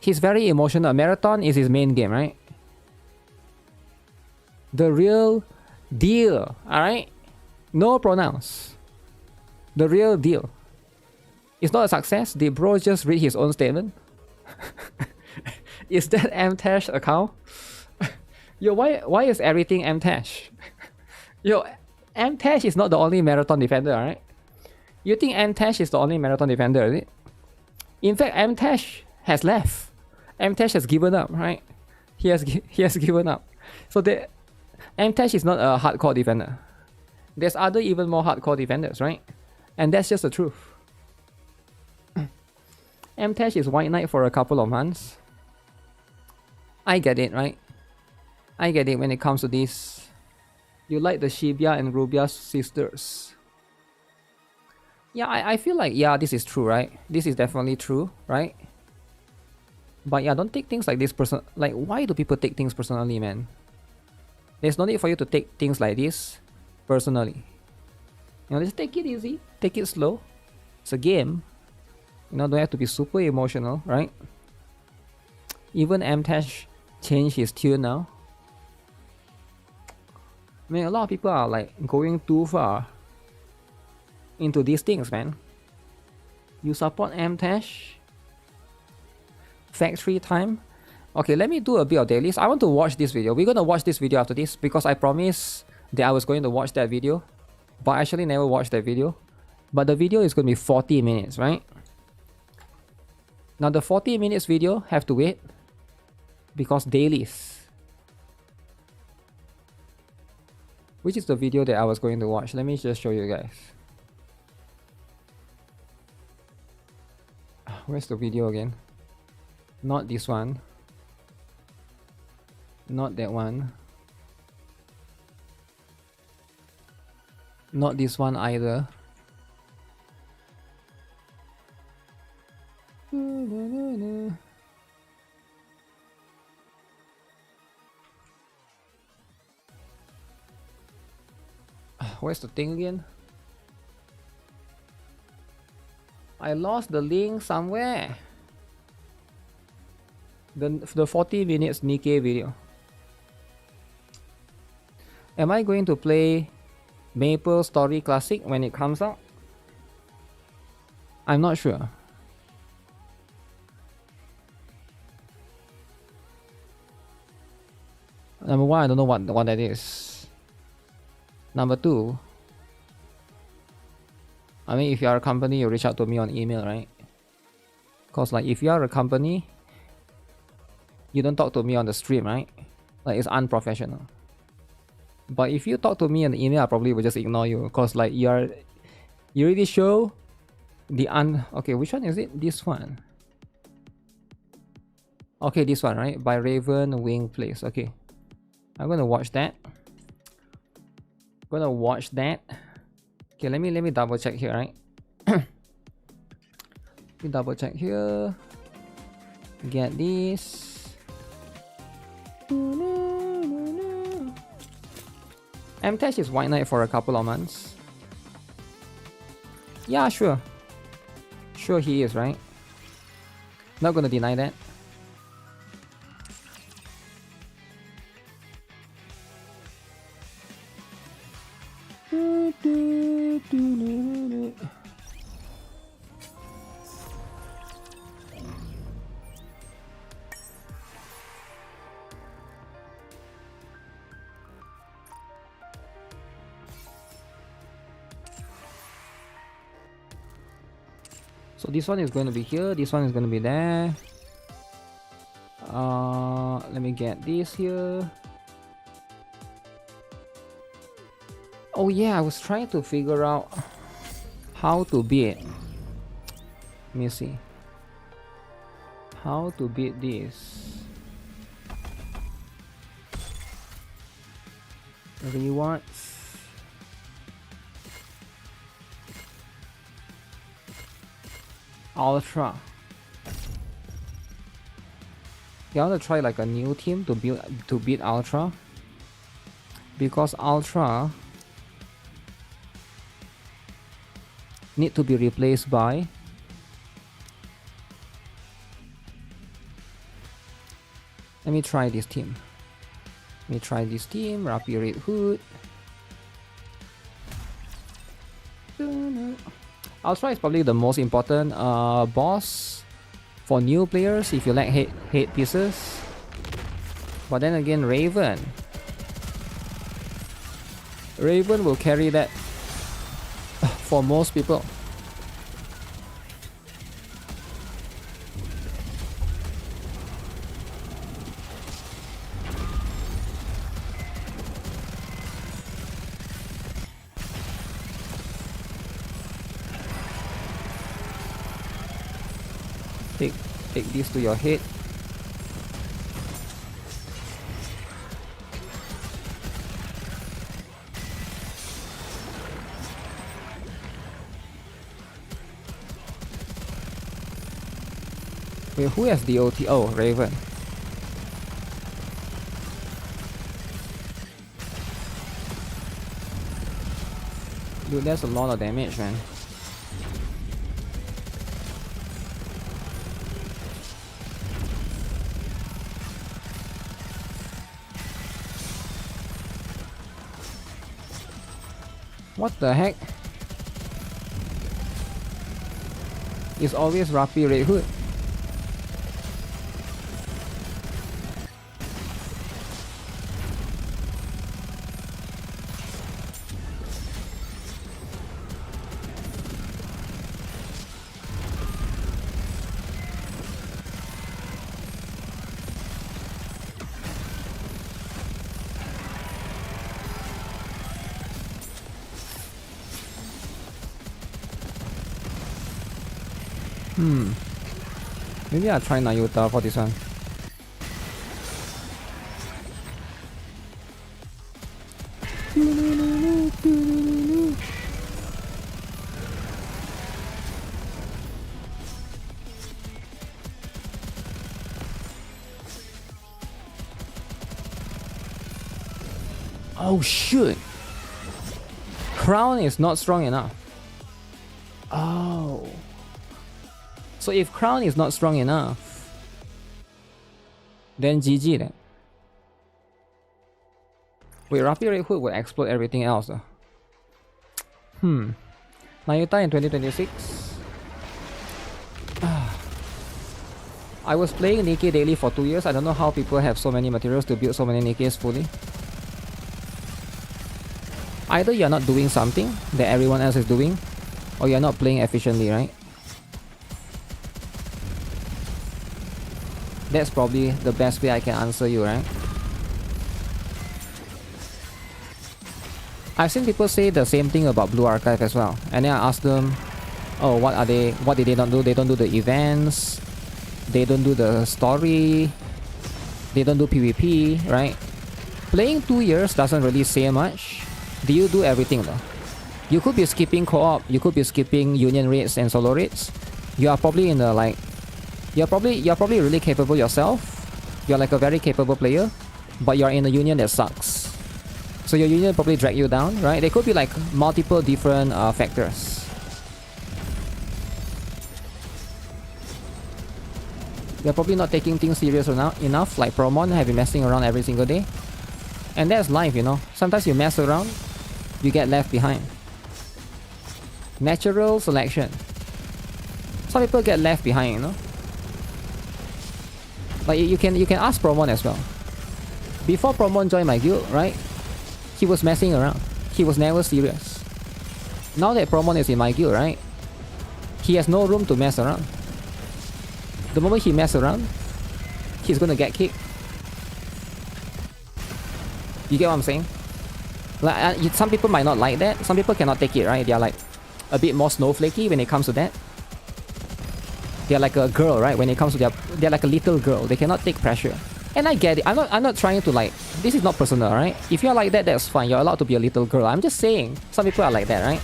He's very emotional. Marathon is his main game, right? The real deal, alright? No pronouns. The real deal. It's not a success. Did bro just read his own statement? Is that Mtash account? Yo, why is everything Mtash? Yo, Mtash is not the only Marathon Defender, alright? You think Mtash is the only Marathon Defender, is it? In fact, Mtash has left. Mtash has given up, right? He has given up. So Mtash is not a hardcore defender. There's other even more hardcore defenders, right? And that's just the truth. Mtash is White Knight for a couple of months. I get it, right? I get it when it comes to this. You like the Shibuya and Rubia's sisters. Yeah, I feel like, yeah, this is true, right? This is definitely true, right? But yeah, don't take things like this like, why do people take things personally, man? There's no need for you to take things like this personally. You know, just take it easy, take it slow. It's a game. You know, don't have to be super emotional, right? Even Mtash changed his tune now. I mean, a lot of people are like going too far into these things, man. You support Mtash? Factory time? Okay, let me do a bit of dailies. I want to watch this video. We're gonna watch this video after this because I promised that I was going to watch that video, but I actually never watched that video. But the video is gonna be 40 minutes, right? Now the 40 minutes video have to wait because dailies. Which is the video that I was going to watch? Let me just show you guys. Where's the video again? Not this one. Not that one. Not this one either. Where's the thing again? I lost the link somewhere. The 40 minutes NIKKE video. Am I going to play Maple Story Classic when it comes out? I'm not sure. Number one, I don't know what that is. Number two, I mean, if you are a company, you reach out to me on email, right? Cause like if you are a company, you don't talk to me on the stream, right? Like it's unprofessional. But if you talk to me on the email, I probably will just ignore you. Cause like you already show the okay, which one is it? This one. Okay, this one, right? By Raven Wing Place. Okay, I'm gonna watch that. Okay, let me double check here, right? Let me double check here. Get this. MTash is White Knight for a couple of months. Yeah, sure. Sure he is, right? Not gonna deny that. So this one is going to be here, this one is going to be there. Let me get this here. Oh yeah, I was trying to figure out how to beat. Let me see. How to beat this. Rewards. Ultra. You want to try like a new team to beat Ultra, because Ultra need to be replaced by let me try this team. Rapid Red Hood. Ultra is probably the most important boss for new players if you like hate pieces. But then again, Raven will carry that for most people. Take this to your head. Wait, who has DOT? Oh, Raven. Dude, that's a lot of damage, man. What the heck? It's always Rapid Red Hood. Maybe I'll try Nayuta for this one. Oh shoot! Crown is not strong enough. Oh. So if Crown is not strong enough, then GG then. Wait, Rapid Red Hood will explode everything else though. Nayuta in 2026. I was playing NIKKE daily for 2 years. I don't know how people have so many materials to build so many NIKKEs fully. Either you're not doing something that everyone else is doing, or you're not playing efficiently, right? That's probably the best way I can answer you, right? I've seen people say the same thing about Blue Archive as well. And then I asked them, oh, what did they not do? They don't do the events. They don't do the story. They don't do PvP, right? Playing 2 years doesn't really say much. Do you do everything though? You could be skipping co-op. You could be skipping union raids and solo raids. You are probably in the like... You're probably really capable yourself. You're like a very capable player. But you're in a union that sucks. So your union probably drag you down, right? There could be like multiple different factors. You're probably not taking things serious enough, like Promon have been messing around every single day. And that's life, you know. Sometimes you mess around, you get left behind. Natural selection. Some people get left behind, you know. Like you can ask Promon as well. Before Promon joined my guild, right? He was messing around. He was never serious. Now that Promon is in my guild, right? He has no room to mess around. The moment he messes around, he's gonna get kicked. You get what I'm saying? Like some people might not like that. Some people cannot take it, right? They are like a bit more snowflakey when it comes to that. They are like a girl, right? When it comes to they're like a little girl. They cannot take pressure. And I get it. I'm not trying to like... This is not personal, right? If you're like that, that's fine. You're allowed to be a little girl. I'm just saying. Some people are like that, right?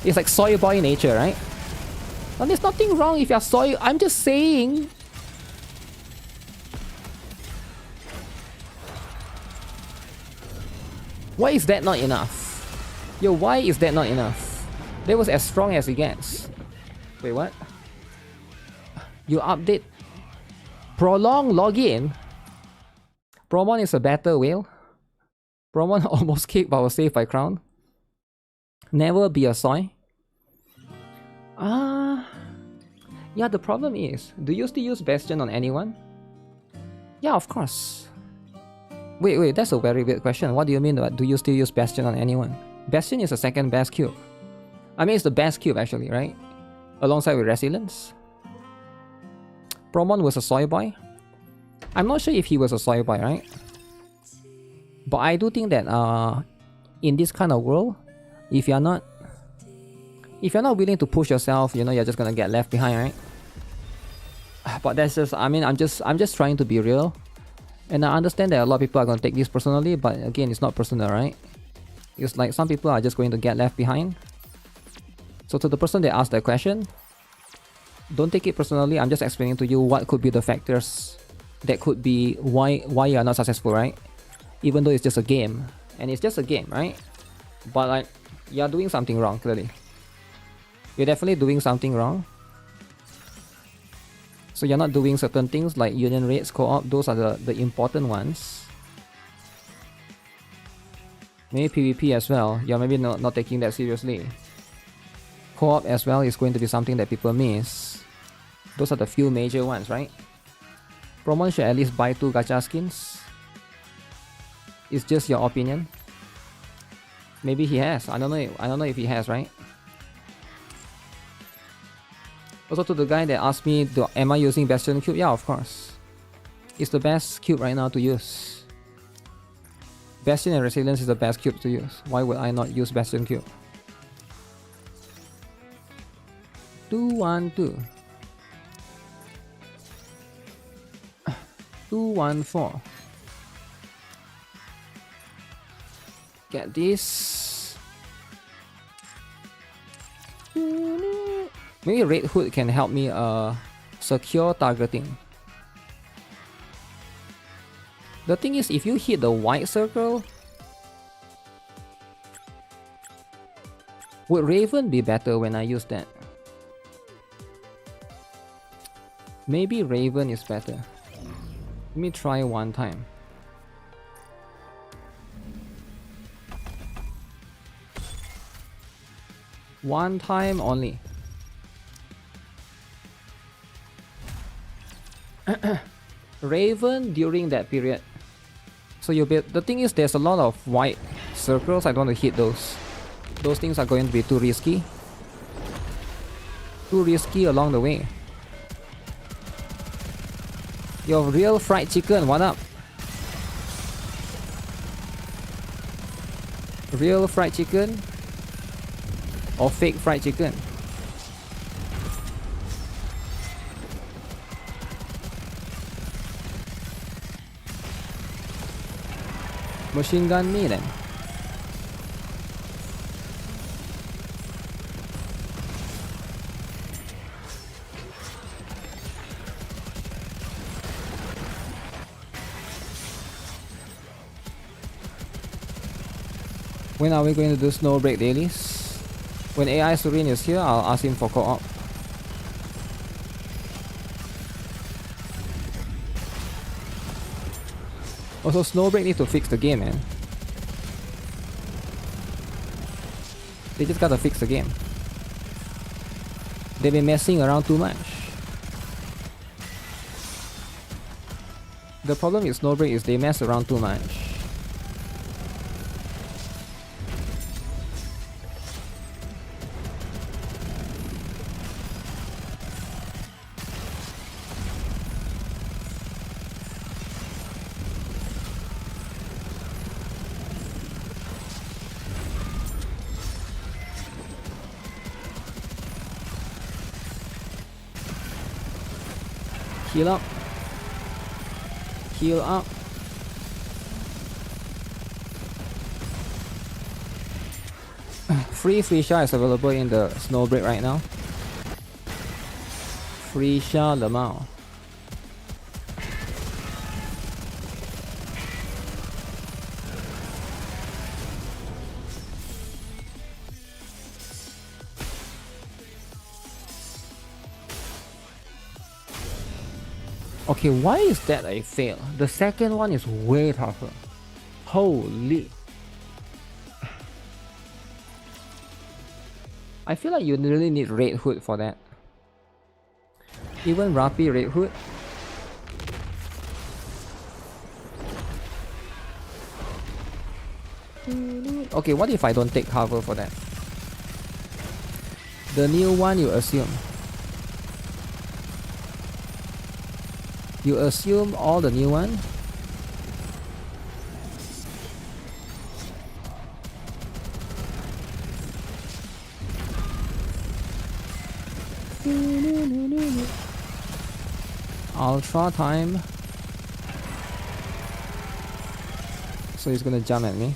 It's like soy boy nature, right? And there's nothing wrong if you're soy... I'm just saying. Why is that not enough? Yo, why is that not enough? That was as strong as it gets. Wait, what? You update... Prolong login? Promon is a better whale. Promon almost kicked but was saved by Crown. Never be a soy. Yeah, the problem is, do you still use Bastion on anyone? Yeah, of course. Wait, that's a very weird question. What do you mean by do you still use Bastion on anyone? Bastion is the second best cube. I mean, it's the best cube actually, right? Alongside with Resilience. Promon was a soy boy. I'm not sure if he was a soy boy, right? But I do think that in this kind of world, if you're not willing to push yourself, you know, you're just gonna get left behind, right? But that's just, I mean, I'm just trying to be real. And I understand that a lot of people are gonna take this personally, but again, it's not personal, right? It's like some people are just going to get left behind. So to the person that asked that question, don't take it personally. I'm just explaining to you what could be the factors that could be why you are not successful, right? Even though it's just a game. And it's just a game, right? But like, you're doing something wrong, clearly. You're definitely doing something wrong. So you're not doing certain things like union raids, co-op. Those are the important ones. Maybe PvP as well. You're maybe not taking that seriously. Co-op as well is going to be something that people miss. Those are the few major ones, right? Promon should at least buy 2 gacha skins. It's just your opinion. Maybe he has. I don't know if he has, right? Also to the guy that asked me, am I using Bastion Cube? Yeah, of course. It's the best cube right now to use. Bastion and Resilience is the best cube to use. Why would I not use Bastion Cube? 212. 214. Get this. Maybe Red Hood can help me secure targeting. The thing is, if you hit the white circle, would Raven be better when I use that? Maybe Raven is better. Let me try one time. One time only. Raven during that period. So you'll be, the thing is there's a lot of white circles. I don't want to hit those. Those things are going to be too risky. Too risky along the way. Your real fried chicken, what up? Real fried chicken or fake fried chicken? Machine gun me then. When are we going to do snow break dailies? When AI Surin is here, I'll ask him for co-op. Also, Snowbreak need to fix the game, man. They just gotta fix the game. They've been messing around too much. The problem with Snowbreak is they mess around too much. Heal up. Heal up. Free Shah is available in the Snowbreak right now. Free Shah Lamau. Okay, why is that a fail? The second one is way tougher. Holy. I feel like you really need Red Hood for that. Even Rapi Red Hood. Okay, what if I don't take cover for that? The new one you assume. You assume all the new one? Ultra time. So he's gonna jump at me.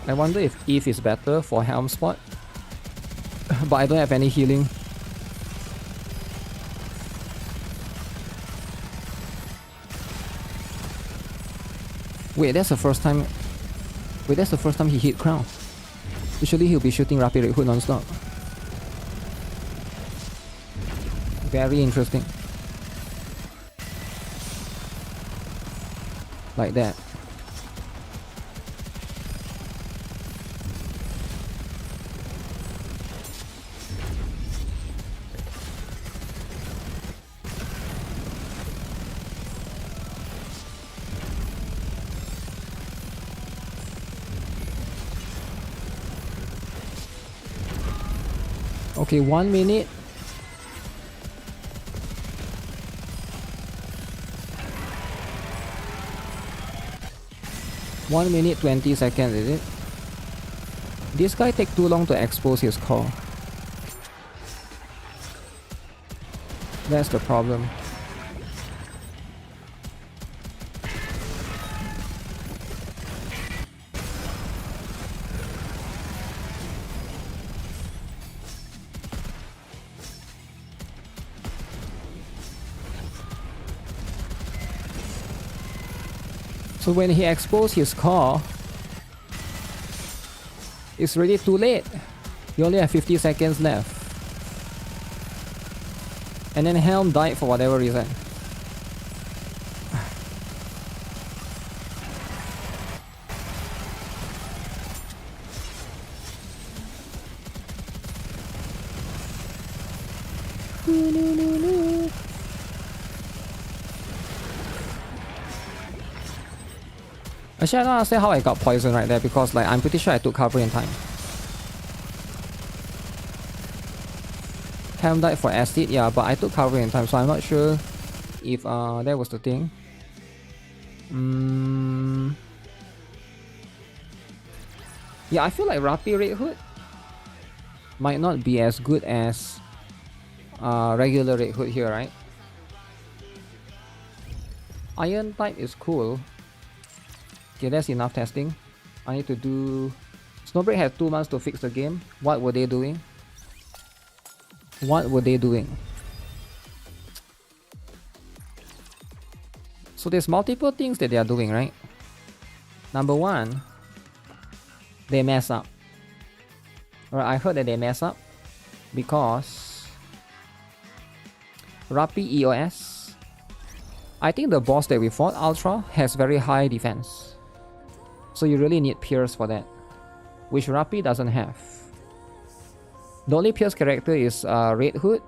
I wonder if Eve is better for Helm Spot. But I don't have any healing. Wait, that's the first time. Wait, that's the first time he hit Crown. Usually he'll be shooting Rapid Red Hood non-stop. Very interesting. Like that. Okay, 1 minute. One minute 20 seconds, is it? This guy take too long to expose his core. That's the problem. So when he exposed his core, it's really too late. You only have 50 seconds left. And then Helm died for whatever reason. Actually, I don't understand how I got poisoned right there because like I'm pretty sure I took cover in time. Ham died for acid, yeah, but I took cover in time, so I'm not sure if that was the thing. Yeah, I feel like Rappi Red Hood might not be as good as regular Red Hood here, right? Iron type is cool. Okay, that's enough testing. I need to do... Snowbreak had 2 months to fix the game. What were they doing? What were they doing? So there's multiple things that they are doing, right? Number one, they mess up. Alright, I heard that they mess up because Rappi EOS, I think the boss that we fought, Ultra, has very high defense. So you really need Pierce for that, which Rappi doesn't have. The only Pierce character is Red Hood,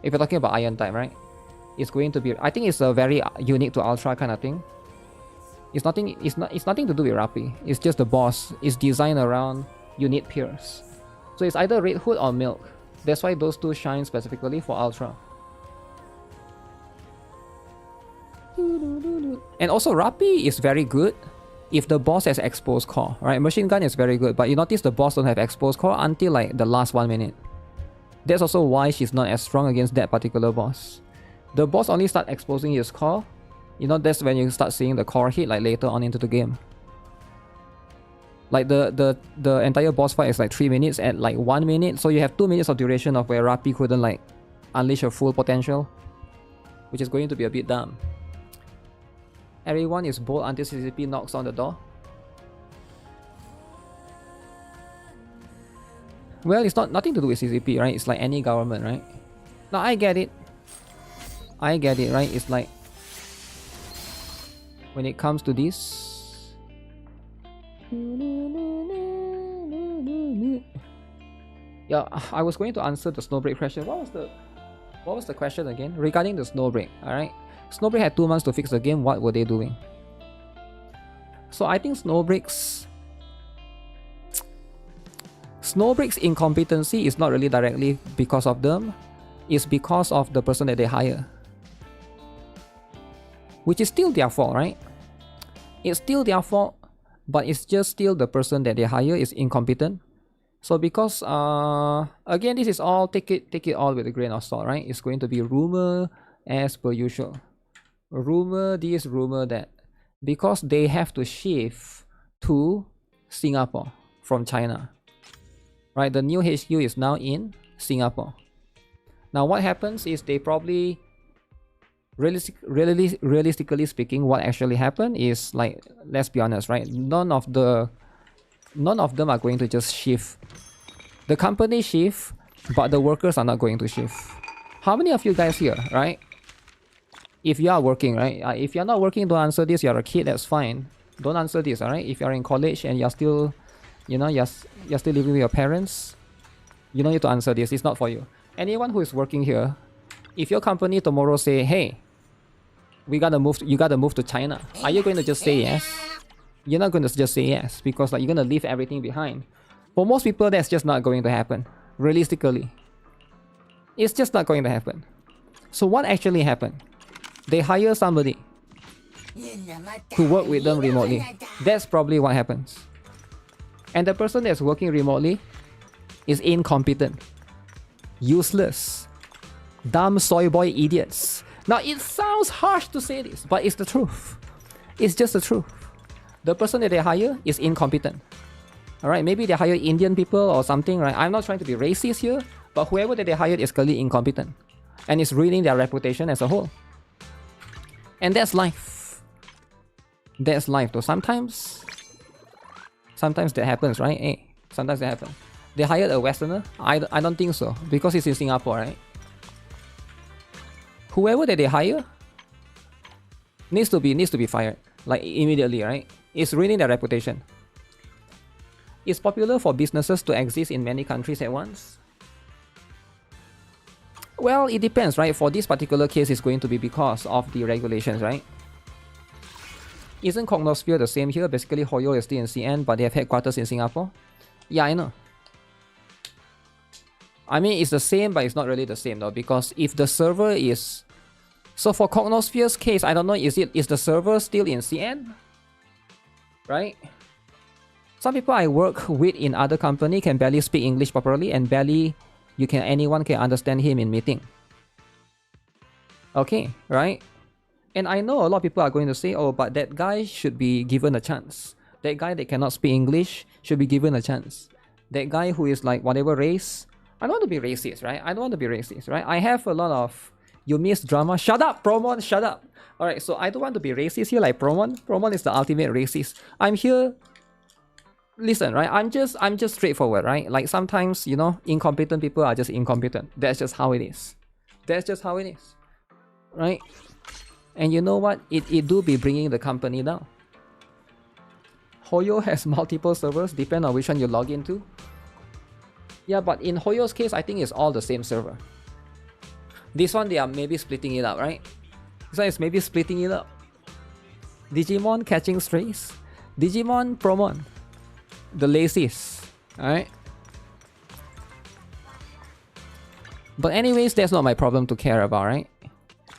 if you're talking about Iron type, right? It's going to be, I think it's a very unique to Ultra kind of thing. It's nothing to do with Rappi. It's just the boss. It's designed around you need Pierce. So it's either Red Hood or Milk. That's why those two shine specifically for Ultra. And also Rappi is very good if the boss has exposed core, right? Machine gun is very good, but you notice the boss don't have exposed core until like the last 1 minute. That's also why she's not as strong against that particular boss. The boss only start exposing his core, you know, that's when you start seeing the core hit like later on into the game. Like the entire boss fight is like 3 minutes at like 1 minute, so you have 2 minutes of duration of where Rappi couldn't like unleash her full potential, which is going to be a bit dumb. Everyone is bold until CCP knocks on the door. Well, it's nothing to do with CCP, right? It's like any government, right? Now I get it. I get it, right? It's like when it comes to this. Yeah, I was going to answer the Snowbreak question. What was the question again? Regarding the Snowbreak, alright? Snowbreak had 2 months to fix the game. What were they doing? So I think Snowbreak's incompetency is not really directly because of them. It's because of the person that they hire. Which is still their fault, right? It's still their fault, but it's just still the person that they hire is incompetent. So because again, this is all take it all with a grain of salt, right? It's going to be rumor as per usual. Rumor this, rumor that, because they have to shift to Singapore from China, right? The new HQ is now in Singapore. Now what happens is they probably, realistically speaking, what actually happened is, like, let's be honest, right? None of them are going to just shift. The company shift, but the workers are not going to shift. How many of you guys here, right? If you are working, right? If you're not working, don't answer this. You're a kid, that's fine. Don't answer this, alright? If you're in college and you're still, you know, you're still living with your parents, you don't need to answer this. It's not for you. Anyone who is working here, if your company tomorrow say, hey, you gotta move to China, are you going to just say yes? You're not going to just say yes, because like you're going to leave everything behind. For most people, that's just not going to happen. Realistically, it's just not going to happen. So what actually happened? They hire somebody to work with them remotely. That's probably what happens. And the person that's working remotely is incompetent, useless, dumb soy boy idiots. Now it sounds harsh to say this, but it's the truth. It's just the truth. The person that they hire is incompetent. Alright, maybe they hire Indian people or something, right? I'm not trying to be racist here, but whoever that they hired is clearly incompetent. And it's ruining their reputation as a whole. And that's life. That's life though. Sometimes that happens, right? Hey, sometimes that happens. They hired a Westerner? I don't think so, because it's in Singapore, right? Whoever that they hire needs to be fired, like immediately, right? It's ruining their reputation. It's popular for businesses to exist in many countries at once. Well, it depends, right? For this particular case, it's going to be because of the regulations, right? Isn't Cognosphere the same here? Basically, Hoyo is still in CN, but they have headquarters in Singapore. Yeah, I know. I mean, it's the same, but it's not really the same though, because if the server is... So for Cognosphere's case, I don't know, is the server still in CN? Right? Some people I work with in other company can barely speak English properly, and barely anyone can understand him in meeting. Okay, right? And I know a lot of people are going to say, oh, but that guy should be given a chance. That guy that cannot speak English should be given a chance. That guy who is like whatever race, I don't want to be racist, right? I don't want to be racist, right? I have a lot of, you miss drama. Shut up, Promon, shut up. Alright, so I don't want to be racist here like Promon. Promon is the ultimate racist. I'm here, listen, right? I'm just straightforward, right? Like sometimes, you know, incompetent people are just incompetent. That's just how it is. That's just how it is, right? And you know what? It do be bringing the company down. Hoyo has multiple servers, depend on which one you log into. Yeah, but in Hoyo's case, I think it's all the same server. This one, they are maybe splitting it up, right? This one is maybe splitting it up. Digimon catching strays. Digimon Promon. The laziest, alright? But anyways, that's not my problem to care about, right?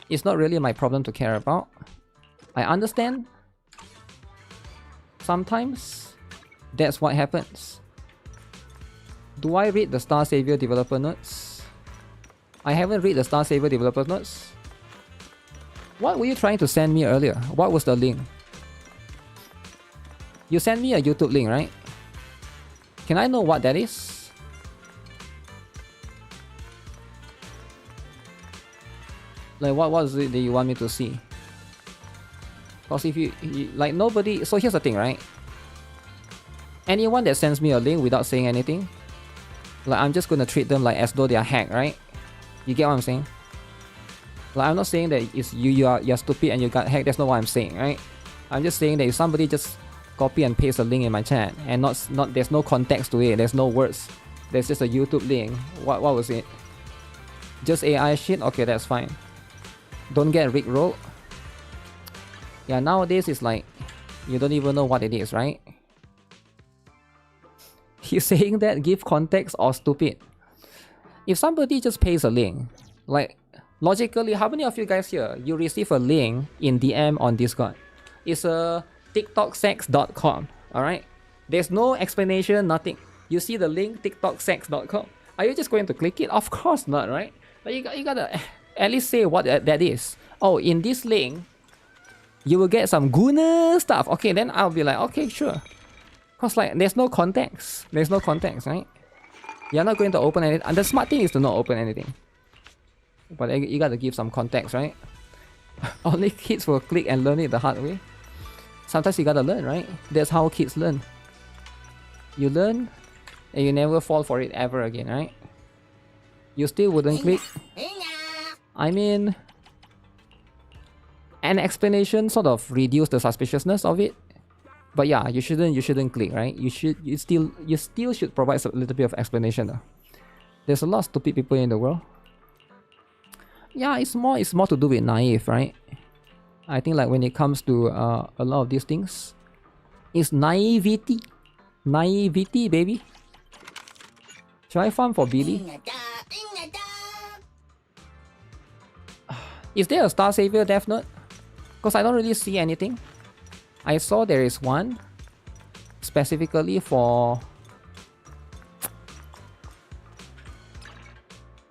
It's not really my problem to care about. I understand. Sometimes, that's what happens. Do I read the Star Savior developer notes? I haven't read the Star Savior developer notes. What were you trying to send me earlier? What was the link? You sent me a YouTube link, right? Can I know what that is? Like what was it that you want me to see? Because if you like nobody, so here's the thing, right? Anyone that sends me a link without saying anything, like I'm just gonna treat them like as though they are hacked, right? You get what I'm saying? Like I'm not saying that it's you're stupid and you got hacked. That's not what I'm saying, right? I'm just saying that if somebody just copy and paste a link in my chat and not there's no context to it, there's no words, there's just a YouTube link. What was it? Just AI shit? Okay, that's fine. Don't get rickrolled. Yeah, nowadays it's like you don't even know what it is, right? He's saying that give context or stupid. If somebody just pays a link, like logically, how many of you guys here, you receive a link in DM on Discord? It's a tiktoksex.com, alright? There's no explanation, nothing. You see the link, tiktoksex.com. Are you just going to click it? Of course not, right? But you gotta at least say what that is. Oh, in this link, you will get some Guna stuff. Okay, then I'll be like, okay, sure. Cause like, there's no context. There's no context, right? You're not going to open anything. And the smart thing is to not open anything. But you gotta give some context, right? Only kids will click and learn it the hard way. Sometimes you gotta learn, right? That's how kids learn. You learn, and you never fall for it ever again, right? You still wouldn't click. I mean, an explanation sort of reduce the suspiciousness of it. But yeah, you shouldn't click, right? You still should provide a little bit of explanation though. There's a lot of stupid people in the world. Yeah, it's more to do with naive, right? I think like when it comes to a lot of these things, it's naivety. Naivety, baby. Should I farm for Billy? Is there a Star Savior Death Note? Because I don't really see anything. I saw there is one specifically for...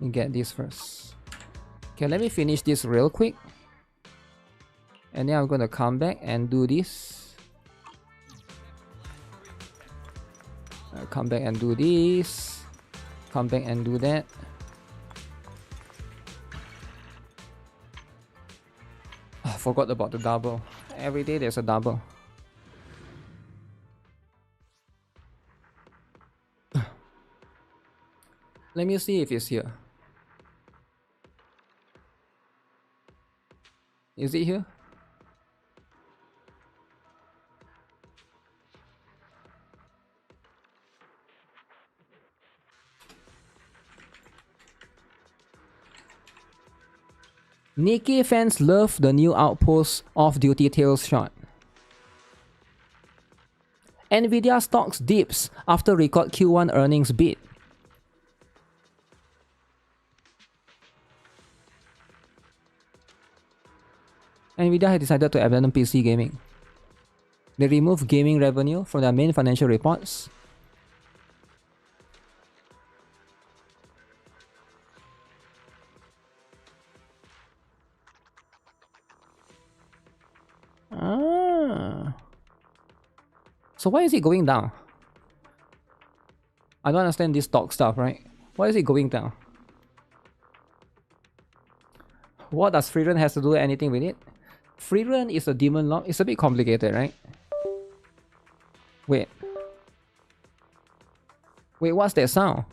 Let me get this first. Okay, let me finish this real quick. And then I'm gonna come back and do this. Come back and do this. Come back and do that. I forgot about the double. Every day there's a double. Let me see if it's here. Is it here? NIKKE fans love the new Outpost off-duty tails shot. Nvidia stocks dips after record Q1 earnings beat. Nvidia has decided to abandon PC gaming. They removed gaming revenue from their main financial reports. So why is it going down? I don't understand this stock stuff, right? Why is it going down? What does free run has to do with anything with it? Free run is a demon lock. It's a bit complicated, right? Wait. Wait, what's that sound?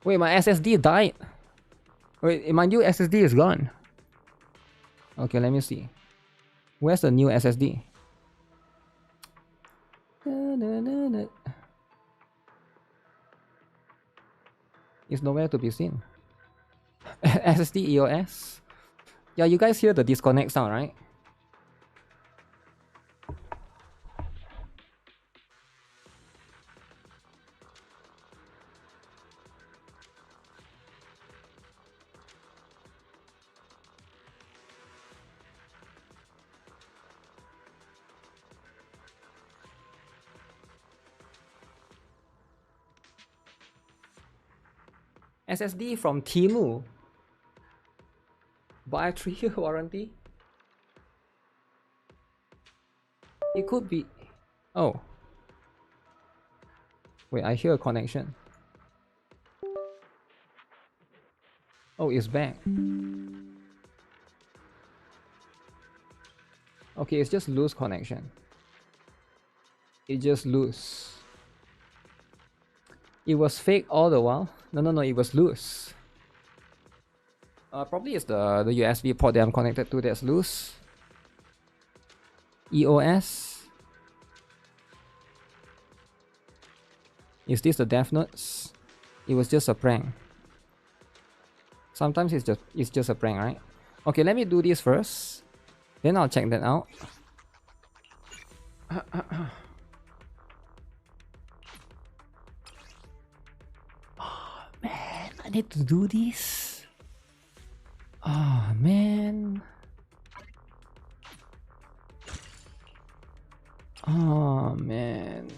Wait, my SSD died. Wait, my new SSD is gone. Okay, let me see. Where's the new SSD? It's nowhere to be seen. SSD EOS? Yeah, you guys hear the disconnect sound, right? SSD from Temu. Buy 3-year warranty. It could be. Oh. Wait, I hear a connection. Oh, it's back. Okay, it's just loose connection. It just loose. It was fake all the while. No, it was loose. Probably it's the USB port that I'm connected to that's loose. EOS. Is this the Death Notes? It was just a prank. Sometimes it's just a prank, right? Okay, let me do this first. Then I'll check that out. Man, I need to do this. Oh man. Oh man.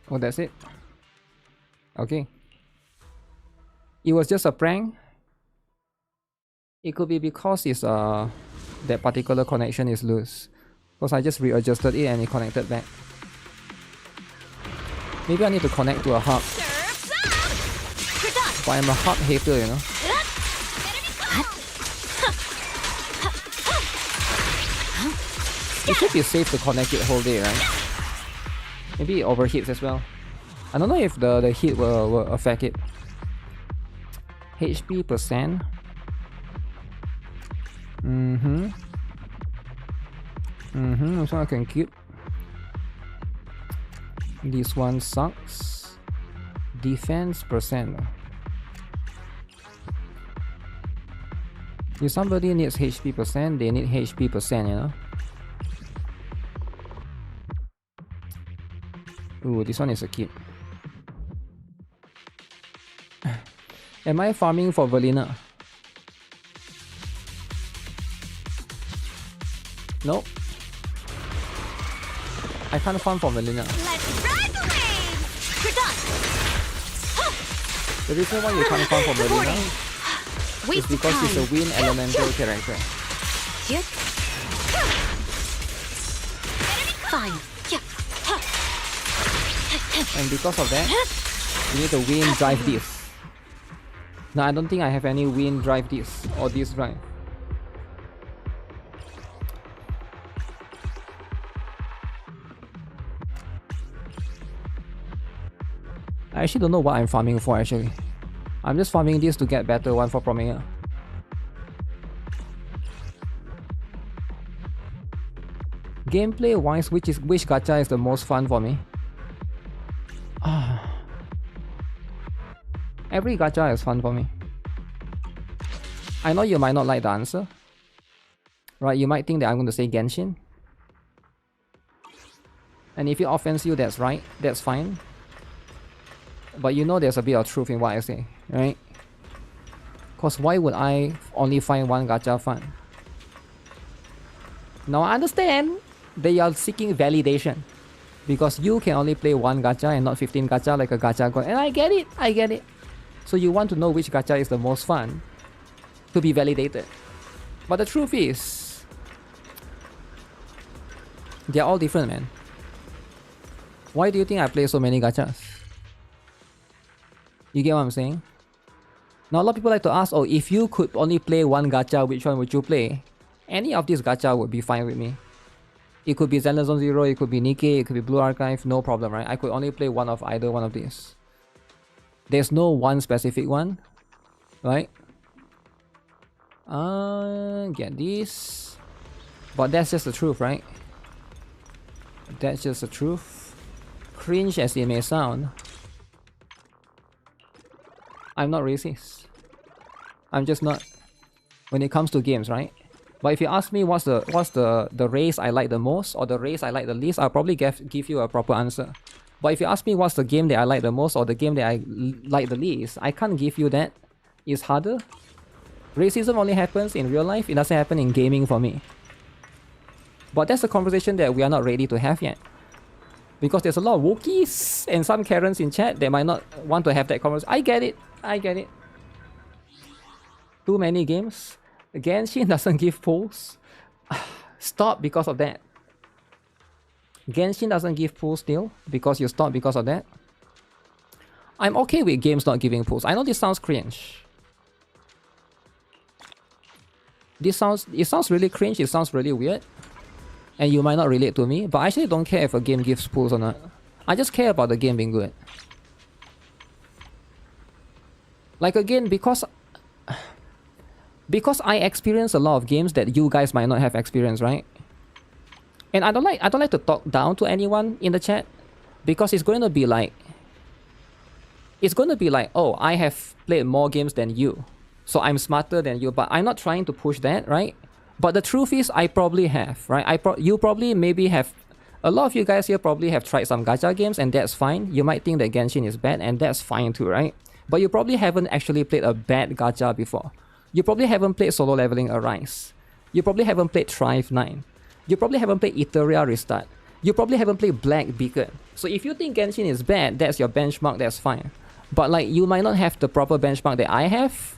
Oh, that's it. Okay. It was just a prank. It could be because it's that particular connection is loose. Because I just readjusted it and it connected back. Maybe I need to connect to a hub. But I'm a hub hater, you know. It should be safe to connect it whole day, right? Maybe it overheats as well. I don't know if the heat will affect it. HP percent. This one I can keep. This one sucks. Defense percent. If somebody needs HP percent, they need HP percent, you know. Ooh, this one is a keep. Am I farming for Valina? Nope. I can't farm for Valina. The reason why you can't farm for Valina is because she's a wind elemental character. Fine. And because of that, you need to wind drive this. No, I don't think I have any wind drive this or this drive. I actually don't know what I'm farming for actually. I'm just farming this to get better one for Premier. Gameplay wise, which gacha is the most fun for me? Every gacha is fun for me. I know you might not like the answer. Right, you might think that I'm going to say Genshin. And if it offends you, that's right, that's fine. But you know there's a bit of truth in what I say, right? Because why would I only find one gacha fun? Now I understand that you are seeking validation. Because you can only play one gacha and not 15 gacha like a gacha god. And I get it. So you want to know which gacha is the most fun to be validated. But the truth is, they're all different, man. Why do you think I play so many gachas? You get what I'm saying? Now a lot of people like to ask, oh, if you could only play one gacha, which one would you play? Any of these gacha would be fine with me. It could be Zenless Zone Zero, it could be NIKKE, it could be Blue Archive, no problem, right? I could only play one of either one of these. There's no one specific one, right? Get this. But that's just the truth, right? That's just the truth. Cringe as it may sound, I'm not racist. I'm just not when it comes to games, right? But if you ask me what's the race I like the most or the race I like the least, I'll probably give you a proper answer. But if you ask me what's the game that I like the most or the game that I like the least, I can't give you that. It's harder. Racism only happens in real life, it doesn't happen in gaming for me. But that's a conversation that we are not ready to have yet. Because there's a lot of Wookiees and some Karens in chat that might not want to have that conversation. I get it. Too many games. Genshin doesn't give pulls. Stop because of that. Genshin doesn't give pulls still because you stop because of that. I'm okay with games not giving pulls. I know this sounds cringe. It sounds really cringe, it sounds really weird. And you might not relate to me, but I actually don't care if a game gives pulls or not. I just care about the game being good. Like again, because I experience a lot of games that you guys might not have experienced, right? And I don't like to talk down to anyone in the chat because it's going to be like, oh, I have played more games than you, so I'm smarter than you. But I'm not trying to push that, right? But the truth is, I probably have, right? You probably maybe have, a lot of you guys here probably have tried some gacha games, and that's fine. You might think that Genshin is bad, and that's fine too, right? But you probably haven't actually played a bad gacha before. You probably haven't played Solo Leveling Arise. You probably haven't played Thrive 9. You probably haven't played Etheria Restart. You probably haven't played Black Beacon. So if you think Genshin is bad, that's your benchmark, that's fine. But like, you might not have the proper benchmark that I have.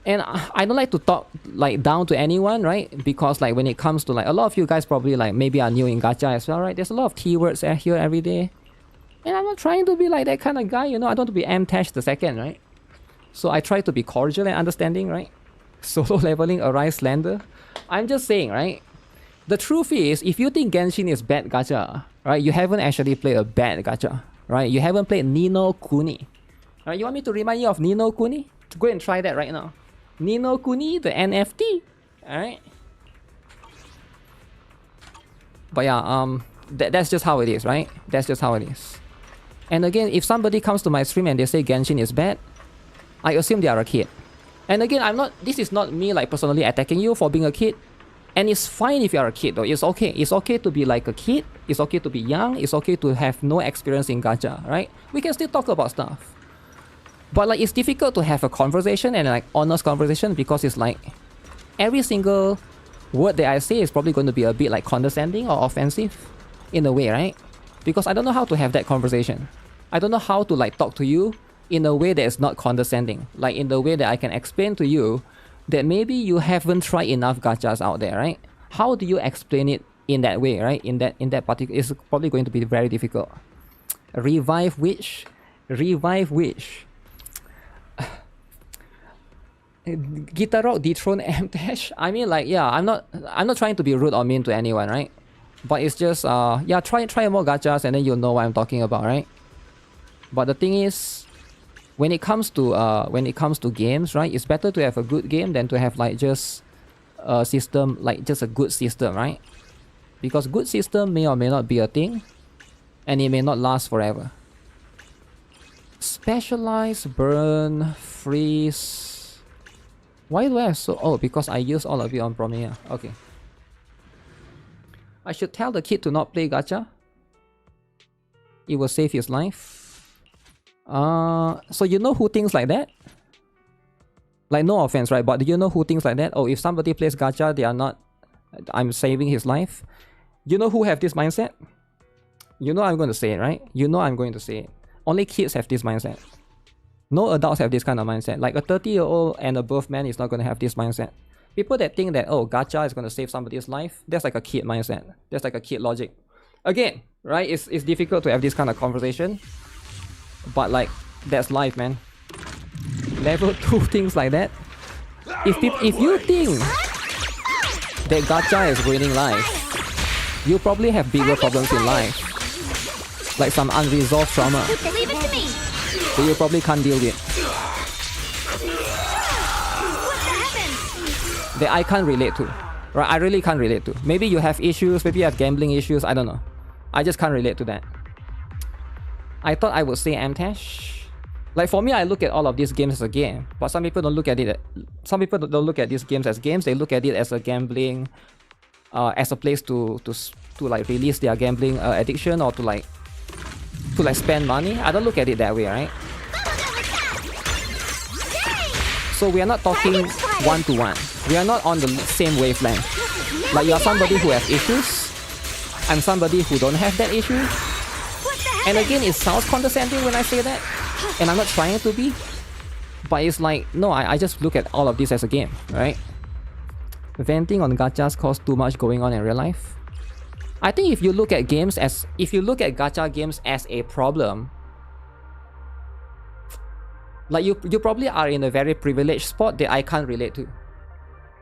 And I don't like to talk like down to anyone, right? Because like when it comes to like, a lot of you guys probably like maybe are new in gacha as well, right? There's a lot of keywords here every day. And I'm not trying to be like that kind of guy, you know? I don't want to be M-Tash the second, right? So I try to be cordial and understanding, right? Solo Leveling Arise slander. I'm just saying, right? The truth is, if you think Genshin is bad gacha, right? You haven't actually played a bad gacha, right? You haven't played Ni no Kuni. Right? You want me to remind you of Ni no Kuni? Go and try that right now. Ni no Kuni, the NFT. Alright? But yeah, that's just how it is, right? That's just how it is. And again, if somebody comes to my stream and they say Genshin is bad, I assume they are a kid. And again, this is not me like personally attacking you for being a kid. And it's fine if you are a kid though, it's okay. It's okay to be like a kid, it's okay to be young, it's okay to have no experience in gacha, right? We can still talk about stuff. But like, it's difficult to have a conversation and like honest conversation because it's like, every single word that I say is probably going to be a bit like condescending or offensive in a way, right? Because I don't know how to have that conversation. I don't know how to like talk to you in a way that is not condescending, like in the way that I can explain to you that maybe you haven't tried enough gachas out there, right? How do you explain it in that way, right? In that particular, it's probably going to be very difficult. Revive which? GuitarRock dethrone M-Dash. I mean, like, yeah, I'm not trying to be rude or mean to anyone, right? But it's just yeah, try more gachas and then you'll know what I'm talking about, right? But the thing is, when it comes to games, right? It's better to have a good game than to have like just a system, like just a good system, right? Because good system may or may not be a thing, and it may not last forever. Specialize, burn, freeze. Why do I have so? Oh, because I use all of it on Premiere. Okay. I should tell the kid to not play gacha. It will save his life. So you know who thinks like that? Like, no offense, right? But do you know who thinks like that? Oh, if somebody plays gacha, they are not... I'm saving his life. You know who have this mindset? You know I'm going to say it, right? You know I'm going to say it. Only kids have this mindset. No adults have this kind of mindset. Like a 30-year-old and above man is not going to have this mindset. People that think that, oh, gacha is going to save somebody's life, that's like a kid mindset. That's like a kid logic. Again, right? It's difficult to have this kind of conversation. But like, that's life, man. Level 2 things like that. If you think that gacha is ruining life, you probably have bigger problems in life. Like some unresolved trauma that you probably can't deal with. That I can't relate to. Right? I really can't relate to. Maybe you have issues, maybe you have gambling issues, I don't know. I just can't relate to that. I thought I would say Amtash. Like for me, I look at all of these games as a game, but some people don't look at it. Some people don't look at these games as games. They look at it as a gambling, as a place to like release their gambling addiction, or to like spend money. I don't look at it that way, right? So we are not talking one-to-one. We are not on the same wavelength. Like you are somebody who has issues. I'm somebody who don't have that issue. And again, it sounds condescending when I say that. And I'm not trying to be. But it's like, no, I just look at all of this as a game, right? Venting on gachas cause too much going on in real life. I think if you look at gacha games as a problem, like you probably are in a very privileged spot that I can't relate to.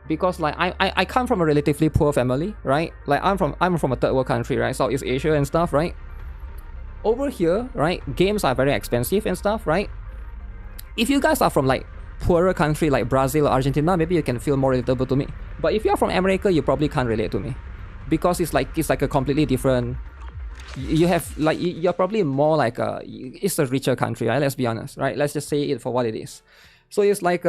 Because like I come from a relatively poor family, right? Like I'm from a third world country, right? Southeast Asia and stuff, right? Over here, right, games are very expensive and stuff, right? If you guys are from like poorer country like Brazil or Argentina, maybe you can feel more relatable to me. But if you're from America, you probably can't relate to me. Because it's like a completely different... You have like, you're probably more like a... It's a richer country, right? Let's be honest, right? Let's just say it for what it is. So it's like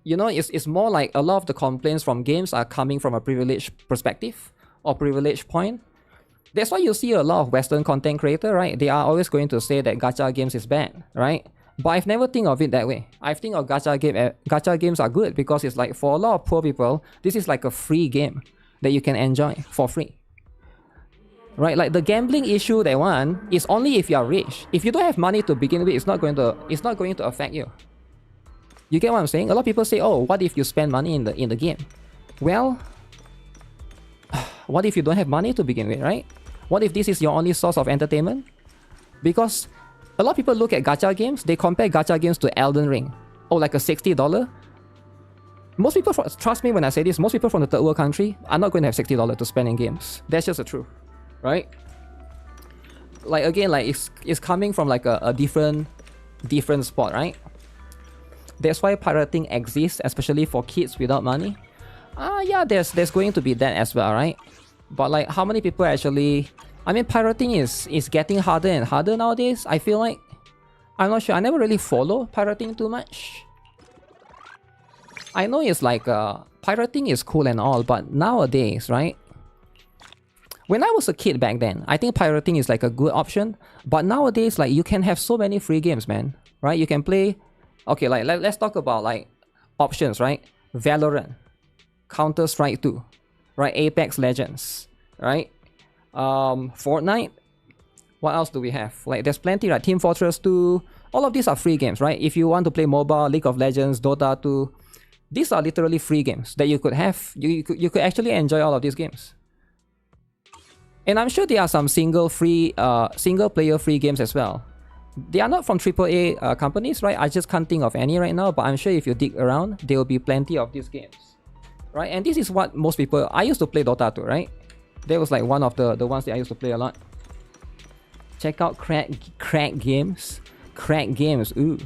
you know, it's more like a lot of the complaints from games are coming from a privileged perspective or privileged point. That's why you see a lot of Western content creators, right? They are always going to say that gacha games is bad, right? But I've never think of it that way. I think of gacha games are good because it's like for a lot of poor people, this is like a free game that you can enjoy for free. Right? Like the gambling issue they want is only if you are rich. If you don't have money to begin with, it's not going to affect you. You get what I'm saying? A lot of people say, oh, what if you spend money in the game? Well, what if you don't have money to begin with, right? What if this is your only source of entertainment? Because a lot of people look at gacha games, they compare gacha games to Elden Ring. Oh, like a $60? Most people, trust me when I say this, most people from the third world country are not going to have $60 to spend in games. That's just the truth, right? Like again, like it's coming from like a different spot, right? That's why pirating exists, especially for kids without money. Yeah, there's going to be that as well, right? But like, how many people actually... I mean, pirating is getting harder and harder nowadays, I feel like. I'm not sure, I never really follow pirating too much. I know it's like, pirating is cool and all, but nowadays, right? When I was a kid back then, I think pirating is like a good option. But nowadays, like, you can have so many free games, man. Right? You can play... Okay, like, let's talk about like options, right? Valorant, Counter-Strike 2, right? Apex Legends, right? Fortnite. What else do we have? Like, there's plenty, right? Team Fortress 2. All of these are free games, right? If you want to play mobile, League of Legends, Dota 2, these are literally free games that you could have. You could actually enjoy all of these games. And I'm sure there are some single player free games as well. They are not from AAA companies, right? I just can't think of any right now, but I'm sure if you dig around, there will be plenty of these games, right? And this is what most people... I used to play Dota 2, right? That was like one of the ones that I used to play a lot. Check out crack games. Crack games, ooh.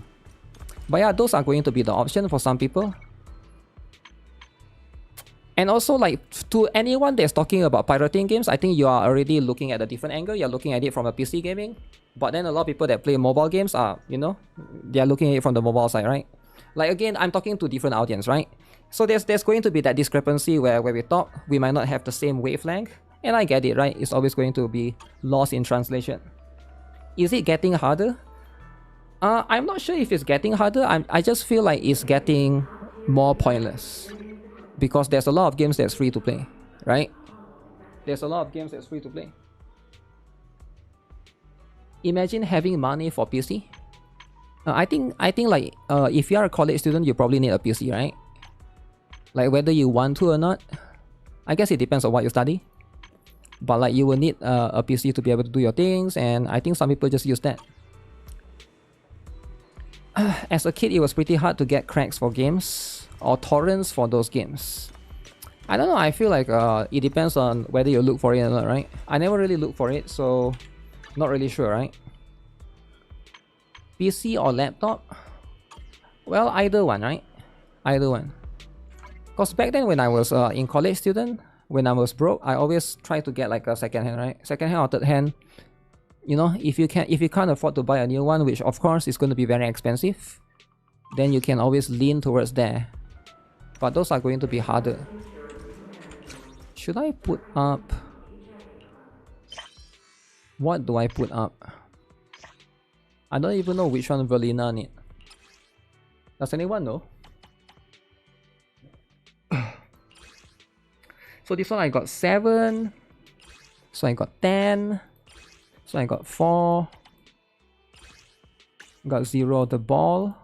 But yeah, those are going to be the option for some people. And also, like, to anyone that's talking about pirating games, I think you are already looking at a different angle. You're looking at it from a PC gaming. But then a lot of people that play mobile games are, you know, they're looking at it from the mobile side, right? Like, again, I'm talking to different audience, right? So there's going to be that discrepancy where we talk, we might not have the same wavelength. And I get it, right? It's always going to be lost in translation. Is it getting harder? I'm not sure if it's getting harder. I just feel like it's getting more pointless. Because there's a lot of games that's free to play, right? There's a lot of games that's free to play. Imagine having money for PC. I think like if you are a college student, you probably need a PC, right? Like whether you want to or not. I guess it depends on what you study. But like you will need a PC to be able to do your things, and I think some people just use that. As a kid, it was pretty hard to get cracks for games or torrents for those games. I don't know, I feel like it depends on whether you look for it or not, right? I never really look for it, so not really sure, right? PC or laptop? Well, either one, right? Either one. Because back then when I was in college student, when I was broke, I always try to get like a second hand, right? Second hand or third hand. You know, if you can't afford to buy a new one, which of course is going to be very expensive, then you can always lean towards there. But those are going to be harder. Should I put up? What do I put up? I don't even know which one Verlina need. Does anyone know? So this one I got 7. So I got 10. So I got 4. Got 0 the ball.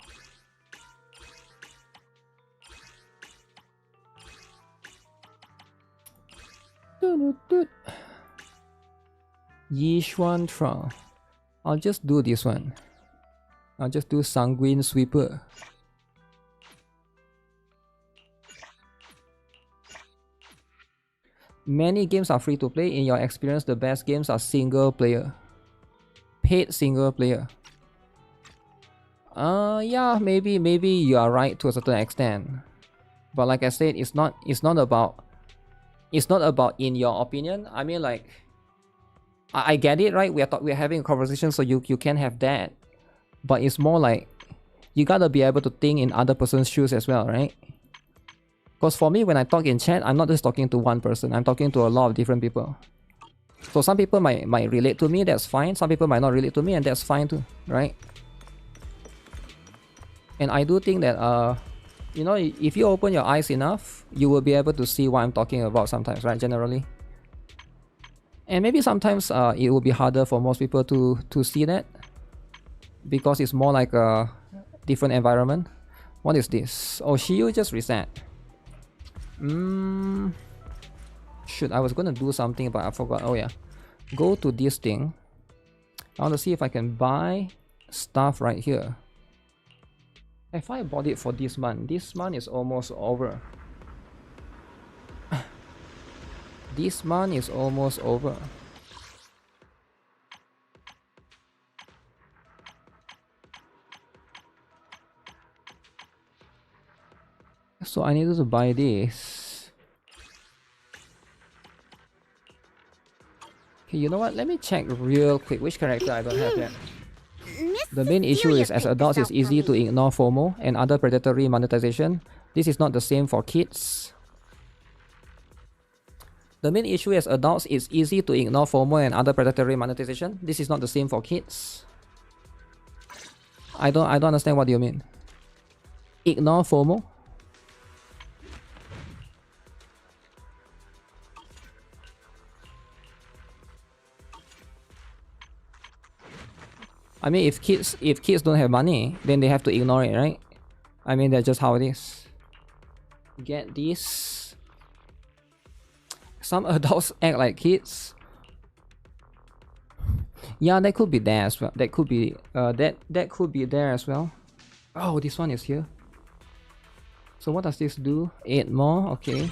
Yishuan Tra. I'll just do this one. I'll just do Sanguine Sweeper. Many games are free to play. In your experience, the best games are single player. Paid single player. Yeah, maybe you are right to a certain extent. But like I said, it's not about in your opinion. I mean, like, I get it, right? We're having a conversation, so you can have that. But it's more like you gotta be able to think in other person's shoes as well, right? Because for me, when I talk in chat, I'm not just talking to one person. I'm talking to a lot of different people. So some people might relate to me, that's fine. Some people might not relate to me, and that's fine too, right? And I do think that you know, if you open your eyes enough, you will be able to see what I'm talking about sometimes, right? Generally. And maybe sometimes it will be harder for most people to see that, because it's more like a different environment. What is this? Oh, Shiyu just reset. Shoot, I was gonna do something but I forgot. Oh yeah, go to this thing. I want to see if I can buy stuff right here. If I bought it for this month is almost over. This month is almost over. So I needed to buy this. Okay, you know what? Let me check real quick which character I don't have yet. The main issue is, as adults, it's easy to ignore FOMO and other predatory monetization. This is not the same for kids. The main issue as adults is easy to ignore FOMO and other predatory monetization. This is not the same for kids. I don't understand what you mean. Ignore FOMO? I mean, if kids don't have money, then they have to ignore it, right? I mean, that's just how it is. Get this. Some adults act like kids. Yeah, that could be there as well. That could be that could be there as well. Oh, this one is here. So what does this do? 8 more. Okay.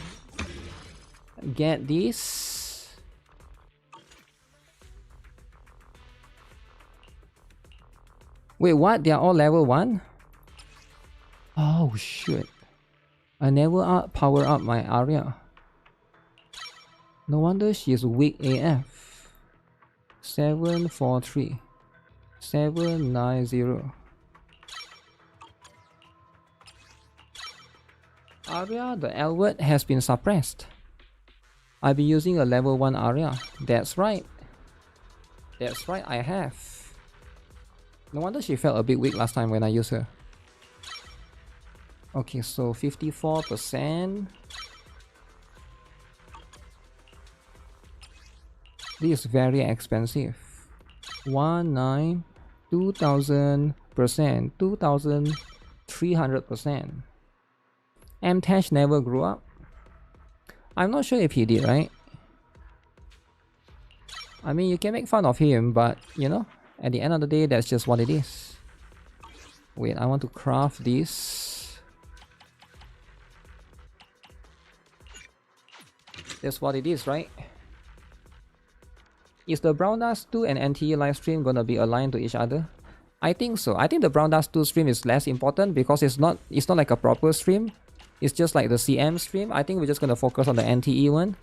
Get this. Wait, what? They are all level 1? Oh shit. I never power up my Arya. No wonder she's weak AF. 743. 790. Arya, the L word has been suppressed. I've been using a level 1 Arya. That's right. That's right, I have. No wonder she felt a bit weak last time when I used her. Okay, so 54%. This is very expensive. 2,000%, 2,300%. M-Tash never grew up. I'm not sure if he did, right? I mean, you can make fun of him, but you know, at the end of the day, that's just what it is. Wait, I want to craft this. That's what it is, right? Is the Brown Dust 2 and NTE livestream gonna be aligned to each other? I think so. I think the Brown Dust 2 stream is less important because it's not like a proper stream. It's just like the CM stream. I think we're just gonna focus on the NTE one.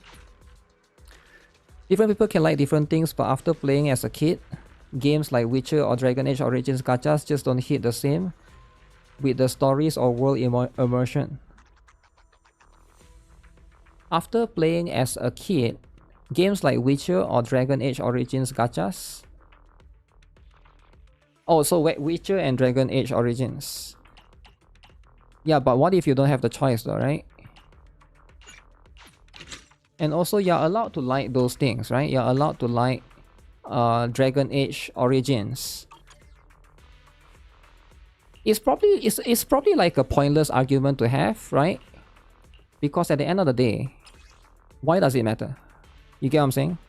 Different people can like different things, but after playing as a kid, games like Witcher or Dragon Age Origins gachas just don't hit the same with the stories or world immersion. After playing as a kid, games like Witcher or Dragon Age Origins gachas. Oh, so wait, Witcher and Dragon Age Origins. Yeah, but what if you don't have the choice though, right? And also, you're allowed to like those things, right? You're allowed to like Dragon Age Origins. It's probably like a pointless argument to have, right? Because at the end of the day, why does it matter? You get what I'm saying?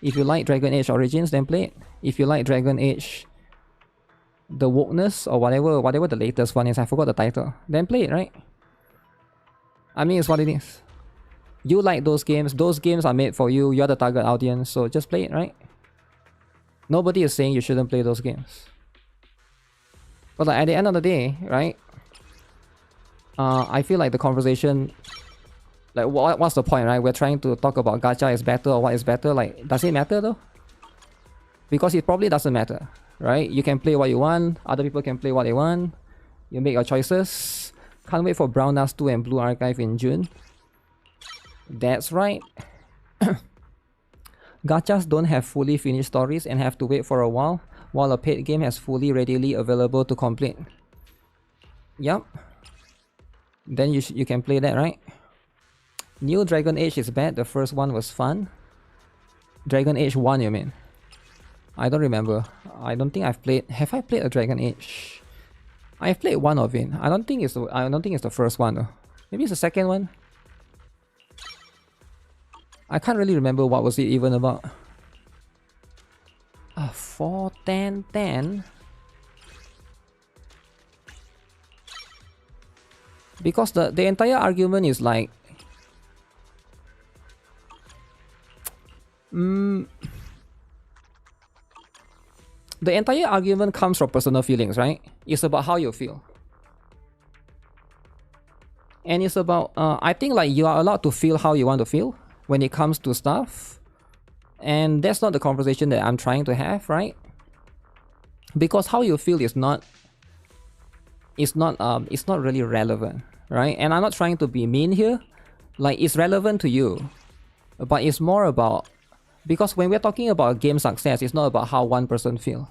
If you like Dragon Age Origins, then play it. If you like Dragon Age, the wokeness or whatever the latest one is, I forgot the title, then play it, right? I mean, it's what it is. You like those games are made for you, you're the target audience, so just play it, right? Nobody is saying you shouldn't play those games. But like, at the end of the day, right? I feel like the conversation, like what's the point, right? We're trying to talk about gacha is better or what is better. Like, does it matter though? Because it probably doesn't matter, right? You can play what you want, other people can play what they want. You make your choices. Can't wait for Brown Dust 2 and Blue Archive in June. That's right. Gachas don't have fully finished stories and have to wait for a while a paid game has fully readily available to complete. Yup. Then you can play that, right? New Dragon Age is bad, the first one was fun. Dragon Age 1, you mean? I don't remember. I don't think I've played. Have I played a Dragon Age? I've played one of it. I don't think it's the first one though. Maybe it's the second one. I can't really remember what was it even about. 41010. Because the entire argument is like the entire argument comes from personal feelings, right? It's about how you feel. And it's about I think like you are allowed to feel how you want to feel when it comes to stuff. And that's not the conversation that I'm trying to have, right? Because how you feel is not really relevant, right? And I'm not trying to be mean here. Like, it's relevant to you, but it's more about, because when we're talking about game success, it's not about how one person feel.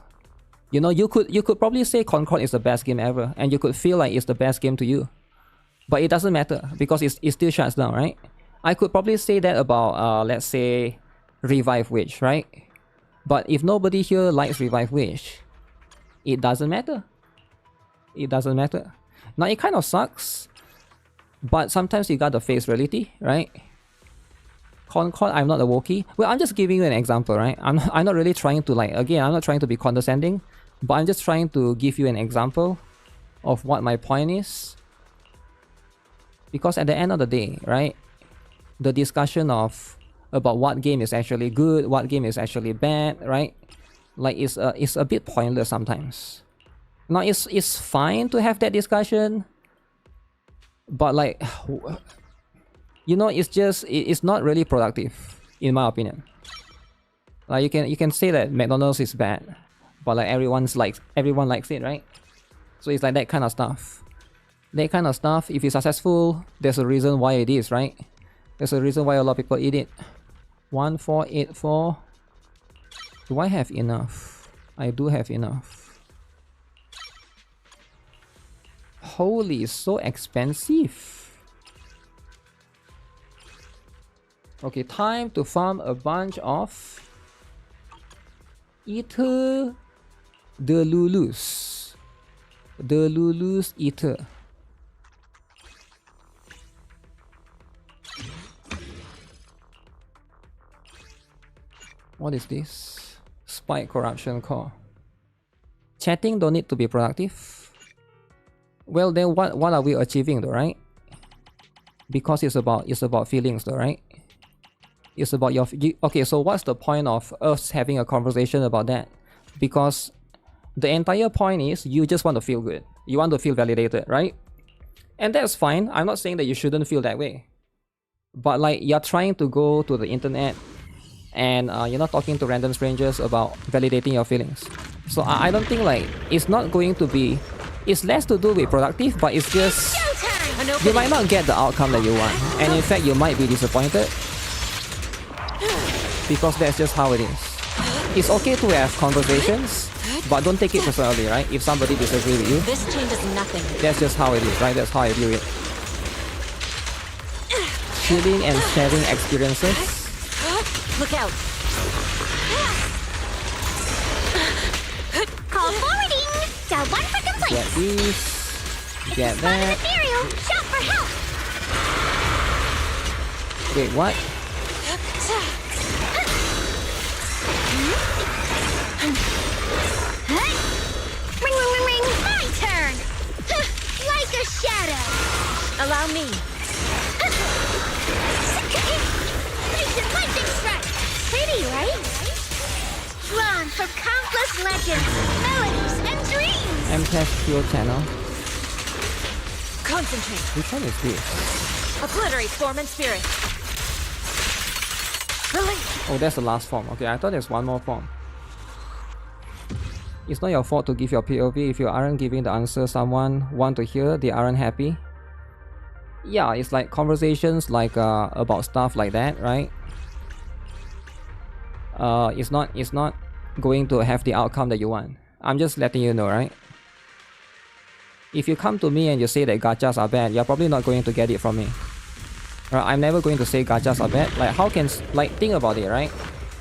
You know, you could probably say Concord is the best game ever, and you could feel like it's the best game to you, but it doesn't matter because it still shuts down, right? I could probably say that about let's say Revive Witch, right? But if nobody here likes Revive Witch, it doesn't matter. It doesn't matter. Now it kind of sucks, but sometimes you gotta face reality, right? Concord, I'm not a Wookiee. Well, I'm just giving you an example, right? I'm not really trying to, like, again, I'm not trying to be condescending, but I'm just trying to give you an example of what my point is. Because at the end of the day, right, the discussion of about what game is actually good, what game is actually bad, right? Like, it's a bit pointless sometimes. Now, it's fine to have that discussion, But like, you know, it's not really productive, in my opinion. Like you can say that McDonald's is bad, but like everyone likes it, right? So it's like that kind of stuff. That kind of stuff, if it's successful, there's a reason why it is, right? There's a reason why a lot of people eat it. 1484. Do I have enough? I do have enough. Holy, so expensive. Okay, time to farm a bunch of Ether the Lulus. The Lulus Ether. What is this? Spike corruption core. Chatting don't need to be productive. Well then what are we achieving though, right? Because it's about feelings though, right? It's about your okay, so what's the point of us having a conversation about that? Because the entire point is you just want to feel good. You want to feel validated, right? And that's fine. I'm not saying that you shouldn't feel that way. But like you're trying to go to the internet and you're not talking to random strangers about validating your feelings. So I don't think like it's not going to be, it's less to do with productive, but it's just you might not get the outcome that you want, and in fact you might be disappointed because that's just how it is. It's okay to have conversations, but don't take it personally, right? If somebody disagrees with you, This changes nothing. that's just how it is, right? That's how I view it. Chilling and sharing experiences. Look out. Call forwarding. Dial 1 for Get complaints. these. Get Spotted that. ethereal. Shout for help. Wait, what? Ring, ring, ring, ring. My turn. Like a shadow. Allow me. Patient lightning strike. Pretty, right? Drawn from countless legends, melodies, and dreams. MTech Fuel Channel. Concentrate. Which one is this? Obliterate form and spirit. Release. Oh, that's the last form. Okay, I thought there's one more form. It's not your fault to give your POV if you aren't giving the answer someone want to hear, they aren't happy. Yeah, it's like conversations like about stuff like that, right? It's not going to have the outcome that you want. I'm just letting you know, right? If you come to me and you say that gachas are bad, you're probably not going to get it from me. Right? I'm never going to say gachas are bad. Like how can, like think about it, right?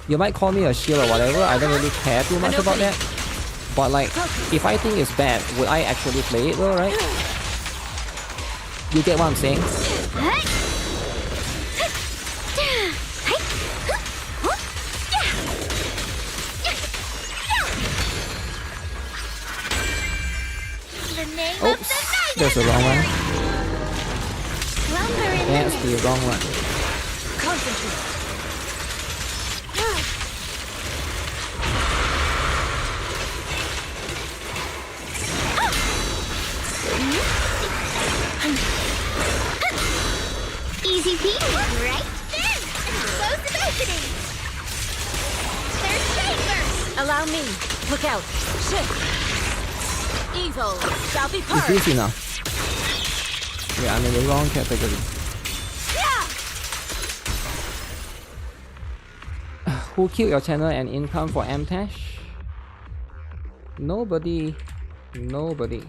You might call me a shield or whatever, I don't really care too much about that. But like, if I think it's bad, would I actually play it though, right? You get what I'm saying? Oops, that's the wrong one. That's the wrong one. Concentrate. Easy peasy, right? There! Explosive opening! There's chambers! Allow me. Look out. Shift. Evil shall be Is purged. this enough? Yeah, I'm in the wrong category. Who killed your channel and income for Mtash? Nobody. Nobody.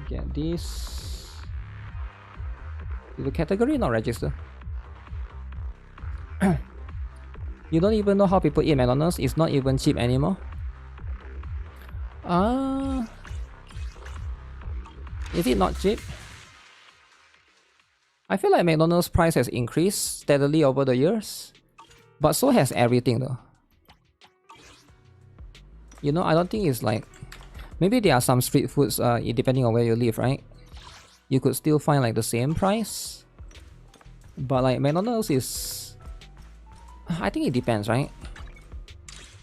Get this. Is the category not register? You don't even know how people eat McDonald's. It's not even cheap anymore. Is it not cheap? I feel like McDonald's price has increased steadily over the years, but so has everything though. You know, I don't think it's like, maybe there are some street foods depending on where you live, right? You could still find like the same price, but like McDonald's is, I think it depends, right?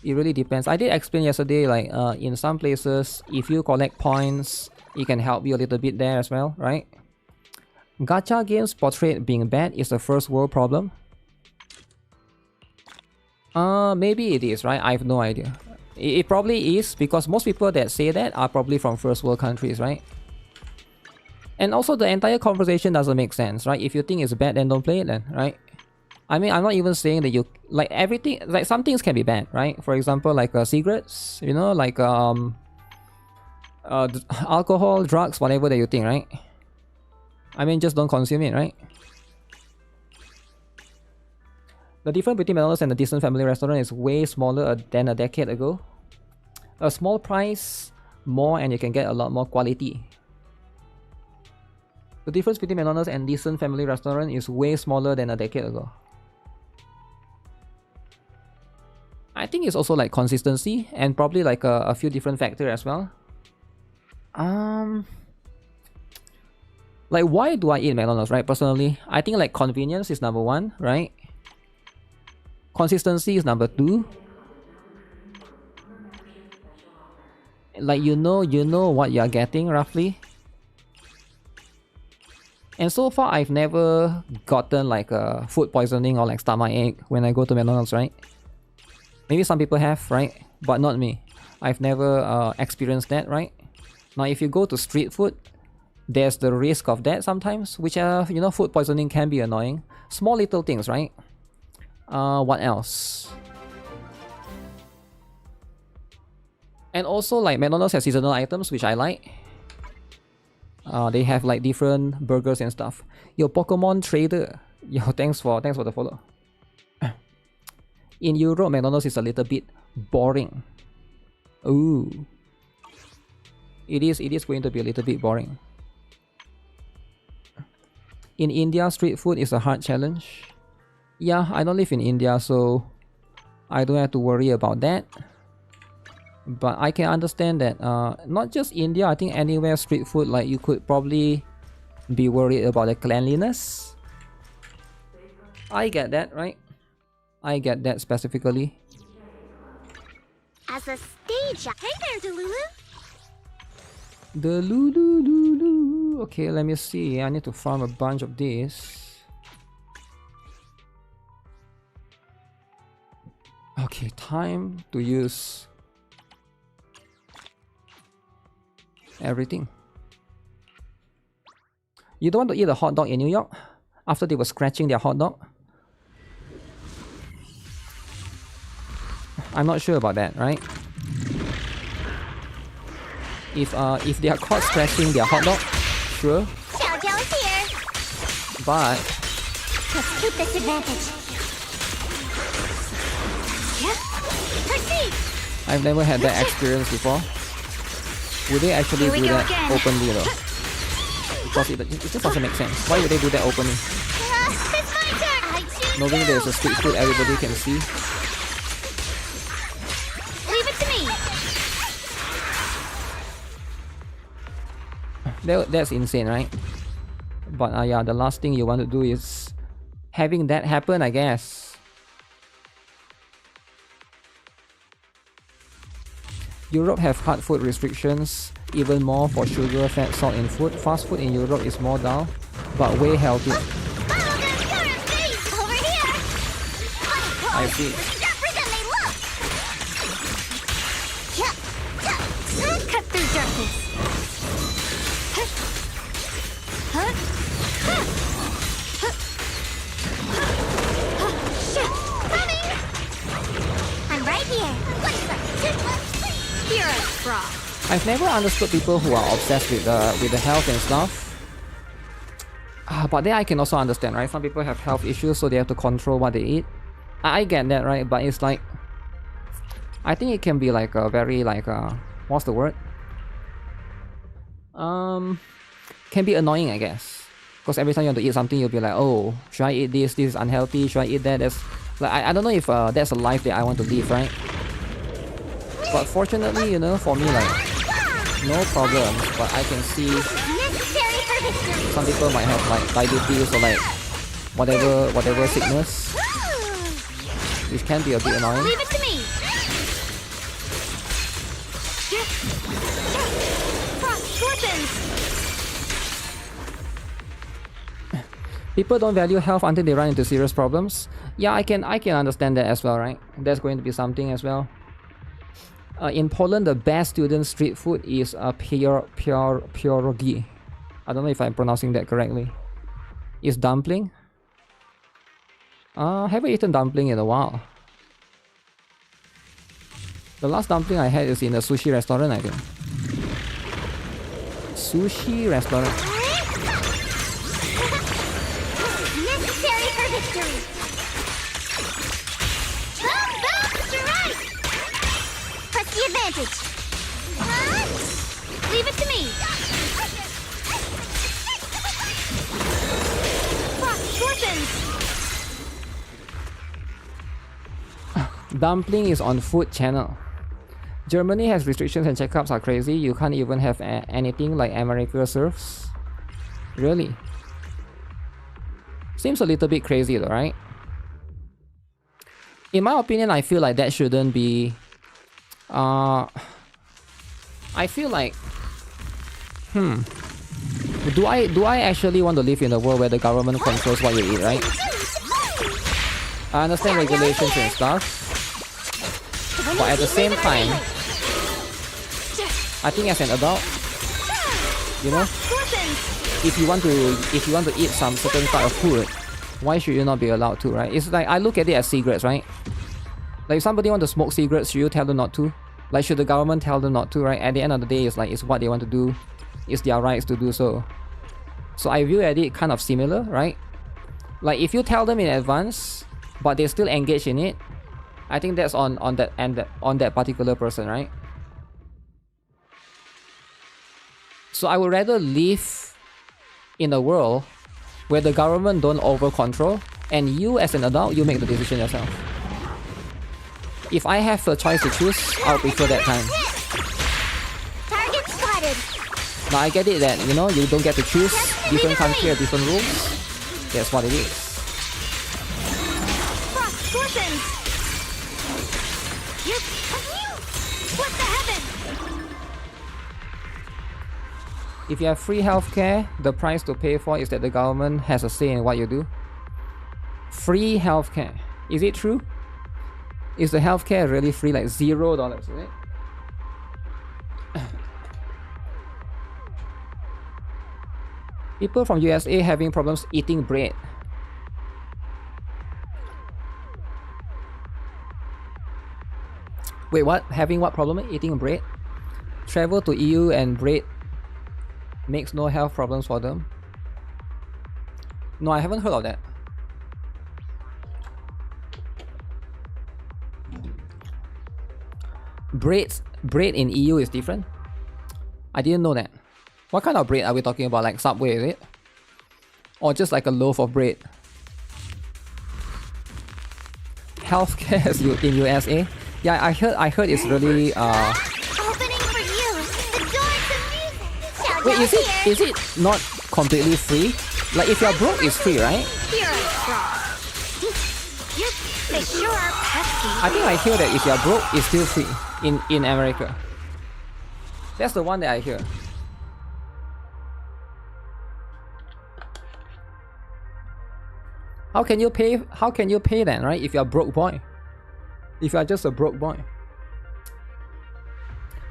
It really depends. I did explain yesterday, like in some places, if you collect points it can help you a little bit there as well, right? Gacha games portrayed being bad is a first world problem. Maybe it is, right? I have no idea. It probably is, because most people that say that are probably from first world countries, right? And also the entire conversation doesn't make sense, right? If you think it's bad, then don't play it then, right? I mean, I'm not even saying that you like everything, like some things can be bad, right? For example, like cigarettes, you know, like alcohol, drugs, whatever that you think, right? I mean, just don't consume it, right? The difference between McDonald's and a decent family restaurant is way smaller than a decade ago. A small price, more, and you can get a lot more quality. The difference between McDonald's and decent family restaurant is way smaller than a decade ago. I think it's also like consistency and probably like a few different factors as well. Like, why do I eat McDonald's, right? Personally, I think like convenience is number one, right? Consistency is number two. Like, you know what you're getting roughly. And so far, I've never gotten like food poisoning or like stomachache when I go to McDonald's, right? Maybe some people have, right? But not me. I've never experienced that, right? Now, if you go to street food, there's the risk of that sometimes, which you know, food poisoning can be annoying. Small little things, right? What else? And also, like, McDonald's has seasonal items, which I like. They have like different burgers and stuff. Yo, Pokemon Trader. Yo, thanks for the follow. In Europe, McDonald's is a little bit boring. Ooh. It is going to be a little bit boring. In India, street food is a hard challenge. Yeah, I don't live in India, so I don't have to worry about that. But I can understand that not just India, I think anywhere street food, like, you could probably be worried about the cleanliness. I get that, right? I get that specifically. As a stage... Hey there, Delulu! Delulu. Okay, let me see. I need to farm a bunch of this. Okay, time to use everything. You don't want to eat a hot dog in New York after they were scratching their hot dog? I'm not sure about that, right? If they are caught scratching their hot dog, sure. Xiaojiao's here. But Let's keep this advantage. Yeah. Proceed. I've never had that experience before. Would they actually do that openly though? Because it just doesn't make sense. Why would they do that openly? It's my turn. I choose Knowing you. there's a street food everybody can see. Leave it to me. That's insane, right? But yeah, the last thing you want to do is having that happen, I guess. Europe have hard food restrictions, even more for sugar, fat, salt in food. Fast food in Europe is more dull, but way healthy. Over here. I see. Represent they love. Cut through darkness. I'm right here. You're a frog. I've never understood people who are obsessed with the health and stuff. But then I can also understand, right? Some people have health issues, so they have to control what they eat. I get that, right? But it's like, I think it can be like a very like what's the word? Can be annoying, I guess. Because every time you want to eat something, you'll be like, oh, should I eat this? This is unhealthy. Should I eat that? That's like, I don't know if that's a life that I want to live, right? But fortunately, you know, for me, like, no problems. But I can see some people might have like diabetes or like whatever sickness, which can be a bit annoying. Leave it to me. People don't value health until they run into serious problems. Yeah, I can understand that as well, right? There's going to be something as well. In Poland, the best student street food is pierogi. I don't know if I'm pronouncing that correctly. Is dumpling? Haven't eaten dumpling in a while. The last dumpling I had is in a sushi restaurant, I think. Sushi restaurant. Necessary for victory. Boom, boom, strike! Press the advantage. Leave it to me. Dumpling is on food channel. Germany has restrictions and checkups are crazy. You can't even have anything like America serves. Really? Seems a little bit crazy though, right? In my opinion, I feel like that shouldn't be... I feel like... Do I actually want to live in a world where the government controls what you eat, right? I understand regulations and stuff. But at the same time, I think as an adult, you know, if you want to eat some certain type of food, why should you not be allowed to, right? It's like I look at it as cigarettes, right? Like if somebody want to smoke cigarettes, should you tell them not to? Like should the government tell them not to, right? At the end of the day, it's like it's what they want to do. It's their rights to do so. So I view at it kind of similar, right? Like if you tell them in advance, but they still engage in it, I think that's on that particular person, right? So I would rather live in a world where the government don't over control and you as an adult, you make the decision yourself. If I have a choice to choose, I'll prefer that time. Target spotted. Now I get it that, you know, you don't get to choose. Different country have different rules. That's what it is. Frost scorpions. What the heaven? If you have free healthcare, the price to pay for is that the government has a say in what you do. Free healthcare. Is it true? Is the healthcare really free, like $0, is it? People from USA having problems eating bread. Wait, what? Having what problem? Eating bread? Travel to EU and bread makes no health problems for them? No, I haven't heard of that. Bread in EU is different? I didn't know that. What kind of bread are we talking about? Like Subway, is it? Or just like a loaf of bread? Healthcare in USA? Yeah, I heard it's really Opening for you. The door to music. Wait, is it not completely free? Like if you're broke, it's free, right? Here they sure are pesky. I think I hear that if you're broke, it's still free in America. That's the one that I hear. How can you pay then, right? If you're a broke boy. If you are just a broke boy.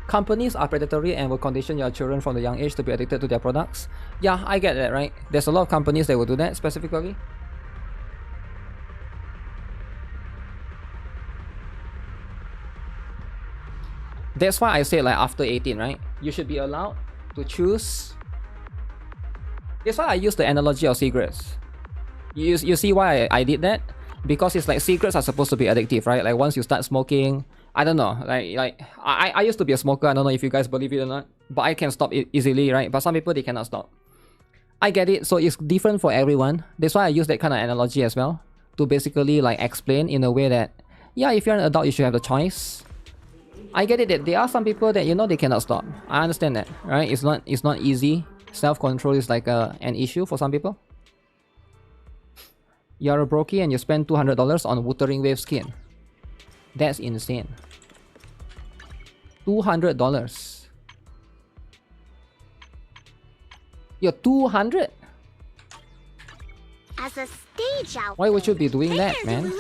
Companies are predatory and will condition your children from the young age to be addicted to their products. Yeah, I get that, right? There's a lot of companies that will do that specifically. That's why I say like after 18, right? You should be allowed to choose. That's why I use the analogy of cigarettes. You see why I did that? Because it's like cigarettes are supposed to be addictive, right? Like once you start smoking, I don't know, like I used to be a smoker. I don't know if you guys believe it or not, but I can stop it easily, right? But some people, they cannot stop. I get it. So it's different for everyone. That's why I use that kind of analogy as well, to basically like explain in a way that, yeah, if you're an adult, you should have the choice. I get it that there are some people that, you know, they cannot stop. I understand that, right? It's not easy. Self-control is like an issue for some people. You're a brokey and you spend $200 on Wuthering Wave skin. That's insane. $200. You're 200? As a stage outfit. Why would you be doing that, man?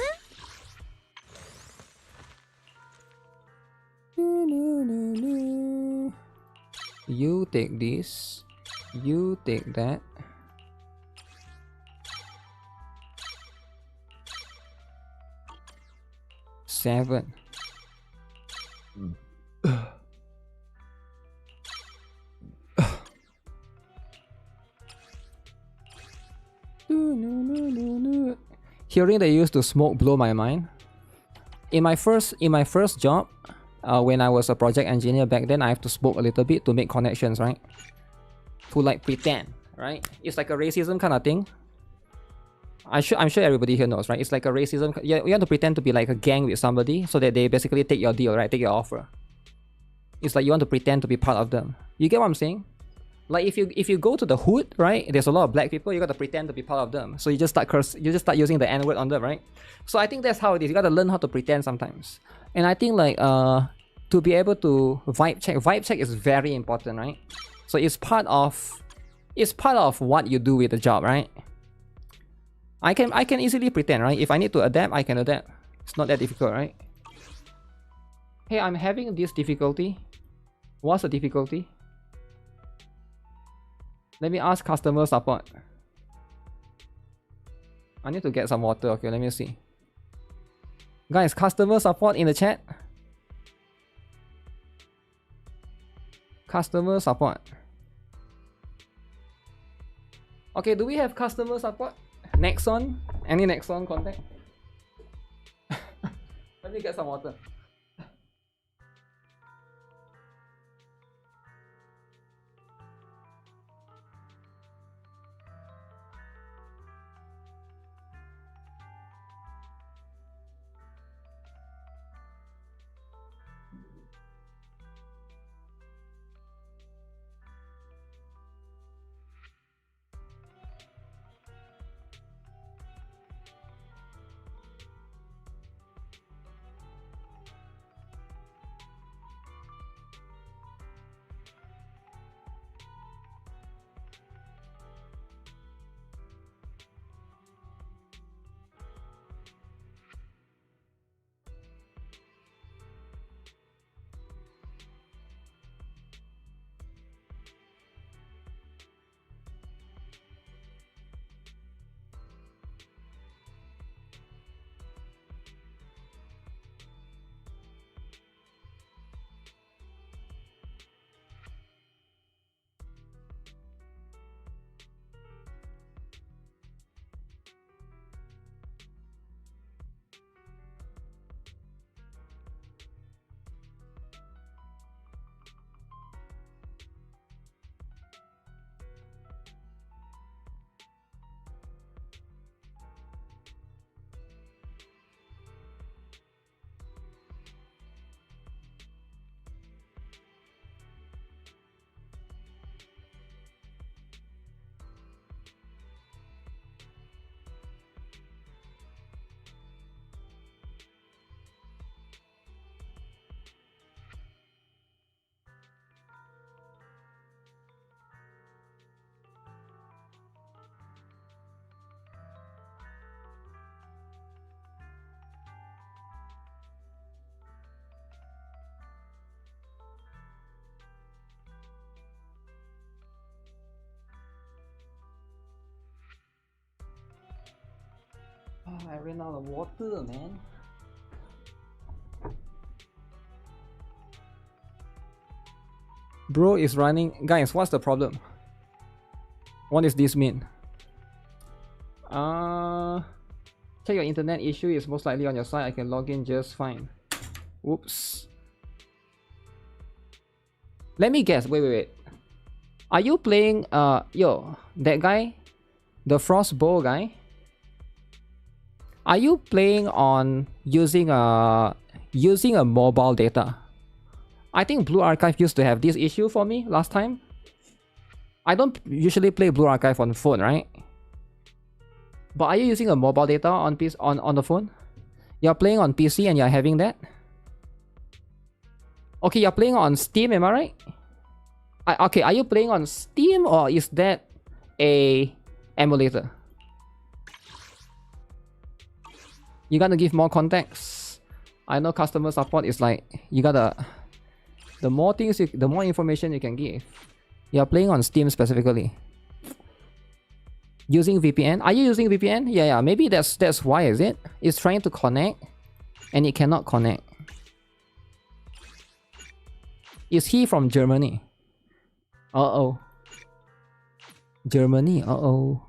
You take this. You take that. Seven. Hearing they used to smoke blow my mind. In my first job, when I was a project engineer back then, I have to smoke a little bit to make connections, right? To like pretend, right? It's like a racism kind of thing. I'm sure everybody here knows, right? It's like a racism. You have to pretend to be like a gang with somebody so that they basically take your deal, right? Take your offer. It's like you want to pretend to be part of them. You get what I'm saying? Like if you go to the hood, right? There's a lot of black people. You got to pretend to be part of them. So you just start using the N-word on them, right? So I think that's how it is. You got to learn how to pretend sometimes. And I think like to be able to vibe check is very important, right? So it's part of what you do with the job, right? I can easily pretend, right? If I need to adapt, I can adapt. It's not that difficult, right? Hey, I'm having this difficulty. What's the difficulty? Let me ask customer support. I need to get some water. Okay, let me see. Guys, customer support in the chat. Customer support. Okay, do we have customer support? Nexon? Any Nexon contact? Let me get some water. I ran out of water, man. Bro is running. Guys, what's the problem? What does this mean? Check your internet issue is most likely on your side. I can log in just fine. Whoops. Let me guess. Wait. Are you playing that guy? The Frostbow guy? Are you playing on using a mobile data? I think Blue Archive used to have this issue for me last time. I don't usually play Blue Archive on phone, right? But are you using a mobile data on the phone? You're playing on PC and you're having that? Okay, you're playing on Steam, am I right? Okay, are you playing on Steam or is that a emulator. You gotta give more context. I know customer support is like, you gotta, the more things, the more information you can give. You're playing on Steam specifically. Using VPN? Are you using VPN? Yeah, maybe that's why, is it? It's trying to connect and it cannot connect. Is he from Germany? Uh-oh. Germany, uh-oh.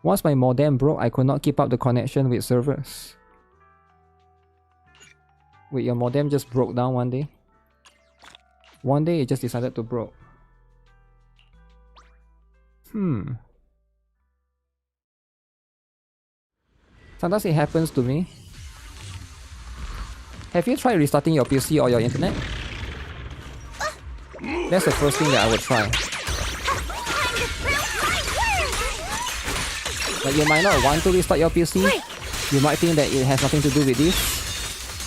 Once my modem broke, I could not keep up the connection with servers. Wait, your modem just broke down one day? One day it just decided to broke. Sometimes it happens to me. Have you tried restarting your PC or your internet? That's the first thing that I would try. Like, you might not want to restart your PC. You might think that it has nothing to do with this.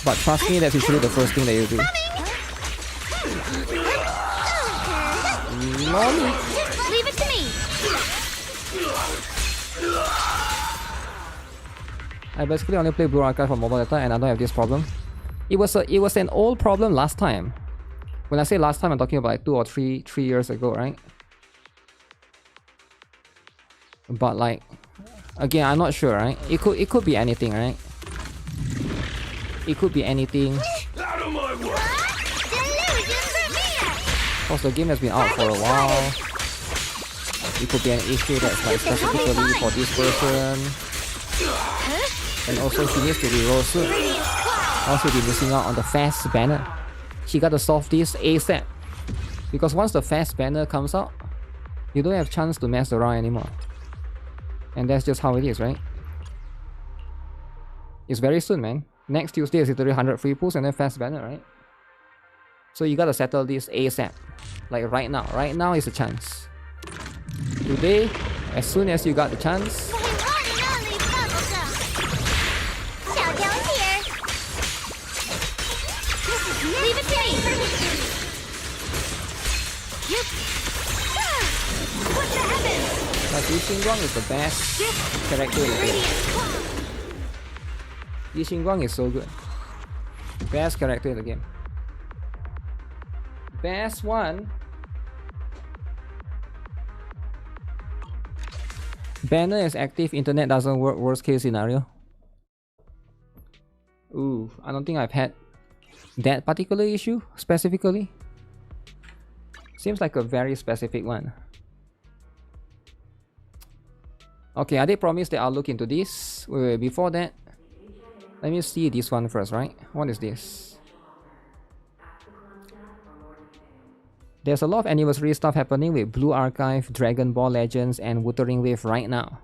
But trust me, that's usually the first thing that you do. Leave it to me. I basically only play Blue Archive on mobile data and I don't have this problem. It was an old problem last time. When I say last time, I'm talking about like 2 or 3 years ago, right? But like, again, I'm not sure, right? It could be anything, right? It could be anything. Because the game has been out for a while. It could be an issue that's like specifically for this person. And also she needs to reroll soon. Also be missing out on the fast banner. She gotta solve this ASAP. Because once the fast banner comes out, you don't have chance to mess around anymore. And that's just how it is, right? It's very soon, man. Next Tuesday is literally 100 free pulls and then fast banner, right? So you gotta settle this ASAP. Like right now. Right now is a chance. Today, as soon as you got the chance, Leave it to me. What the heavens? like Yu Xingguang is the best character in the game. Yu Xingguang is so good. Best character in the game. Best one. Banner is active, internet doesn't work, worst case scenario. Ooh, I don't think I've had that particular issue specifically. Seems like a very specific one. Okay, I did promise that I'll look into this. Wait, before that, let me see this one first, right? What is this? There's a lot of anniversary stuff happening with Blue Archive, Dragon Ball Legends, and Wuthering Wave right now.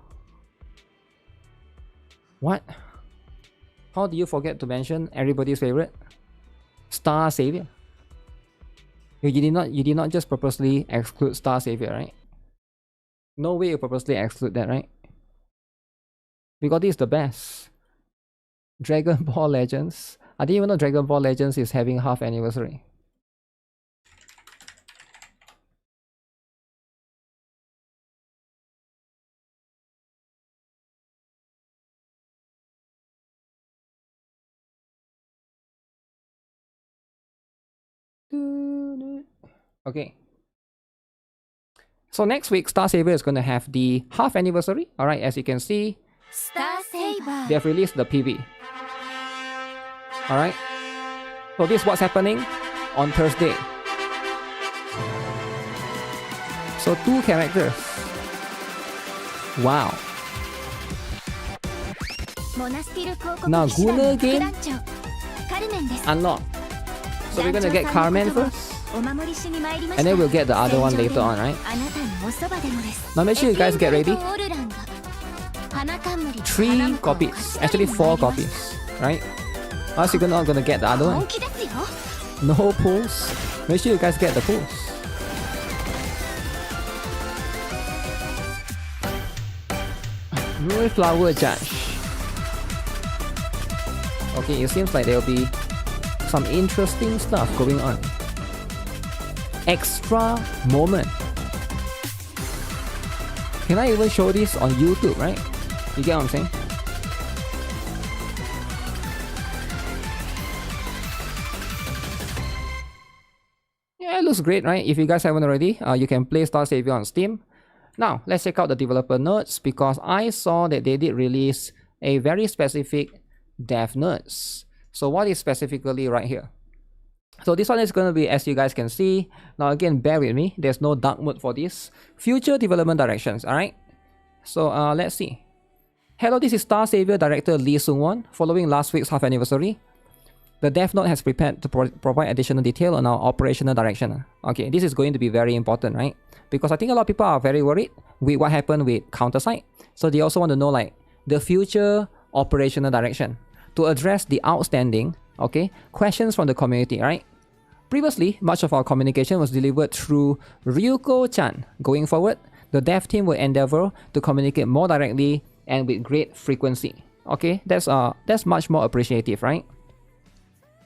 What? How do you forget to mention everybody's favorite? Star Savior. You did not just purposely exclude Star Savior, right? No way you purposely exclude that, right? Because this is the best. Dragon Ball Legends. I didn't even know Dragon Ball Legends is having half anniversary. Okay. So next week, Star Savior is going to have the half anniversary. Alright, as you can see, Star Saber. they have released the PV. Alright. So this is what's happening on Thursday. So 2 characters. Wow. Now Guna game unlocked. So we're gonna get Carmen first. And then we'll get the other one later on, right? Now make sure you guys get ready. 3 copies. Actually 4 copies. Right? Else you're not gonna get the other one. No pulls. Make sure you guys get the pulls. Blue Flower Judge. Okay, it seems like there'll be some interesting stuff going on. Extra moment. Can I even show this on YouTube, right? You get what I'm saying? Yeah, it looks great, right? If you guys haven't already, you can play Star Savior on Steam. Now, let's check out the developer notes because I saw that they did release a very specific dev notes. So what is specifically right here? So this one is going to be, as you guys can see, now again, bear with me, there's no dark mode for this. Future development directions, alright? So let's see. Hello, this is Star Savior director Lee Sung-won. Following last week's half anniversary, the dev note has prepared to provide additional detail on our operational direction. Okay, this is going to be very important, right? Because I think a lot of people are very worried with what happened with Countersite. So they also want to know like the future operational direction to address the outstanding, okay, questions from the community, right? Previously, much of our communication was delivered through Ryuko-chan. Going forward, the dev team will endeavor to communicate more directly and with great frequency. Okay, that's much more appreciative, right?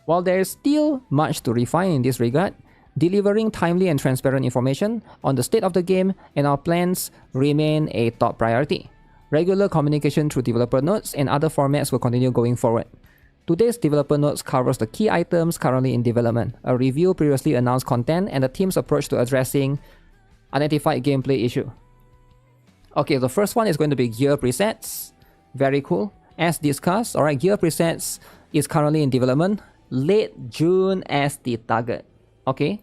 While there is still much to refine in this regard, delivering timely and transparent information on the state of the game and our plans remain a top priority. Regular communication through developer notes and other formats will continue going forward. Today's developer notes covers the key items currently in development, a review previously announced content, and the team's approach to addressing identified gameplay issue. Okay, the first one is going to be gear presets. Very cool. As discussed, alright, gear presets is currently in development. Late June as the target. Okay,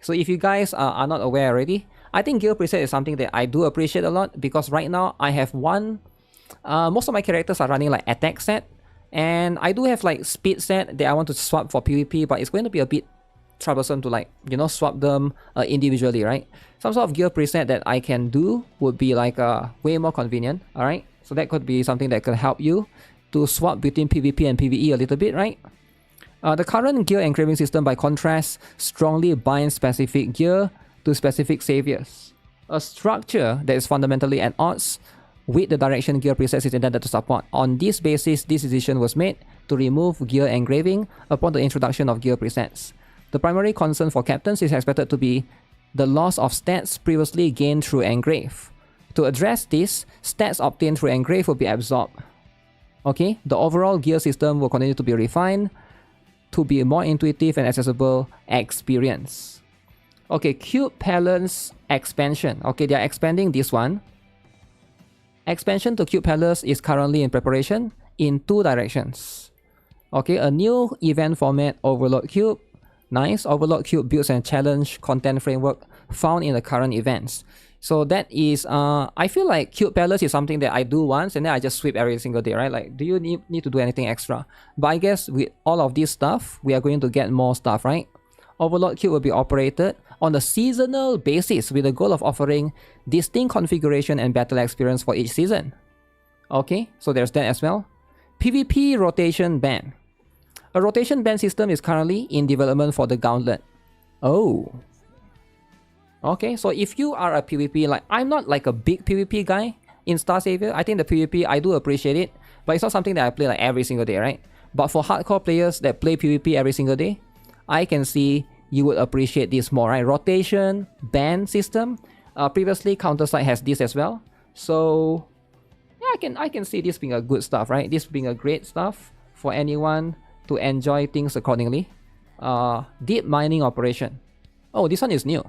so if you guys are not aware already, I think gear preset is something that I do appreciate a lot because right now I have one, most of my characters are running like attack set, and I do have like speed set that I want to swap for PvP, but it's going to be a bit troublesome to like, you know, swap them individually, right? Some sort of gear preset that I can do would be like way more convenient, alright? So that could be something that could help you to swap between PvP and PvE a little bit, right? The current gear engraving system, by contrast, strongly binds specific gear to specific saviors. A structure that is fundamentally at odds with the direction gear presets is intended to support. On this basis, this decision was made to remove gear engraving upon the introduction of gear presets. The primary concern for captains is expected to be the loss of stats previously gained through engrave. To address this, stats obtained through engrave will be absorbed. Okay, the overall gear system will continue to be refined to be a more intuitive and accessible experience. Okay, Cube Palace expansion. Okay, they are expanding this one. Expansion to Cube Palace is currently in preparation in 2 directions. Okay, a new event format, Overlord Cube. Nice, Overlord Cube builds and challenge content framework found in the current events. So that is, I feel like Cube Palace is something that I do once and then I just sweep every single day, right? Like, do you need to do anything extra? But I guess with all of this stuff, we are going to get more stuff, right? Overlord Cube will be operated on a seasonal basis with the goal of offering distinct configuration and battle experience for each season. Okay, so there's that as well. PvP rotation ban. A rotation ban system is currently in development for the Gauntlet. Oh. Okay, so if you are a PvP, like I'm not like a big PvP guy in Star Savior. I think the PvP, I do appreciate it, but it's not something that I play like every single day, right? But for hardcore players that play PvP every single day, I can see you would appreciate this more, right? Rotation, ban system. Previously, Countersite has this as well. So yeah, I can see this being a good stuff, right? This being a great stuff for anyone to enjoy things accordingly. Deep mining operation. Oh, this one is new.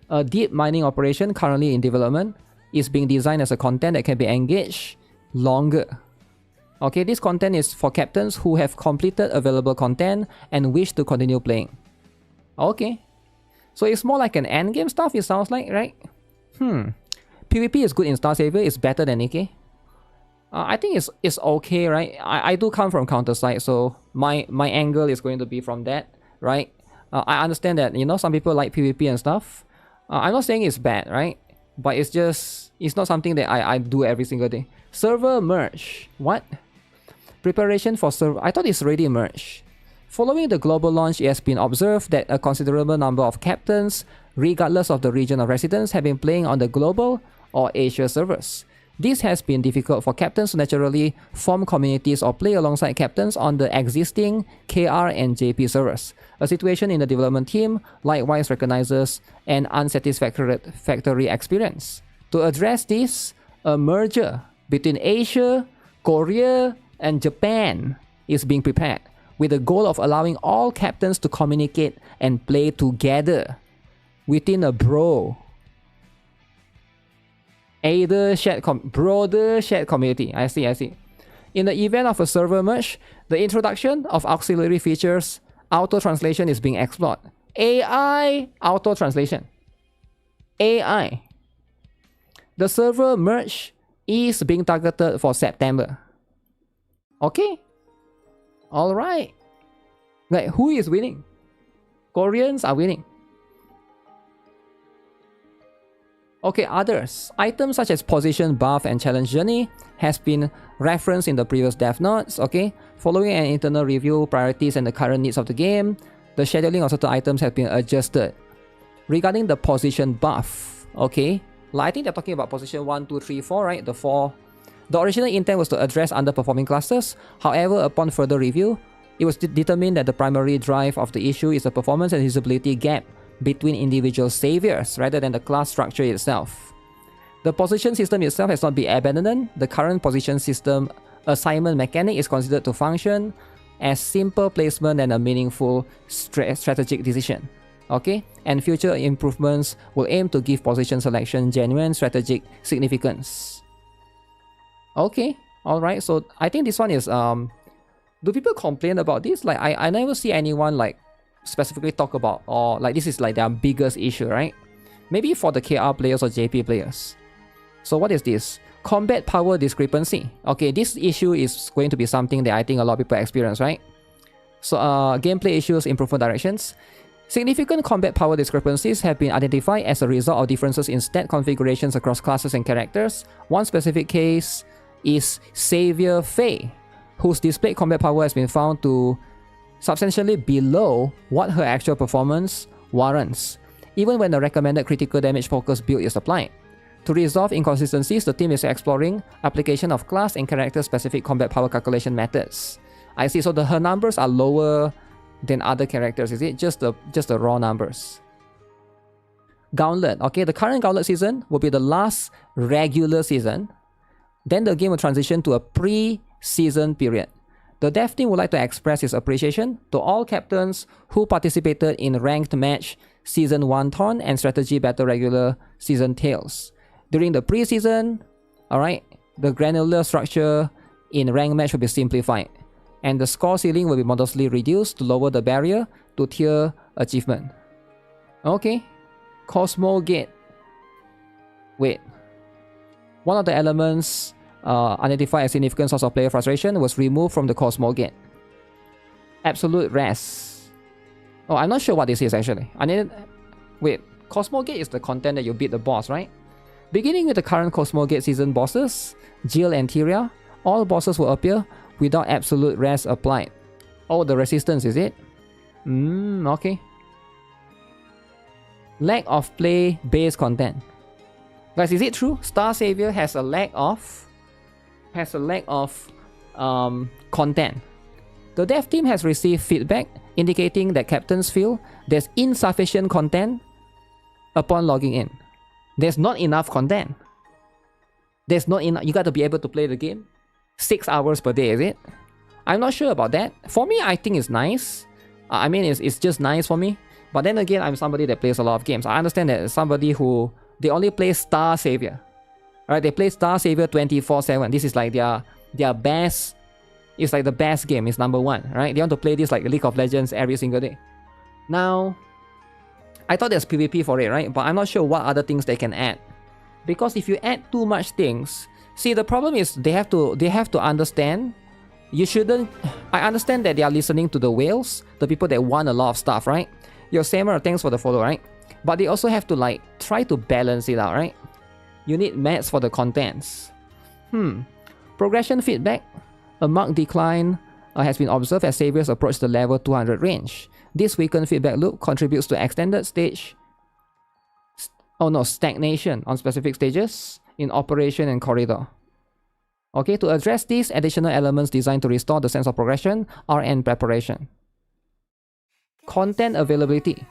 A deep mining operation currently in development is being designed as a content that can be engaged longer. Okay, this content is for captains who have completed available content and wish to continue playing. Okay, so it's more like an endgame stuff, it sounds like, right? PvP is good in Star Savior, it's better than NIKKE. I think it's okay, right? I do come from Countersite, so my angle is going to be from that, right? I understand that, you know, some people like PvP and stuff. I'm not saying it's bad, right? But it's just, it's not something that I do every single day. Server merge. What? Preparation for server. I thought it's already merged. Following the global launch, it has been observed that a considerable number of captains, regardless of the region of residence, have been playing on the global or Asia servers. This has been difficult for captains to naturally form communities or play alongside captains on the existing KR and JP servers. A situation in the development team likewise recognizes an unsatisfactory experience. To address this, a merger between Asia, Korea, and Japan is being prepared, with the goal of allowing all captains to communicate and play together within a broader shared community. I see. In the event of a server merge, the introduction of auxiliary features, auto translation, is being explored. AI auto translation. AI. The server merge is being targeted for September. Okay. Alright. Like, who is winning? Koreans are winning. Okay, others. Items such as position, buff, and challenge journey has been referenced in the previous dev notes. Okay, following an internal review, priorities, and the current needs of the game, the scheduling of certain items have been adjusted. Regarding the position buff, okay, like I think they're talking about position 1, 2, 3, 4, right? The 4. The original intent was to address underperforming classes. However, upon further review, it was determined that the primary drive of the issue is the performance and usability gap between individual saviors rather than the class structure itself. The position system itself has not been abandoned. The current position system assignment mechanic is considered to function as simple placement and a meaningful strategic decision. Okay, and future improvements will aim to give position selection genuine strategic significance. Okay, alright, so I think this one is do people complain about this? Like I never see anyone like specifically talk about, or like this is like their biggest issue, right? Maybe for the KR players or JP players. So what is this? Combat power discrepancy. Okay, this issue is going to be something that I think a lot of people experience, right? So gameplay issues, improvement directions. Significant combat power discrepancies have been identified as a result of differences in stat configurations across classes and characters. One specific case is Savior Faye, whose displayed combat power has been found to substantially below what her actual performance warrants, even when the recommended critical damage focus build is applied. To resolve inconsistencies, the team is exploring application of class and character-specific combat power calculation methods. I see, so her numbers are lower than other characters, is it? Just the raw numbers. Gauntlet. Okay, the current Gauntlet season will be the last regular season. Then the game will transition to a pre-season period. The dev team would like to express its appreciation to all captains who participated in Ranked Match Season 1 Torn and Strategy Battle Regular Season Tales. During the pre-season, alright, the granular structure in Ranked Match will be simplified, and the score ceiling will be modestly reduced to lower the barrier to tier achievement. Okay, Cosmo Gate. Wait. One of the elements identified as significant source of player frustration was removed from the Cosmo Gate. Absolute Rest. Oh, I'm not sure what this is actually. Wait, Cosmo Gate is the content that you beat the boss, right? Beginning with the current Cosmo Gate season bosses, Jill and Tyria, all bosses will appear without absolute rest applied. Oh, the resistance, is it? Okay. Lack of play-based content. Guys, is it true? Star Savior has a lack of content. The dev team has received feedback indicating that captains feel there's insufficient content upon logging in. There's not enough content. There's not enough. You got to be able to play the game 6 hours per day, is it? I'm not sure about that. For me, I think it's nice. I mean, it's just nice for me. But then again, I'm somebody that plays a lot of games. I understand that somebody who they only play Star Savior. Alright, they play Star Savior 24/7. This is like their best. It's like the best game. It's #1, right? They want to play this like League of Legends every single day. Now, I thought there's PvP for it, right? But I'm not sure what other things they can add. Because if you add too much things, see, the problem is they have to understand. You shouldn't. I understand that they are listening to the whales, the people that want a lot of stuff, right? Your Samurai, thanks for the follow, right? But they also have to like try to balance it out, right? You need mats for the contents. Progression feedback. A marked decline has been observed as saviors approach the level 200 range. This weakened feedback loop contributes to extended stage oh no, stagnation on specific stages in operation and corridor. Okay, to address these, additional elements designed to restore the sense of progression are in preparation. Content availability.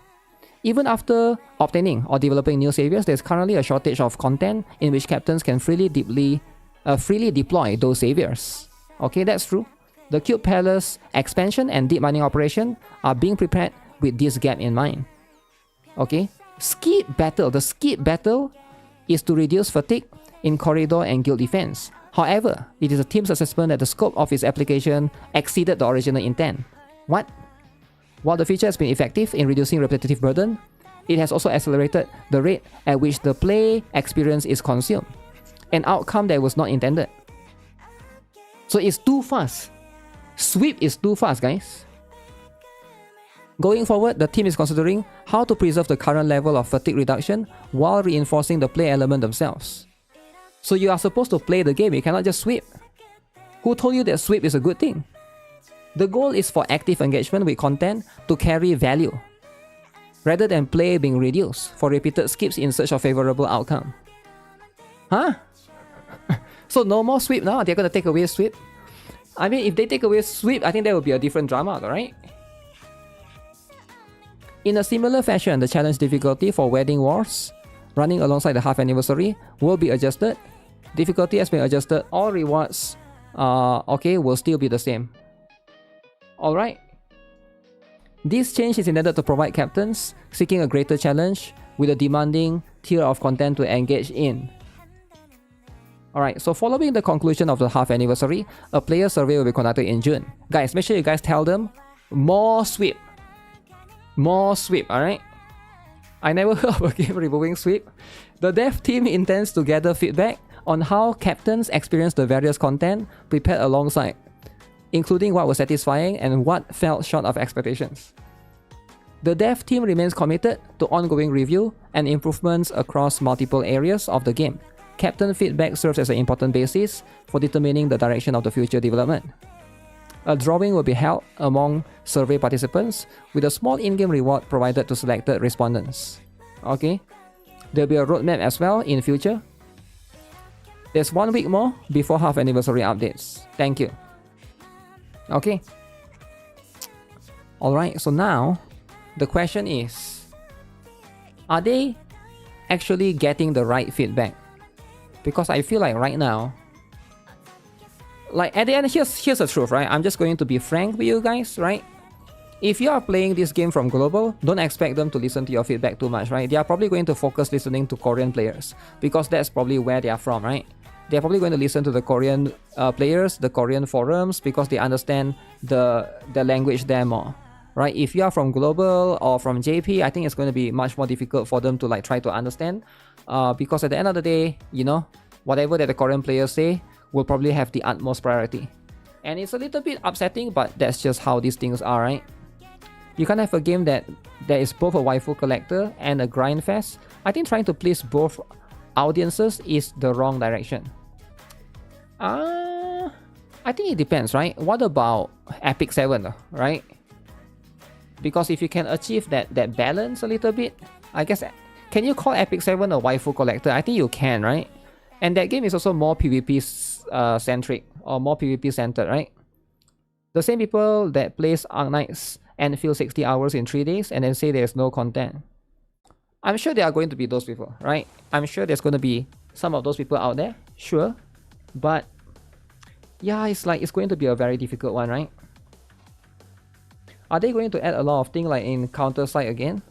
Even after obtaining or developing new saviors, there's currently a shortage of content in which captains can freely deploy those saviors. Okay, that's true. The Cube Palace expansion and deep mining operation are being prepared with this gap in mind. Okay, skip battle. The skip battle is to reduce fatigue in corridor and guild defense. However, it is the team's assessment that the scope of its application exceeded the original intent. What? While the feature has been effective in reducing repetitive burden, it has also accelerated the rate at which the play experience is consumed, an outcome that was not intended. So it's too fast. Sweep is too fast, guys. Going forward, the team is considering how to preserve the current level of fatigue reduction while reinforcing the play element themselves. So you are supposed to play the game, you cannot just sweep. Who told you that sweep is a good thing? The goal is for active engagement with content to carry value, rather than play being reduced for repeated skips in search of favorable outcome. Huh? So no more sweep now? They're gonna take away sweep? I mean, if they take away sweep, I think that would be a different drama, right? In a similar fashion, the challenge difficulty for Wedding Wars, running alongside the half anniversary, will be adjusted. Difficulty has been adjusted. All rewards, will still be the same. Alright. This change is intended to provide captains seeking a greater challenge with a demanding tier of content to engage in. Alright, so following the conclusion of the half anniversary, a player survey will be conducted in June. Guys, make sure you guys tell them more sweep. More sweep, alright? I never heard of a game removing sweep. The dev team intends to gather feedback on how captains experience the various content prepared alongside, including what was satisfying and what fell short of expectations. The dev team remains committed to ongoing review and improvements across multiple areas of the game. Captain feedback serves as an important basis for determining the direction of the future development. A drawing will be held among survey participants with a small in-game reward provided to selected respondents. Okay, there'll be a roadmap as well in future. There's 1 week more before half anniversary updates. Thank you. Okay. Alright, so now the question is, are they actually getting the right feedback? Because I feel like right now, like at the end, here's the truth, right? I'm just going to be frank with you guys, right? If you are playing this game from global, don't expect them to listen to your feedback too much, right? They are probably going to focus listening to Korean players because that's probably where they are from, right? They're probably going to listen to the Korean players, the Korean forums, because they understand the language there more, right? If you are from global or from JP, I think it's going to be much more difficult for them to like try to understand, because at the end of the day, you know, whatever that the Korean players say will probably have the utmost priority. And it's a little bit upsetting, but that's just how these things are, right? You can't have a game that is both a waifu collector and a grind fest. I think trying to please both audiences is the wrong direction. I think it depends, right? What about Epic 7, right? Because if you can achieve that balance a little bit, I guess, can you call Epic 7 a waifu collector? I think you can, right? And that game is also more PvP centric or more PvP centered, right? The same people that plays Arknights and fill 60 hours in 3 days and then say there's no content. I'm sure there are going to be those people, right? I'm sure there's going to be some of those people out there, sure. But yeah, it's going to be a very difficult one, right? Are they going to add a lot of things like in Counter-Strike again?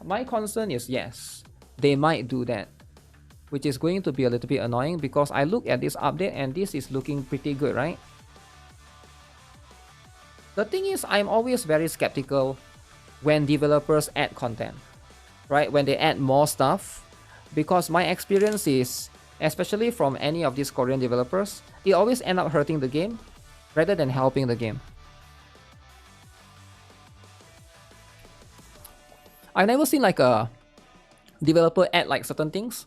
My concern is yes, they might do that, which is going to be a little bit annoying because I look at this update and this is looking pretty good, right? The thing is, I'm always very skeptical when developers add content, right? When they add more stuff, because my experience is, especially from any of these Korean developers, they always end up hurting the game rather than helping the game. I've never seen like a developer add like certain things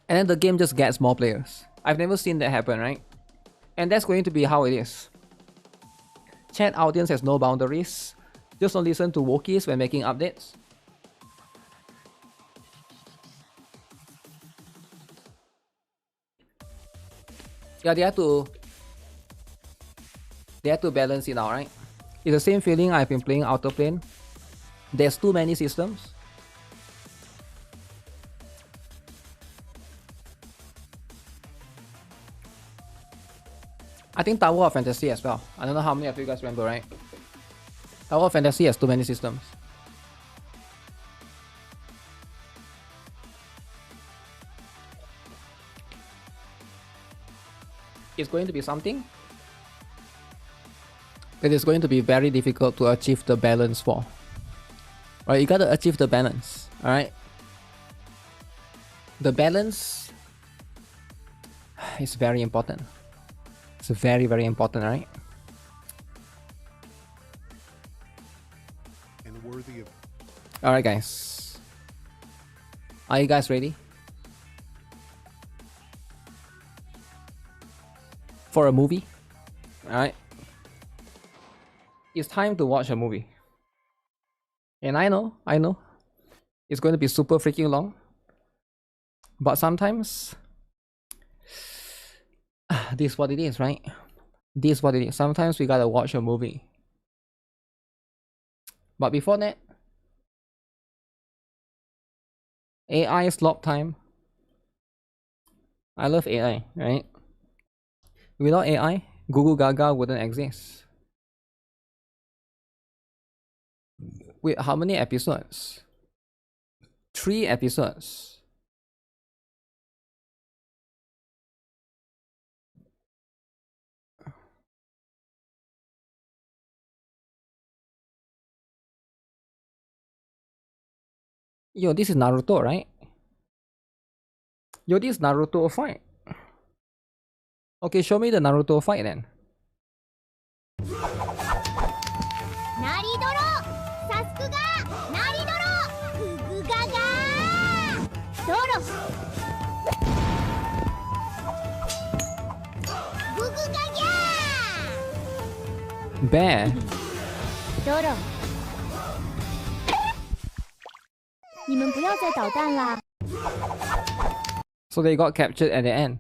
and then the game just gets more players. I've never seen that happen, right? And that's going to be how it is. Chat audience has no boundaries. Just don't listen to Wokies when making updates. Yeah, they have to balance it out, right? It's the same feeling I've been playing Outer Plane. There's too many systems. I think Tower of Fantasy as well. I don't know how many of you guys remember, right? Tower of Fantasy has too many systems. It's going to be something that is going to be very difficult to achieve the balance for. Right, you gotta achieve the balance. Alright? The balance is very important. It's very, very important, right? And worthy of. Alright, guys. Are you guys ready? For a movie? Alright. It's time to watch a movie. And I know, it's going to be super freaking long. But sometimes this is what it is, right? This is what it is. Sometimes we gotta watch a movie. But before that, AI slop time. I love AI, right? Without AI, Google Gaga wouldn't exist. Wait, how many episodes? 3 episodes. Yo, this is Naruto, right? Yo, this is Naruto fight. Okay, show me the Naruto fight then. Bear. So they got captured at the end.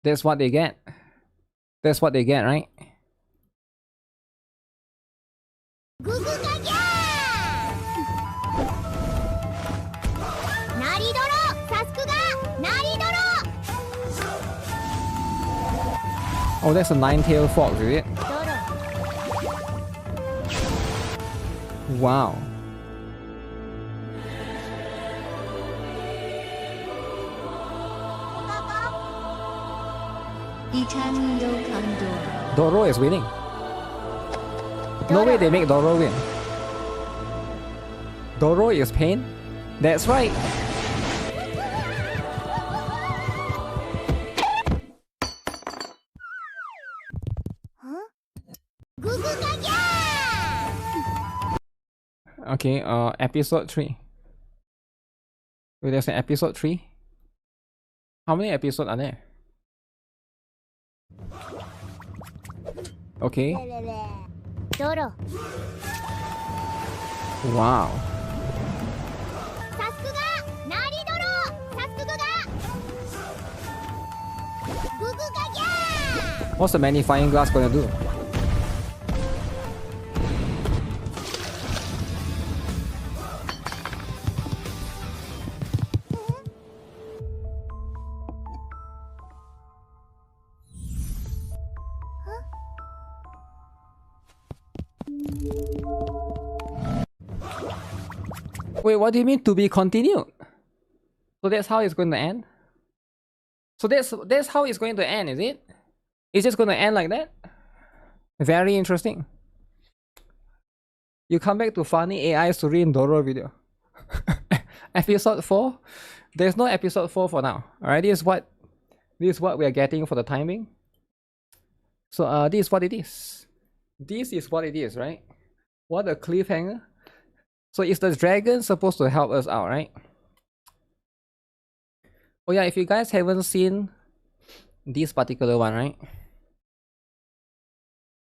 That's what they get. That's what they get, right? Oh, that's a 9-tailed fox, is it? Wow. Doro is winning. No way they make Doro win. Doro is pain? That's right. Okay, episode 3. Wait, there's an episode 3? How many episodes are there? Okay. Wow. What's the magnifying glass gonna do? Wait, what do you mean to be continued? So that's how it's going to end? So that's how it's going to end, is it? It's just going to end like that? Very interesting. You come back to funny AI story in Doro video. Episode 4? There's no episode 4 for now. Alright, this is what we are getting for the timing. So this is what it is. This is what it is, right? What a cliffhanger. So is the dragon supposed to help us out, right? Oh yeah, if you guys haven't seen this particular one, right?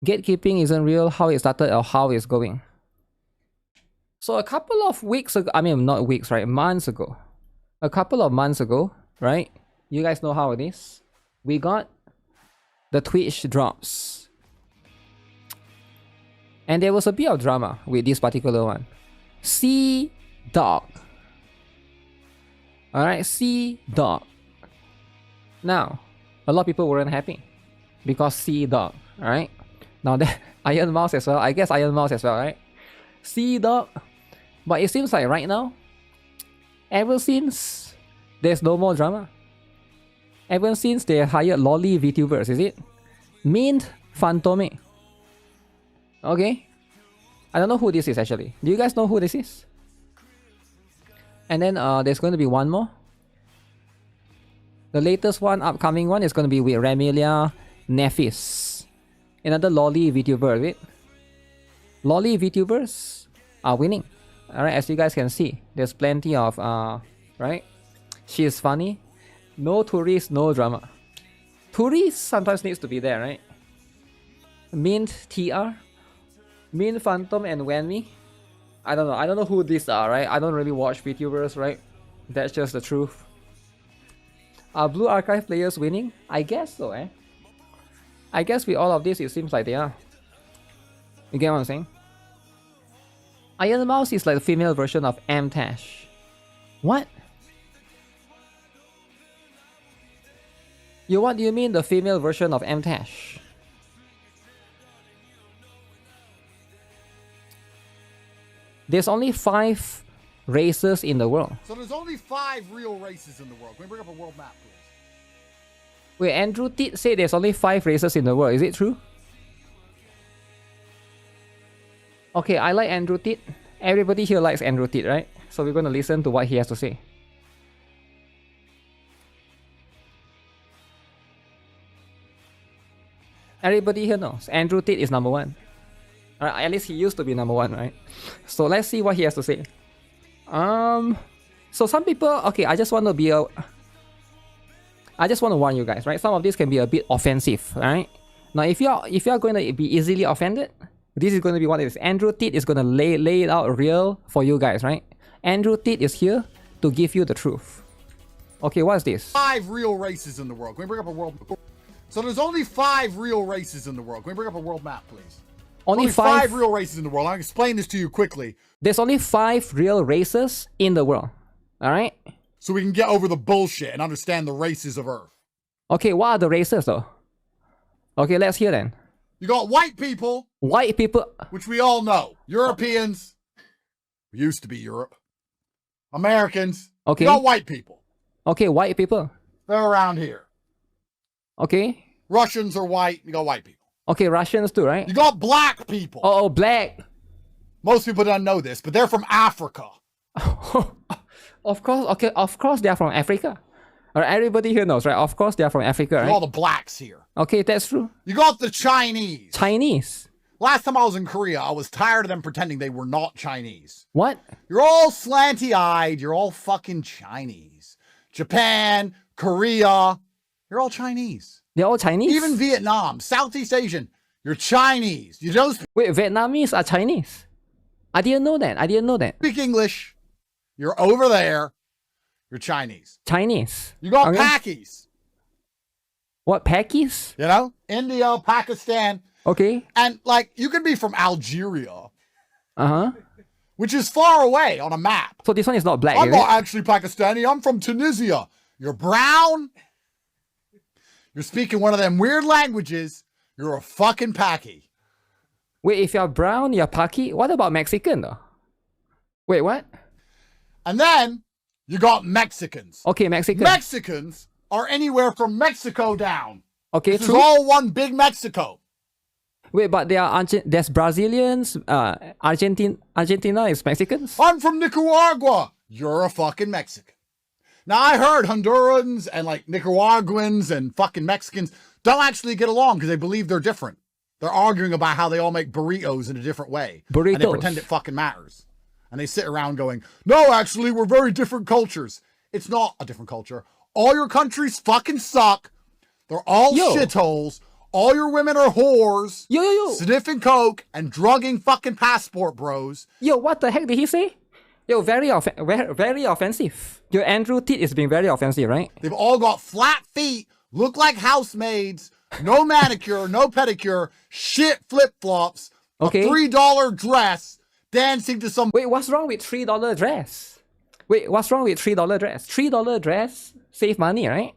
Gatekeeping isn't real, how it started or how it's going. So a couple of weeks ago, I mean not weeks, right? Months ago. A couple of months ago, right? You guys know how it is. We got the Twitch drops. And there was a bit of drama with this particular one. Sea Dog. Alright, Sea Dog. Now, a lot of people weren't happy because Sea Dog, alright? Now that Iron Mouse as well, I guess Iron Mouse as well, right? Sea Dog. But it seems like right now, ever since there's no more drama, ever since they hired lolly VTubers, is it? Mint Phantome. Okay. I don't know who this is actually. Do you guys know who this is? And then there's going to be one more. The latest one, upcoming one, is going to be with Remilia Nefis. Another lolly VTuber, right? Lolly VTubers are winning. Alright, as you guys can see, there's plenty of, right? She is funny. No tourists, no drama. Tourists sometimes needs to be there, right? Mint TR, Mint Phantom, and Wenmi. I don't know who these are, right? I don't really watch VTubers, right? That's just the truth. Are Blue Archive players winning? I guess so, eh? I guess with all of this, it seems like they are. You get what I'm saying? Iron Mouse is like the female version of M-Tash. What? What do you mean the female version of M-Tash? There's only 5 races in the world. So there's only 5 real races in the world. Can we bring up a world map, please? Wait, Andrew Tit said there's only 5 races in the world. Is it true? Okay, I like Andrew Tit. Everybody here likes Andrew Tit, right? So we're going to listen to what he has to say. Everybody here knows Andrew Tit is number 1. At least he used to be number 1, right? So let's see what he has to say. So some people, okay, I just want to warn you guys, right? Some of this can be a bit offensive, right? Now, if you're going to be easily offended, this is going to be what it is. Andrew Tit is going to lay it out real for you guys, right? Andrew Tit is here to give you the truth. Okay, what's this? 5 real races in the world. Can we bring up a world? So there's only 5 real races in the world. Can we bring up a world map, please? Only 5 real races in the world. I'll explain this to you quickly. There's only 5 real races in the world. Alright? So we can get over the bullshit and understand the races of Earth. Okay, what are the races though? Okay, let's hear then. You got white people. White people. Which we all know. Europeans. Used to be Europe. Americans. Okay. You got white people. Okay, white people. They're around here. Okay. Russians are white. You got white people. Okay, Russians too, right? You got black people. Oh, black. Most people don't know this, but they're from Africa. Of course, okay, of course they are from Africa. Alright, everybody here knows, right? Of course they are from Africa, right? All the blacks here. Okay, that's true. You got the Chinese. Chinese. Last time I was in Korea, I was tired of them pretending they were not Chinese. What? You're all slanty-eyed. You're all fucking Chinese. Japan, Korea, you're all Chinese. They're all Chinese? Even Vietnam, Southeast Asian, you're Chinese. You don't Wait, Vietnamese are Chinese? I didn't know that. I didn't know that. Speak English. You're over there. You're Chinese. Chinese. You got Pakis. What, Pakis? You know? India, Pakistan. Okay. And, like, you could be from Algeria. Uh-huh. Which is far away on a map. So this one is not black, I'm not actually Pakistani. I'm from Tunisia. You're brown. You're speaking one of them weird languages. You're a fucking Paki. Wait, if you're brown, you're Paki? What about Mexican, though? Wait, what? And then you got Mexicans. Okay, Mexican. Mexicans are anywhere from Mexico down. Okay, this true. is all one big Mexico. Wait, but there's Brazilians, Argentina is Mexicans? I'm from Nicaragua. You're a fucking Mexican. Now, I heard Hondurans and, like, Nicaraguans and fucking Mexicans don't actually get along because they believe they're different. They're arguing about how they all make burritos in a different way. Burritos. And they pretend it fucking matters. And they sit around going, no, actually, we're very different cultures. It's not a different culture. All your countries fucking suck. They're all shitholes. All your women are whores. Sniffing coke and drugging fucking passport bros. Yo, what the heck did he say? Yo, very offensive. Your Andrew Tit is being very offensive, right? They've all got flat feet, look like housemaids, no manicure, no pedicure, shit flip-flops, okay. a $3 dress, dancing to some... Wait, what's wrong with $3 dress? Wait, what's wrong with $3 dress? $3 dress save money, right?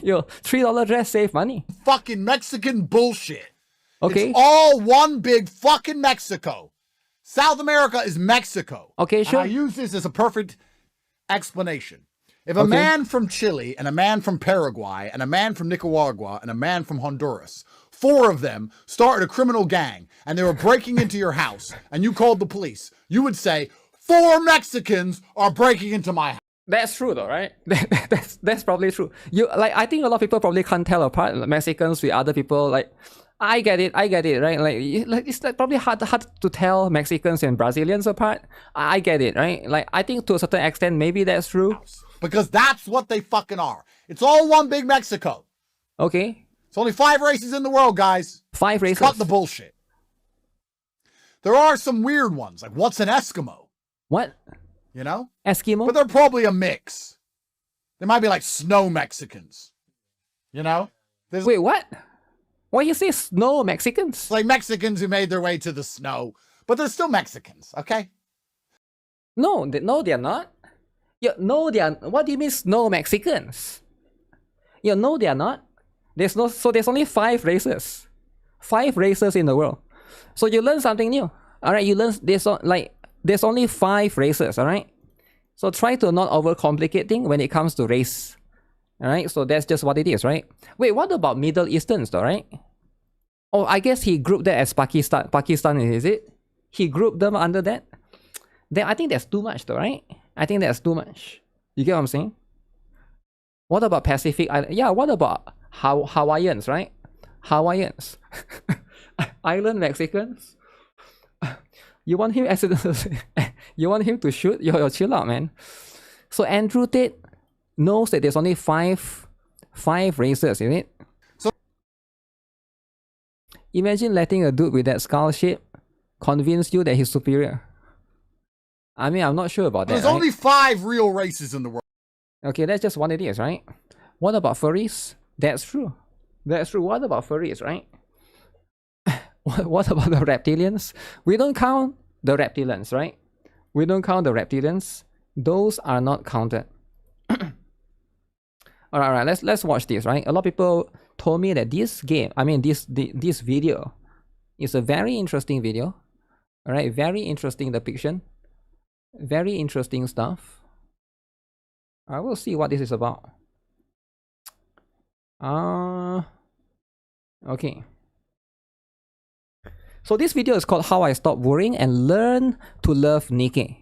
Yo, $3 dress save money. Fucking Mexican bullshit. Okay. It's all one big fucking Mexico. South America is Mexico. Okay, sure. And I use this as a perfect explanation. If a man from Chile and a man from Paraguay and a man from Nicaragua and a man from Honduras, 4 of them started a criminal gang and they were breaking into your house and you called the police, you would say, 4 Mexicans are breaking into my house. That's true though, right? That's probably true. I think a lot of people probably can't tell apart Mexicans with other people. Like, I get it, right? Like it's probably hard to tell Mexicans and Brazilians apart. I get it, right? Like, I think to a certain extent, maybe that's true. Because that's what they fucking are. It's all one big Mexico. Okay. It's only 5 races in the world, guys. 5 races. Cut the bullshit. There are some weird ones, like what's an Eskimo? What? You know? Eskimo? But they're probably a mix. They might be like snow Mexicans. You know? Wait, what? Why you say snow Mexicans? Like Mexicans who made their way to the snow. But they're still Mexicans, okay? No, they're not. No, they are. What do you mean snow Mexicans? No, they are not. There's only 5 races. 5 races in the world. So you learn something new. Alright, you learn there's only 5 races, alright? So try to not overcomplicate things when it comes to race. Alright, so that's just what it is, right? Wait, what about Middle Easterns though, right? Oh, I guess he grouped that as Pakistan, is it? He grouped them under that? Then I think that's too much though, right? I think that's too much. You get what I'm saying? What about Pacific Island? Yeah, what about Hawaiians, right? Hawaiians. Island Mexicans? You want him you want him to shoot? Yo, chill out, man. So Andrew Tate knows that there's only 5 races, is it? So imagine letting a dude with that skull shape convince you that he's superior. I mean, I'm not sure about that. There's only 5 real races in the world. Okay, that's just what it is, right? What about furries? That's true. That's true. What about furries, right? What about the reptilians? We don't count the reptilians, right? We don't count the reptilians. Those are not counted. Alright, let's watch this, right? A lot of people told me that this game, I mean this video is a very interesting video. Alright, very interesting depiction. Very interesting stuff. I will see what this is about. Okay. So this video is called How I Stopped Worrying and Learn to Love NIKKE.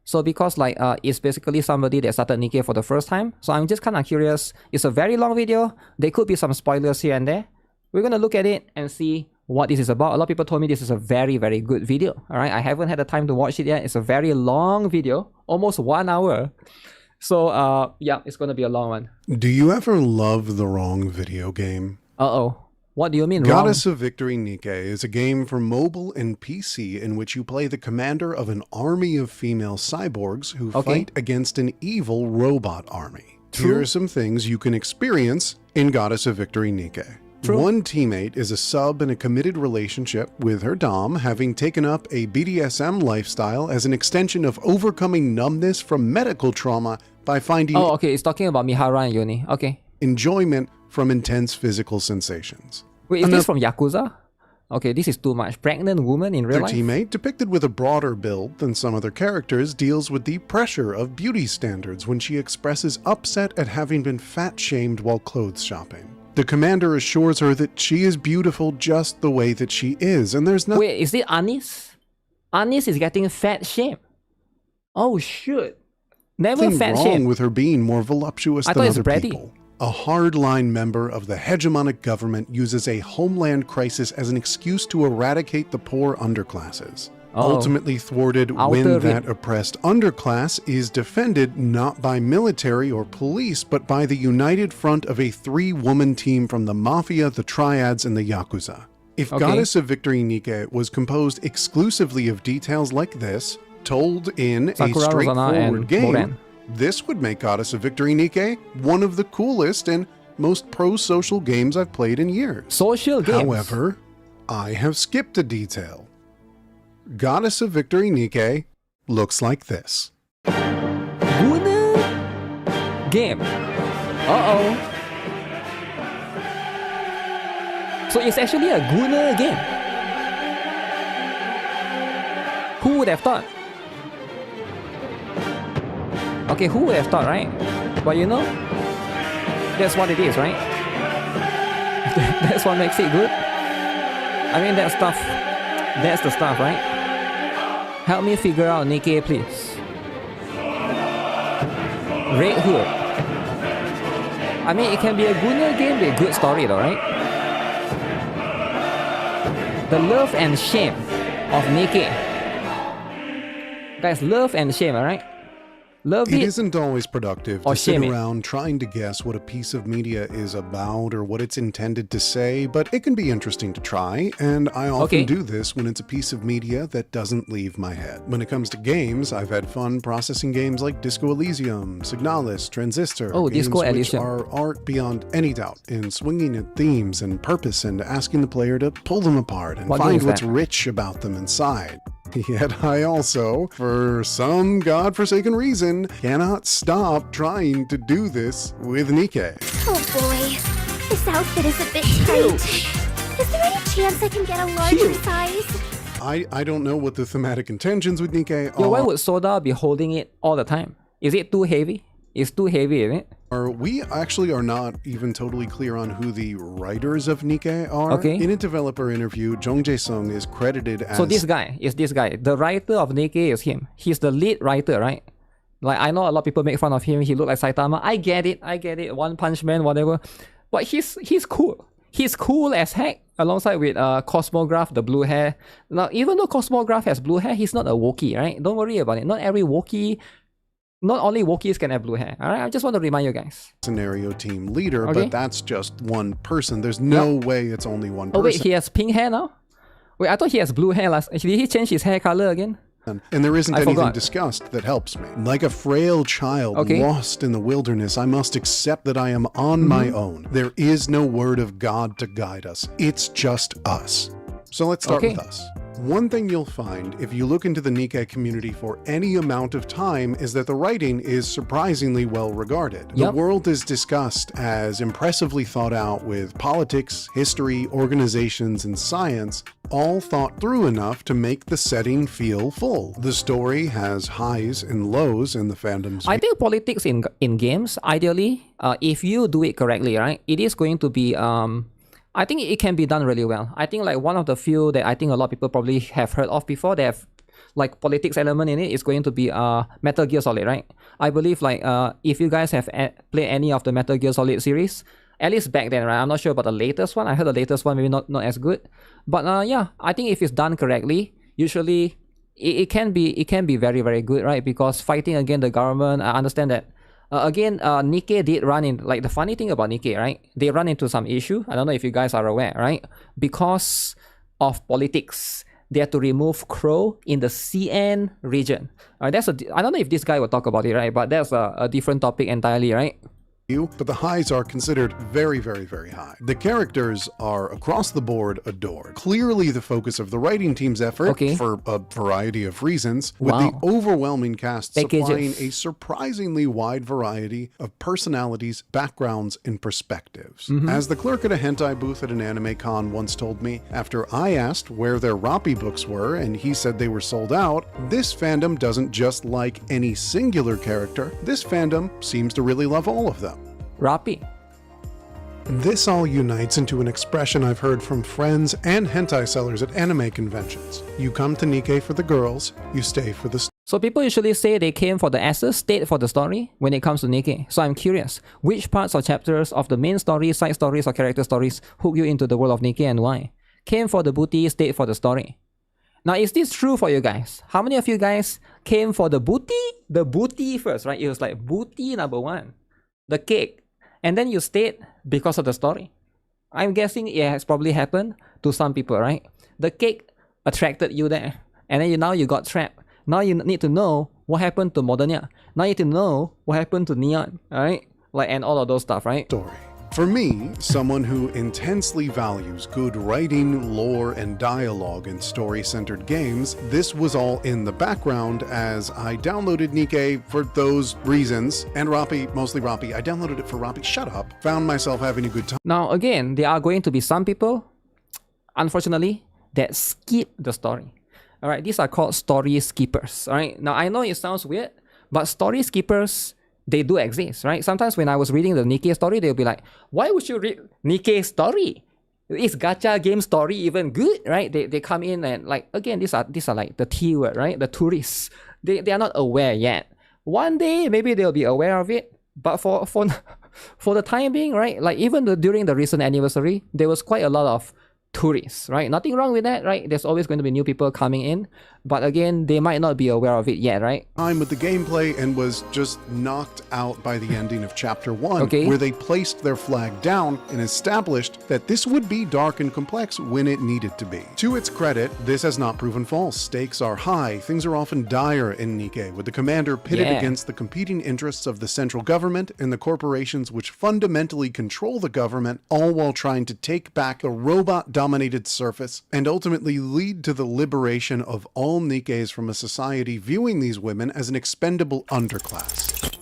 So because it's basically somebody that started NIKKE for the first time. So I'm just kind of curious. It's a very long video. There could be some spoilers here and there. We're going to look at it and see what this is about. A lot of people told me this is a very, very good video. Alright, I haven't had the time to watch it yet. It's a very long video. Almost 1 hour. So yeah, it's going to be a long one. Do you ever love the wrong video game? Uh-oh. What do you mean Goddess of Victory NIKKE is a game for mobile and PC in which you play the commander of an army of female cyborgs who fight against an evil robot army. Here are some things you can experience in Goddess of Victory NIKKE. One teammate is a sub in a committed relationship with her dom, having taken up a BDSM lifestyle as an extension of overcoming numbness from medical trauma by finding it's talking about Mihara and Yoni. Okay. Enjoyment from intense physical sensations. Wait, is this from Yakuza? Okay, this is too much. Pregnant woman in real life? Their teammate, depicted with a broader build than some other characters, deals with the pressure of beauty standards when she expresses upset at having been fat-shamed while clothes shopping. The commander assures her that she is beautiful just the way that she is, and there's no— Wait, is it Anis? Anis is getting fat-shamed. Oh, shoot. Never fat-shamed. wrong with her being more voluptuous than other people. A hardline member of the hegemonic government uses a homeland crisis as an excuse to eradicate the poor underclasses. Ultimately thwarted when that oppressed underclass is defended not by military or police, but by the united front of a 3-woman team from the Mafia, the Triads, and the Yakuza. If Goddess of Victory NIKKE was composed exclusively of details like this, told in a straightforward game, this would make Goddess of Victory NIKKE one of the coolest and most pro-social games I've played in years. Social games? However, I have skipped a detail. Goddess of Victory NIKKE looks like this. Guna game. Uh-oh. So it's actually a Guna game. Who would have thought? Okay, who would have thought, right? But you know, that's what it is, right? That's what makes it good. I mean, that's the stuff, right? Help me figure out NIKKE, please. Red Hood. I mean, it can be a Guna game with a good story though, right? The love and shame of NIKKE. Guys, love and shame, alright? Love it isn't always productive to sit shame around trying to guess what a piece of media is about or what it's intended to say, but it can be interesting to try, and I often do this when it's a piece of media that doesn't leave my head. When it comes to games, I've had fun processing games like Disco Elysium, Signalis, Transistor, games Disco which Elysium are art beyond any doubt in swinging at themes and purpose and asking the player to pull them apart and find what's rich about them inside. Yet I also, for some godforsaken reason, cannot stop trying to do this with NIKKE. Oh boy, this outfit is a bit tight. Is there any chance I can get a larger size? I don't know what the thematic intentions with NIKKE are. Yo, why would Soda be holding it all the time? Is it too heavy? It's too heavy, isn't it? We actually are not even totally clear on who the writers of NIKKE are. In a developer interview, Jong Jae-sung is credited as... So this guy is this guy. The writer of NIKKE is him. He's the lead writer, right? Like, I know a lot of people make fun of him. He look like Saitama. I get it. One Punch Man, whatever. But he's cool. He's cool as heck. Alongside with Cosmograph, the blue hair. Now, even though Cosmograph has blue hair, he's not a Wookiee, right? Don't worry about it. Not every Wookiee... Not only Wookiees can have blue hair, alright? I just want to remind you guys. Scenario team leader, but that's just one person. There's no way it's only one person. Oh wait, he has pink hair now? Wait, I thought he has blue hair last... Did he change his hair color again? And there isn't anything discussed that helps me. Like a frail child lost in the wilderness, I must accept that I am on my own. There is no word of God to guide us. It's just us. So let's start with us. One thing you'll find if you look into the NIKKE community for any amount of time is that the writing is surprisingly well regarded. The world is discussed as impressively thought out with politics, history, organizations, and science, all thought through enough to make the setting feel full. The story has highs and lows in the fandom's... I think politics in games, ideally, if you do it correctly, right, it is going to be... I think it can be done really well. I think like one of the few that I think a lot of people probably have heard of before, they have like politics element in it, is going to be Metal Gear Solid, right? I believe like if you guys have played any of the Metal Gear Solid series, at least back then, right? I'm not sure about the latest one. I heard the latest one maybe not as good. But yeah, I think if it's done correctly, usually it can be very, very good, right? Because fighting against the government, I understand that. Again, NIKKE did run in, like the funny thing about NIKKE, right? They run into some issue. I don't know if you guys are aware, right? Because of politics, they had to remove Crow in the CN region. I don't know if this guy will talk about it, right? But that's a different topic entirely, right? But the highs are considered very, very, very high. The characters are across the board adored. Clearly the focus of the writing team's effort for a variety of reasons, with the overwhelming cast supplying a surprisingly wide variety of personalities, backgrounds, and perspectives. As the clerk at a hentai booth at an anime con once told me, after I asked where their Rappi books were and he said they were sold out, this fandom doesn't just like any singular character, this fandom seems to really love all of them. Rappi. This all unites into an expression I've heard from friends and hentai sellers at anime conventions. You come to NIKKE for the girls, you stay for the... So people usually say they came for the asses, stayed for the story when it comes to NIKKE. So I'm curious, which parts or chapters of the main story, side stories, or character stories hook you into the world of NIKKE and why? Came for the booty, stayed for the story. Now, is this true for you guys? How many of you guys came for the booty? The booty first, right? It was like booty number one. The cake. And then you stayed because of the story. I'm guessing it has probably happened to some people, right? The cake attracted you there. And then now you got trapped. Now you need to know what happened to Modernia. Now you need to know what happened to Neon, alright? Like, and all of those stuff, right? Story. For me, someone who intensely values good writing, lore, and dialogue in story-centered games, this was all in the background as I downloaded NIKKE for those reasons. And Rappi, mostly Rappi, I downloaded it for Rappi, shut up, found myself having a good time. Now again, there are going to be some people, unfortunately, that skip the story. Alright, these are called story skippers. Alright, now I know it sounds weird, but story skippers, they do exist, right? Sometimes when I was reading the NIKKE story, they'll be like, why would you read NIKKE story? Is gacha game story even good, right? They come in and like, again, these are like the T word, right? The tourists. They are not aware yet. One day, maybe they'll be aware of it. But for the time being, right? Like even during the recent anniversary, there was quite a lot of tourists, right? Nothing wrong with that, right? There's always going to be new people coming in, but again, they might not be aware of it yet, right? I'm with the gameplay and was just knocked out by the ending of Chapter 1, where they placed their flag down and established that this would be dark and complex when it needed to be. To its credit, this has not proven false. Stakes are high, things are often dire in NIKKE, with the commander pitted against the competing interests of the central government and the corporations which fundamentally control the government, all while trying to take back a robot-dominated surface and ultimately lead to the liberation of all Nikkes from a society viewing these women as an expendable underclass.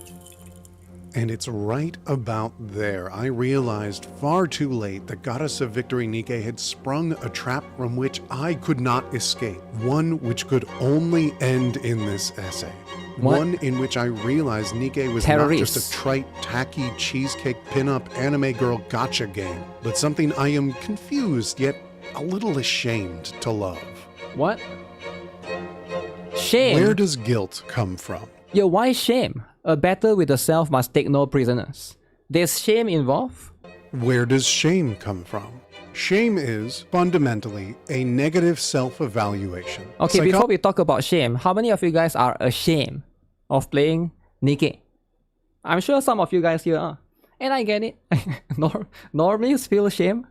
And it's right about there I realized far too late that Goddess of Victory NIKKE had sprung a trap from which I could not escape, one which could only end in this essay. One in which I realized NIKKE was not just a trite, tacky, cheesecake pinup anime girl gacha game, but something I am confused yet a little ashamed to love. What? Shame? Where does guilt come from? Yo, why shame? A battle with the self must take no prisoners. There's shame involved? Where does shame come from? Shame is, fundamentally, a negative self-evaluation. Okay, before we talk about shame, how many of you guys are ashamed of playing NIKKE? I'm sure some of you guys here are. And I get it. Normies feel shame.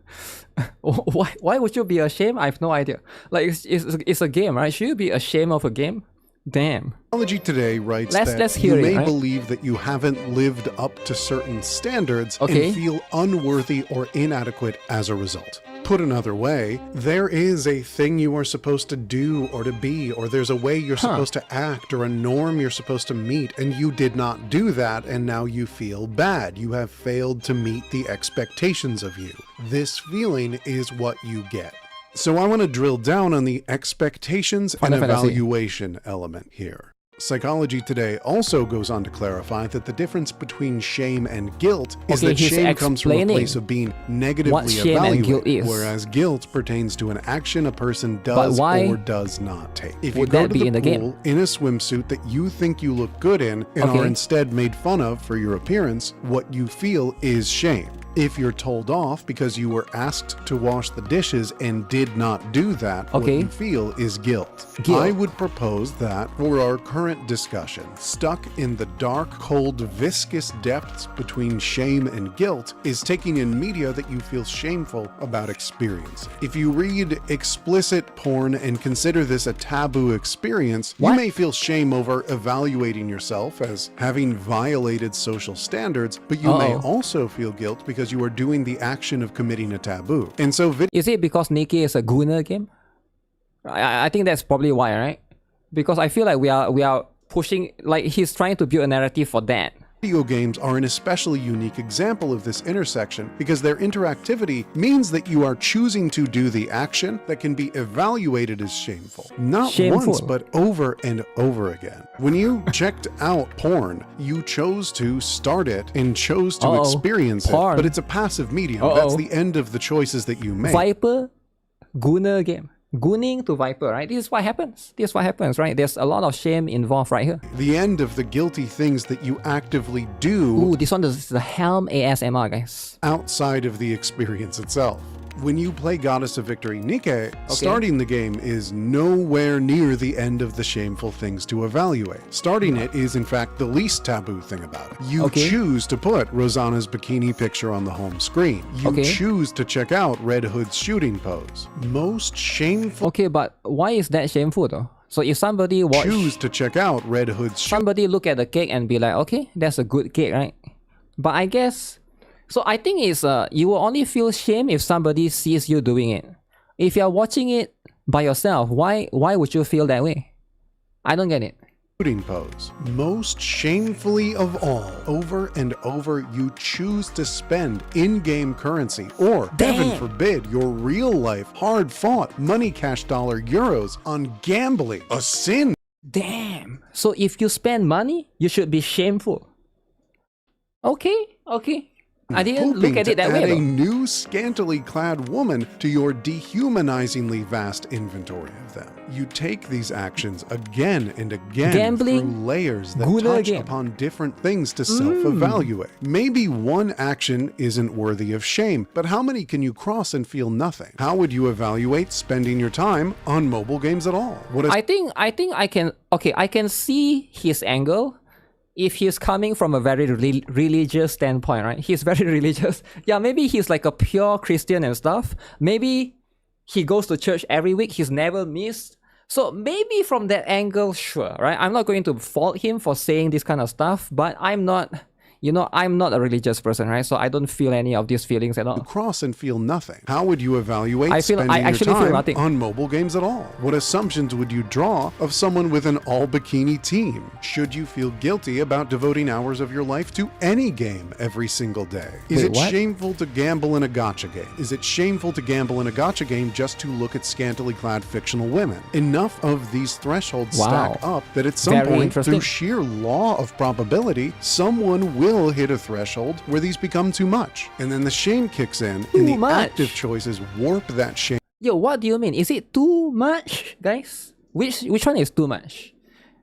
Why would you be ashamed? I have no idea. Like, it's a game, right? Should you be ashamed of a game? Damn. Technology Today writes that you may believe that you haven't lived up to certain standards and feel unworthy or inadequate as a result. Put another way, there is a thing you are supposed to do or to be, or there's a way you're supposed to act or a norm you're supposed to meet, and you did not do that, and now you feel bad. You have failed to meet the expectations of you. This feeling is what you get. So I want to drill down on the expectations and evaluation element here. Psychology Today also goes on to clarify that the difference between shame and guilt is that shame comes from a place of being negatively evaluated, whereas guilt pertains to an action a person does or does not take. If you go to the pool in a swimsuit that you think you look good in and are instead made fun of for your appearance, what you feel is shame. If you're told off because you were asked to wash the dishes and did not do that, what you feel is guilt. I would propose that, for our current discussion, stuck in the dark, cold, viscous depths between shame and guilt is taking in media that you feel shameful about experiencing. If you read explicit porn and consider this a taboo experience, you may feel shame over evaluating yourself as having violated social standards, but you may also feel guilt because you are doing the action of committing a taboo. And so is it because NIKKE is a Gunner game? I think that's probably why, right? Because I feel like we are pushing, like he's trying to build a narrative for that. Video games are an especially unique example of this intersection because their interactivity means that you are choosing to do the action that can be evaluated as shameful. Not once, but over and over again. When you checked out porn, you chose to start it and chose to experience it, but it's a passive medium. That's the end of the choices that you make. Viper, Gunner game. Gunning to Viper, right? This is what happens. This is what happens, right? There's a lot of shame involved right here. The end of the guilty things that you actively do. Ooh, this one is the Helm ASMR, guys. Outside of the experience itself. When you play Goddess of Victory NIKKE, starting the game is nowhere near the end of the shameful things to evaluate. Starting it is in fact the least taboo thing about it. You choose to put Rosanna's bikini picture on the home screen. You choose to check out Red Hood's shooting pose. Most shameful... Okay, but why is that shameful though? So if somebody choose to check out Red Hood's... Somebody look at the cake and be like, okay, that's a good cake, right? But I guess... So I think it's you will only feel shame if somebody sees you doing it. If you're watching it by yourself, why would you feel that way? I don't get it. Pose. Most shamefully of all, over and over you choose to spend in-game currency or, heaven forbid, your real-life, hard-fought money, cash, dollar, euros on gambling. A sin. Damn. So if you spend money, you should be shameful. Okay. I didn't look at it that way. Add a new scantily clad woman to your dehumanizingly vast inventory of them. You take these actions again and again Gambling, through layers that touch upon different things to self-evaluate. Maybe one action isn't worthy of shame, but how many can you cross and feel nothing? How would you evaluate spending your time on mobile games at all? I think I can. Okay, I can see his angle. If he's coming from a very religious standpoint, right? He's very religious. Yeah, maybe he's like a pure Christian and stuff. Maybe he goes to church every week. He's never missed. So maybe from that angle, sure, right? I'm not going to fault him for saying this kind of stuff, but I'm not... I'm not a religious person, right? So I don't feel any of these feelings at all. You cross and feel nothing. How would you evaluate spending your time on mobile games at all? What assumptions would you draw of someone with an all-bikini team? Should you feel guilty about devoting hours of your life to any game every single day? Is it shameful to gamble in a gacha game? Is it shameful to gamble in a gacha game just to look at scantily clad fictional women? Enough of these thresholds stack up that at some point, through sheer law of probability, someone will hit a threshold where these become too much. And then the shame kicks in, and the active choices warp that shame. Yo, what do you mean? Is it too much, guys? Which one is too much?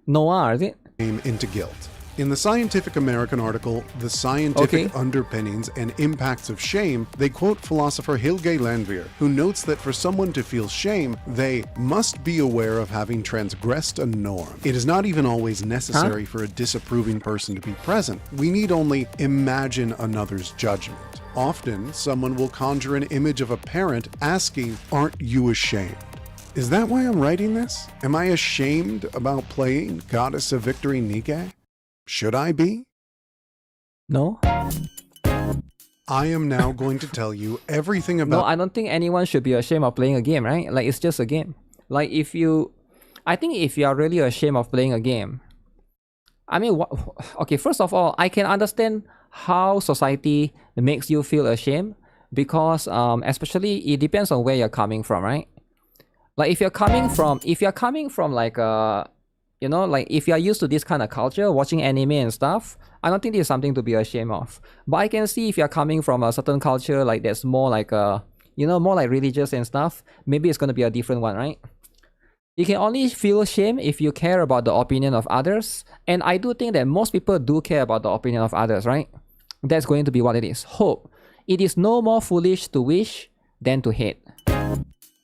Noir, is it? Into guilt. In the Scientific American article, The Scientific Underpinnings and Impacts of Shame, they quote philosopher Helge Landwehr, who notes that for someone to feel shame, they must be aware of having transgressed a norm. It is not even always necessary for a disapproving person to be present. We need only imagine another's judgment. Often, someone will conjure an image of a parent asking, "Aren't you ashamed?" Is that why I'm writing this? Am I ashamed about playing Goddess of Victory NIKKE? Should I be? No. I am now going to tell you everything about... No, I don't think anyone should be ashamed of playing a game, right? Like, it's just a game. Like, I think if you are really ashamed of playing a game... I mean, okay, first of all, I can understand how society makes you feel ashamed because, especially, it depends on where you're coming from, right? Like, if you're coming from like a... like if you're used to this kind of culture, watching anime and stuff, I don't think this is something to be ashamed of. But I can see if you're coming from a certain culture, like that's more like more like religious and stuff, maybe it's going to be a different one, right? You can only feel shame if you care about the opinion of others. And I do think that most people do care about the opinion of others, right? That's going to be what it is. Hope. It is no more foolish to wish than to hate.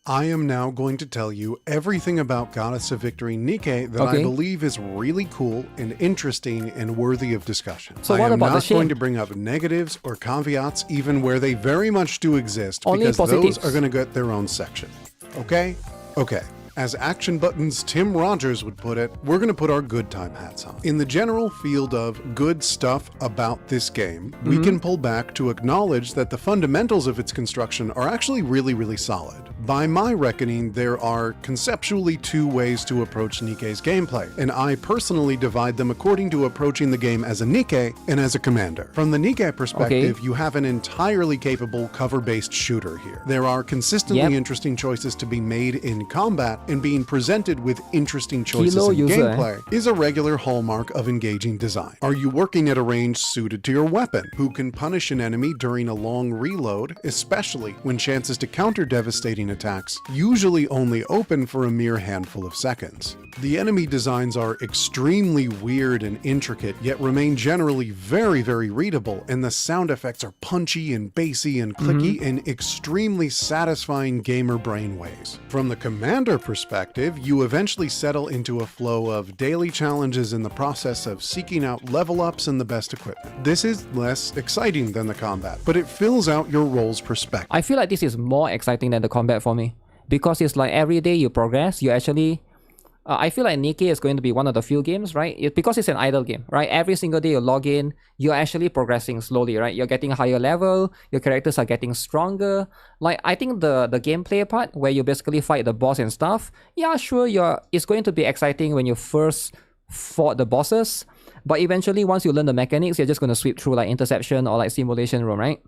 I am now going to tell you everything about Goddess of Victory NIKKE that I believe is really cool and interesting and worthy of discussion. So what about the shame? I am not going to bring up negatives or caveats even where they very much do exist, because those are going to get their own section. Okay? Okay. As Action Button's Tim Rogers would put it, we're going to put our good time hats on. In the general field of good stuff about this game, we can pull back to acknowledge that the fundamentals of its construction are actually really, really solid. By my reckoning, there are conceptually two ways to approach NIKKE's gameplay, and I personally divide them according to approaching the game as a NIKKE and as a commander. From the NIKKE perspective, you have an entirely capable cover-based shooter here. There are consistently interesting choices to be made in combat, and being presented with interesting choices in gameplay is a regular hallmark of engaging design. Are you working at a range suited to your weapon, who can punish an enemy during a long reload, especially when chances to counter devastating attacks usually only open for a mere handful of seconds? The enemy designs are extremely weird and intricate, yet remain generally very, very readable, and the sound effects are punchy and bassy and clicky in extremely satisfying gamer brain ways. From the commander perspective, you eventually settle into a flow of daily challenges in the process of seeking out level ups and the best equipment. This is less exciting than the combat, but it fills out your role's perspective. I feel like this is more exciting than the combat for me, because it's like every day you progress, you actually I feel like NIKKE is going to be one of the few games, right? Because it's an idle game, right? Every single day you log in, you're actually progressing slowly, right? You're getting higher level, your characters are getting stronger. Like, I think the gameplay part, where you basically fight the boss and stuff, yeah, sure, it's going to be exciting when you first fought the bosses, but eventually, once you learn the mechanics, you're just going to sweep through like interception or like simulation room, right?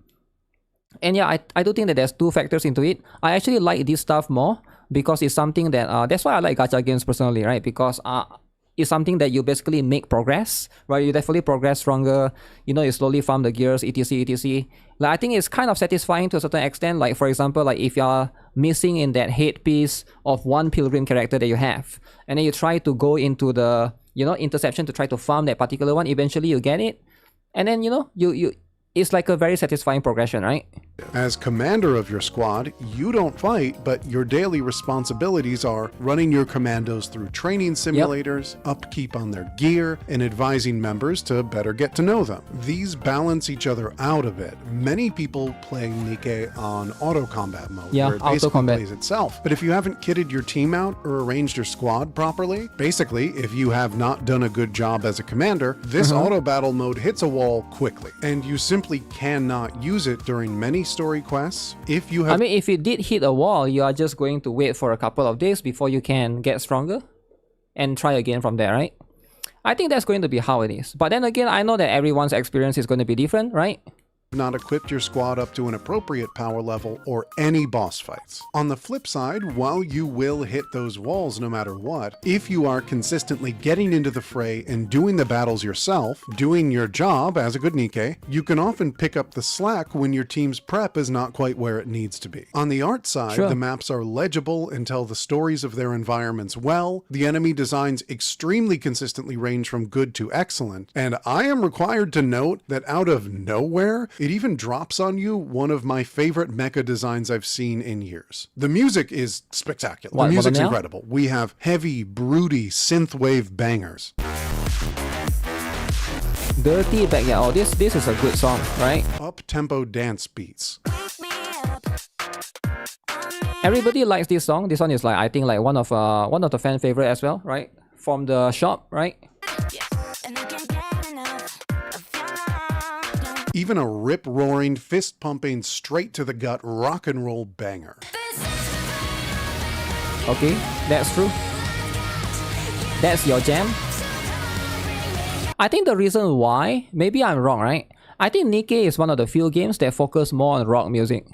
And yeah, I do think that there's two factors into it. I actually like this stuff more because it's something that, that's why I like gacha games personally, right? Because it's something that you basically make progress, right? You definitely progress stronger, you know, you slowly farm the gears, etc, etc. Like, I think it's kind of satisfying to a certain extent. Like, for example, like if you're missing in that headpiece of one pilgrim character that you have, and then you try to go into the, you know, interception to try to farm that particular one, eventually you get it. And then, you know, it's like a very satisfying progression, right? As commander of your squad, you don't fight, but your daily responsibilities are running your commandos through training simulators, upkeep on their gear, and advising members to better get to know them. These balance each other out a bit. Many people play NIKKE on auto combat mode, where it basically plays itself. But if you haven't kitted your team out or arranged your squad properly, basically, if you have not done a good job as a commander, this auto battle mode hits a wall quickly, and you simply cannot use it during many story quests. If you have, I mean, if it did hit a wall, you are just going to wait for a couple of days before you can get stronger and try again from there, right? I think that's going to be how it is. But then again, I know that everyone's experience is going to be different, right? Not equipped your squad up to an appropriate power level or any boss fights. On the flip side, while you will hit those walls no matter what, if you are consistently getting into the fray and doing the battles yourself, doing your job as a good NIKKE, you can often pick up the slack when your team's prep is not quite where it needs to be. On the art side, the maps are legible and tell the stories of their environments well, the enemy designs extremely consistently range from good to excellent, and I am required to note that out of nowhere, it even drops on you one of my favorite mecha designs I've seen in years. The music is spectacular. The music's incredible. We have heavy, broody, synthwave bangers. Dirty back, yeah. Oh, this is a good song, right? Up-tempo dance beats. Everybody likes this song. This one is like, I think, like one of the fan favorite as well, right? From the shop, right? Even a rip-roaring, fist-pumping, straight-to-the-gut rock and roll banger. Okay, that's true. That's your jam. I think the reason why, maybe I'm wrong, right? I think NIKKE is one of the few games that focus more on rock music.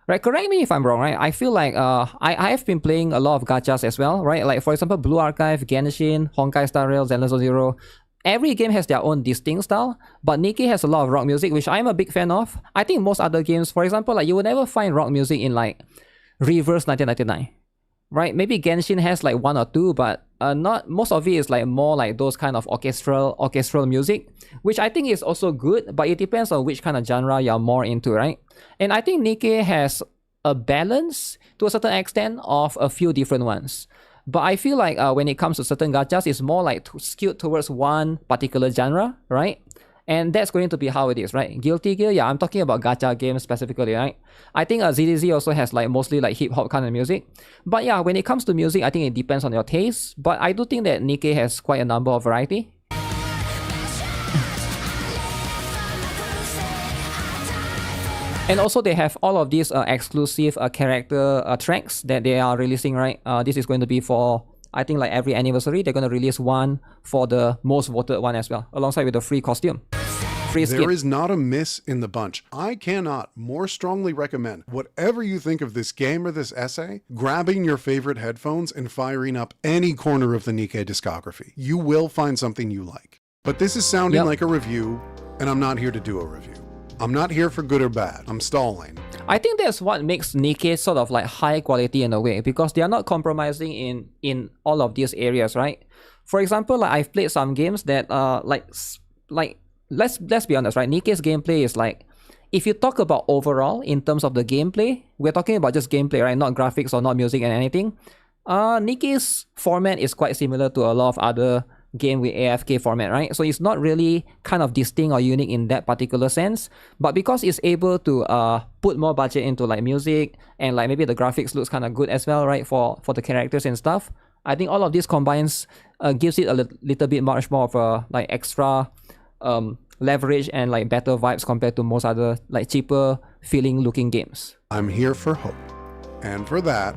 Right, correct me if I'm wrong, right? I feel like I have been playing a lot of gachas as well, right? Like, for example, Blue Archive, Genshin, Honkai Star Rail, Zenless 0. Every game has their own distinct style, but NIKKE has a lot of rock music, which I'm a big fan of. I think most other games, for example, like you will never find rock music in like Reverse 1999, right? Maybe Genshin has like one or two, but not most of it is like more like those kind of orchestral music, which I think is also good, but it depends on which kind of genre you're more into, right? And I think NIKKE has a balance to a certain extent of a few different ones. But I feel like when it comes to certain gachas, it's more like skewed towards one particular genre, right? And that's going to be how it is, right? Guilty Gear, yeah, I'm talking about gacha games specifically, right? I think ZDZ also has like mostly like hip-hop kind of music. But yeah, when it comes to music, I think it depends on your taste. But I do think that NIKKE has quite a number of variety. And also they have all of these exclusive character tracks that they are releasing, right? This is going to be for, I think, like every anniversary, they're going to release one for the most voted one as well, alongside with the free costume. Free skin. There is not a miss in the bunch. I cannot more strongly recommend, whatever you think of this game or this essay, grabbing your favorite headphones and firing up any corner of the NIKKE discography. You will find something you like. But this is sounding like a review, and I'm not here to do a review. I'm not here for good or bad. I'm stalling. I think that's what makes NIKKE sort of like high quality in a way, because they are not compromising in all of these areas, right? For example, like I've played some games that let's be honest, right? NIKKE's gameplay is like, if you talk about overall in terms of the gameplay, we're talking about just gameplay, right? Not graphics or not music and anything. NIKKE's format is quite similar to a lot of other game with AFK format, right? So it's not really kind of distinct or unique in that particular sense, but because it's able to put more budget into like music and like maybe the graphics looks kind of good as well, right, for the characters and stuff, I think all of this combines gives it a little bit much more of a like extra leverage and like better vibes compared to most other like cheaper feeling looking games. I'm here for hope, and for that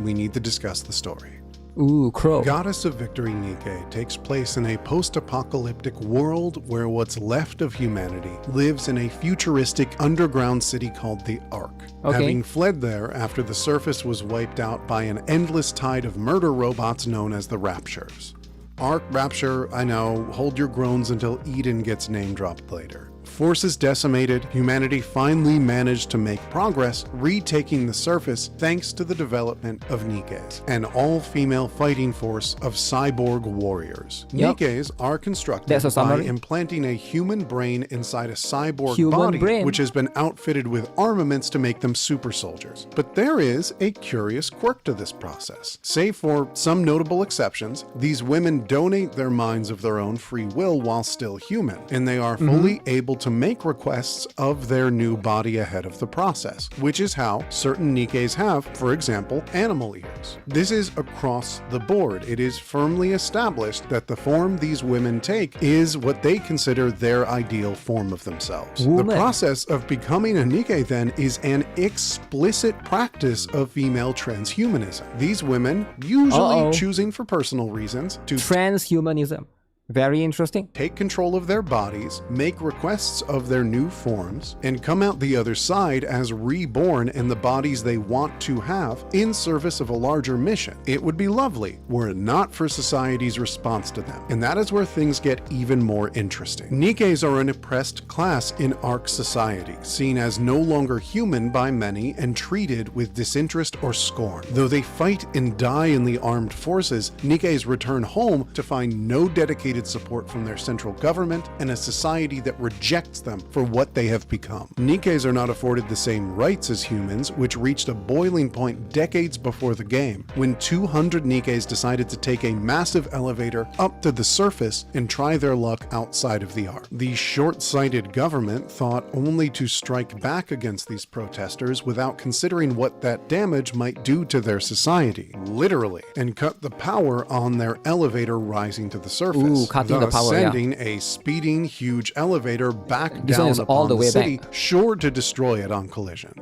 we need to discuss the story. Ooh, Crow. Goddess of Victory NIKKE takes place in a post-apocalyptic world where what's left of humanity lives in a futuristic underground city called the Ark. Okay. Having fled there after the surface was wiped out by an endless tide of murder robots known as the Raptures. Ark Rapture, I know, hold your groans until Eden gets name-dropped later. Forces decimated, humanity finally managed to make progress, retaking the surface thanks to the development of NIKKEs, an all-female fighting force of cyborg warriors. Yep. NIKKEs are constructed by implanting a human brain inside a cyborg body, which has been outfitted with armaments to make them super soldiers. But there is a curious quirk to this process. Save for some notable exceptions, these women donate their minds of their own free will while still human, and they are fully able to make requests of their new body ahead of the process, which is how certain NIKKEs have, for example, animal ears. This is across the board. It is firmly established that the form these women take is what they consider their ideal form of themselves. The process of becoming a NIKKE then is an explicit practice of female transhumanism. These women, usually choosing for personal reasons, to transhumanism. Very interesting. Take control of their bodies, make requests of their new forms, and come out the other side as reborn in the bodies they want to have in service of a larger mission. It would be lovely were it not for society's response to them. And that is where things get even more interesting. NIKKEs are an oppressed class in Ark society, seen as no longer human by many and treated with disinterest or scorn. Though they fight and die in the armed forces, NIKKEs return home to find no dedicated support from their central government and a society that rejects them for what they have become. NIKKEs are not afforded the same rights as humans, which reached a boiling point decades before the game, when 200 NIKKEs decided to take a massive elevator up to the surface and try their luck outside of the Ark. The short-sighted government thought only to strike back against these protesters without considering what that damage might do to their society, literally, and cut the power on their elevator rising to the surface. Cutting the power, sending a speeding huge elevator back down upon the city, sure to destroy it on collision.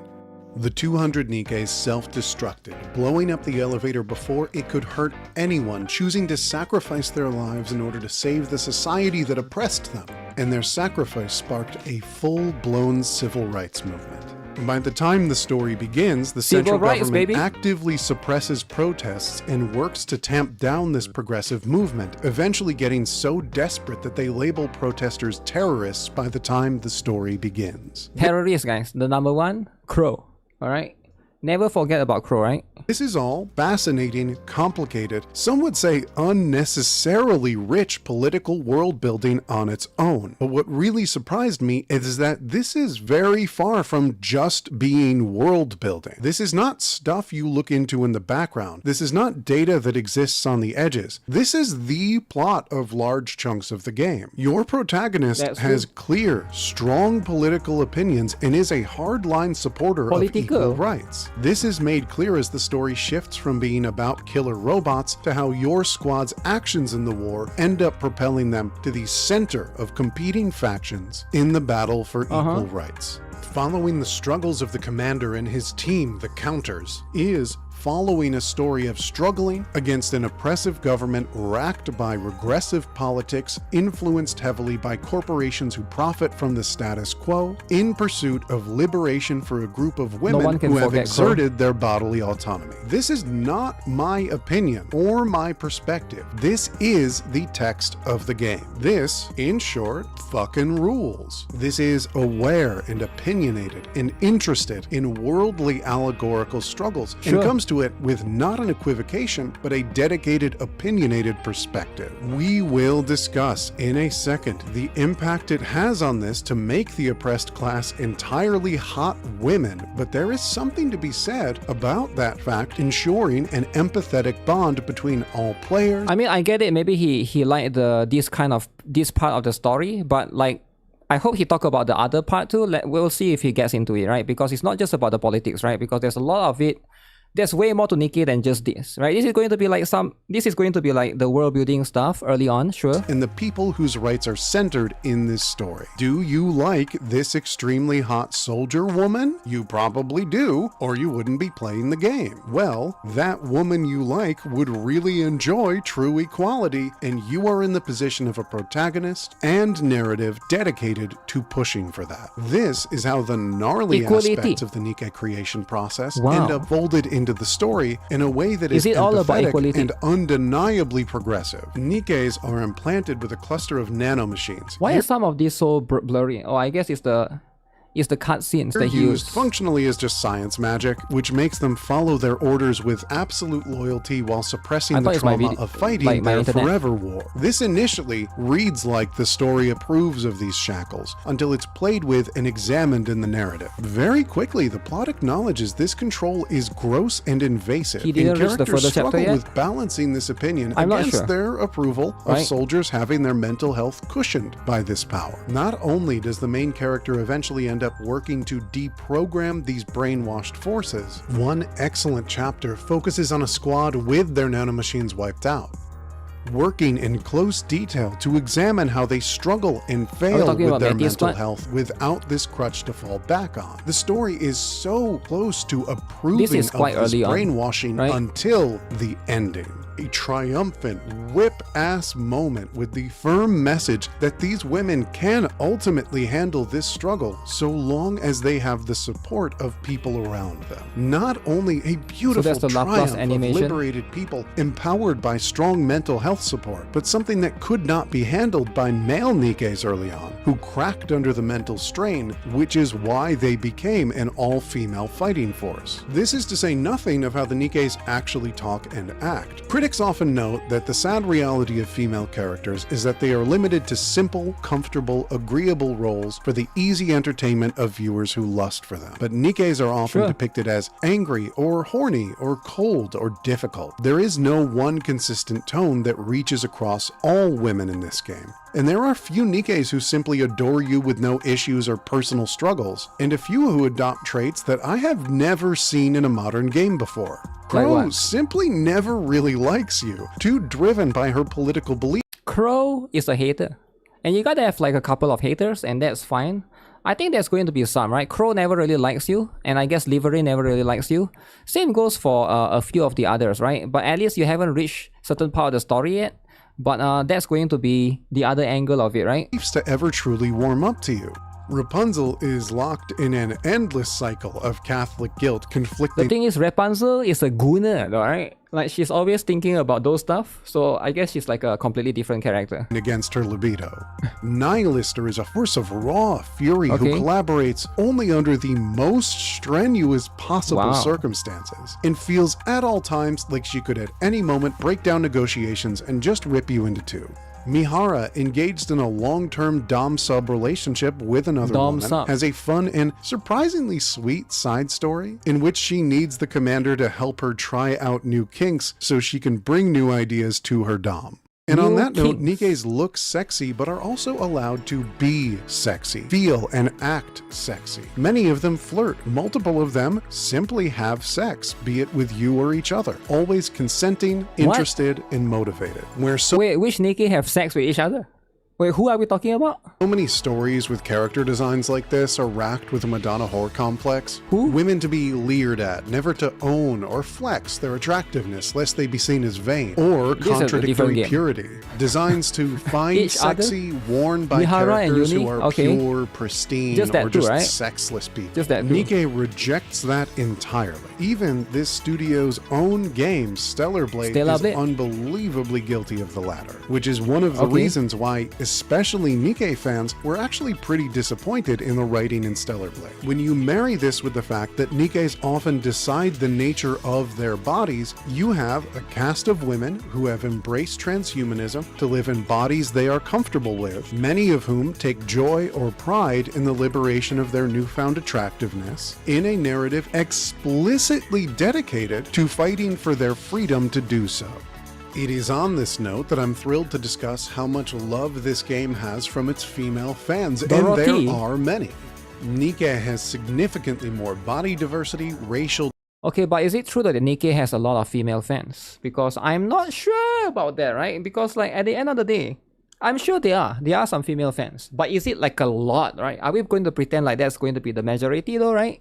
The 200 NIKKEs self-destructed, blowing up the elevator before it could hurt anyone, choosing to sacrifice their lives in order to save the society that oppressed them. And their sacrifice sparked a full-blown civil rights movement. By the time the story begins, the central government actively suppresses protests and works to tamp down this progressive movement, eventually getting so desperate that they label protesters terrorists by the time the story begins. Terrorists, guys. The number one, Crow. Alright? Never forget about Crow, right? This is all fascinating, complicated, some would say unnecessarily rich political world building on its own. But what really surprised me is that this is very far from just being world building. This is not stuff you look into in the background. This is not data that exists on the edges. This is the plot of large chunks of the game. Your protagonist has clear, strong political opinions and is a hardline supporter of equal rights. This is made clear as the story shifts from being about killer robots to how your squad's actions in the war end up propelling them to the center of competing factions in the battle for equal rights. Following the struggles of the commander and his team, the Counters, is following a story of struggling against an oppressive government racked by regressive politics, influenced heavily by corporations who profit from the status quo, in pursuit of liberation for a group of women who have exerted their bodily autonomy. This is not my opinion or my perspective. This is the text of the game. This, in short, fucking rules. This is aware and opinionated and interested in worldly allegorical struggles and comes to it with not an equivocation, but a dedicated, opinionated perspective. We will discuss in a second the impact it has on this to make the oppressed class entirely hot women, but there is something to be said about that fact ensuring an empathetic bond between all players. I mean, I get it, maybe he liked this part of the story, but like, I hope he talk about the other part too. We'll see if he gets into it, right? Because it's not just about the politics, right? Because there's a lot of it there's way more to NIKKE than just this, right? This is going to be like the world building stuff early on, sure. And the people whose rights are centered in this story. Do you like this extremely hot soldier woman? You probably do, or you wouldn't be playing the game. Well, that woman you like would really enjoy true equality, and you are in the position of a protagonist and narrative dedicated to pushing for that. This is how the gnarly aspects of the NIKKE creation process end up folded into the story in a way that is empathetic and undeniably progressive. NIKKEs are implanted with a cluster of nanomachines. Why are some of these so blurry? Oh, I guess it's the cutscenes that he used. Functionally as just science magic, which makes them follow their orders with absolute loyalty while suppressing the trauma of fighting their forever war. This initially reads like the story approves of these shackles, until it's played with and examined in the narrative. Very quickly, the plot acknowledges this control is gross and invasive, and characters struggle with balancing this opinion against their approval of soldiers having their mental health cushioned by this power. Not only does the main character eventually end up working to deprogram these brainwashed forces, one excellent chapter focuses on a squad with their nanomachines wiped out, working in close detail to examine how they struggle and fail with their mental health without this crutch to fall back on. The story is so close to approving of this brainwashing until the ending. A triumphant whip-ass moment with the firm message that these women can ultimately handle this struggle so long as they have the support of people around them. Not only a beautiful triumph of liberated people empowered by strong mental health support, but something that could not be handled by male NIKKEs early on, who cracked under the mental strain, which is why they became an all-female fighting force. This is to say nothing of how the NIKKEs actually talk and act. Critics often note that the sad reality of female characters is that they are limited to simple, comfortable, agreeable roles for the easy entertainment of viewers who lust for them. But NIKKEs are often depicted as angry or horny or cold or difficult. There is no one consistent tone that reaches across all women in this game. And there are few NIKKEs who simply adore you with no issues or personal struggles, and a few who adopt traits that I have never seen in a modern game before. Crow simply never really likes you, too driven by her political beliefs. Crow is a hater, and you gotta have like a couple of haters, and that's fine. I think there's going to be some, right? Crow never really likes you, and I guess Livestream never really likes you. Same goes for a few of the others, right? But at least you haven't reached certain part of the story yet. But that's going to be the other angle of it, right? To ever truly warm up to you. Rapunzel is locked in an endless cycle of Catholic guilt conflicting. The thing is, Rapunzel is a gooner, right? Like, she's always thinking about those stuff, so I guess she's like a completely different character. Against her libido. Nihilister is a force of raw fury who collaborates only under the most strenuous possible circumstances, and feels at all times like she could at any moment break down negotiations and just rip you into two. Mihara, engaged in a long-term dom-sub relationship with another woman, has a fun and surprisingly sweet side story in which she needs the commander to help her try out new kinks so she can bring new ideas to her dom. And on that note, NIKKEs look sexy, but are also allowed to be sexy, feel and act sexy. Many of them flirt. Multiple of them simply have sex, be it with you or each other. Always consenting, interested, and motivated. Wait, which NIKKE have sex with each other? Wait, who are we talking about? So many stories with character designs like this are racked with a Madonna whore complex. Women to be leered at, never to own or flex their attractiveness lest they be seen as vain or contradictory purity. Designs to find sexy, worn by characters who are pure, pristine, or just sexless people. NIKKE rejects that entirely. Even this studio's own game, Stellar Blade, is unbelievably guilty of the latter, which is one of the reasons why especially NIKKE fans were actually pretty disappointed in the writing in Stellar Blade. When you marry this with the fact that NIKKEs often decide the nature of their bodies, you have a cast of women who have embraced transhumanism to live in bodies they are comfortable with, many of whom take joy or pride in the liberation of their newfound attractiveness, in a narrative explicitly dedicated to fighting for their freedom to do so. It is on this note that I'm thrilled to discuss how much love this game has from its female fans, and there are many. NIKKE has significantly more body diversity, racial Okay, but is it true that the NIKKE has a lot of female fans? Because I'm not sure about that, right? Because like at the end of the day, I'm sure there are some female fans. But is it like a lot, right? Are we going to pretend like that's going to be the majority though, right?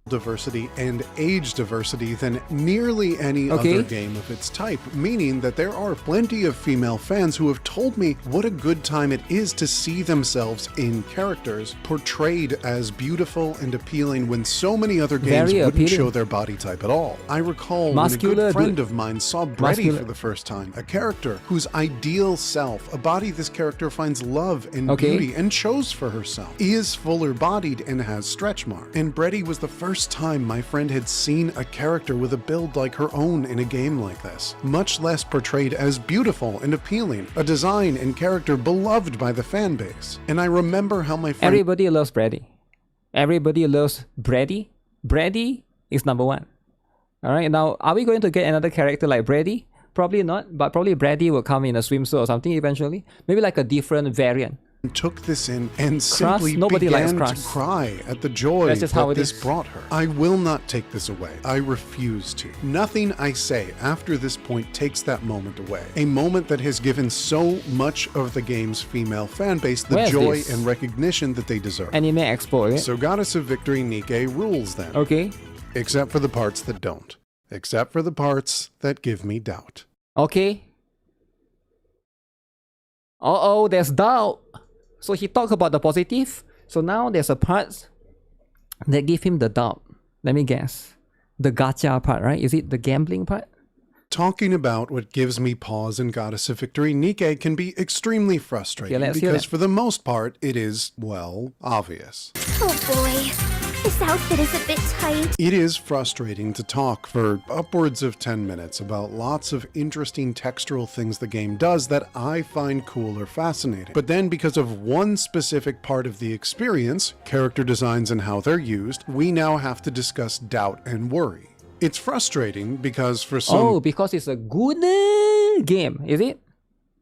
Diversity and age diversity than nearly any other game of its type, meaning that there are plenty of female fans who have told me what a good time it is to see themselves in characters portrayed as beautiful and appealing when so many other games wouldn't show their body type at all. I recall when a good friend of mine saw Brady for the first time, a character whose ideal self, a body this character finds love and beauty and chose for herself, is fuller bodied and has stretch marks. And Brady was the first time my friend had seen a character with a build like her own in a game like this, much less portrayed as beautiful and appealing, a design and character beloved by the fan base. And I remember how my friend— Everybody loves Brady. Everybody loves Brady. Brady is number one. Alright, now are we going to get another character like Brady? Probably not, but probably Brady will come in a swimsuit or something eventually. Maybe like a different variant. Took this in and simply began to cry at the joy that this brought her. I will not take this away. I refuse to. Nothing I say after this point takes that moment away. A moment that has given so much of the game's female fan base the joy and recognition that they deserve. Anime Expo, So Goddess of Victory NIKKE rules then. Okay. Except for the parts that don't. Except for the parts that give me doubt. Okay. Uh-oh, there's doubt. So he talked about the positive. So now there's a part that give him the doubt. Let me guess. The gacha part, right? Is it the gambling part? Talking about what gives me pause in Goddess of Victory NIKKE can be extremely frustrating because for the most part it is, well, obvious. Oh boy, this outfit is a bit tight. It is frustrating to talk for upwards of 10 minutes about lots of interesting textural things the game does that I find cool or fascinating. But then because of one specific part of the experience, character designs and how they're used, we now have to discuss doubt and worry. It's frustrating because for some— Oh, because it's a Gunner game, is it?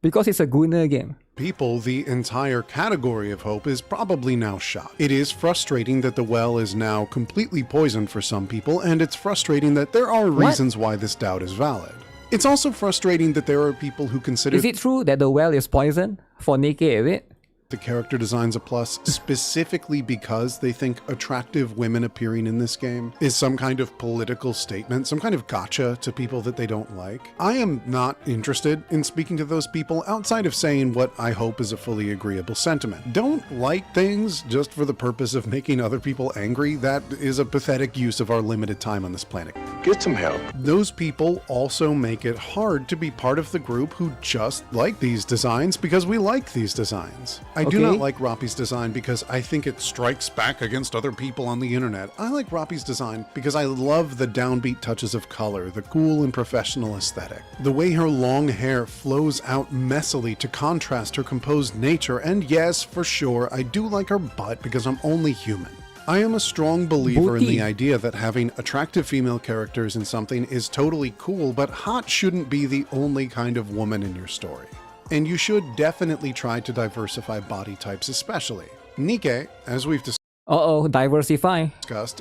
Because it's a Gunner game. People, the entire category of hope is probably now shot. It is frustrating that the well is now completely poisoned for some people, and it's frustrating that there are reasons why this doubt is valid. It's also frustrating that there are people who consider— Is it true that the well is poisoned for NIKKE, is it? The character designs a plus specifically because they think attractive women appearing in this game is some kind of political statement, some kind of gotcha to people that they don't like. I am not interested in speaking to those people outside of saying what I hope is a fully agreeable sentiment. Don't like things just for the purpose of making other people angry. That is a pathetic use of our limited time on this planet. Get some help. Those people also make it hard to be part of the group who just like these designs because we like these designs. I do not like Rappi's design because I think it strikes back against other people on the internet. I like Rappi's design because I love the downbeat touches of color, the cool and professional aesthetic, the way her long hair flows out messily to contrast her composed nature, and yes, for sure, I do like her butt because I'm only human. I am a strong believer in the idea that having attractive female characters in something is totally cool, but hot shouldn't be the only kind of woman in your story. And you should definitely try to diversify body types especially. NIKKE, as we've discussed,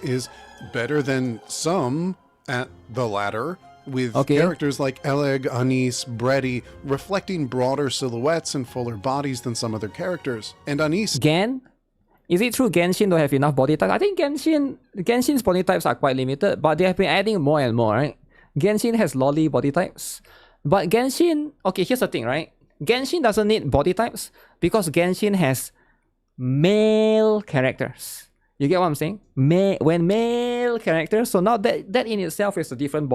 is better than some at the latter, with characters like Eleg, Anis, Brady reflecting broader silhouettes and fuller bodies than some other characters. And Anis— Gen? Is it true Genshin don't have enough body types? I think Genshin's body types are quite limited, but they have been adding more and more, right? Genshin has lolly body types. But Genshin— okay, here's the thing, right? Genshin doesn't need body types because Genshin has male characters. You get what I'm saying? When male characters, so now that in itself is a different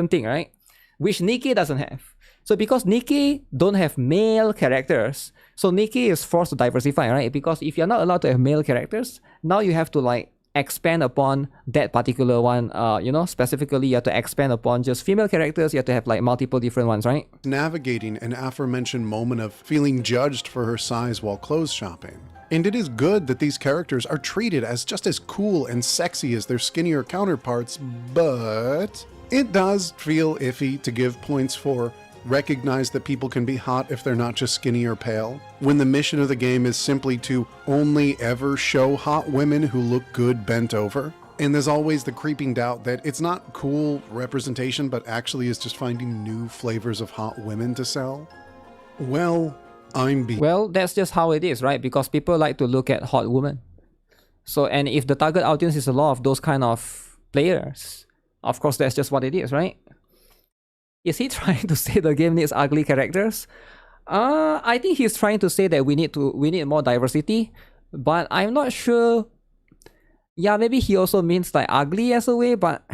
thing, right? Which NIKKE doesn't have. So because NIKKE don't have male characters, so NIKKE is forced to diversify, right? Because if you're not allowed to have male characters, now you have to like expand upon that particular one, specifically you have to expand upon just female characters, you have to have like multiple different ones, right? Navigating an aforementioned moment of feeling judged for her size while clothes shopping. And it is good that these characters are treated as just as cool and sexy as their skinnier counterparts, but it does feel iffy to give points for recognize that people can be hot if they're not just skinny or pale, when the mission of the game is simply to only ever show hot women who look good bent over. And there's always the creeping doubt that it's not cool representation, but actually is just finding new flavors of hot women to sell. Well, Well, that's just how it is, right? Because people like to look at hot women. So, and if the target audience is a lot of those kind of players, of course, that's just what it is, right? Is he trying to say the game needs ugly characters? I think he's trying to say that we need more diversity, but I'm not sure. Yeah, maybe he also means like ugly as a way, but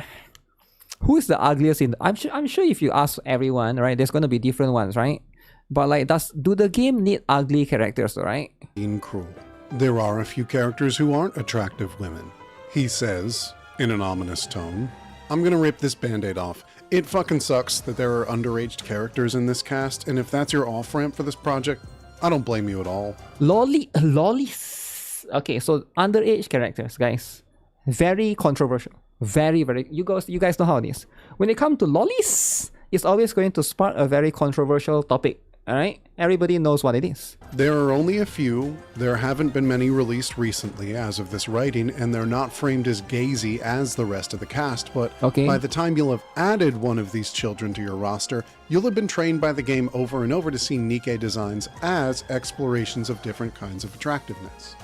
who is the ugliest in? I'm sure if you ask everyone, right, there's gonna be different ones, right? But like, do the game need ugly characters, right? Being cruel. There are a few characters who aren't attractive women. He says, in an ominous tone, I'm gonna rip this band-aid off. It fucking sucks that there are underaged characters in this cast, and if that's your off-ramp for this project, I don't blame you at all. Lollies. Okay, so underage characters, guys. Very controversial. Very, you guys know how it is. When it comes to lollies, it's always going to spark a very controversial topic. Alright? Everybody knows what it is. There are only a few. There haven't been many released recently as of this writing, and they're not framed as gazy as the rest of the cast, but by the time you'll have added one of these children to your roster, you'll have been trained by the game over and over to see NIKKE designs as explorations of different kinds of attractiveness.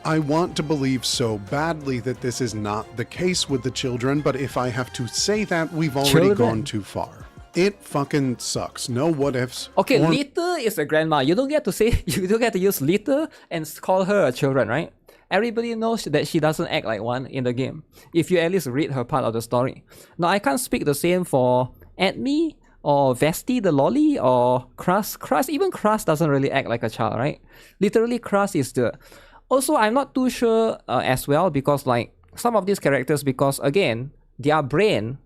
I want to believe so badly that this is not the case with the children, but if I have to say that, we've already gone too far. It fucking sucks. No what ifs. Okay, little is a grandma. You don't get to say, you don't get to use little and call her a children, right? Everybody knows that she doesn't act like one in the game, if you at least read her part of the story. Now, I can't speak the same for Admi or Vesti the lolly or Kras. Even Kras doesn't really act like a child, right? Literally, Kras is the... Also, I'm not too sure as well, because like some of these characters, because again, their brain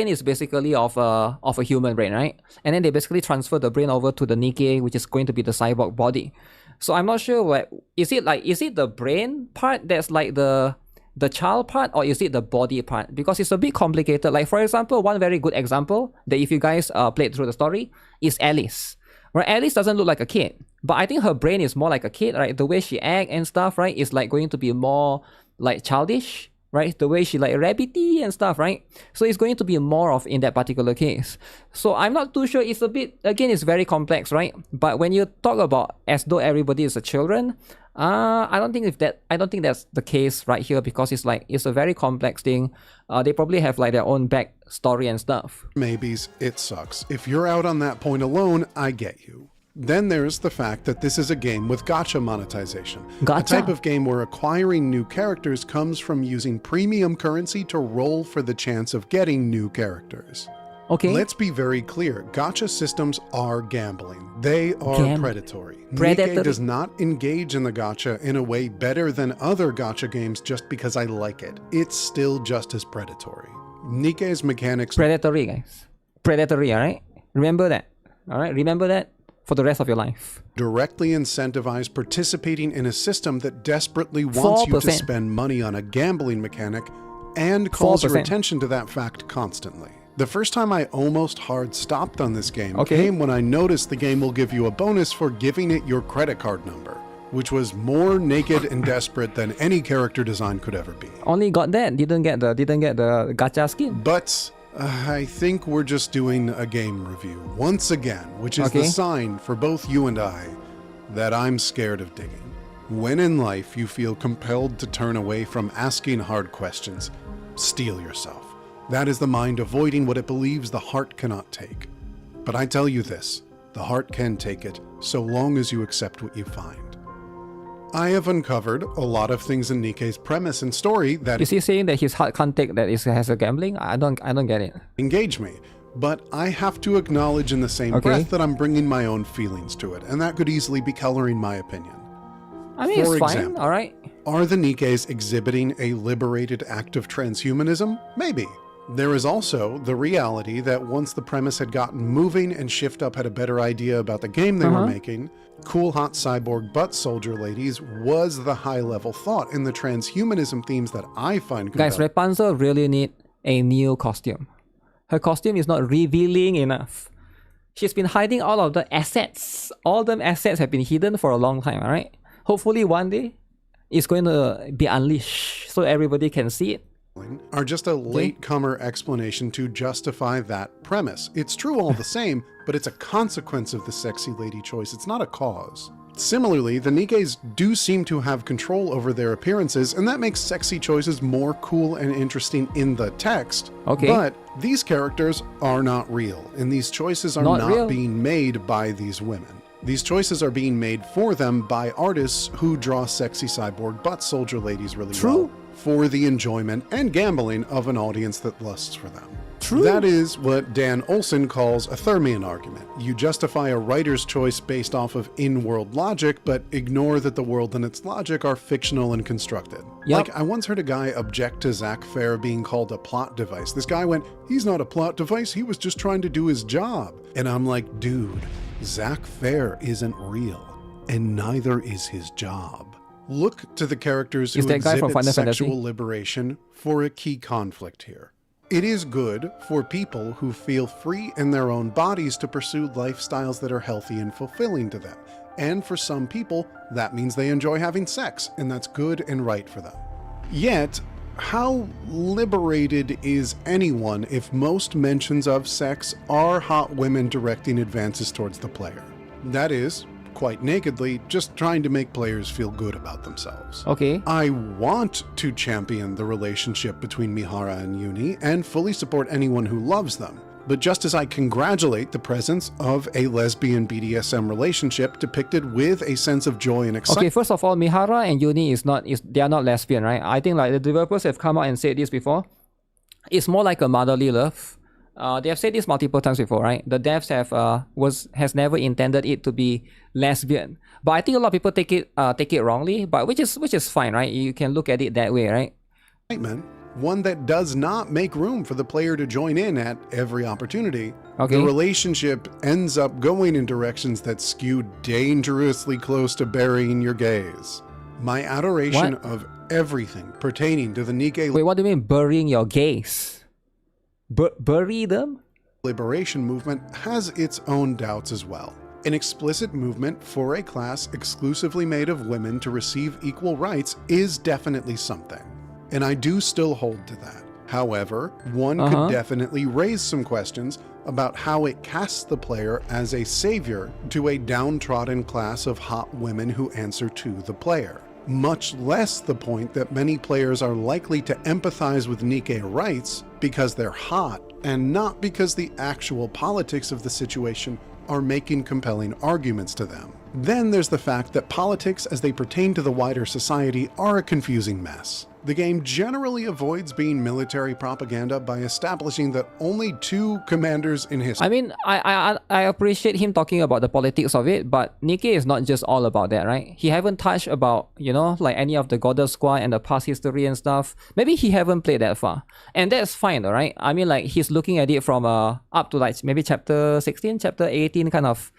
is basically of a human brain, right? And then they basically transfer the brain over to the NIKKE, which is going to be the cyborg body. So I'm not sure what is it the brain part that's like the child part, or is it the body part? Because it's a bit complicated. Like for example, one very good example that if you guys played through the story is Alice. Right, Alice doesn't look like a kid, but I think her brain is more like a kid, right? The way she acts and stuff, right, is like going to be more like childish, right? The way she like rabbity and stuff, right? So it's going to be more of in that particular case. So I'm not too sure. It's a bit, again, it's very complex, right? But when you talk about as though everybody is a children, I don't think that's the case right here, because it's a very complex thing. They probably have like their own back story and stuff. Maybes, it sucks. If you're out on that point alone, I get you. Then there's the fact that this is a game with gacha monetization. Gacha? A type of game where acquiring new characters comes from using premium currency to roll for the chance of getting new characters. Okay. Let's be very clear. Gacha systems are gambling. They are predatory. NIKKE does not engage in the gacha in a way better than other gacha games just because I like it. It's still just as predatory. NIKKE's mechanics... Predatory, guys. Predatory, alright? Remember that. Alright? Remember that for the rest of your life. Directly incentivize participating in a system that desperately wants 4%. You to spend money on a gambling mechanic and calls 4%. Your attention to that fact constantly. The first time I almost hard stopped on this game came when I noticed the game will give you a bonus for giving it your credit card number, which was more naked and desperate than any character design could ever be. Only got that, didn't get the gacha skin. But I think we're just doing a game review once again, which is the sign for both you and I that I'm scared of digging. When in life you feel compelled to turn away from asking hard questions, steel yourself. That is the mind avoiding what it believes the heart cannot take. But I tell you this, the heart can take it, so long as you accept what you find. I have uncovered a lot of things in NIKKE's premise and story that... Is he saying that his heart can't take that it has a gambling? I don't get it. Engage me. But I have to acknowledge in the same breath that I'm bringing my own feelings to it, and that could easily be coloring my opinion. I mean, For it's example, fine, alright. Are the NIKKEs exhibiting a liberated act of transhumanism? Maybe. There is also the reality that once the premise had gotten moving and Shift Up had a better idea about the game they were making, cool hot cyborg butt soldier ladies was the high-level thought in the transhumanism themes that I find compelling. Guys, Rapunzel really need a new costume. Her costume is not revealing enough. She's been hiding all of the assets. All them assets have been hidden for a long time, alright? Hopefully one day, is going to be unleashed so everybody can see it. Are just a latecomer explanation to justify that premise. It's true all the same, but it's a consequence of the sexy lady choice. It's not a cause. Similarly, the Nikkes do seem to have control over their appearances, and that makes sexy choices more cool and interesting in the text. Okay. But these characters are not real, and these choices are not being made by these women. These choices are being made for them by artists who draw sexy cyborg butt soldier ladies really well for the enjoyment and gambling of an audience that lusts for them. That is what Dan Olson calls a Thermian argument. You justify a writer's choice based off of in-world logic, but ignore that the world and its logic are fictional and constructed. Like, I once heard a guy object to Zack Fair being called a plot device. This guy went, he's not a plot device, he was just trying to do his job. And I'm like, dude, Zack Fair isn't real, and neither is his job. Look to the characters who exhibit sexual liberation for a key conflict here. It is good for people who feel free in their own bodies to pursue lifestyles that are healthy and fulfilling to them. And for some people, that means they enjoy having sex, and that's good and right for them. Yet, how liberated is anyone if most mentions of sex are hot women directing advances towards the player? That is, quite nakedly, just trying to make players feel good about themselves. Okay. I want to champion the relationship between Mihara and Uni and fully support anyone who loves them. But just as I congratulate the presence of a lesbian BDSM relationship depicted with a sense of joy and excitement. Okay, first of all, Mihara and Uni they are not lesbian, right? I think like the developers have come out and said this before. It's more like a motherly love. They have said this multiple times before, right? The devs has never intended it to be lesbian, but I think a lot of people take it wrongly. But which is fine, right? You can look at it that way, right? One that does not make room for the player to join in at every opportunity. Okay. The relationship ends up going in directions that skew dangerously close to burying your gaze. My adoration of everything pertaining to the Nikke. Wait, what do you mean burying your gaze? Bury them? Liberation movement has its own doubts as well. An explicit movement for a class exclusively made of women to receive equal rights is definitely something. And I do still hold to that. However, one could definitely raise some questions about how it casts the player as a savior to a downtrodden class of hot women who answer to the player. Much less the point that many players are likely to empathize with Nikke rights because they're hot and not because the actual politics of the situation are making compelling arguments to them. Then there's the fact that politics as they pertain to the wider society are a confusing mess. The game generally avoids being military propaganda by establishing that only 2 commanders in history. I mean, I appreciate him talking about the politics of it, but Nikke is not just all about that, right? He haven't touched about, you know, like any of the Goddess Squad and the past history and stuff. Maybe he haven't played that far. And that's fine, right? I mean, like, he's looking at it from up to like maybe chapter 16, chapter 18 kind of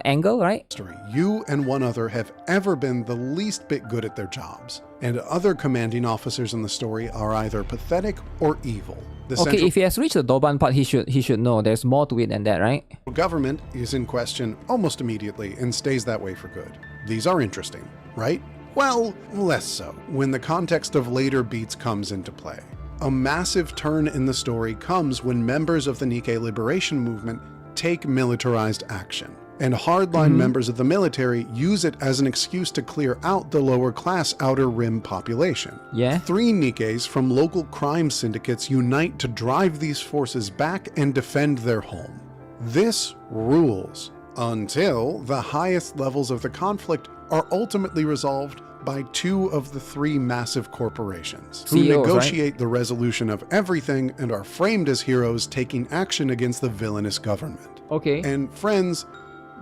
angle, right? You and one other have ever been the least bit good at their jobs, and other commanding officers in the story are either pathetic or evil. Okay, if he has reached the Doban part, he should know there's more to it than that, right? Government is in question almost immediately and stays that way for good. These are interesting, right? Well, less so when the context of later beats comes into play. A massive turn in the story comes when members of the Nikke liberation movement take militarized action, and hardline members of the military use it as an excuse to clear out the lower class outer rim population. Yeah. 3 Nikkes from local crime syndicates unite to drive these forces back and defend their home. This rules until the highest levels of the conflict are ultimately resolved by 2 of the 3 massive corporations who negotiate the resolution of everything and are framed as heroes taking action against the villainous government. Okay. And friends,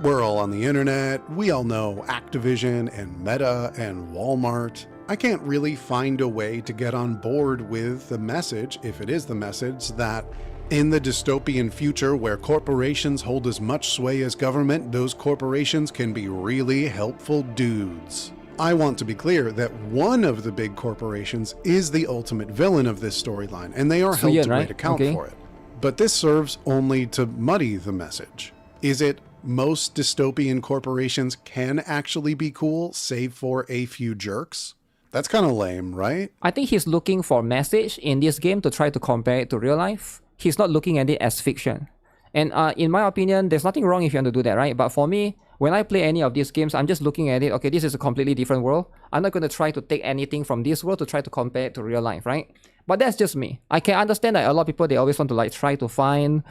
we're all on the internet. We all know Activision and Meta and Walmart. I can't really find a way to get on board with the message, if it is the message, that in the dystopian future where corporations hold as much sway as government, those corporations can be really helpful dudes. I want to be clear that one of the big corporations is the ultimate villain of this storyline, and they are held to great account for it. But this serves only to muddy the message. Is it most dystopian corporations can actually be cool, save for a few jerks. That's kind of lame, right? I think he's looking for message in this game to try to compare it to real life. He's not looking at it as fiction. And in my opinion, there's nothing wrong if you want to do that, right? But for me, when I play any of these games, I'm just looking at it, okay, this is a completely different world. I'm not going to try to take anything from this world to try to compare it to real life, right? But that's just me. I can understand that a lot of people, they always want to like try to find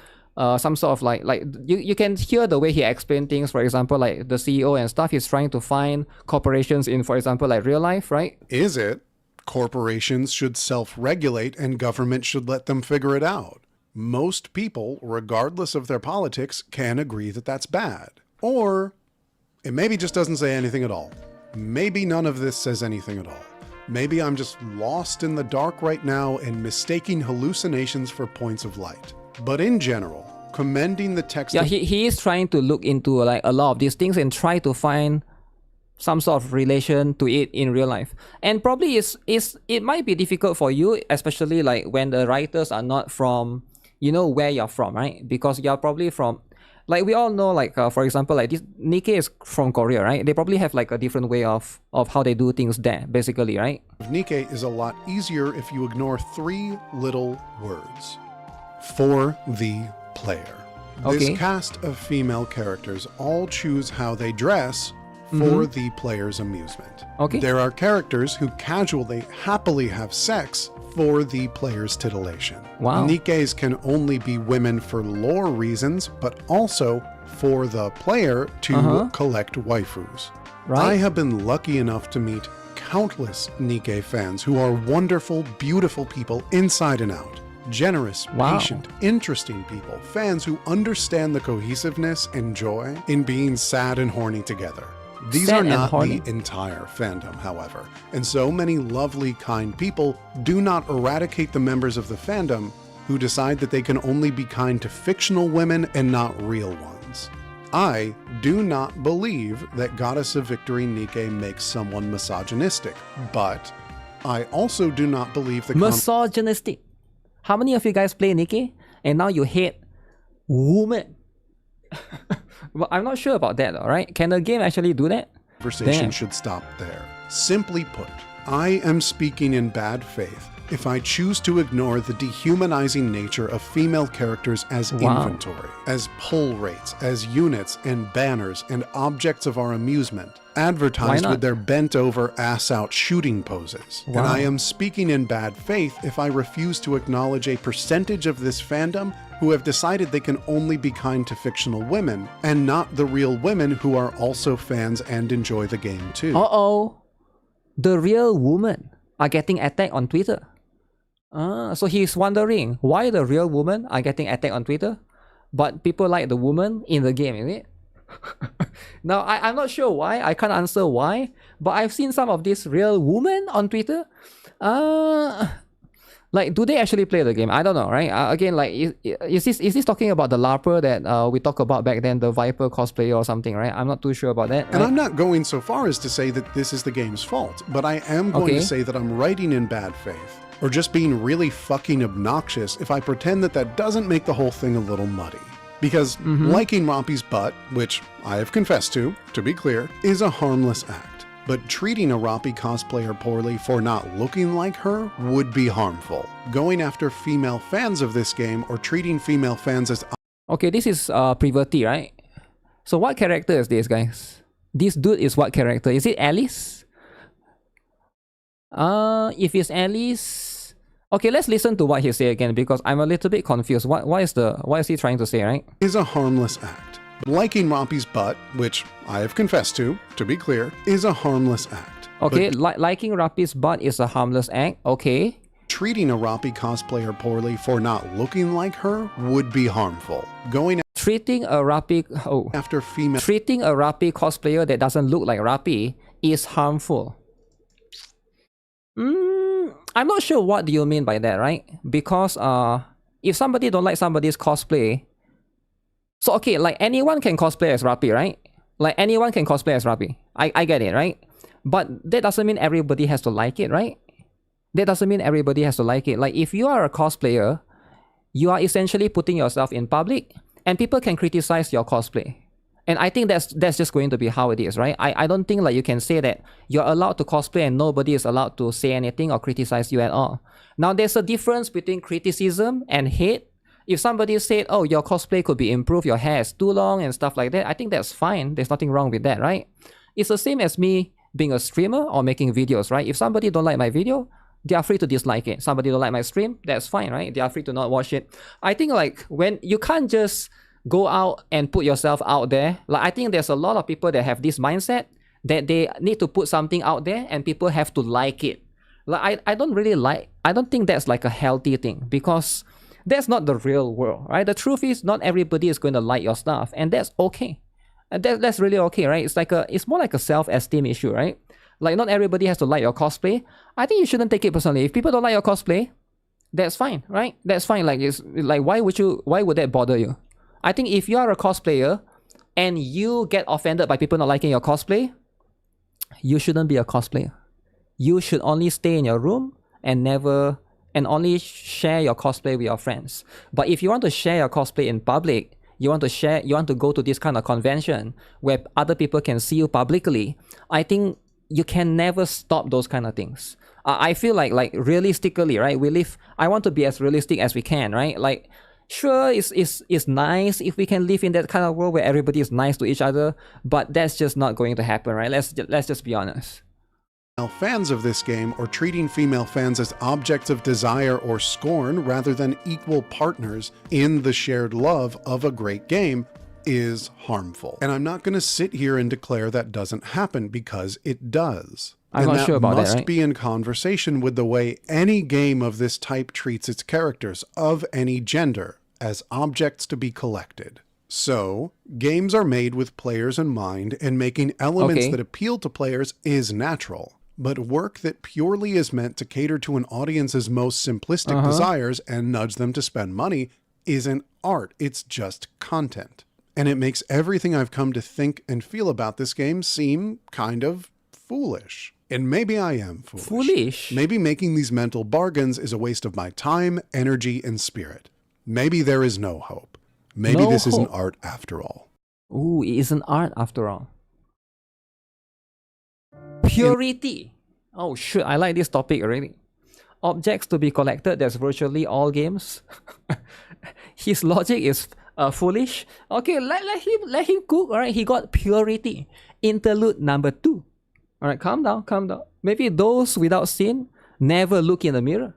some sort of like you can hear the way he explains things. For example, like the CEO and stuff, he's trying to find corporations in, for example, like real life, right? Is it? Corporations should self-regulate and government should let them figure it out. Most people, regardless of their politics, can agree that that's bad. Or it maybe just doesn't say anything at all. Maybe none of this says anything at all. Maybe I'm just lost in the dark right now and mistaking hallucinations for points of light. But in general, commending the text... Yeah, he is trying to look into like a lot of these things and try to find some sort of relation to it in real life. And probably it might be difficult for you, especially like when the writers are not from, you know, where you're from, right? Because you're probably from... Like we all know, like for example, like this NIKKE is from Korea, right? They probably have like a different way of how they do things there, basically, right? NIKKE is a lot easier if you ignore 3 little words. For the player. Okay. This cast of female characters all choose how they dress for the player's amusement. Okay. There are characters who casually, happily have sex for the player's titillation. Wow. NIKKEs can only be women for lore reasons, but also for the player to collect waifus. Right. I have been lucky enough to meet countless NIKKE fans who are wonderful, beautiful people inside and out. Generous, patient, interesting people, fans who understand the cohesiveness and joy in being sad and horny together. These are not the entire fandom, however, and so many lovely, kind people do not eradicate the members of the fandom who decide that they can only be kind to fictional women and not real ones. I do not believe that Goddess of Victory NIKKE makes someone misogynistic, but I also do not believe the misogynistic. How many of you guys play NIKKE and now you hate women? Well, I'm not sure about that, alright? Can the game actually do that? Conversation should stop there. Simply put, I am speaking in bad faith if I choose to ignore the dehumanizing nature of female characters as inventory, as pull rates, as units and banners and objects of our amusement, advertised with their bent-over, ass-out shooting poses. And I am speaking in bad faith if I refuse to acknowledge a percentage of this fandom who have decided they can only be kind to fictional women, and not the real women who are also fans and enjoy the game too. Uh-oh. The real women are getting attacked on Twitter. So he's wondering why the real women are getting attacked on Twitter, but people like the woman in the game, is it? Now, I'm not sure why. I can't answer why, but I've seen some of these real women on Twitter. Like, do they actually play the game? I don't know, right? Again, like, is this talking about the LARPer that we talked about back then, the Viper cosplayer or something, right? I'm not too sure about that. And I'm not going so far as to say that this is the game's fault, but I am going to say that I'm writing in bad faith, or just being really fucking obnoxious if I pretend that that doesn't make the whole thing a little muddy. Because liking Rompy's butt, which I have confessed to be clear, is a harmless act. But treating a Rompy cosplayer poorly for not looking like her would be harmful. Going after female fans of this game or treating female fans as... Okay, this is Privati, right? So what character is this, guys? This dude is what character? Is it Alice? If it's Alice... Okay, let's listen to what he said again because I'm a little bit confused. What is he trying to say, right? Is a harmless act. Liking Rompy's butt, which I have confessed to be clear, is a harmless act. Okay, liking Rompy's butt is a harmless act, okay. Treating a Rompy cosplayer poorly for not looking like her would be harmful. Treating a Rompy cosplayer that doesn't look like Rompy is harmful. I'm not sure what do you mean by that, right? Because if somebody don't like somebody's cosplay, so okay, like anyone can cosplay as Rompy, right? Like anyone can cosplay as Rompy. I get it, right? But that doesn't mean everybody has to like it, right? That doesn't mean everybody has to like it. Like if you are a cosplayer, you are essentially putting yourself in public and people can criticize your cosplay. And I think that's just going to be how it is, right? I don't think like you can say that you're allowed to cosplay and nobody is allowed to say anything or criticize you at all. Now, there's a difference between criticism and hate. If somebody said, oh, your cosplay could be improved, your hair is too long and stuff like that, I think that's fine. There's nothing wrong with that, right? It's the same as me being a streamer or making videos, right? If somebody don't like my video, they are free to dislike it. Somebody don't like my stream, that's fine, right? They are free to not watch it. I think like when you can't just go out and put yourself out there. Like I think there's a lot of people that have this mindset that they need to put something out there and people have to like it. Like I don't think that's like a healthy thing, because that's not the real world, right? The truth is not everybody is going to like your stuff, and that's okay. And that's really okay, right? It's more like a self-esteem issue, right? Like not everybody has to like your cosplay. I think you shouldn't take it personally. If people don't like your cosplay, that's fine, right? That's fine. Like it's like why would that bother you? I think if you are a cosplayer and you get offended by people not liking your cosplay, you shouldn't be a cosplayer. You should only stay in your room and only share your cosplay with your friends. But if you want to share your cosplay in public, you want to go to this kind of convention where other people can see you publicly, I think you can never stop those kind of things. I feel like realistically, right? I want to be as realistic as we can, right? Like, sure, it's nice if we can live in that kind of world where everybody is nice to each other, but that's just not going to happen, right? Let's just be honest. Fans of this game are treating female fans as objects of desire or scorn rather than equal partners in the shared love of a great game is harmful. And I'm not going to sit here and declare that doesn't happen, because it does. I'm not sure about that, right? Must be in conversation with the way any game of this type treats its characters of any gender as objects to be collected. So, games are made with players in mind, and making elements that appeal to players is natural. But work that purely is meant to cater to an audience's most simplistic desires and nudge them to spend money isn't art, it's just content. And it makes everything I've come to think and feel about this game seem kind of foolish. And maybe I am foolish. Maybe making these mental bargains is a waste of my time, energy, and spirit. Maybe there is no hope. Maybe this isn't art after all. Ooh, it isn't art after all. Purity. Oh shit, I like this topic already. Objects to be collected, that's virtually all games. His logic is foolish. Okay, let him cook, alright? He got purity. Interlude number 2. Alright, calm down. Maybe those without sin never look in the mirror.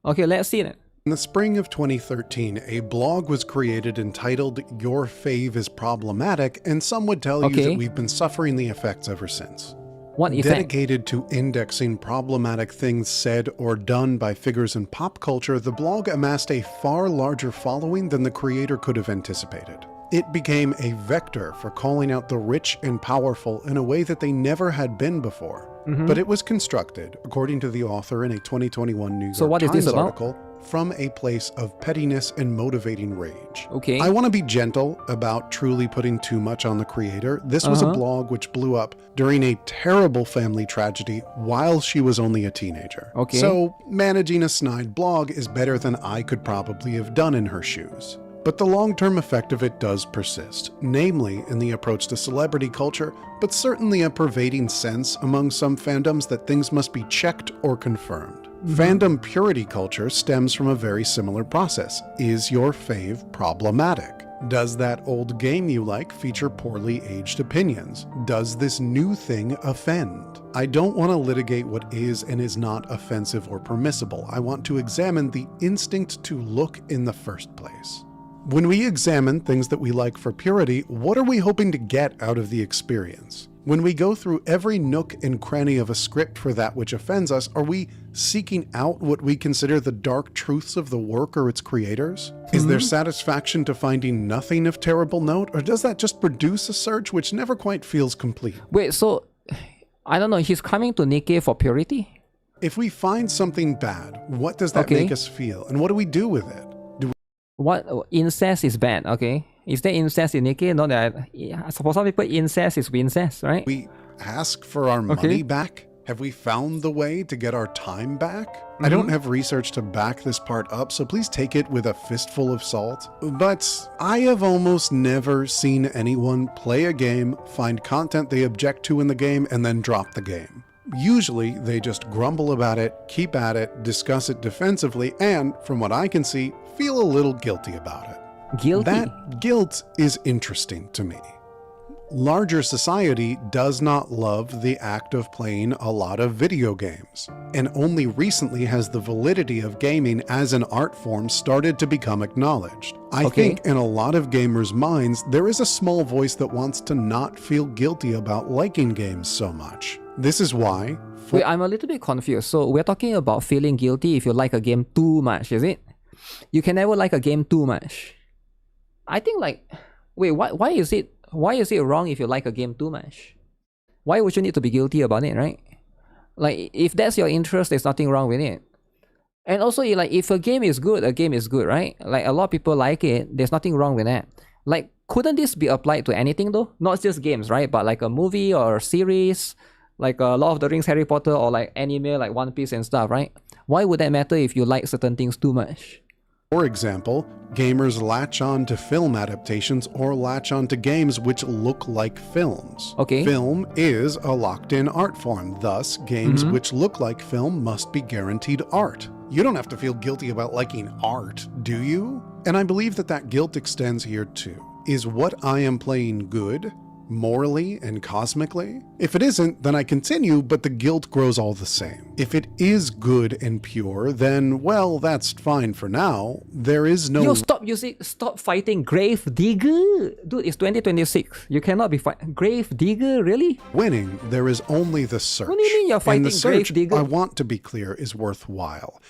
Okay, let's see it. In the spring of 2013, a blog was created entitled Your Fave is Problematic, and some would tell you that we've been suffering the effects ever since. What effect? Dedicated to indexing problematic things said or done by figures in pop culture, the blog amassed a far larger following than the creator could have anticipated. It became a vector for calling out the rich and powerful in a way that they never had been before. But it was constructed, according to the author in a 2021 New York Times article, from a place of pettiness and motivating rage. I want to be gentle about truly putting too much on the creator. This was a blog which blew up during a terrible family tragedy while she was only a teenager. So managing a snide blog is better than I could probably have done in her shoes. But the long-term effect of it does persist, namely in the approach to celebrity culture, but certainly a pervading sense among some fandoms that things must be checked or confirmed. Fandom purity culture stems from a very similar process. Is your fave problematic? Does that old game you like feature poorly aged opinions? Does this new thing offend? I don't want to litigate what is and is not offensive or permissible. I want to examine the instinct to look in the first place. When we examine things that we like for purity, what are we hoping to get out of the experience? When we go through every nook and cranny of a script for that which offends us, are we seeking out what we consider the dark truths of the work or its creators? Is there satisfaction to finding nothing of terrible note, or does that just produce a search which never quite feels complete? Wait, so, I don't know, he's coming to NIKKE for purity? If we find something bad, what does that make us feel, and what do we do with it? What incest is bad, okay? Is there incest in NIKKE? No, that for some people incest is incest, right? We ask for our money back. Have we found the way to get our time back? I don't have research to back this part up, so please take it with a fistful of salt. But I have almost never seen anyone play a game, find content they object to in the game, and then drop the game. Usually, they just grumble about it, keep at it, discuss it defensively, and, from what I can see, feel a little guilty about it. Guilty? That guilt is interesting to me. Larger society does not love the act of playing a lot of video games, and only recently has the validity of gaming as an art form started to become acknowledged. I think in a lot of gamers' minds, there is a small voice that wants to not feel guilty about liking games so much. This is why... Wait, I'm a little bit confused. So we're talking about feeling guilty if you like a game too much, is it? You can never like a game too much. I think like... Wait, why is it wrong if you like a game too much? Why would you need to be guilty about it, right? Like, if that's your interest, there's nothing wrong with it. And also, like, if a game is good, right? Like, a lot of people like it, there's nothing wrong with that. Like, couldn't this be applied to anything though? Not just games, right? But like a movie or a series, like Lord of the Rings, Harry Potter, or like anime, like One Piece and stuff, right? Why would that matter if you like certain things too much? For example, gamers latch on to film adaptations or latch on to games which look like films. Okay. Film is a locked-in art form, thus games which look like film must be guaranteed art. You don't have to feel guilty about liking art, do you? And I believe that guilt extends here too. Is what I am playing good? Morally and cosmically? If it isn't, then I continue, but the guilt grows all the same. If it is good and pure, then, well, that's fine for now. There is no... Yo, stop fighting Grave Digger! Dude, it's 2026. You cannot be fighting Grave Digger, really? Winning, there is only the search. What do you mean you're fighting and the search, Grave Digger? I want to be clear, is worthwhile.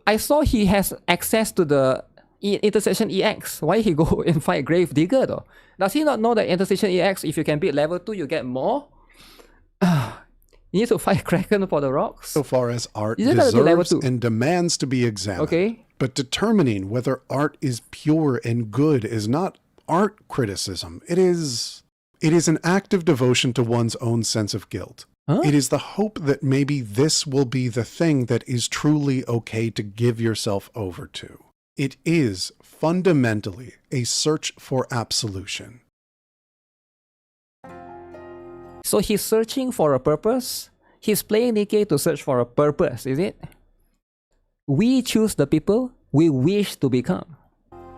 I saw he has access to the intersection EX. Why he go and fight Grave Digger though? Does he not know that intersection EX, if you can beat level 2, you get more? You need to fight Kraken for the rocks? So far as art deserves and demands to be examined. Okay. But determining whether art is pure and good is not art criticism. It is an active devotion to one's own sense of guilt. Huh? It is the hope that maybe this will be the thing that is truly okay to give yourself over to. It is fundamentally a search for absolution. So he's searching for a purpose? He's playing NIKKE to search for a purpose, is it? We choose the people we wish to become.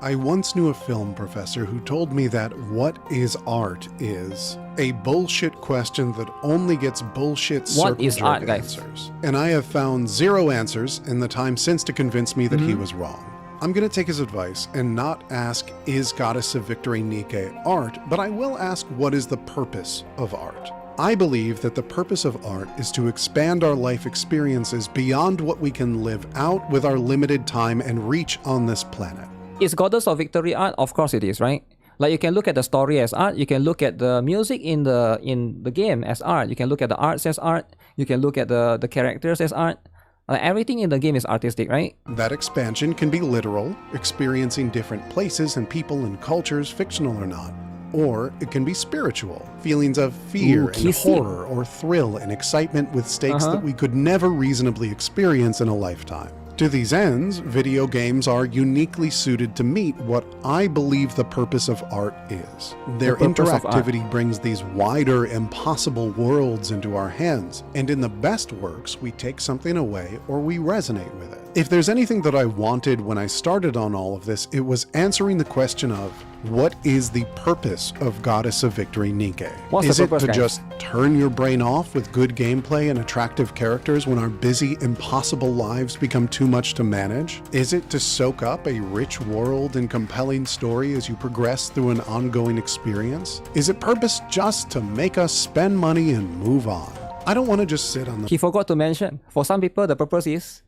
I once knew a film professor who told me that what is art is a bullshit question that only gets bullshit circle jerk answers. And I have found 0 answers in the time since to convince me that he was wrong. I'm going to take his advice and not ask, is Goddess of Victory NIKKE art, but I will ask, what is the purpose of art? I believe that the purpose of art is to expand our life experiences beyond what we can live out with our limited time and reach on this planet. Is Goddess of Victory art? Of course it is, right? Like, you can look at the story as art, you can look at the music in the game as art, you can look at the arts as art, you can look at the characters as art. Everything in the game is artistic, right? That expansion can be literal, experiencing different places and people and cultures, fictional or not. Or it can be spiritual, feelings of fear and horror or thrill and excitement with stakes that we could never reasonably experience in a lifetime. To these ends, video games are uniquely suited to meet what I believe the purpose of art is. Their interactivity brings these wider, impossible worlds into our hands, and in the best works, we take something away or we resonate with it. If there's anything that I wanted when I started on all of this, it was answering the question of, what is the purpose of Goddess of Victory NIKKE? Is it to just turn your brain off with good gameplay and attractive characters when our busy, impossible lives become too much to manage? Is it to soak up a rich world and compelling story as you progress through an ongoing experience? Is it purpose just to make us spend money and move on? I don't want to just sit on the... He forgot to mention, for some people, the purpose is,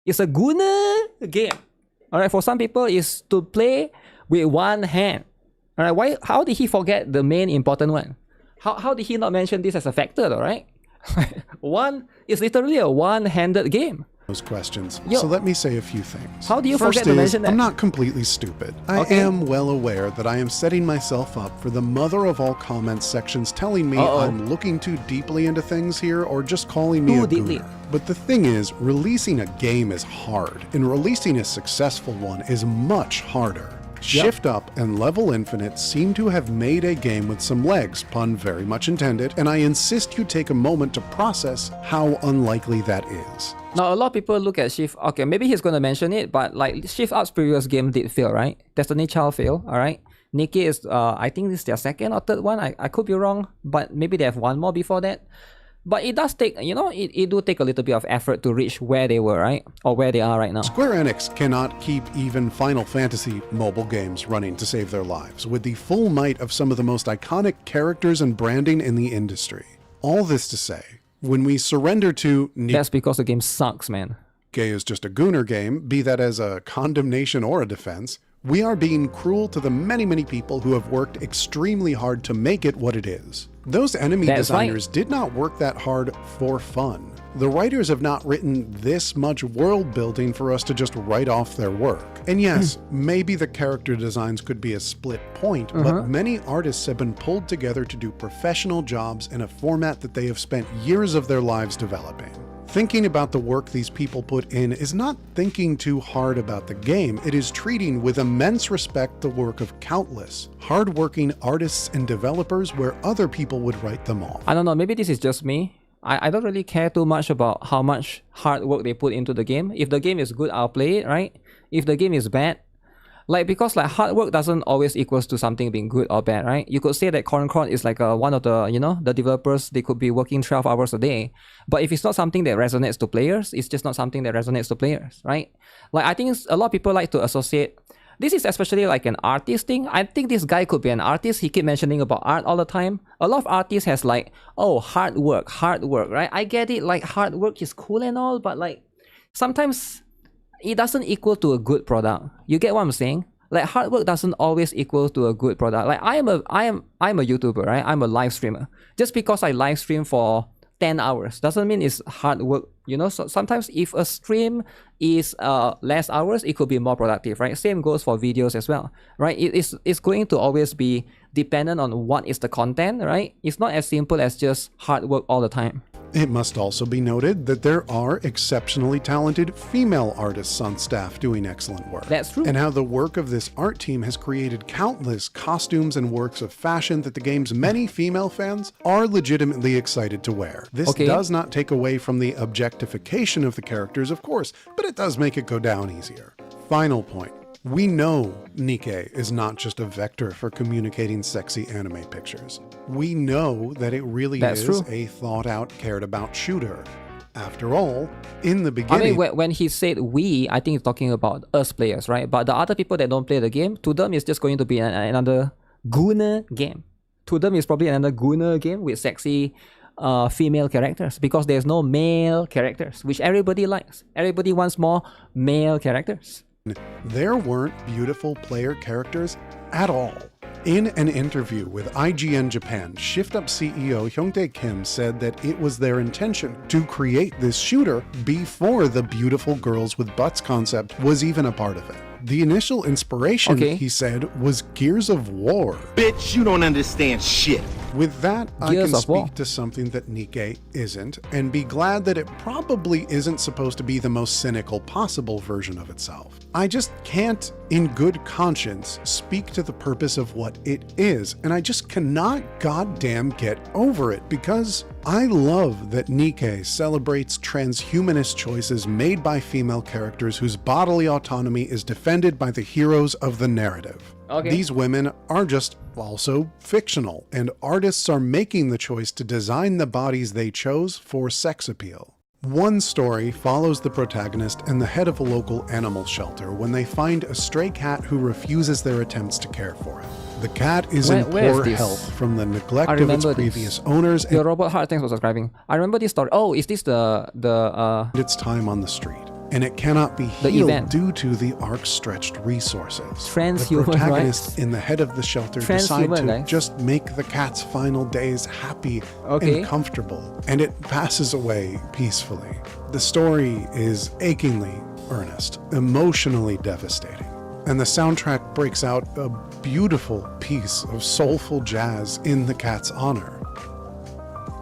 it's a guna game. Alright, for some people, it's to play with one hand. Alright, how did he forget the main important one? How did he not mention this as a factor though, right? It's literally a one-handed game. those questions, Yo. so let me say a few things. How do you First forget to mention that? I'm not completely stupid. I am well aware that I am setting myself up for the mother of all comments sections telling me I'm looking too deeply into things here or just calling me a gooner. But the thing is, releasing a game is hard, and releasing a successful one is much harder. Shift Up and Level Infinite seem to have made a game with some legs, pun very much intended, and I insist you take a moment to process how unlikely that is. Now, a lot of people look at Shift... Okay, maybe he's going to mention it, but like Shift Up's previous game did fail, right? Destiny Child failed, alright? NIKKE is, I think this is their second or third one. I could be wrong, but maybe they have one more before that. But it does take, you know, it do take a little bit of effort to reach where they were, right? Or where they are right now. Square Enix cannot keep even Final Fantasy mobile games running to save their lives, with the full might of some of the most iconic characters and branding in the industry. All this to say, when we surrender to That's because the game sucks, man. NIKKE is just a gooner game, be that as a condemnation or a defense, we are being cruel to the many, many people who have worked extremely hard to make it what it is. Those enemy designers did not work that hard for fun. The writers have not written this much world building for us to just write off their work. And yes, maybe the character designs could be a split point, but many artists have been pulled together to do professional jobs in a format that they have spent years of their lives developing. Thinking about the work these people put in is not thinking too hard about the game, it is treating with immense respect the work of countless, hard-working artists and developers where other people would write them off. I don't know, maybe this is just me. I don't really care too much about how much hard work they put into the game. If the game is good, I'll play it, right? If the game is bad, because hard work doesn't always equals to something being good or bad, right? You could say that Corncron is like one of the, you know, the developers, they could be working 12 hours a day. But if it's not something that resonates to players, it's just not something that resonates to players, right? Like, I think a lot of people like to associate, this is especially like an artist thing. I think this guy could be an artist. He keep mentioning about art all the time. A lot of artists has like, oh, hard work, right? I get it, like hard work is cool and all, but like sometimes it doesn't equal to a good product. You get what I'm saying? Like hard work doesn't always equal to a good product. Like I'm a YouTuber, right? I'm a live streamer. Just because I live stream for 10 hours doesn't mean it's hard work. You know, so sometimes if a stream is less hours, it could be more productive, right? Same goes for videos as well, right? It's going to always be dependent on what is the content, right? It's not as simple as just hard work all the time. It must also be noted that there are exceptionally talented female artists on staff doing excellent work. That's true. And how the work of this art team has created countless costumes and works of fashion that the game's many female fans are legitimately excited to wear. This does not take away from the objectification of the characters, of course, but it does make it go down easier. Final point. We know NIKKE is not just a vector for communicating sexy anime pictures. We know that it really is a thought-out, cared-about shooter. After all, in the beginning... I mean, when he said we, I think he's talking about us players, right? But the other people that don't play the game, to them it's just going to be another gooner game. To them it's probably another gooner game with sexy female characters, because there's no male characters, which everybody likes. Everybody wants more male characters. There weren't beautiful player characters at all. In an interview with IGN Japan, Shift Up CEO Hyungdae Kim said that it was their intention to create this shooter before the beautiful girls with butts concept was even a part of it. The initial inspiration, he said, was Gears of War. Bitch, you don't understand shit. With that, I can speak to something that NIKKE isn't, and be glad that it probably isn't supposed to be the most cynical possible version of itself. I just can't, in good conscience, speak to the purpose of what it is, and I just cannot goddamn get over it, because I love that NIKKE celebrates transhumanist choices made by female characters whose bodily autonomy is defended by the heroes of the narrative. These women are just also fictional, and artists are making the choice to design the bodies they chose for sex appeal. One story follows the protagonist and the head of a local animal shelter when they find a stray cat who refuses their attempts to care for it. The cat is in poor health from the neglect of its previous owners. The Robot Heart, thanks for subscribing. I remember this story. Oh, is this the its time on the street. and it cannot be healed due to the arc's stretched resources. The protagonists in the head of the shelter decide to just make the cat's final days happy and comfortable, and it passes away peacefully. The story is achingly earnest, emotionally devastating, and the soundtrack breaks out a beautiful piece of soulful jazz in the cat's honor.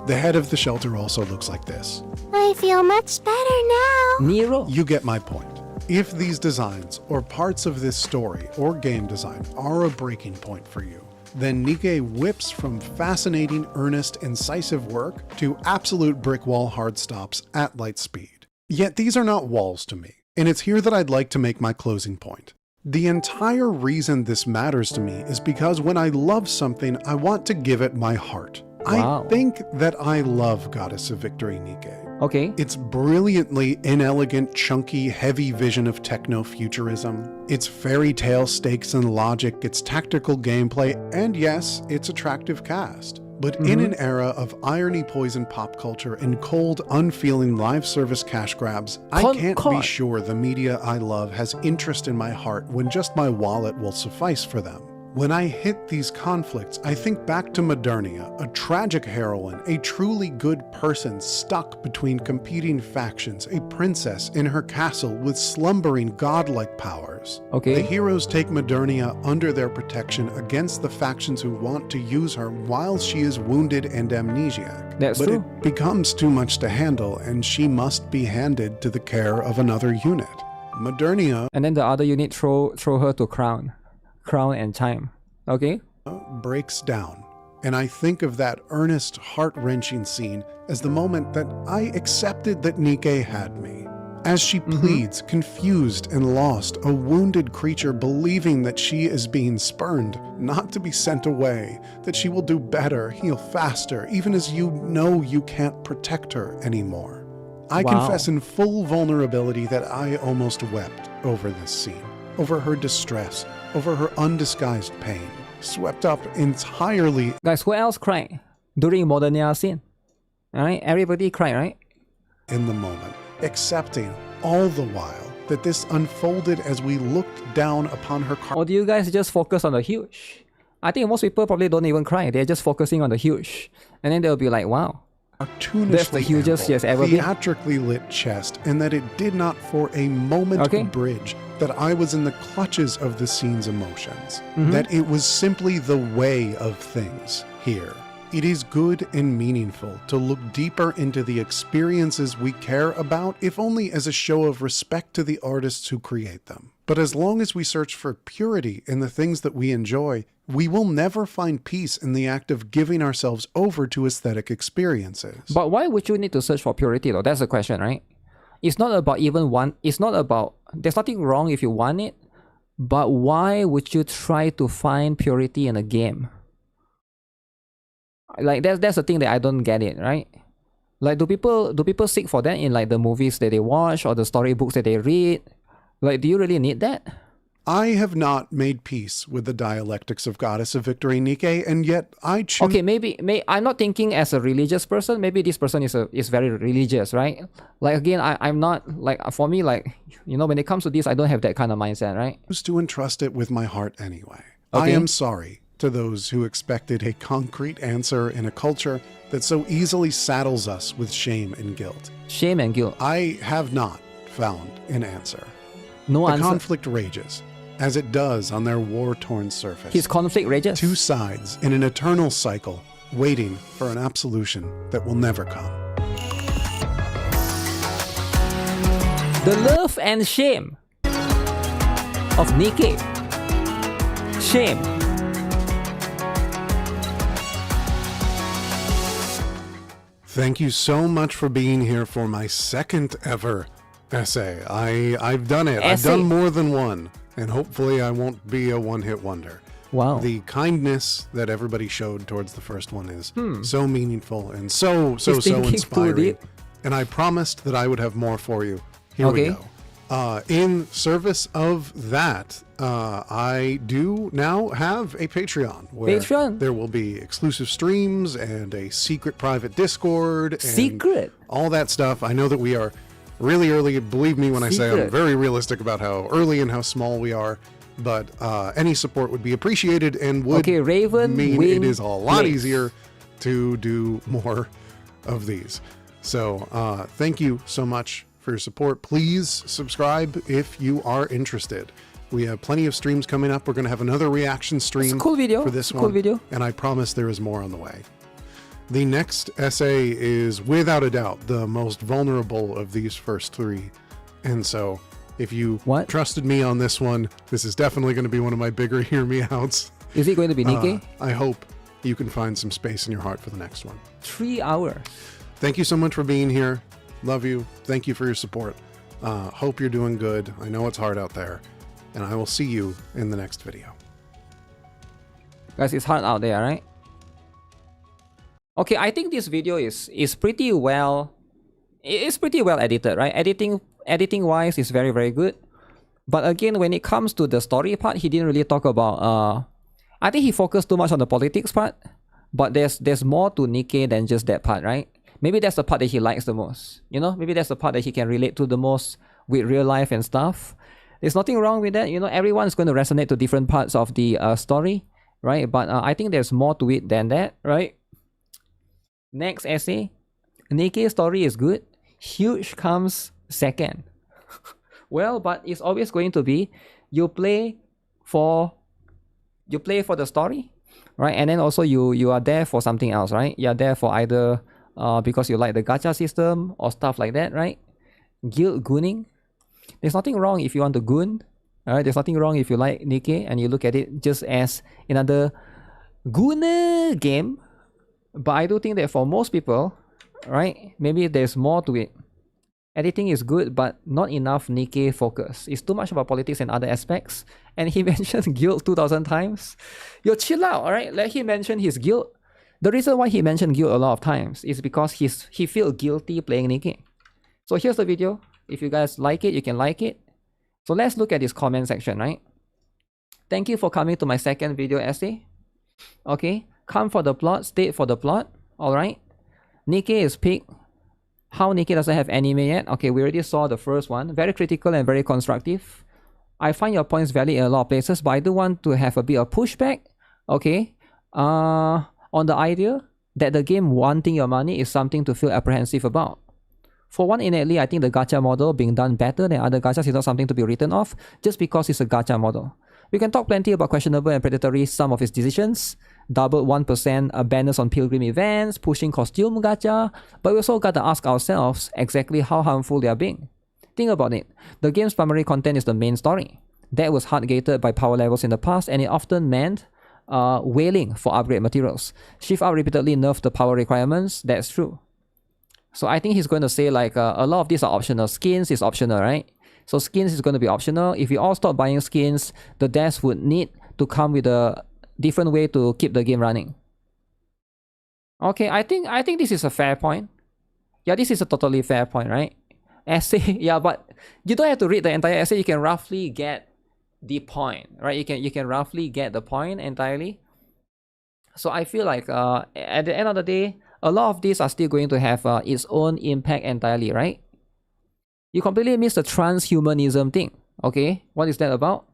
The head of the shelter also looks like this. I feel much better now. Nero. You get my point. If these designs or parts of this story or game design are a breaking point for you, then NIKKE whips from fascinating, earnest, incisive work to absolute brick wall hard stops at light speed. Yet these are not walls to me, and it's here that I'd like to make my closing point. The entire reason this matters to me is because when I love something, I want to give it my heart. Wow. I think that I love Goddess of Victory NIKKE. Okay. Its brilliantly inelegant, chunky, heavy vision of techno-futurism, its fairy tale stakes and logic, its tactical gameplay, and yes, its attractive cast. But in an era of irony-poisoned pop culture and cold, unfeeling live service cash grabs, I can't be sure the media I love has interest in my heart when just my wallet will suffice for them. When I hit these conflicts, I think back to Modernia, a tragic heroine, a truly good person stuck between competing factions, a princess in her castle with slumbering godlike powers. Okay. The heroes take Modernia under their protection against the factions who want to use her while she is wounded and amnesiac. That's but true. It becomes too much to handle, and she must be handed to the care of another unit. Modernia... And then the other unit throw her to Crown and Time. Okay. Breaks down, and I think of that earnest, heart-wrenching scene as the moment that I accepted that NIKKE had me. As she pleads, confused and lost, a wounded creature believing that she is being spurned, not to be sent away, that she will do better, heal faster, even as you know you can't protect her anymore. I confess in full vulnerability that I almost wept over this scene, over her distress, over her undisguised pain, swept up entirely. Guys, who else cried during Modernia scene? Alright, everybody cried, right? In the moment, accepting all the while that this unfolded as we looked down upon her car. Or do you guys just focus on the huge? I think most people probably don't even cry. They're just focusing on the huge. And then they'll be like, wow. That's the hugest she has ever been. Theatrically lit chest, and that it did not for a moment bridge that I was in the clutches of the scene's emotions. That it was simply the way of things here. It is good and meaningful to look deeper into the experiences we care about, if only as a show of respect to the artists who create them. But as long as we search for purity in the things that we enjoy, we will never find peace in the act of giving ourselves over to aesthetic experiences. But why would you need to search for purity though? That's the question, right? It's not about there's nothing wrong if you want it, but why would you try to find purity in a game? Like that's the thing that I don't get it, right? Like do people seek for that in like the movies that they watch or the storybooks that they read? Like, do you really need that? I have not made peace with the dialectics of Goddess of Victory NIKKE, and yet I choose... Okay, maybe I'm not thinking as a religious person. Maybe this person is very religious, right? Like, again, I'm not, like, for me, like, you know, when it comes to this, I don't have that kind of mindset, right? I choose to entrust it with my heart anyway. Okay. I am sorry to those who expected a concrete answer in a culture that so easily saddles us with shame and guilt. Shame and guilt. I have not found an answer. No answer. The conflict rages, as it does on their war-torn surface. His conflict rages? Two sides in an eternal cycle, waiting for an absolution that will never come. The love and shame of NIKKE. Shame. Thank you so much for being here for my second ever essay. I've done it. I've done more than one, and hopefully I won't be a one-hit wonder. Wow. The kindness that everybody showed towards the first one is so meaningful and so inspiring. And I promised that I would have more for you. Here we go. In service of that, I do now have a Patreon where there will be exclusive streams and a secret private Discord and all that stuff. I know that we are really early. Believe me when I say I'm very realistic about how early and how small we are. But any support would be appreciated and would mean it is a lot easier to do more of these. So thank you so much for your support. Please subscribe if you are interested. We have plenty of streams coming up. We're going to have another reaction stream for this one. And I promise there is more on the way. The next essay is without a doubt the most vulnerable of these first three. And so if you trusted me on this one, this is definitely going to be one of my bigger hear me outs. Is it going to be Nikke? I hope you can find some space in your heart for the next one. 3 hours. Thank you so much for being here. Love you. Thank you for your support. Hope you're doing good. I know it's hard out there. And I will see you in the next video. Guys, it's hard out there, right? Okay, I think this video is pretty well... It's pretty well edited, right? Editing wise is very, very good. But again, when it comes to the story part, he didn't really talk about... I think he focused too much on the politics part. But there's more to Nikke than just that part, right? Maybe that's the part that he likes the most. You know, maybe that's the part that he can relate to the most with real life and stuff. There's nothing wrong with that. You know, everyone's going to resonate to different parts of the story, right? But I think there's more to it than that, right? Next essay. Nikke's story is good. Huge comes second. Well, but it's always going to be you play for the story, right? And then also you are there for something else, right? You're there for either because you like the gacha system or stuff like that, right? Guild gooning. There's nothing wrong if you want to goon. Alright, there's nothing wrong if you like Nikke and you look at it just as another gooner game. But I do think that for most people, right, maybe there's more to it. Editing is good, but not enough Nikke focus. It's too much about politics and other aspects. And he mentioned guild 2,000 times. Yo, chill out, alright? Let him mention his guild. The reason why he mentioned guild a lot of times is because he feels guilty playing Nikke. So here's the video. If you guys like it, you can like it. So let's look at this comment section, right? Thank you for coming to my second video essay. Okay, come for the plot, stay for the plot. Alright. Nikke is picked. How Nikke doesn't have anime yet? Okay, we already saw the first one. Very critical and very constructive. I find your points valid in a lot of places, but I do want to have a bit of pushback. Okay. On the idea that the game wanting your money is something to feel apprehensive about. For one, innately, I think the gacha model being done better than other gachas is not something to be written off just because it's a gacha model. We can talk plenty about questionable and predatory some of its decisions, doubled 1% banners on pilgrim events, pushing costume gacha, but we also gotta ask ourselves exactly how harmful they are being. Think about it. The game's primary content is the main story. That was hard-gated by power levels in the past, and it often meant wailing for upgrade materials. Shift up repeatedly nerfed the power requirements, that's true. So I think he's going to say like a lot of these are optional. Skins is optional, right? So skins is going to be optional. If we all stop buying skins, the devs would need to come with a different way to keep the game running. Okay, I think this is a fair point. Yeah, this is a totally fair point, right? Essay, yeah, but you don't have to read the entire essay. You can roughly get the point, right? You can roughly get the point entirely. So I feel like at the end of the day, a lot of these are still going to have its own impact entirely, right? You completely miss the transhumanism thing, okay? What is that about?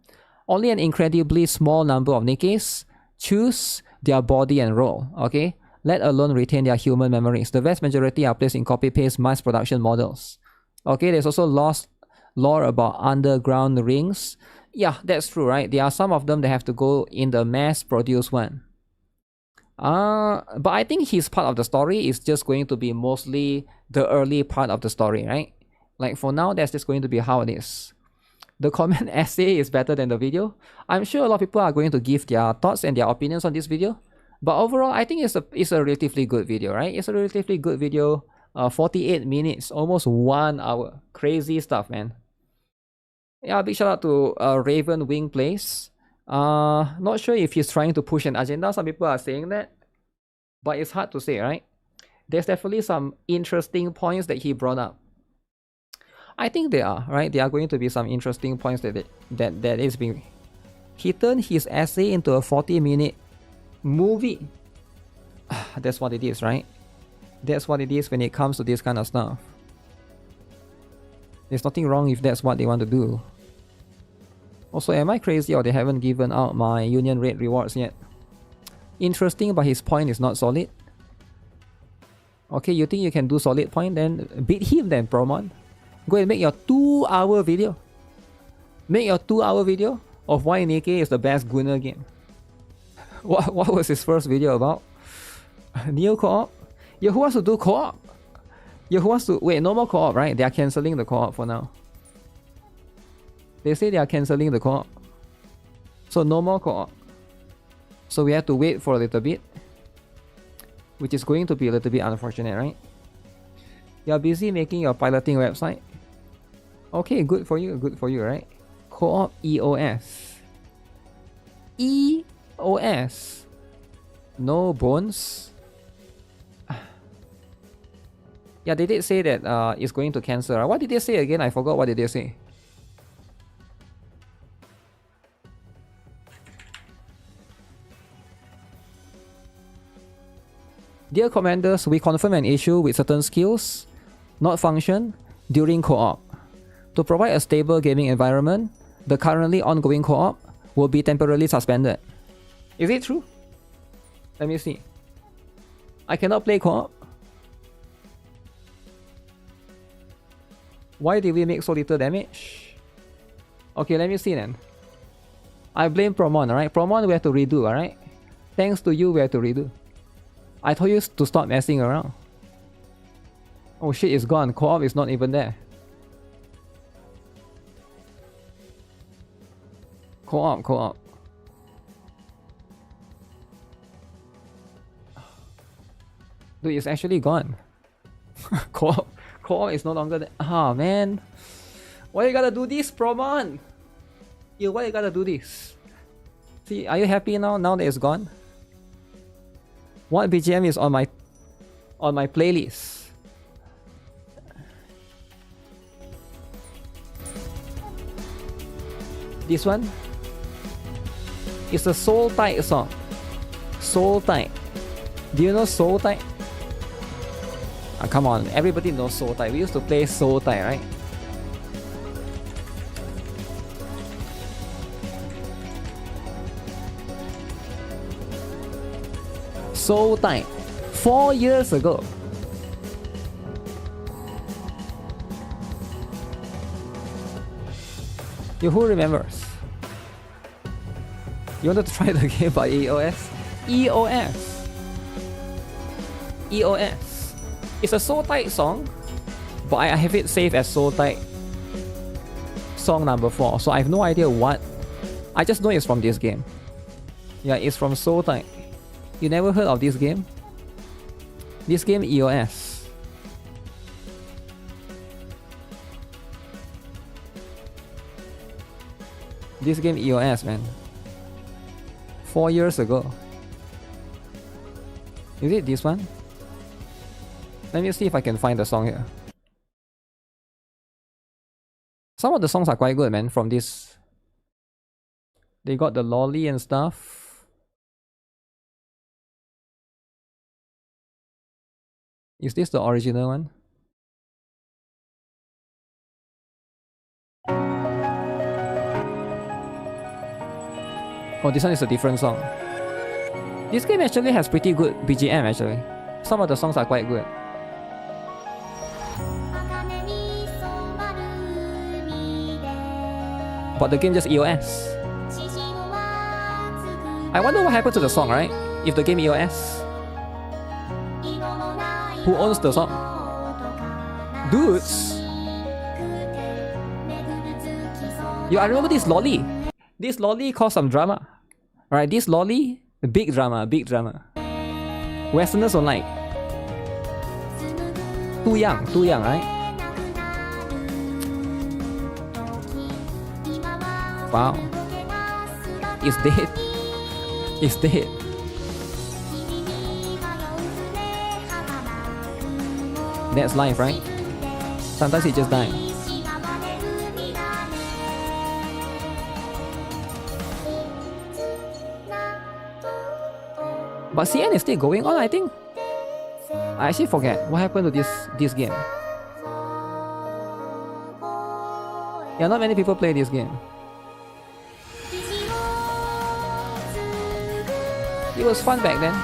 Only an incredibly small number of Nikkes choose their body and role, okay? Let alone retain their human memories. The vast majority are placed in copy-paste mass production models. Okay, there's also lost lore about underground rings. Yeah, that's true, right? There are some of them that have to go in the mass-produced one. But I think his part of the story is just going to be mostly the early part of the story, right? Like for now, that's just going to be how it is. The comment essay is better than the video. I'm sure a lot of people are going to give their thoughts and their opinions on this video. But overall, I think it's a relatively good video, right? It's a relatively good video. 48 minutes, almost 1 hour. Crazy stuff, man. Yeah, big shout out to Raven Wing Place. Not sure if he's trying to push an agenda. Some people are saying that, but it's hard to say, right? There's definitely some interesting points that he brought up. I think there are, right? There are going to be some interesting points that is being... He turned his essay into a 40-minute movie. That's what it is, right? That's what it is when it comes to this kind of stuff. There's nothing wrong if that's what they want to do. Also, am I crazy or they haven't given out my union rate rewards yet? Interesting, but his point is not solid. Okay, you think you can do solid point? Then beat him then, Promon. Go and make your 2-hour video. Make your 2-hour video of why NIKKE is the best Gunner game. What was his first video about? New co-op? Yeah, who wants to do co-op? Yeah, who wants to... Wait, no more co-op, right? They are cancelling the co-op for now. They say they are cancelling the co-op. So no more co-op. So we have to wait for a little bit. Which is going to be a little bit unfortunate, right? You're busy making your piloting website. Okay, good for you, right? Co-op EOS. EOS. No bones. Yeah, they did say that it's going to cancel. Right? What did they say again? I forgot what did they say. Dear commanders, we confirm an issue with certain skills not function during co-op. To provide a stable gaming environment, the currently ongoing co-op will be temporarily suspended. Is it true? Let me see. I cannot play co-op. Why did we make so little damage? Okay, let me see then. I blame Promon, alright? Promon we have to redo, alright? Thanks to you, we have to redo. I told you to stop messing around. Oh shit, it's gone. Co-op is not even there. Co-op. Dude, it's actually gone. Co-op is no longer there. Ah, man. Why you gotta do this, Promon? You, why you gotta do this? See, are you happy now that it's gone? What BGM is on my playlist? This one? It's a Soul Tide song. Soul Tide. Do you know Soul Tide? Ah, come on, everybody knows Soul Tide. We used to play Soul Tide, right? Soul Tide. 4 years ago. You who remembers? You wanted to try the game by EOS? EOS. It's a Soul Tide song, but I have it saved as Soul Tide song number 4, so I have no idea what. I just know it's from this game. Yeah, it's from Soul Tide. You never heard of this game? This game EOS. This game EOS, man. 4 years ago. Is it this one? Let me see if I can find the song here. Some of the songs are quite good, man, from this. They got the lolly and stuff. Is this the original one? Oh, this one is a different song. This game actually has pretty good BGM actually. Some of the songs are quite good. But the game just EOS. I wonder what happened to the song, right? If the game EOS. Who owns the song? Dudes! Yo, I remember this lolly. This lolly caused some drama. Alright, this lolly, big drama. Westerners don't like. Too young, right? Wow. It's dead. It's dead. That's life, right? Sometimes it just dies. But CN is still going on, I think. I actually forget what happened to this game. Yeah, not many people play this game. It was fun back then.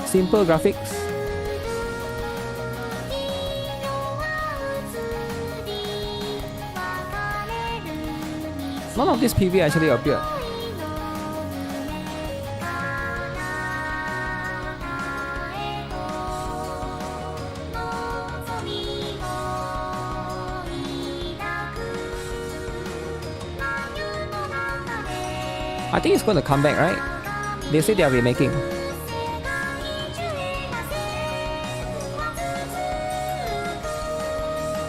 Simple graphics. None of this PV actually appeared. I think it's going to come back, right? They say they are remaking.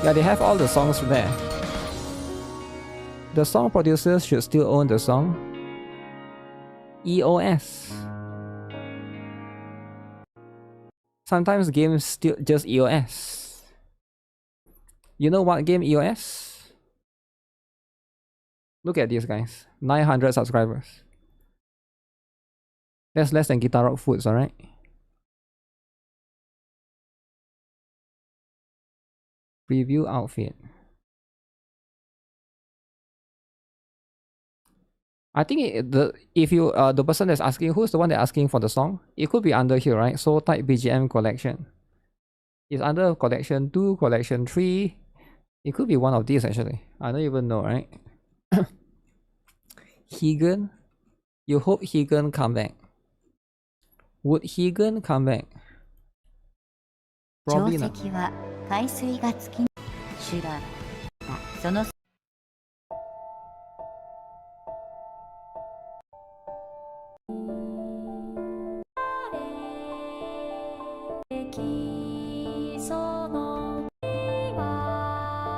Yeah, they have all the songs there. The song producers should still own the song. EOS. Sometimes games still just EOS. You know what game EOS? Look at these guys. 900 subscribers. That's less than GuitarRock Foods, alright? Preview outfit. I think if you the person that's asking, who's the one that's asking for the song? It could be under here, right? So type BGM collection. It's under collection 2, collection 3. It could be one of these actually. I don't even know, right? Higan. You hope Higan come back. Would Higan come back? Probably not.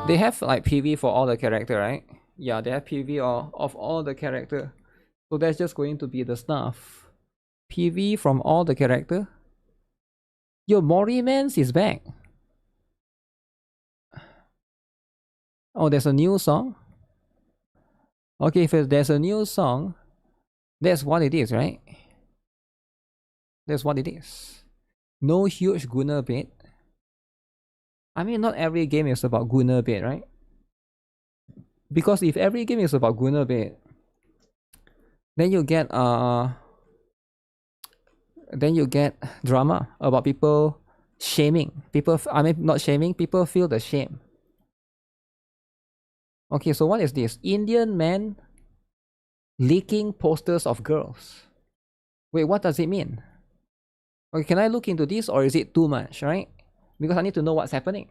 They have like PV for all the character, right? Yeah, they have PV of all the character. So that's just going to be the stuff. PV from all the character. Yo, Morimans is back. Oh, there's a new song? Okay, if there's a new song, that's what it is, right? That's what it is. No huge Gunner bait. I mean, not every game is about Gunner bait, right? Because if every game is about Gunner bait, then you get drama about people shaming. People, I mean, not shaming, people feel the shame. Okay, so what is this? Indian man leaking posters of girls. Wait, what does it mean? Okay, can I look into this or is it too much, right? Because I need to know what's happening.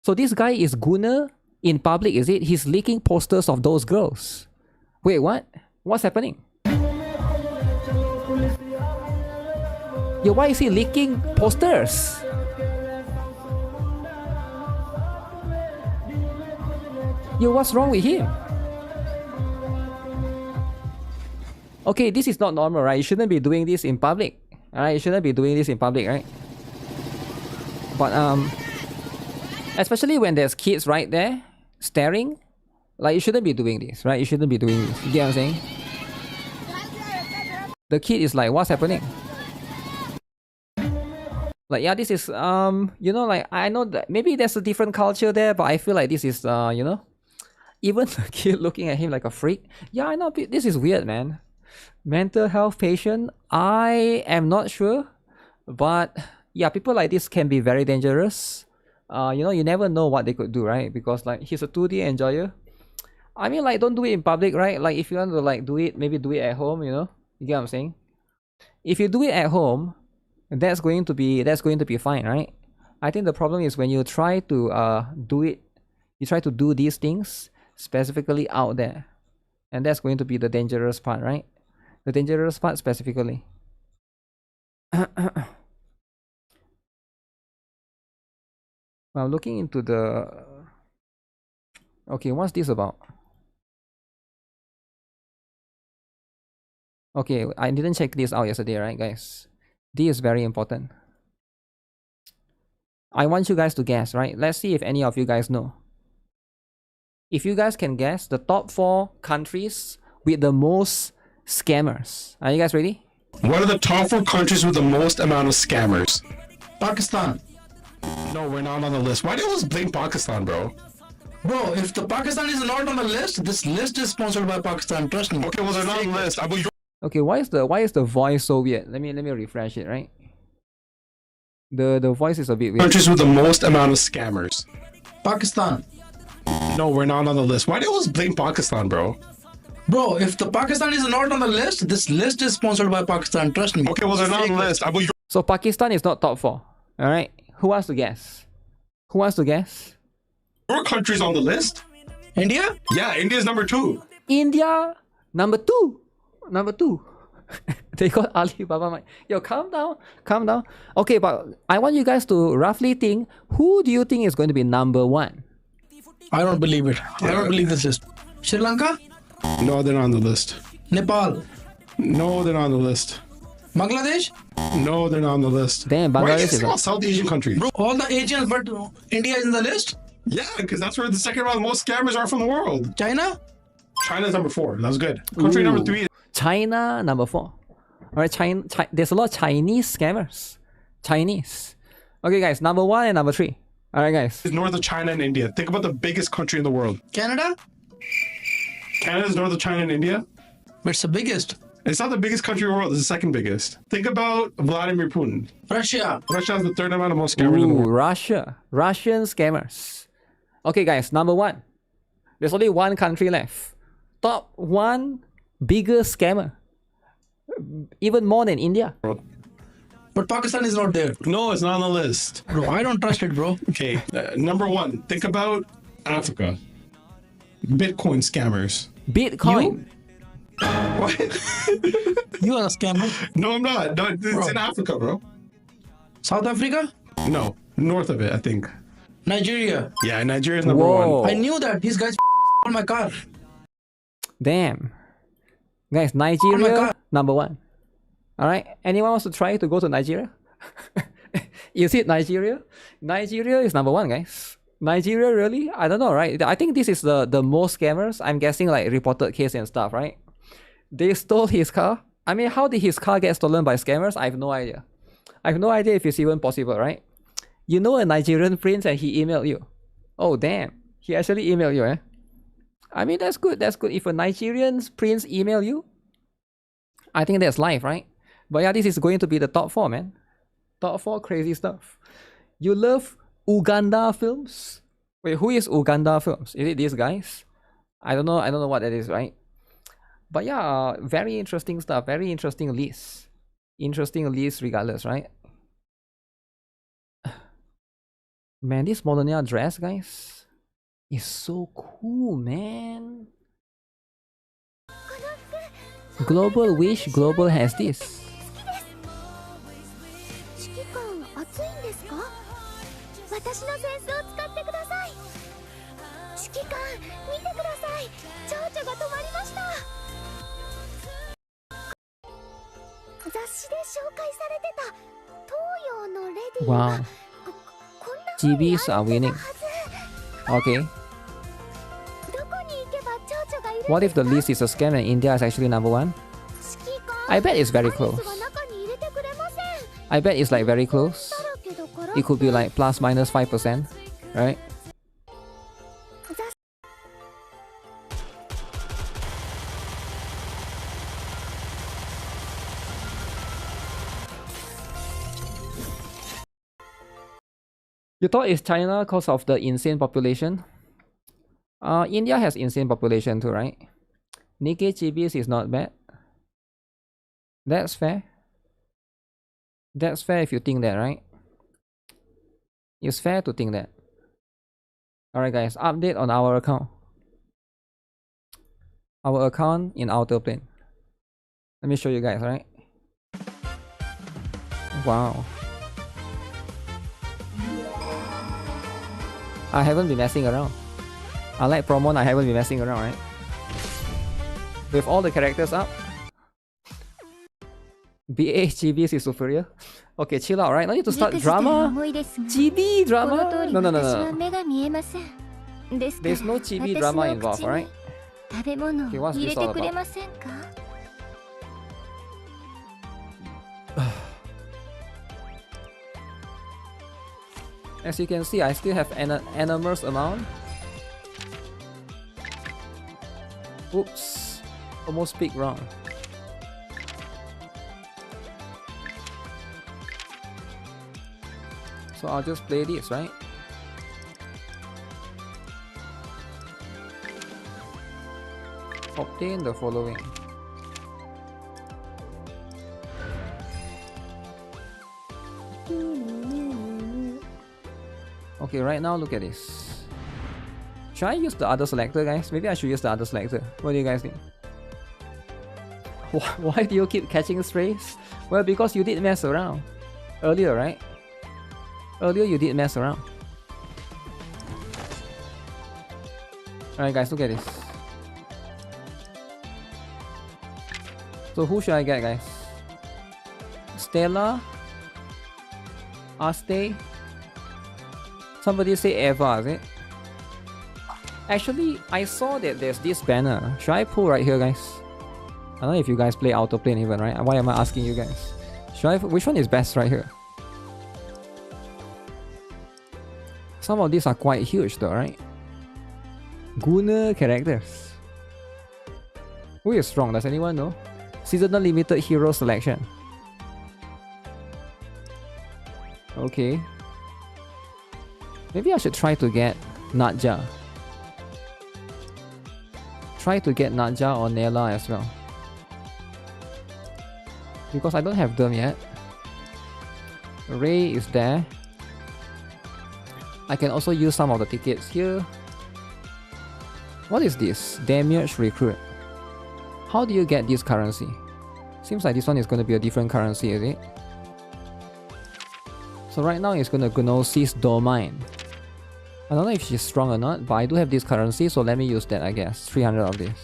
So this guy is Gunner in public, is it? He's leaking posters of those girls. Wait, what? What's happening? Yo, why is he leaking posters? Yo, what's wrong with him? Okay, this is not normal, right? You shouldn't be doing this in public. Alright, you shouldn't be doing this in public, right? But especially when there's kids right there staring, like you shouldn't be doing this, right? You shouldn't be doing this. You get what I'm saying? The kid is like, what's happening? Like, yeah, this is you know, like I know that maybe there's a different culture there, but I feel like this is you know, even the kid looking at him like a freak. Yeah, I know this is weird, man. Mental health patient, I am not sure, but yeah, people like this can be very dangerous. You know, you never know what they could do, right? Because like he's a 2D enjoyer. I mean, like, don't do it in public, right? Like if you want to like do it, maybe do it at home, you know? You get what I'm saying? If you do it at home, that's going to be fine, right? I think the problem is when you try to do it, you try to do these things specifically out there. And that's going to be the dangerous part, right? The dangerous part specifically. Well, looking into the... Okay, what's this about? Okay, I didn't check this out yesterday, right, guys? This is very important. I want you guys to guess, right? Let's see if any of you guys know. If you guys can guess the top 4 countries with the most scammers. Are you guys ready? What are the top 4 countries with the most amount of scammers? Pakistan. No, we're not on the list. Why do you always blame Pakistan, bro? Bro, if the Pakistan is not on the list, this list is sponsored by Pakistan. Trust me. Okay, well they're not on the list. Okay, why is the voice so weird? Let me refresh it, right? The voice is a bit weird. Countries with the most amount of scammers. Pakistan. No, we're not on the list. Why do you always blame Pakistan, bro? Bro, if the Pakistan is not on the list, this list is sponsored by Pakistan. Trust me. Okay, well they're not on the list. So Pakistan is not top 4. All right. Who wants to guess? Who wants to guess? Your country's on the list. India? Yeah, India's number 2. India number 2. Number 2. They got Alibaba. Yo, calm down. Calm down. Okay, but I want you guys to roughly think, who do you think is going to be number 1? I don't believe it. I don't believe this list. Sri Lanka? No, they're not on the list. Nepal? No, they're not on the list. Bangladesh? No, they're not on the list. Damn, Bangladesh is all South Asian countries. Bro, all the Asians, but India is in the list? Yeah, because that's where the second round most scammers are from the world. China? China's number 4. That was good. Country number 3. China number 4. All right, China. There's a lot of Chinese scammers. Chinese. Okay, guys, number 1 and number 3. All right, guys. It's north of China and India. Think about the biggest country in the world. Canada? Canada's north of China and India. But it's the biggest. It's not the biggest country in the world. It's the second biggest. Think about Vladimir Putin. Russia. Russia has the third amount of most scammers in the world. Russia. Russian scammers. Okay, guys, number 1. There's only one country left. Top 1 biggest scammer. Even more than India. But Pakistan is not there. No, it's not on the list. Bro, I don't trust it, bro. Okay, number 1. Think about Africa. Bitcoin scammers. Bitcoin? What? You are a scammer. No, I'm not. No, it's in Africa, bro. South Africa? No, north of it, I think. Nigeria. Yeah, Nigeria's number 1. I knew that. These guys on my car. Damn. Guys, Nigeria, number 1. Alright, anyone wants to try to go to Nigeria? Is it Nigeria? Nigeria is number 1, guys. Nigeria, really? I don't know, right? I think this is the most scammers. I'm guessing like reported case and stuff, right? They stole his car. I mean, how did his car get stolen by scammers? I have no idea. I have no idea if it's even possible, right? You know a Nigerian prince and he emailed you. Oh, damn. He actually emailed you, eh? I mean, that's good. That's good. If a Nigerian prince email you, I think that's life, right? But yeah, this is going to be the top 4, man. Top 4 crazy stuff. You love Uganda films? Wait, who is Uganda films? Is it these guys? I don't know what that is, right? But yeah, very interesting stuff. Very interesting list. Interesting list regardless, right? Man, this Modernia dress, guys, is so cool, man. Global Wish Global has this. Wow. GBs are winning. Okay. What if the list is a scam and India is actually number 1? I bet it's very close. I bet it's like very close. It could be like plus minus 5%, right? You thought it's China because of the insane population? India has insane population too, right? NIKKE GBs is not bad. That's fair. That's fair if you think that, right? It's fair to think that. Alright guys, update on our account. Our account in outer plane. Let me show you guys, right? Wow. I haven't been messing around. Unlike Promon, I haven't been messing around, right? With all the characters up. BA GBs is superior. Okay, chill out, right? No need to start drama. GB drama? No. There's no GB drama involved, right? Okay, what's this all about? As you can see, I still have an enormous amount. Oops, almost picked wrong. So I'll just play this, right? Obtain the following. Okay, right now look at this. Should I use the other selector, guys? Maybe I should use the other selector. What do you guys think? Why do you keep catching strays? Well, because you did mess around earlier, right? Earlier you did mess around. Alright guys, look at this. So who should I get, guys? Stella? Aste? Somebody say Eva, is it? Actually, I saw that there's this banner. Should I pull right here, guys? I don't know if you guys play Autoplane even, right? Why am I asking you guys? Which one is best right here? Some of these are quite huge though, right? Gunner characters. Who is strong? Does anyone know? Seasonal limited hero selection. Okay. Maybe I should try to get Nadja. Try to get Nadja or Nella as well. Because I don't have them yet. Ray is there. I can also use some of the tickets here. What is this? Damage recruit. How do you get this currency? Seems like this one is going to be a different currency, is it? So right now it's going to Gnosis Domain. I don't know if she's strong or not, but I do have this currency, so let me use that, I guess. 300 of this.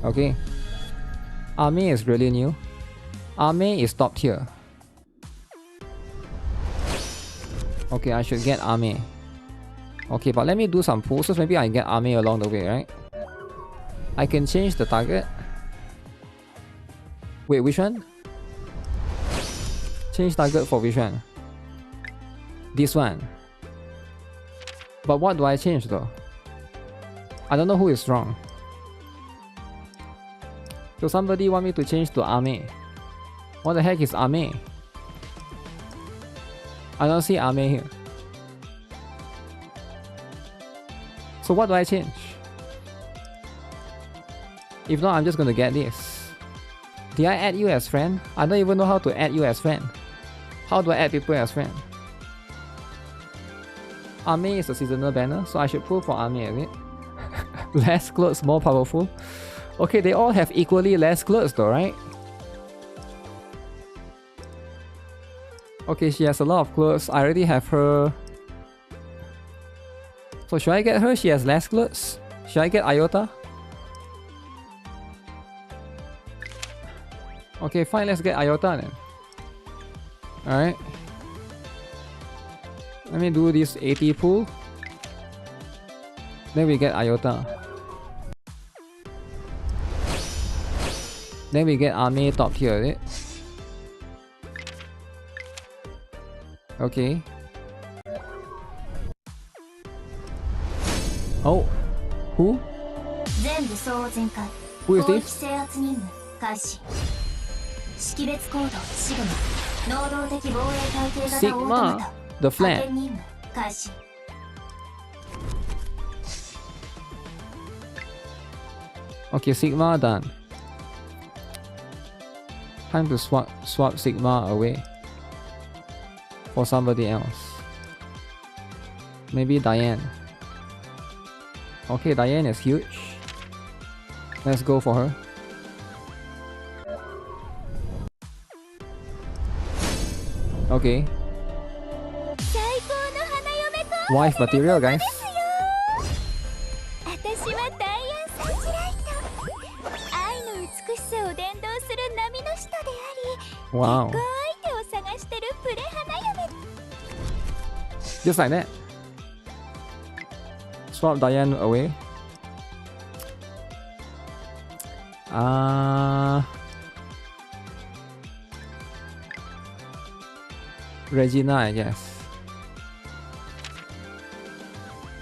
Okay. Army is really new. Army is top tier. Okay, I should get Army. Okay, but let me do some pulls, so maybe I get Army along the way, right? I can change the target. Wait, which one? Change target for which one? This one. But what do I change though? I don't know who is strong. So somebody want me to change to Army. What the heck is Army? I don't see Army here. So what do I change? If not, I'm just gonna get this. Did I add you as friend? I don't even know how to add you as friend. How do I add people as friend? Army is a seasonal banner, so I should pull for Army, is it? Less clothes, more powerful. Okay, they all have equally less clothes though, right? Okay, she has a lot of clothes. I already have her. So should I get her? She has less clothes. Should I get Iota? Okay, fine, let's get Iota then. Alright. Let me do this 80 pull. Then we get Iota. Then we get Army top tier, is it? Okay. Oh. Who? Who is this? Sigma, the flag. Okay, Sigma done. Time to swap Sigma away for somebody else. Maybe Diane. Okay, Diane is huge. Let's go for her. Okay. Wife material, guys. Wow. Just like that. Swap Diane away. Regina, I guess.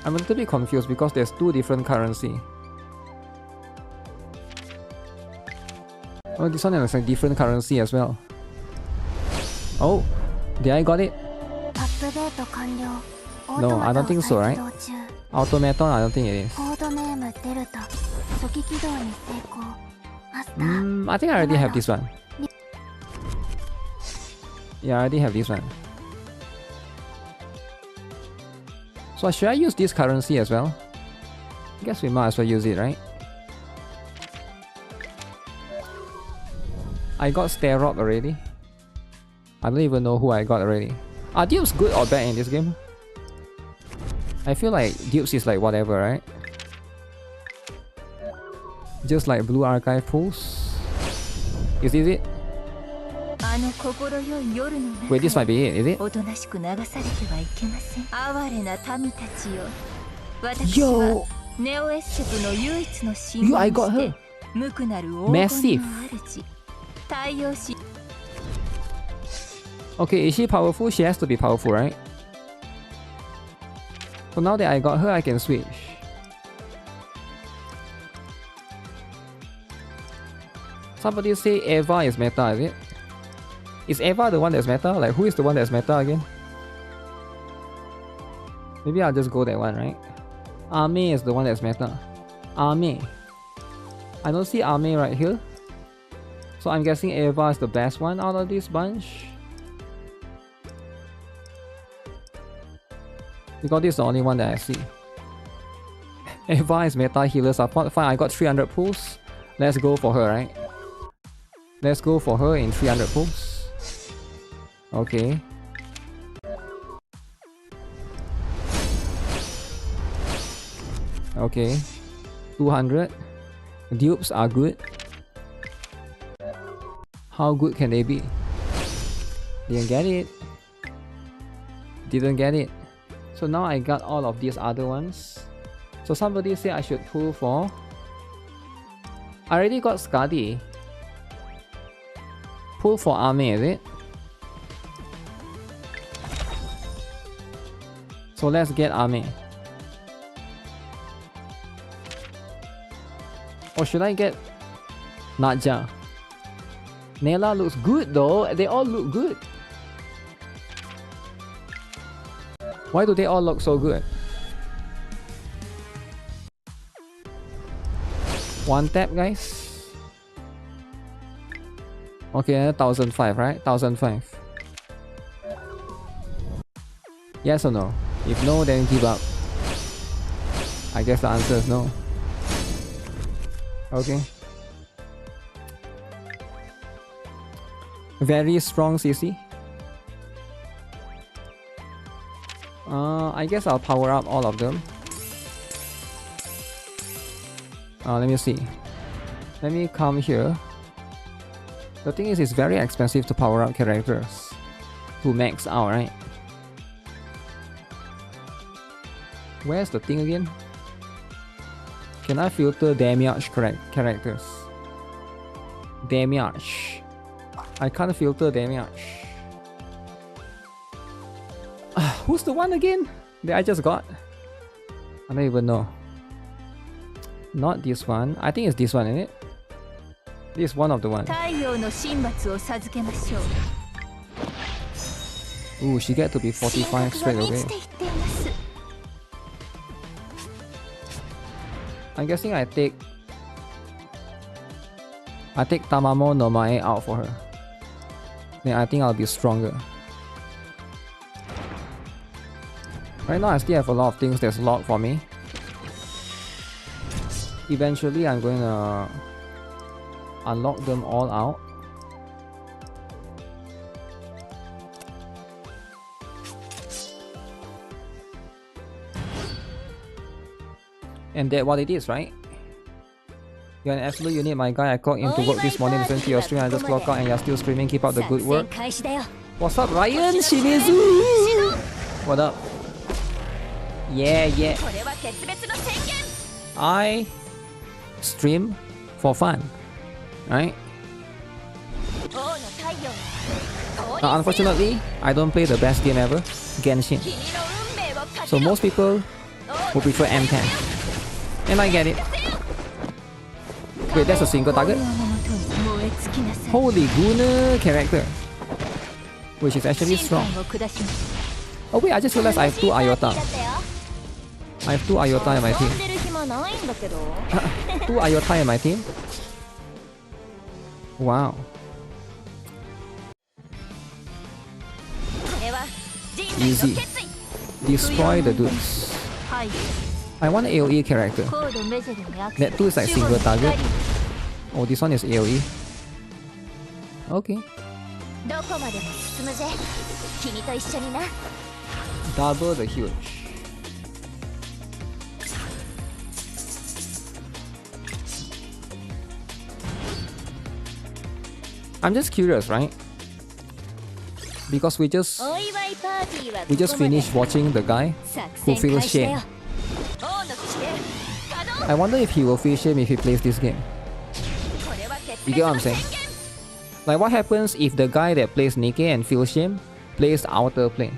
I'm a little bit confused because there's two different currency. Oh, this one has a different currency as well. Oh, did I got it? No, I don't think so, right? Automaton, I don't think it is. I think I already have this one. Yeah, I already have this one. So should I use this currency as well? I guess we might as well use it, right? I got GuitarRock already. I don't even know who I got already. Are dupes good or bad in this game? I feel like dupes is like whatever, right? Just like blue archive pulls. Is this it? Wait, this might be it, is it? Yo! Yo, I got her! Massive! Okay, is she powerful? She has to be powerful, right? So now that I got her, I can switch. Somebody say Eva is meta, is it? Is Eva the one that's meta? Like, who is the one that's meta again? Maybe I'll just go that one, right? Ame is the one that's meta. Ame. I don't see Ame right here. So I'm guessing Eva is the best one out of this bunch. Because this is the only one that I see. Eva is meta healer support. Fine, I got 300 pulls. Let's go for her, right? Let's go for her in 300 pulls. Okay. Okay. 200. Dupes are good. How good can they be? Didn't get it. Didn't get it. So now I got all of these other ones. So somebody said I should pull for... I already got Skadi. Pull for Ame, is it? So let's get Ame. Or should I get Nadja? Nela looks good though. They all look good. Why do they all look so good? One tap, guys. Okay, 1005, right? 1005. Yes or no? If no, then give up. I guess the answer is no. Okay. Very strong CC. I guess I'll power up all of them. Let me see. Let me come here. The thing is, it's very expensive to power up characters to max out, right? Where's the thing again? Can I filter damage characters? Damage. I can't filter damage. Who's the one again that I just got? I don't even know. Not this one. I think it's this one, isn't it? This is one of the ones. Ooh, she get to be 45 straight away. I'm guessing I take Tamamo no Mae out for her. Then I think I'll be stronger. Right now I still have a lot of things that's locked for me. Eventually I'm going to unlock them all out. And that's what it is, right? You're an absolute unit, my guy. I clocked in to work this morning, listen to your stream, I just clocked out and you're still streaming. Keep up the good work. What's up, Ryan? Shimizu! What up? Yeah, yeah. I stream for fun, right? Unfortunately, I don't play the best game ever, Genshin. So most people would prefer M10. And I get it. Wait, that's a single target? Holy Gunner character. Which is actually strong. Oh wait, I just realized I have 2 Iota. I have 2 Iota in my team. 2 Iota in my team? Wow. Easy. Destroy the dudes. I want an AoE character. That 2 is like single target. Oh, this one is AoE. Okay. Double the huge. I'm just curious, right? Because we just finished watching the guy who feels shame. I wonder if he will feel shame if he plays this game. You get what I'm saying? Like what happens if the guy that plays NIKKE and feels shame plays Outer Plane?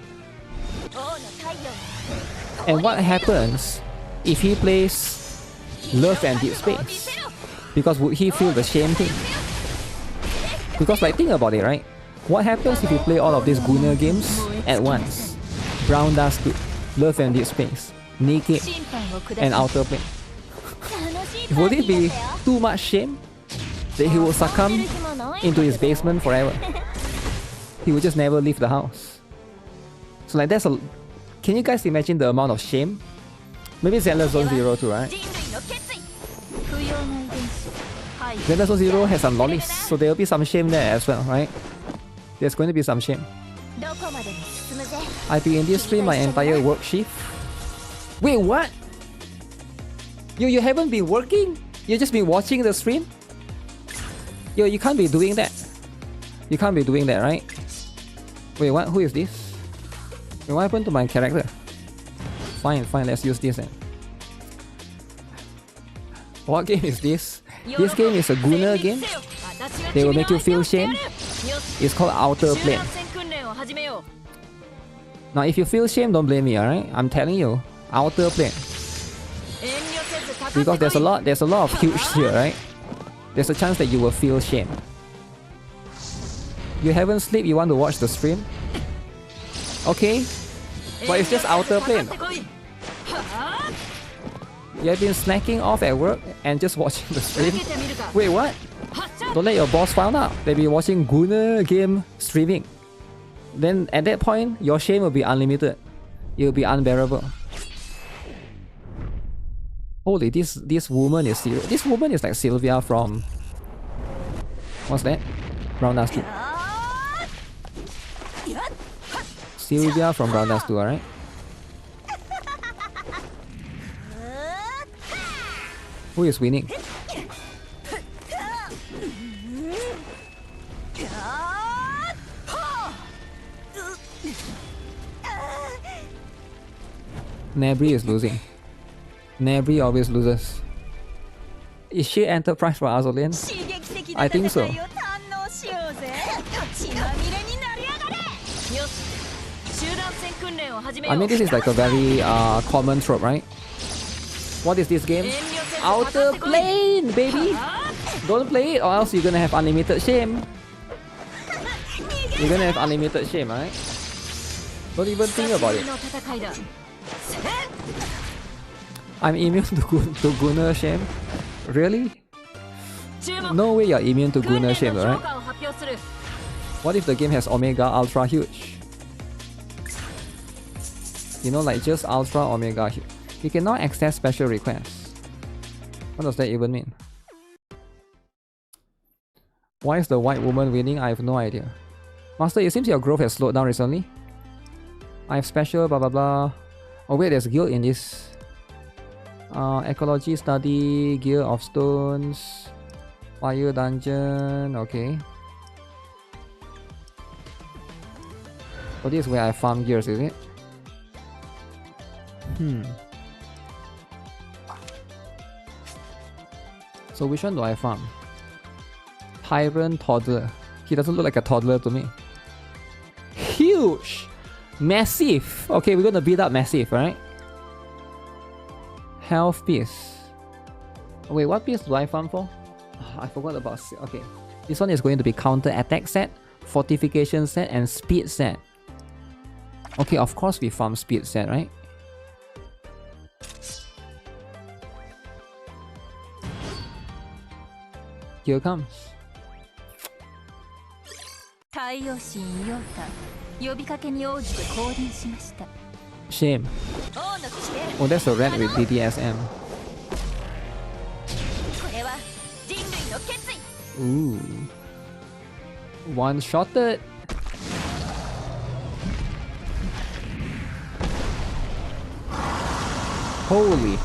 And what happens if he plays Love and Deep Space? Because would he feel the shame thing? Because like think about it, right? What happens if you play all of these Gunner games at once? Brown Dust 2, Love and Deep Space, NIKKE, and Outer Plane. Would it be too much shame that he will succumb into his basement forever? He will just never leave the house. So like that's a... Can you guys imagine the amount of shame? Maybe Zenless Zone Zero too, right? Zenless Zone Zero has some lollies, so there will be some shame there as well, right? There's going to be some shame. I've been in this stream my entire work shift. Wait, what? You haven't been working? You've just been watching the stream? Yo, you can't be doing that. You can't be doing that, right? Wait, what? Who is this? Wait, what happened to my character? Fine, let's use this then. What game is this? This game is a Gunner game. They will make you feel shame. It's called Outer Plane. Now if you feel shame, don't blame me, alright? I'm telling you, Outer Plane. Because there's a lot of huge here, right? There's a chance that you will feel shame. You haven't slept, you want to watch the stream? Okay, but it's just Outer Plane. You have been snacking off at work and just watching the stream? Wait, what? Don't let your boss find out. They'll be watching Gunner game streaming. Then at that point, your shame will be unlimited. It will be unbearable. Holy, this woman is serious. This woman is like Sylvia from... What's that? Brown Dust 2. Sylvia from Brown Dust 2, alright? Who is winning? Nebri is losing. Nebri always loses. Is she Enterprise for Azolian? I think so. I mean, this is like a very common trope, right? What is this game? Outer Plane, baby! Don't play it or else you're gonna have unlimited shame. You're gonna have unlimited shame, right? Don't even think about it. I'm immune to Gunner shame? Really? No way you're immune to Gunner shame, right? What if the game has Omega Ultra Huge? You know, like just Ultra Omega Huge. You can now access special requests. What does that even mean? Why is the white woman winning? I have no idea. Master, it seems your growth has slowed down recently. I have special blah blah blah. Oh wait, there's guild in this. Ecology study, Gear of Stones, Fire Dungeon, okay. So this is where I farm gears, is it? So which one do I farm? Tyrant Toddler. He doesn't look like a toddler to me. huge! Massive! Okay, we're gonna beat up Massive, right? Health piece. Wait, what piece do I farm for? I forgot about... Okay. This one is going to be counter attack set, fortification set, and speed set. Okay, of course we farm speed set, right? Here it comes. Shame. Oh, that's a rat with DDSM. Ooh. One-shotted. Holy.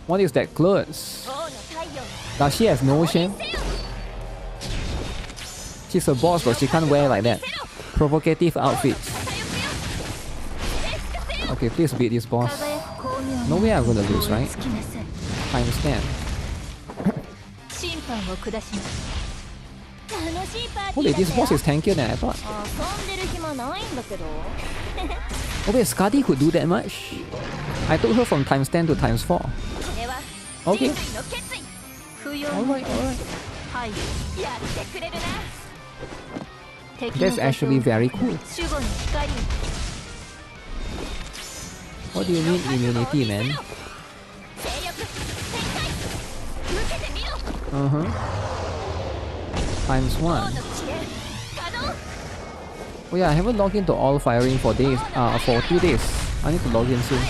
What is that clothes? Does she have no shame? She's a boss, but she can't wear like that. Provocative outfits. Okay, please beat this boss. No way I'm gonna lose, right? I understand. Holy, this boss is tankier than I thought. Oh wait, Skadi could do that much? I took her from times 10 to times 4. Okay. Alright, alright. That's actually very cool. What do you mean immunity, man? Times 1. Oh yeah, I haven't logged into all firing for days. For 2 days. I need to log in soon.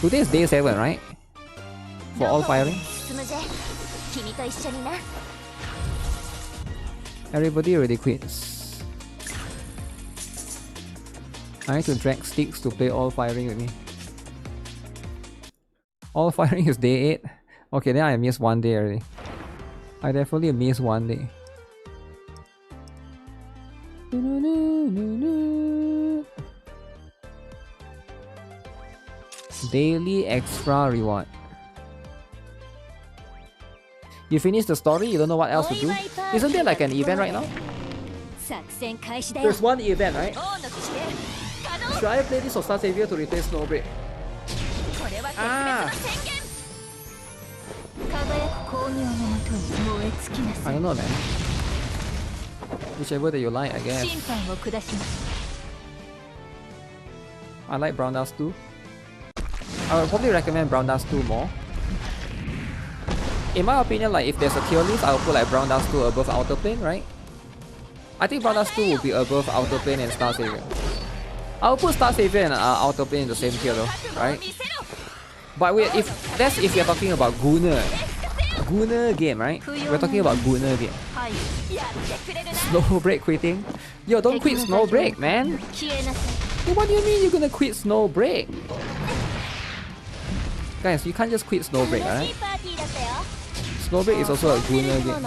Today is day 7, right? For all firing. Everybody already quits. I need to drag sticks to play all firing with me. All firing is day 8. Okay, then I missed 1 day already. I definitely missed 1 day. Daily extra reward. You finish the story, you don't know what else to do? Isn't there like an event right now? There's one event, right? Should I play this or Star Savior to replace Snowbreak? Ah! I don't know, man. Whichever that you like, I guess. I like Brown Dust 2. I would probably recommend Brown Dust 2 more. In my opinion, like if there's a tier list, I'll put like Brown Dust 2 above Outer Plane, right? I think Brown Dust 2 will be above Outer Plane and Star Savior. I'll put Star Savior and Outer Plane in the same tier though, right? But wait, if you're talking about Gunner game, right? We're talking about Gunner game. Snowbreak quitting? Yo, don't quit Snowbreak, man! What do you mean you're gonna quit Snowbreak? Guys, you can't just quit Snowbreak, alright? Snowbreak is also a Gunner game.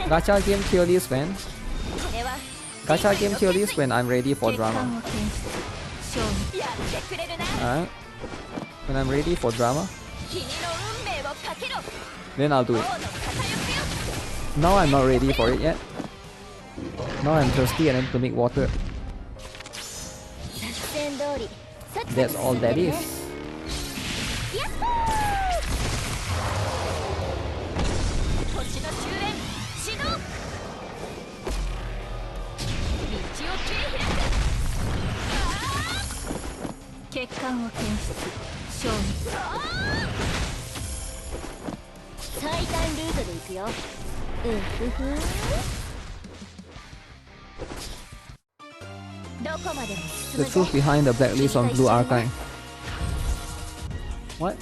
Gacha game tier list when? Gacha game tier list when I'm ready for drama. Alright? When I'm ready for drama, then I'll do it. Now I'm not ready for it yet. Now I'm thirsty and I need to make water. That's all that is. The truth behind the blacklist on Blue Archive. What?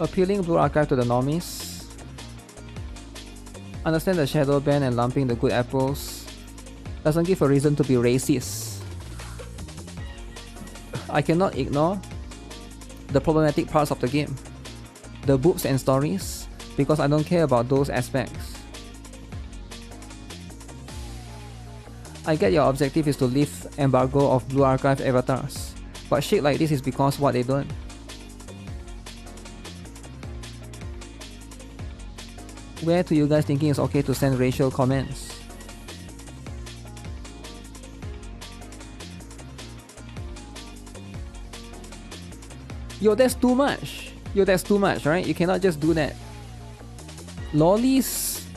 Appealing Blue Archive to the normies. Understand the shadow ban and lumping the good apples doesn't give a reason to be racist. I cannot ignore the problematic parts of the game, the boobs and stories, because I don't care about those aspects. I get your objective is to lift embargo of Blue Archive avatars, but shit like this is because what they don't. Where do you guys thinking it's okay to send racial comments? Yo, that's too much. Yo, that's too much, right? You cannot just do that. Lollies,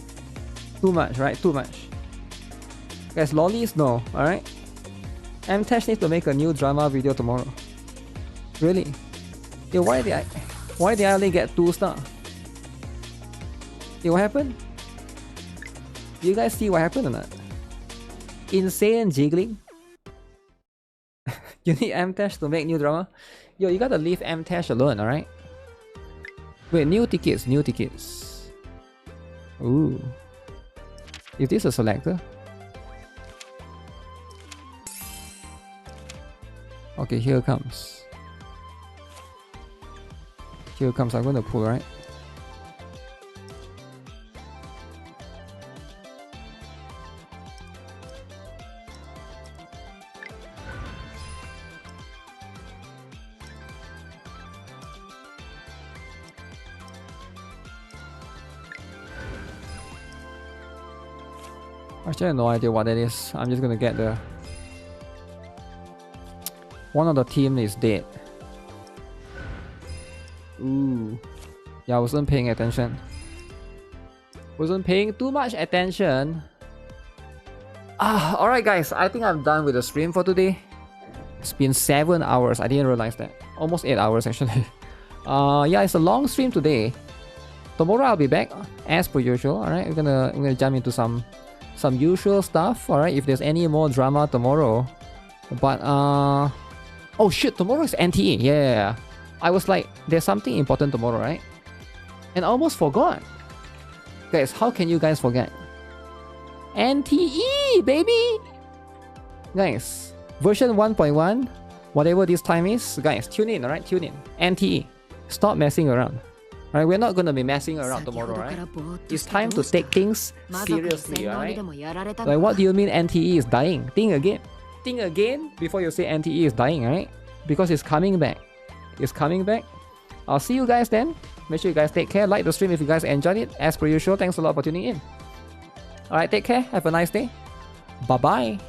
too much, right? Too much. Guys, lollies, no, alright? MTash needs to make a new drama video tomorrow. Really? Yo, why did I only get 2 stars? Yo, what happened? Do you guys see what happened or not? Insane jiggling? You need MTash to make new drama? Yo, you gotta leave MTash alone, alright? Wait, new tickets. Ooh. Is this a selector? Okay, here comes. I'm gonna pull, right? Actually, I have no idea what that is. I'm just gonna get the... One of the team is dead. Ooh. Yeah, I wasn't paying attention. Wasn't paying too much attention. Alright guys, I think I'm done with the stream for today. It's been 7 hours, I didn't realize that. Almost 8 hours actually. Yeah, it's a long stream today. Tomorrow I'll be back as per usual, alright? We're gonna jump into some usual stuff, alright? If there's any more drama tomorrow. But oh shit, tomorrow is NTE, yeah. I was like, there's something important tomorrow, right? And I almost forgot. Guys, how can you guys forget? NTE, baby! Guys, version 1.1, whatever this time is, guys, tune in, alright? Tune in. NTE. Stop messing around. Alright, we're not gonna be messing around tomorrow, right? It's time to take things seriously, alright? Like, what do you mean NTE is dying? Think again. Think again before you say NTE is dying, right? Because it's coming back. It's coming back. I'll see you guys then. Make sure you guys take care. Like the stream if you guys enjoyed it. As per usual, thanks a lot for tuning in. Alright, take care. Have a nice day. Bye-bye.